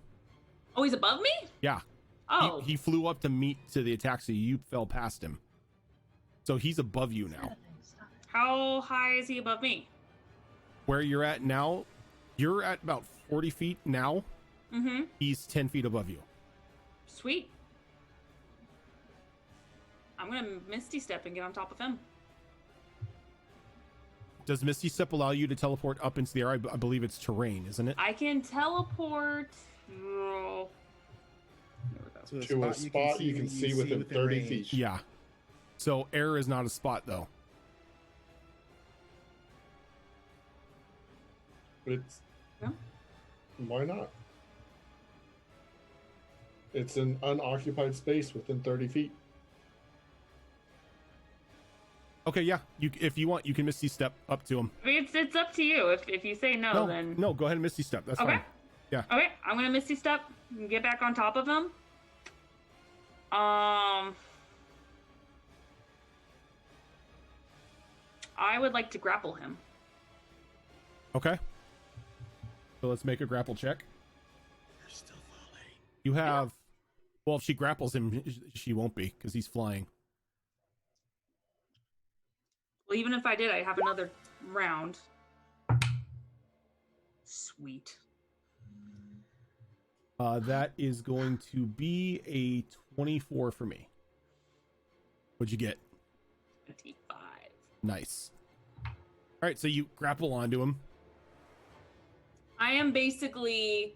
Oh, he's above me? Yeah. Oh. He flew up to meet to the attack, so you fell past him. So he's above you now. How high is he above me? Where you're at now, you're at about 40 feet now. Mm-hmm. He's 10 feet above you. Sweet. I'm gonna Misty Step and get on top of him. Does Misty Step allow you to teleport up into the air? I believe it's terrain, isn't it? I can teleport. To a spot you can see within 30 range. feet. Yeah. So air is not a spot, though. But it's Yeah. Why not? It's an unoccupied space within 30 feet. Okay, yeah. If you want, you can Misty Step up to him. I mean, it's up to you. If you say no, then No, go ahead and Misty Step. That's okay. fine. Yeah. Okay, I'm gonna Misty Step and get back on top of him. I would like to grapple him. Okay. So let's make a grapple check. You're still falling. You have... Well, if she grapples him, she won't be, because he's flying. Well, even if I did, I'd have another round. Sweet. That is going to be a 24 for me. What'd you get? 25. Nice. All right, so you grapple onto him. I am basically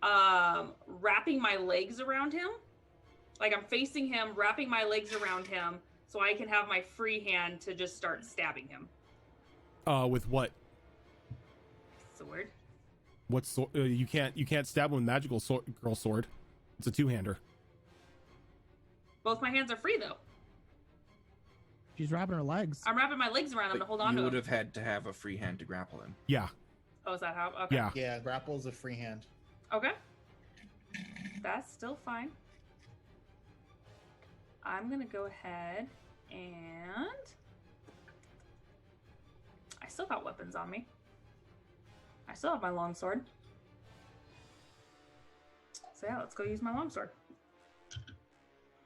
wrapping my legs around him. Like I'm facing him, wrapping my legs around him so I can have my free hand to just start stabbing him. With what? Sword. What sword? You can't stab him with magical girl sword. It's a two-hander. Both my hands are free though. She's wrapping her legs. I'm wrapping my legs around him to hold on You to would him. have had to have a free hand to grapple him. Yeah. Oh, is that how? Okay. Yeah. Yeah, grapple's a free hand. Okay. That's still fine. I'm gonna go ahead and I still got weapons on me. I still have my longsword. So yeah, let's go use my longsword.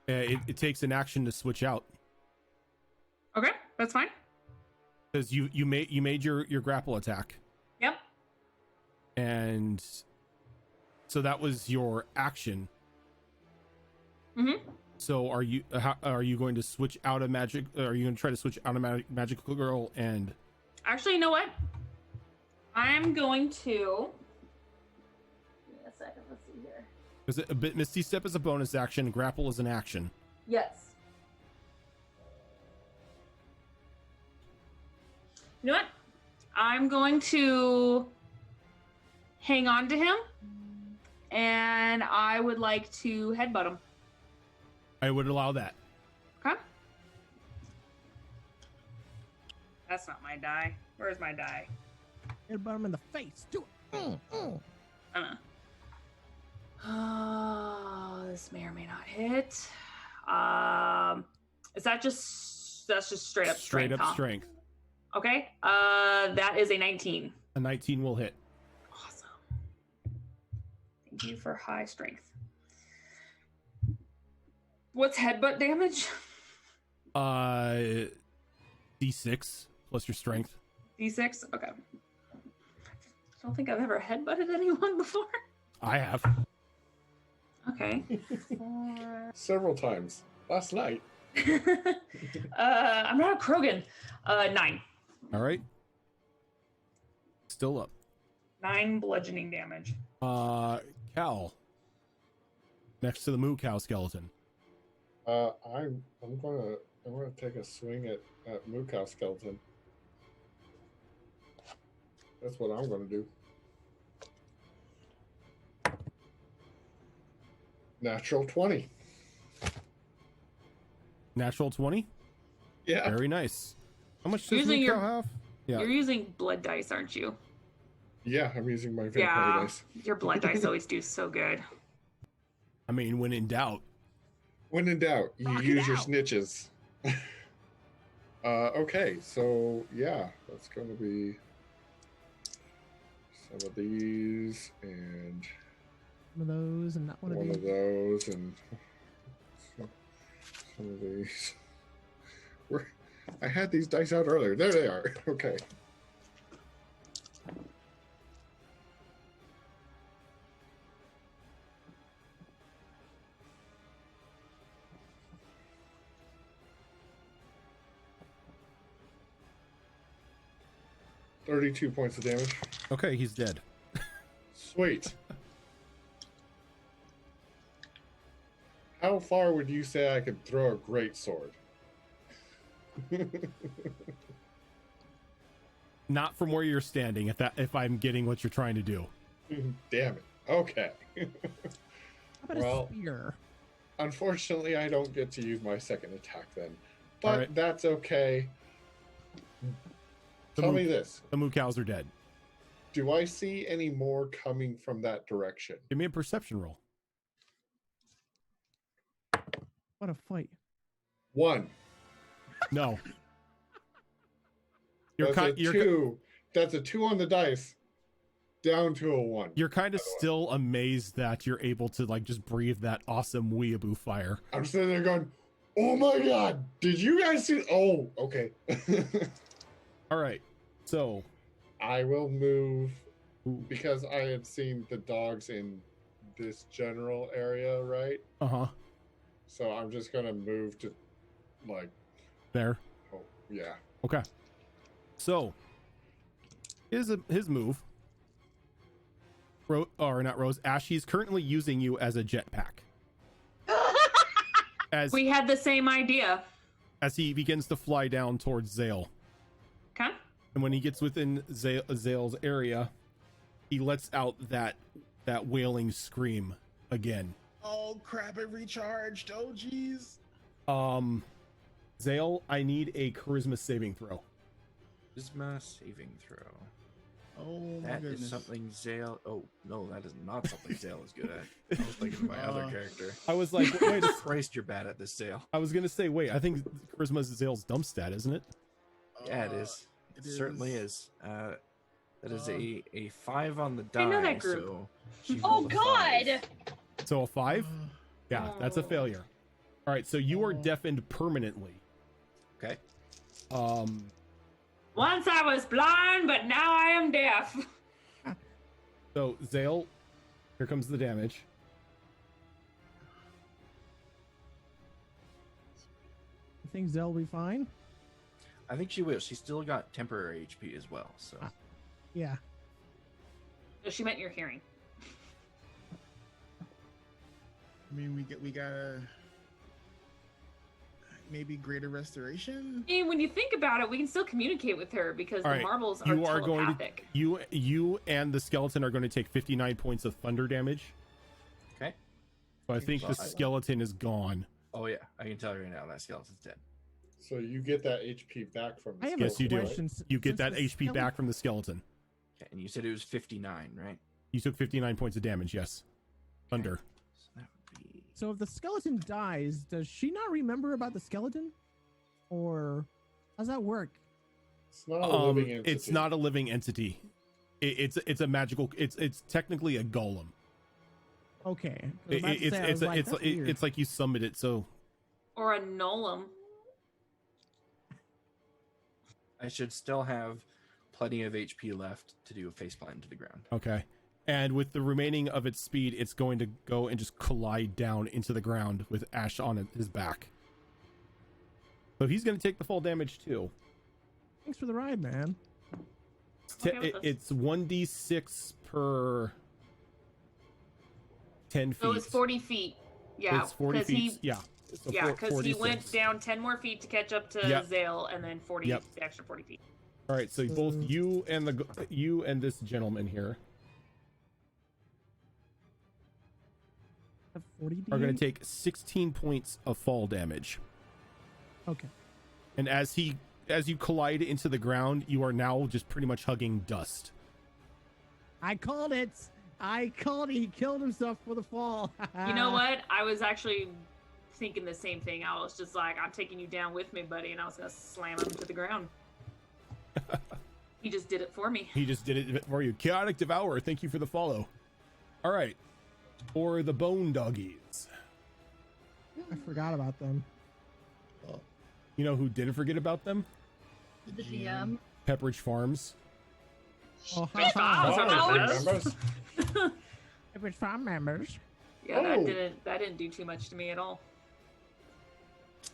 It takes an action to switch out. Okay, that's fine. Because you made your grapple attack. Yep. And so that was your action. Mm-hmm. So are you going to switch out of magic? Are you going to try to switch out of magical girl and? Actually, you know what? I'm going to. Give me a second. Let's see here. Because a bit Misty Step is a bonus action, grapple is an action. Yes. You know what? I'm going to hang on to him, and I would like to headbutt him. I would allow that. Okay. That's not my die. Where's my die? Headbutt him in the face. Do it. Oh, this may or may not hit. Is that just that's just straight up Straight strength? up Huh? strength. Okay. That is a 19. A 19 will hit. Awesome. Thank you for high strength. What's headbutt damage? D6 plus your strength. D6? Okay. I don't think I've ever headbutted anyone before. I have. Okay. Several times last night. I'm not a Krogan. 9. All right. Still up. 9 bludgeoning damage. Cal. Next to the moo cow skeleton. I'm gonna take a swing at Moo Cow Skeleton. That's what I'm gonna do. Natural 20. Natural 20. Yeah. Very nice. How much does Using moo your- cow have? Yeah. You're using blood dice, aren't you? Yeah, I'm using my vampire Yeah. dice. Your blood dice always do so good. I mean, when in doubt. When in doubt, you Rock it use your out. snitches. Okay, so yeah, that's going to be some of these and One of those and not one of one these. of those and some of these. I had these dice out earlier. There they are. Okay. $32 points of damage. Okay, he's dead. Sweet. How far would you say I could throw a great sword? Not from where you're standing, if I'm getting what you're trying to do. Damn it. Okay. How about Well, a spear? Unfortunately, I don't get to use my second attack then. But All right. that's okay. The Tell moo- me this. The moo cows are dead. Do I see any more coming from that direction? Give me a perception roll. What a fight. 1. No. You're That's a kind. You're 2. That's a 2 on the dice. Down to a 1. you're kind of still amazed that you're able to like just breathe that awesome weeaboo fire. I'm sitting there going, oh my god, did you guys see? Oh, okay. All right. So I will move because I had seen the dogs in this general area, right? uh-huh. So I'm just gonna move to like, There. oh yeah. Okay. So his move. Or not Rose. Ash, he's currently using you as a jetpack. As We had the same idea. as he begins to fly down towards Zale. Okay. And when he gets within Zale's area, he lets out that wailing scream again. Oh crap! It recharged. Oh jeez. Zale, I need a charisma saving throw. Charisma saving throw. Oh my That goodness. is something Zale. Oh no, that is not something Zale is good at. I was thinking of my other character. I was like, wait, Christ, you're bad at this, Zale. I was gonna say, wait, I think charisma is Zale's dump stat, isn't it? Yeah, it is. It It certainly is. That is a 5 on the die. I know that group. So she Oh rolled a 5. God! So a 5? Yeah, that's a failure. All right, so you are deafened permanently. Okay. Once I was blind, but now I am deaf. So Zale, here comes the damage. You think Zell will be fine? I think she will. She's still got temporary HP as well. So Yeah. So she meant your hearing. I mean, we gotta. maybe greater restoration. I mean, when you think about it, we can still communicate with her because All the right, marbles are you are going telepathic. to you and the skeleton are going to take 59 points of thunder damage. Okay. So I think the skeleton is gone. Oh yeah, I can tell you right now that skeleton's dead. So you get that HP back from the I have Yes, you do. question. You get Since that the HP skeleton- back from the skeleton. Okay, and you said it was 59, right? You took 59 points of damage. Yes, thunder. So that would be. So if the skeleton dies, does she not remember about the skeleton? Or how's that work? It's not a living entity. It's not a living entity. It's a magical. It's technically a golem. Okay. I was about to say, I was like, that's weird. It's like you summoned it. So Or a Nolem. I should still have plenty of HP left to do a faceplant into the ground. okay. And with the remaining of its speed, it's going to go and just collide down into the ground with Ash on his back. So he's going to take the full damage too. Thanks for the ride, man. Okay with It's 1d6 per 10 feet. So it's 40 feet. Yeah. It's 40 'cause feet. Yeah. So Yeah, because he 46. went down 10 more feet to catch up to Yep. Zale, and then 40 Yep. the extra 40 feet. All right. So both you and this gentleman here 40 are going to take 16 points of fall damage. Okay. And as you collide into the ground, you are now just pretty much hugging dust. I called it. He killed himself for the fall. You know what? I was actually thinking the same thing. I was just like, I'm taking you down with me, buddy, and I was going to slam him to the ground. He just did it for me. He just did it for you. Chaotic Devourer, thank you for the follow. All right. For the Bone Doggies. I forgot about them. You know who didn't forget about them? The DM. Pepperidge Farms. Oh, Pepperidge Farms are the best. Members? Average farm members. Yeah, Oh. that didn't do too much to me at all.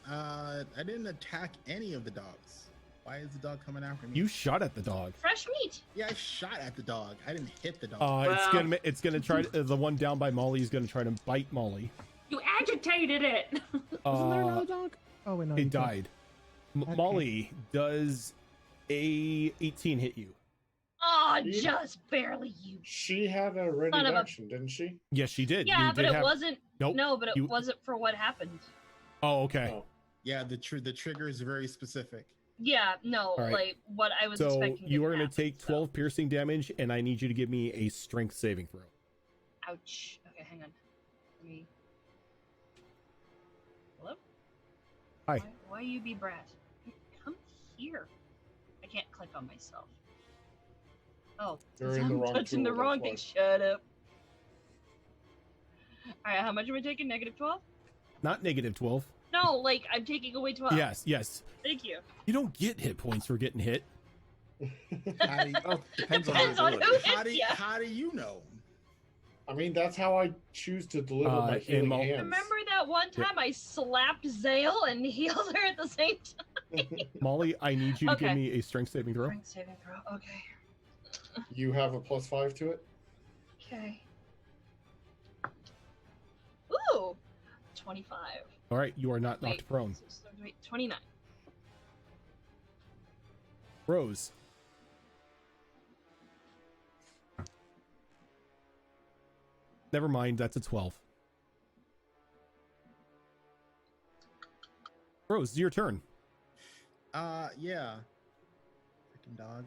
I didn't attack any of the dogs. Why is the dog coming after me? You shot at the dog. Fresh meat. Yeah, I shot at the dog. I didn't hit the dog. It's gonna try to, the one down by Molly is gonna try to bite Molly. You agitated it. Wasn't there another dog? Oh wait, no. you It killed- died. Okay. Molly, does a 18 hit you? Oh, just barely, you. She had a ready Son of a- action, didn't she? Yes, she did. Yeah, You but did it have- wasn't. Nope. No, but it You- wasn't for what happened. Oh, okay. Oh. Yeah, the trigger is very specific. Yeah, no, right. like what I was So expecting. you are going to happen, take so- 12 piercing damage, and I need you to give me a strength saving throw. Ouch. Okay, hang on. Let me. Hello? Hi. Why you be brat? Come here. I can't click on myself. Oh, You're in the wrong touching the tool, wrong that's thing. Shut up. Alright, how much am I taking? Negative 12? Not negative 12. No, like I'm taking away 12. Yes. Thank you. You don't get hit points for getting hit. How do you, Oh, depends on Depends the on ability. who how do hits you, ya. how do you know? I mean, that's how I choose to deliver my and healing Mo- hands. Remember that one Yeah. time I slapped Zale and healed her at the same time? Molly, I need you to give Okay. me a strength saving throw. Strength saving throw. Okay. You have a +5 to it? Okay. Ooh, 25. All right, you are not knocked Wait, prone. Wait, 29. Rose. Never mind, that's a 12. Rose, it's your turn. Yeah. Freaking dog.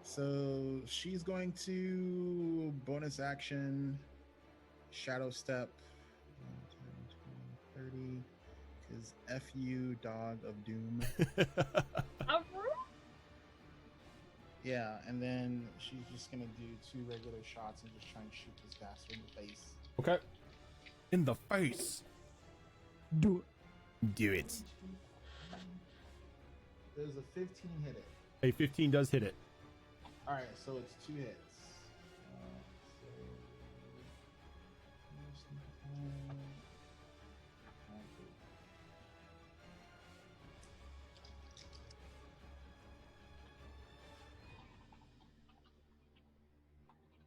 So she's going to bonus action, shadow step, 10, 20, 30, because F you, dog of doom. Yeah, and then she's just gonna do 2 regular shots and just try and shoot this bastard in the face. Okay. In the face. Do Do it. There's a 15 hit it. A 15 does hit it. Alright, so it's 2 hits.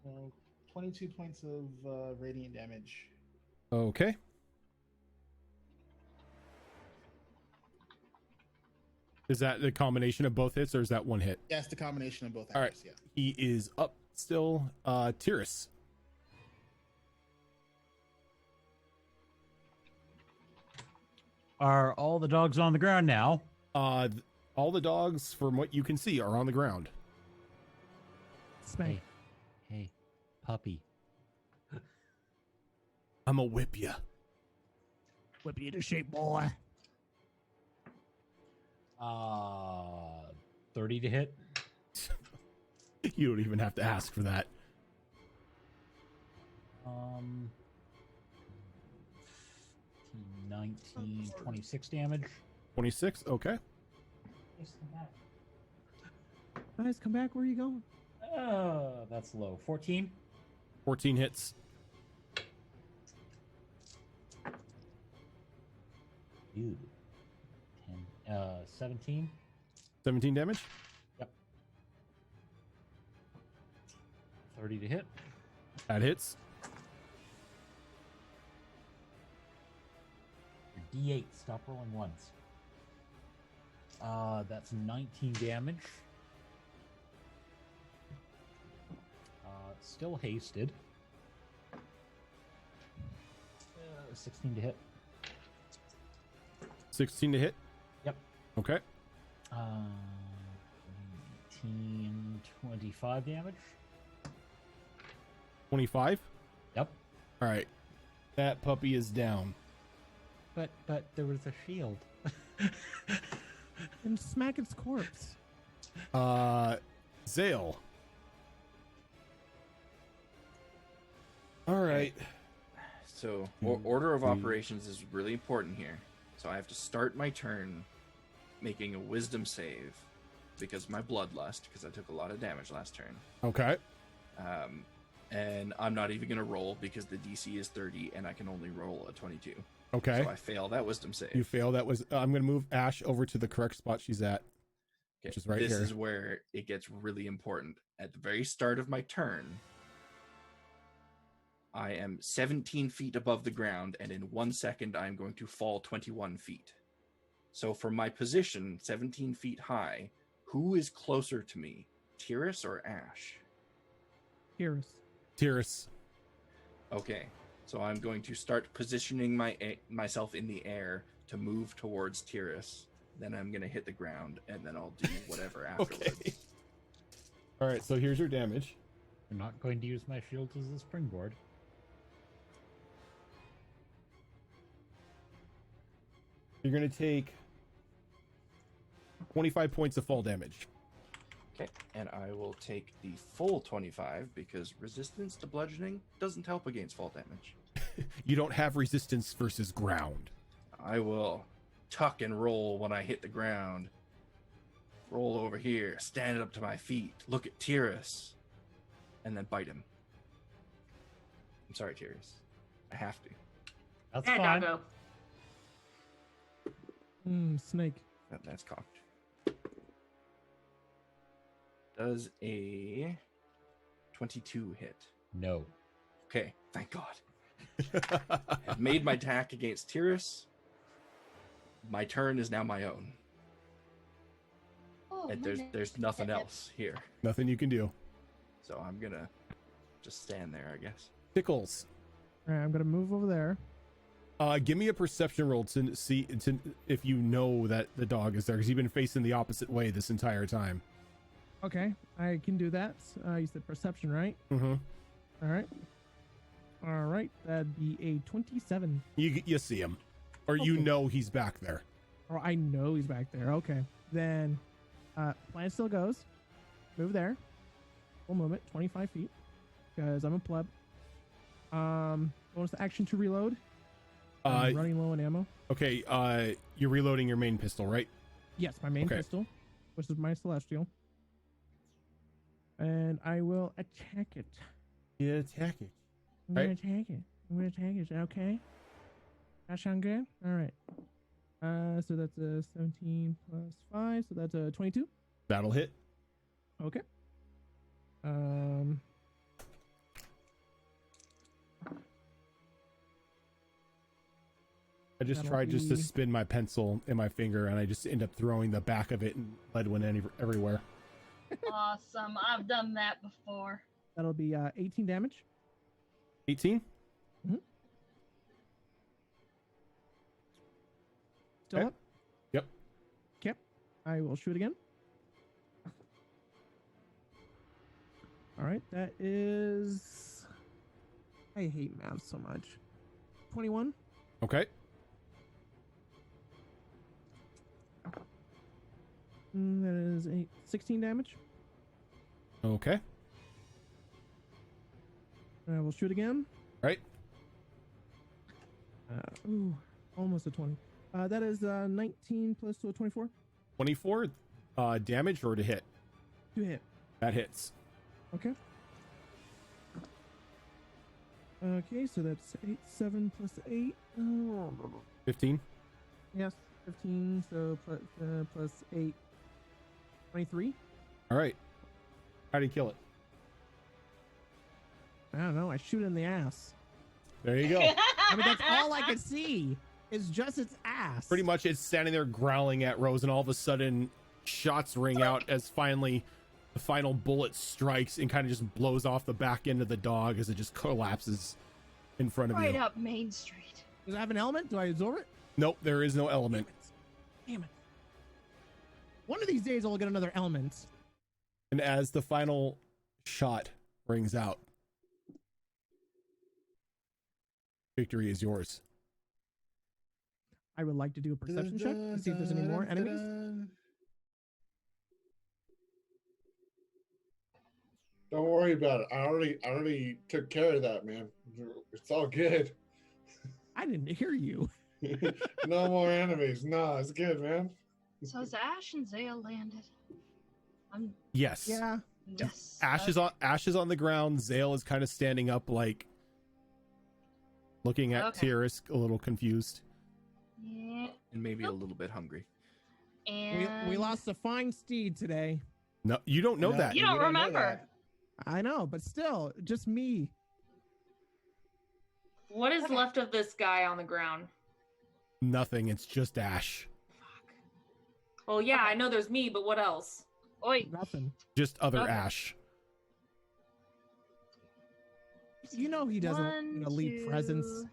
So 22 points of radiant damage. Okay. Is that the combination of both hits, or is that one hit? Yeah, it's the combination of both. All right. Actors, yeah. He is up still. Tyrus. Are all the dogs on the ground now? All the dogs, from what you can see, are on the ground. Smack. Hey, puppy. I'ma whip ya. Whip you to shape, boy. 30 to hit. You don't even have to ask for that. 19, 26 damage. 26. Okay. Guys, come back. Where are you going? That's low. 14. 14 hits. Ew. 10, 17. 17 damage. Yep. 30 to hit. That hits. Your D8. Stop rolling once. That's 19 damage. Still hasted. 16 to hit. 16 to hit. Yep. Okay. 18, 25 damage. 25. Yep. All right. That puppy is down. But there was a shield. And smack its corpse. Zale. All right. So order of operations is really important here. So I have to start my turn making a wisdom save because of my bloodlust, because I took a lot of damage last turn. Okay. And I'm not even going to roll because the DC is 30 and I can only roll a 22. Okay. So I fail that wisdom save. You fail. That was. I'm going to move Ash over to the correct spot she's at, which is right this here. Is where it gets really important. At the very start of my turn, I am 17 feet above the ground, and in 1 second, I'm going to fall 21 feet. So from my position, 17 feet high, who is closer to me, Tyrus or Ash? Tyrus. Okay, so I'm going to start positioning myself in the air to move towards Tyrus. Then I'm going to hit the ground, and then I'll do whatever afterwards. Okay. All right, so here's your damage. I'm not going to use my shield as a springboard. You're going to take 25 points of fall damage. Okay, and I will take the full 25 because resistance to bludgeoning doesn't help against fall damage. You don't have resistance versus ground. I will tuck and roll when I hit the ground. Roll over here, stand up to my feet, look at Tyrus, and then bite him. I'm sorry, Tyrus. I have to. That's Yeah, fine. doggo. Snake. That's cocked. Does a 22 hit? No. Okay, thank God. I've made my attack against Tyrus. My turn is now my own. Oh, And my there's nothing else here. Nothing you can do. So I'm gonna just stand there, I guess. Tickles. All right, I'm gonna move over there. Give me a perception roll to see if you know that the dog is there, because you've been facing the opposite way this entire time. Okay, I can do that. You said perception, right? Mm-hmm. All right. All right, that'd be a 27. You see him, or you Okay. know he's back there. Or I know he's back there. Okay, then plan still goes. Move there. Full movement, 25 feet, because I'm a pleb. Bonus action to reload. I'm running low on ammo. Okay. You're reloading your main pistol, right? Yes, my main Okay. pistol, which is my celestial. And I will attack it. Yeah, attack it. I'm Right. gonna attack it. I'm gonna attack it. Okay. That sound good? All right. So that's a 17 plus 5, so that's a 22. That'll hit. Okay. I just That'll tried just to be- spin my pencil in my finger, and I just end up throwing the back of it, and lead went everywhere. Awesome. I've done that before. That'll be 18 damage. 18. Still Okay. up? Yep. Okay. I will shoot again. All right. That is. I hate math so much. 21. Okay. That is 16 damage. Okay. I will shoot again. Right. Ooh, almost a 20. That is 19 plus 24. 24 damage or to hit? To hit. That hits. Okay. Okay, so that's 7 plus 8. 15. Yes, 15. So plus 8. 23. All right. How do you kill it? I don't know. I shoot it in the ass. There you go. I mean, that's all I could see. Is just its ass. Pretty much it's standing there growling at Rose, and all of a sudden shots ring out as finally the final bullet strikes and kind of just blows off the back end of the dog as it just collapses in front of Right you. up Main Street. Does it have an element? Do I absorb it? Nope, there is no element. Damn it. One of these days I'll get another element. And as the final shot rings out, victory is yours. I would like to do a perception check to see if there's any more enemies. Don't worry about it. I already took care of that, man. It's all good. I didn't hear you. No more enemies. No, it's good, man. So has Ash and Zaya landed? Yes. Yeah. Yes. Ash is on the ground. Zale is kind of standing up, like looking at Okay. Tiris, a little confused. Yeah. And maybe a little bit hungry. And We lost a fine steed today. No, you don't know that. You don't we know remember. that. I know, but still, just me. What is Okay. left of this guy on the ground? Nothing. It's just Ash. Well, yeah, I know there's me, but what else? Oi. Nothing. Just other Okay. Ash. You know he doesn't leave presence.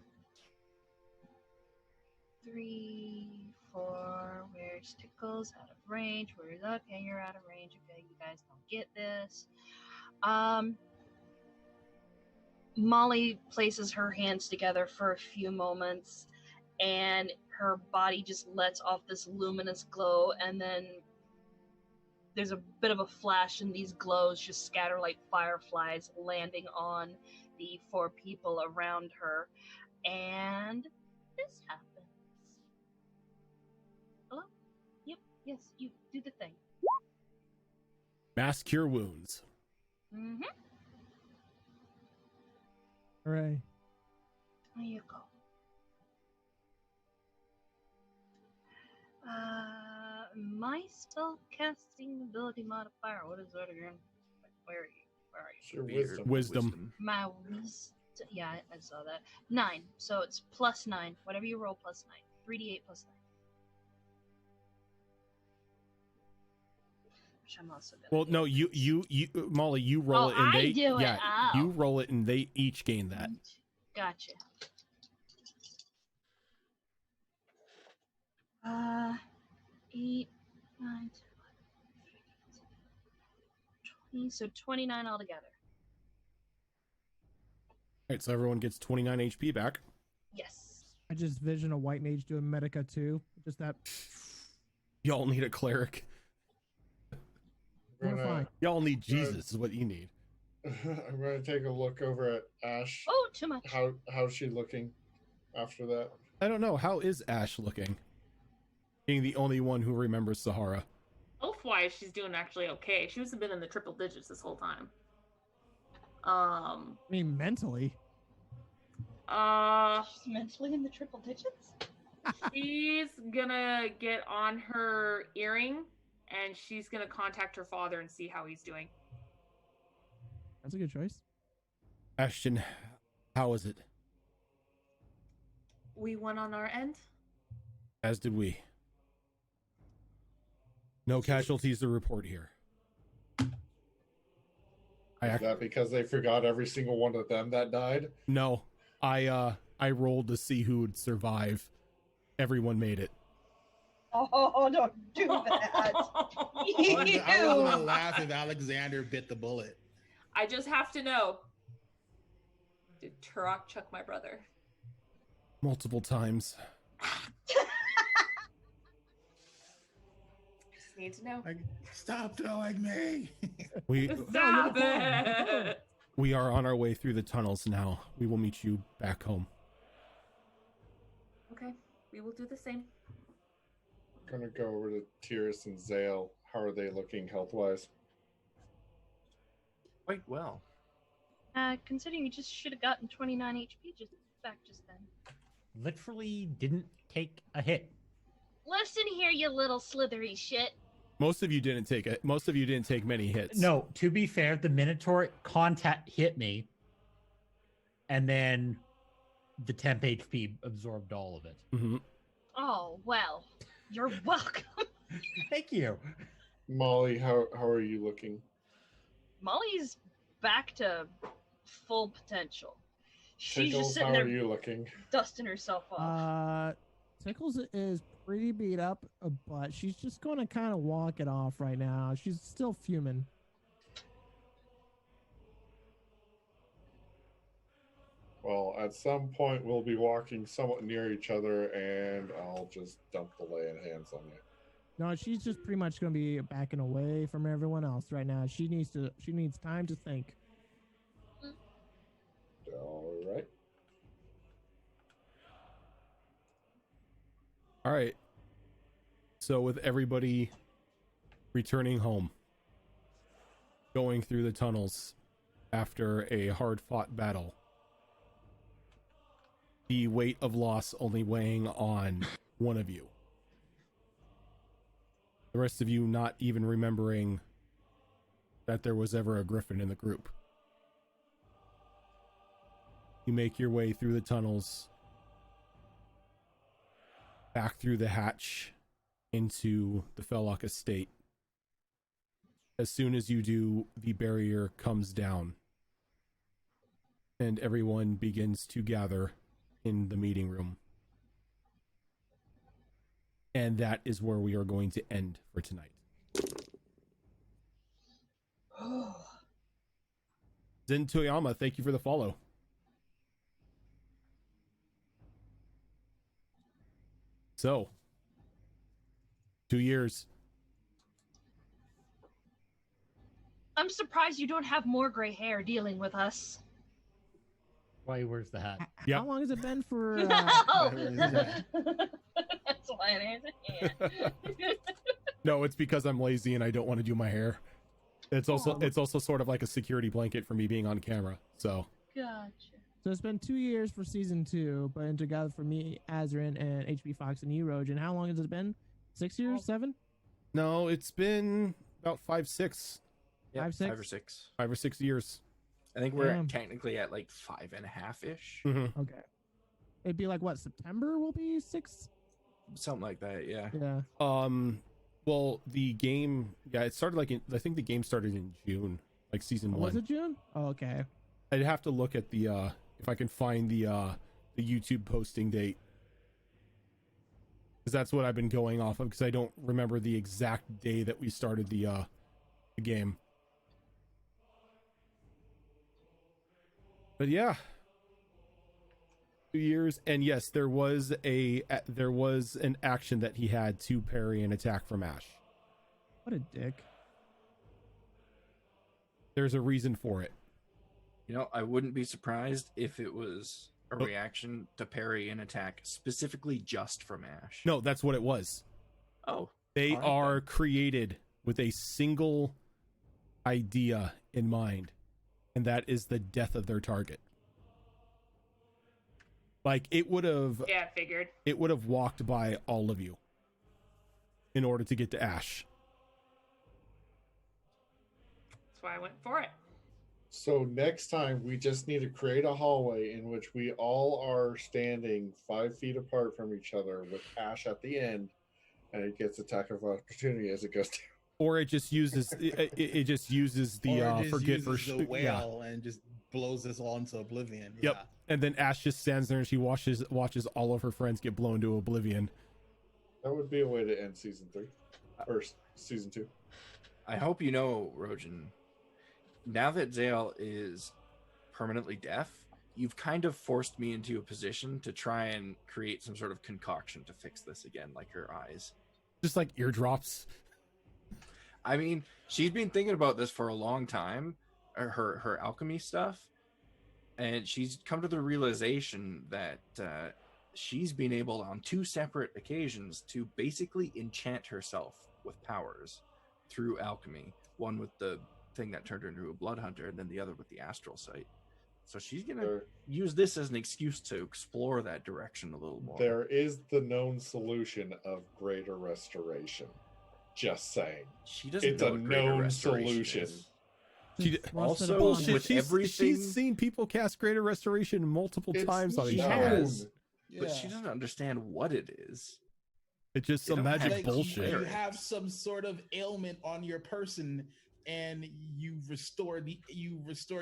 3, 4. Where's Tickles? Out of range. Where's okay? You're out of range. Okay, you guys don't get this. Molly places her hands together for a few moments, and her body just lets off this luminous glow, and then there's a bit of a flash, and these glows just scatter like fireflies, landing on the 4 people around her, and this happens. Hello? Yep, yes, you do the thing. Mass cure wounds. Mm-hmm. Hooray. There you go. My spell casting ability modifier. What is that again? Where are you? Where are you? It's your Your wisdom. My wisdom. Yeah, I saw that. 9. So it's plus 9. Whatever you roll, plus 9. 3d8 plus 9. Which I'm also gonna Well, do. no, you, Molly, you roll Oh, it, and I they, do it. yeah, Oh. you roll it, and they each gain that. Gotcha. 8, 9, 10, 20, so 29 altogether. All right, so everyone gets 29 HP back. Yes. I just vision a white mage doing Medica too. Just that. Y'all need a cleric. We're fine. Y'all need Jesus is what you need. I'm gonna take a look over at Ash. Oh, too much. How's she looking after that? I don't know. How is Ash looking? Being the only one who remembers Sahara. Health-wise, she's doing actually okay. She must have been in the triple digits this whole time. I mean, mentally. She's mentally in the triple digits? She's gonna get on her earring, and she's gonna contact her father and see how he's doing. That's a good choice. Ashton, how is it? We won on our end. As did we. No casualties to report here. Is that because they forgot every single one of them that died? No, I rolled to see who would survive. Everyone made it. Oh, don't do that. I was gonna laugh if Alexander bit the bullet. I just have to know. Did Turok chuck my brother? Multiple times. Just need to know. Like, stop throwing me. Stop it! We are on our way through the tunnels now. We will meet you back home. Okay, we will do the same. I'm gonna go over to TUES and Zale. How are they looking health-wise? Quite well. Considering you just should have gotten 29 HP just then. Literally didn't take a hit. Listen here, you little slithery shit. Most of you didn't take it. Most of you didn't take many hits. No, to be fair, the Minotaur contact hit me, and then the temp HP absorbed all of it. Mm-hmm. Oh, well, you're welcome. Thank you. Molly, how are you looking? Molly's back to full potential. She's Tickles, just sitting how there are you looking? dusting herself off. Tickles is pretty beat up, but she's just going to kind of walk it off right now. She's still fuming. Well, at some point we'll be walking somewhat near each other, and I'll just dump the lay in hands on you. No, she's just pretty much going to be backing away from everyone else right now. She needs time to think. All right. All right. So with everybody returning home, going through the tunnels after a hard-fought battle, the weight of loss only weighing on one of you. The rest of you not even remembering that there was ever a griffin in the group. You make your way through the tunnels, back through the hatch into the Fellock estate. As soon as you do, the barrier comes down and everyone begins to gather in the meeting room. And that is where we are going to end for tonight. Zen Toyama, thank you for the follow. So, 2 years. I'm surprised you don't have more gray hair dealing with us. Why, where's the hat? Yep. How long has it been for... Oh! That's why it is. No, it's because I'm lazy and I don't want to do my hair. It's also sort of like a security blanket for me being on camera. So Gotcha. So it's been 2 years for season 2, but together for me, Azrin, and HB Fox and you, Rojan. How long has it been? 6 years? 7? no, it's been about 5, 6. Yep, 5, 6? 5 or 6. 5 or 6 years. I think we're Damn. technically at like 5.5-ish. Mm-hmm. Okay. It'd be like, what, September will be 6? Something like that, yeah. Yeah. Well, the game, it started I think the game started in June, like season 1. Was it June? Oh, okay. I'd have to look at the if I can find the YouTube posting date, because that's what I've been going off of, because I don't remember the exact day that we started the game. But yeah, 2 years, and yes, there was an action that he had to parry an attack from Ash. What a dick. There's a reason for it. You know, I wouldn't be surprised if it was a reaction to parry an attack specifically just from Ash. No, that's what it was. Oh. They all right, are then. created with a single idea in mind, and that is the death of their target. Like, it would have Figured. it would have walked by all of you in order to get to Ash. That's why I went for it. So next time we just need to create a hallway in which we all are standing 5 feet apart from each other with Ash at the end, and it gets attack of opportunity as it goes down. Or it just uses it just uses the Or it just forget uses the yeah. whale and just blows us all into oblivion. Yep. Yeah. And then Ash just stands there and she watches all of her friends get blown to oblivion. That would be a way to end season 3 or season 2. I hope you know, Rojan, now that Zale is permanently deaf, you've kind of forced me into a position to try and create some sort of concoction to fix this again, like her eyes. Just like eardrops. I mean, she's been thinking about this for a long time, her alchemy stuff, and she's come to the realization that she's been able on 2 separate occasions to basically enchant herself with powers through alchemy. One with the thing that turned her into a blood hunter, and then the other with the astral sight. So she's gonna use this as an excuse to explore that direction a little more. There is the known solution of greater restoration. Just saying. She doesn't It's know a what greater known restoration solution. is. She Also, bullshit. with She's everything, seen people cast greater restoration multiple times on she each other. has, Yeah. but she doesn't understand what it is. It's just They some don't magic have bullshit. You have some sort of ailment on your person, and you restore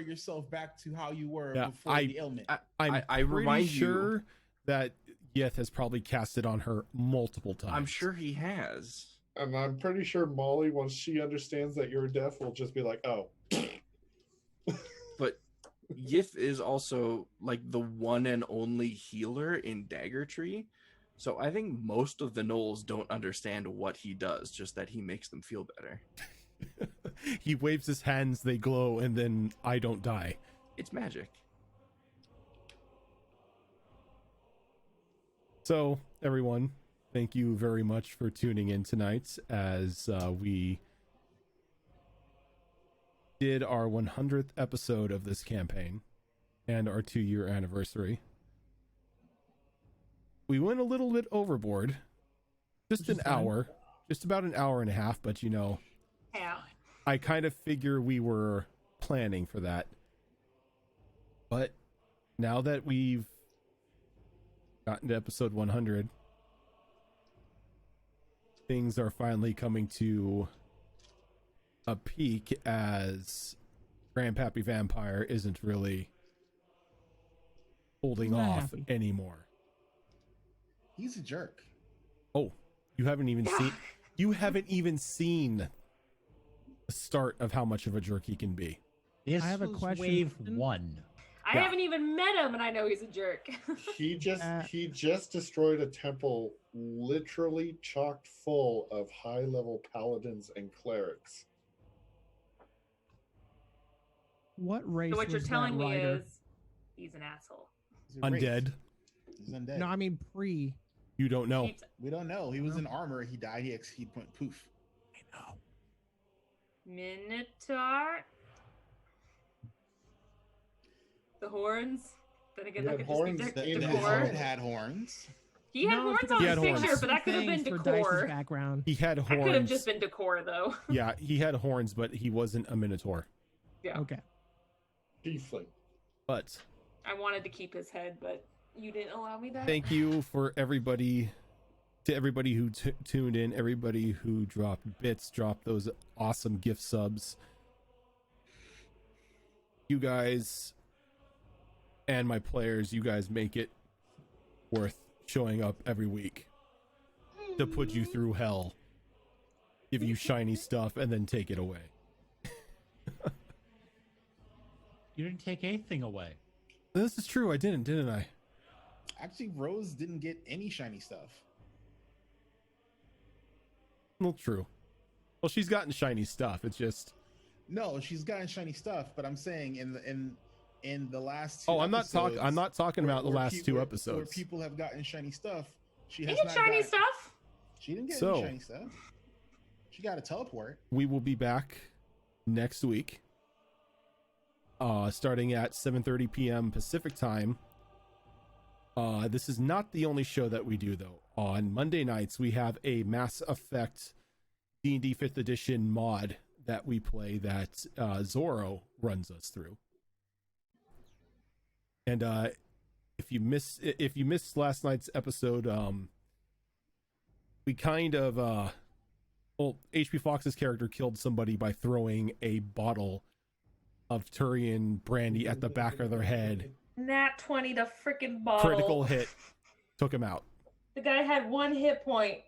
yourself back to how you were before the ailment. I'm I pretty remind sure that Yeth has probably cast it on her multiple times. I'm sure he has. And I'm pretty sure Molly, once she understands that you're deaf, will just be like, oh. But Yith is also like the one and only healer in Dagger Tree. So I think most of the gnolls don't understand what he does, just that he makes them feel better. He waves his hands, they glow, and then I don't die. It's magic. So, everyone, thank you very much for tuning in tonight as we did our 100th episode of this campaign and our 2-year anniversary. We went a little bit overboard. Just an hour. Just about an hour and a half, but you know, Yeah. I kind of figure we were planning for that. But now that we've gotten to episode 100, things are finally coming to a peak as Grandpappy Vampire isn't really holding off anymore. He's a jerk. Oh, you haven't even seen the start of how much of a jerk he can be. This I have a was question. wave 1. I haven't even met him, and I know he's a jerk. He just destroyed a temple literally chocked full of high-level paladins and clerics. What race? So what you're was telling that me rider? is he's an asshole. He's a wraith. Undead. He's undead. No, I mean pre. You don't know. We don't know. He was in armor. He died. He went poof. I know. Minotaur. The horns. Then again, He that had could horns just be in The his decor. helmet had horns. He had No, horns he on had his horns. picture, but that could have been Thanks for Dice's decor. background. He had That could have horns. just been decor, though. Yeah, he had horns, but he wasn't a minotaur. Yeah. Okay. Tiefling. But I wanted to keep his head, but you didn't allow me that. thank you for everybody who tuned in, everybody who dropped bits, dropped those awesome gift subs. You guys and my players, you guys make it worth showing up every week to put you through hell, give you shiny stuff, and then take it away. You didn't take anything away. This is true. I didn't I? Actually, Rose didn't get any shiny stuff. Well, true. Well, she's gotten shiny stuff. It's just. No, she's gotten shiny stuff, but I'm saying in the last. Two Oh, I'm not talking. I'm not talking about the where last pe- two where- episodes. Where people have gotten shiny stuff. She You has get not shiny got- stuff? She didn't get So- any shiny stuff. She got a teleport. We will be back next week, starting at 7:30 p.m. Pacific time. This is not the only show that we do, though. On Monday nights, we have a Mass Effect D&D 5th edition mod that we play that Zorro runs us through. And if you missed last night's episode, we kind of HP Fox's character killed somebody by throwing a bottle of Turian brandy at the back of their head. Nat 20 to freaking bottle. Critical hit. Took him out. The guy had 1 hit point.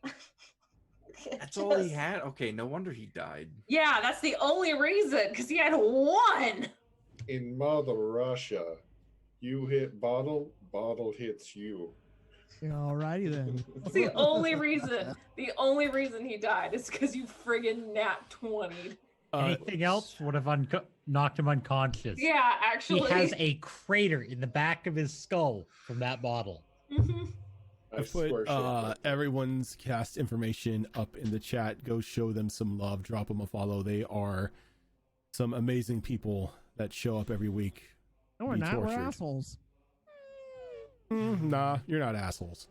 That's all he had? Okay, no wonder he died. Yeah, that's the only reason, because he had 1. In Mother Russia, you hit bottle, bottle hits you. Alrighty then. That's the only reason. The only reason he died is because you friggin' nat 20'd. Anything else would have knocked him unconscious. Yeah, actually. He has a crater in the back of his skull from that bottle. Mm-hmm. I put everyone's cast information up in the chat. Go show them some love. Drop them a follow. They are some amazing people that show up every week. No, we're not. We're assholes. Nah, you're not assholes.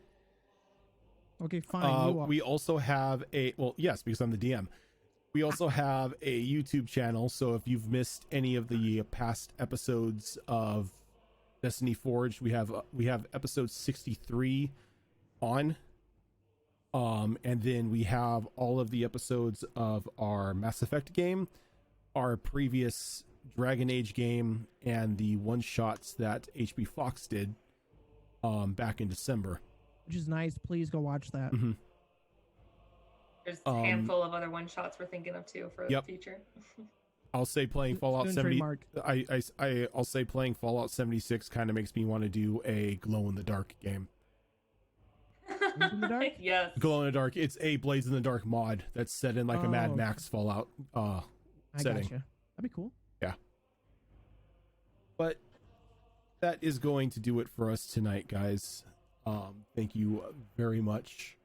Okay, fine. We also have yes, because I'm the DM. We also have a YouTube channel. So if you've missed any of the past episodes of Destiny Forged, we have episode 63 on. And then we have all of the episodes of our Mass Effect game, our previous Dragon Age game, and the one-shots that HP Fox did back in December. Which is nice. Please go watch that. Mm-hmm. There's a handful of other one-shots we're thinking of too for the future. I'll say playing Fallout 70. I'll say playing Fallout 76 kind of makes me want to do a glow-in-the-dark game. In the dark? Yes. Glow in the dark. It's a Blades in the Dark mod that's set in like a Mad Max Fallout setting. Gotcha. That'd be cool. Yeah. But that is going to do it for us tonight, guys. Thank you very much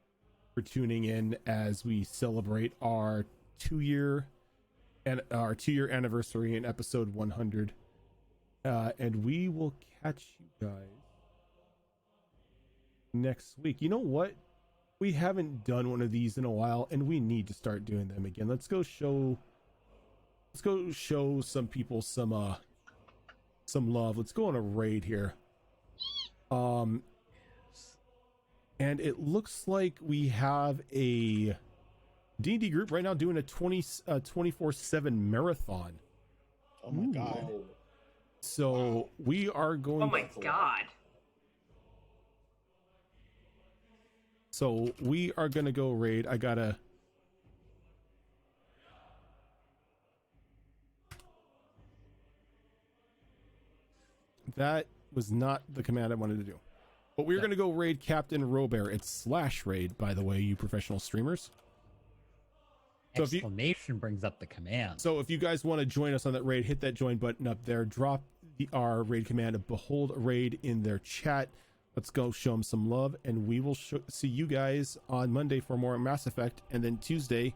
for tuning in as we celebrate our 2-year anniversary in episode 100. And we will catch you guys next week. You know what? We haven't done one of these in a while, and we need to start doing them again. Let's go show some people some love. Let's go on a raid here. And it looks like we have a D&D group right now doing a 24/7 marathon. Oh my god. So we are going. Oh my god. So we are gonna go raid. That was not the command I wanted to do. But we're gonna go raid Captain Robert. It's /raid, by the way, you professional streamers. So Exclamation brings up the command. So if you guys want to join us on that raid, hit that join button up there. Drop our raid command of Behold Raid in their chat. Let's go show them some love, and we will see you guys on Monday for more Mass Effect, and then Tuesday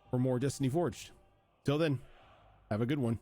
for more Destiny Forged. Till then, have a good one.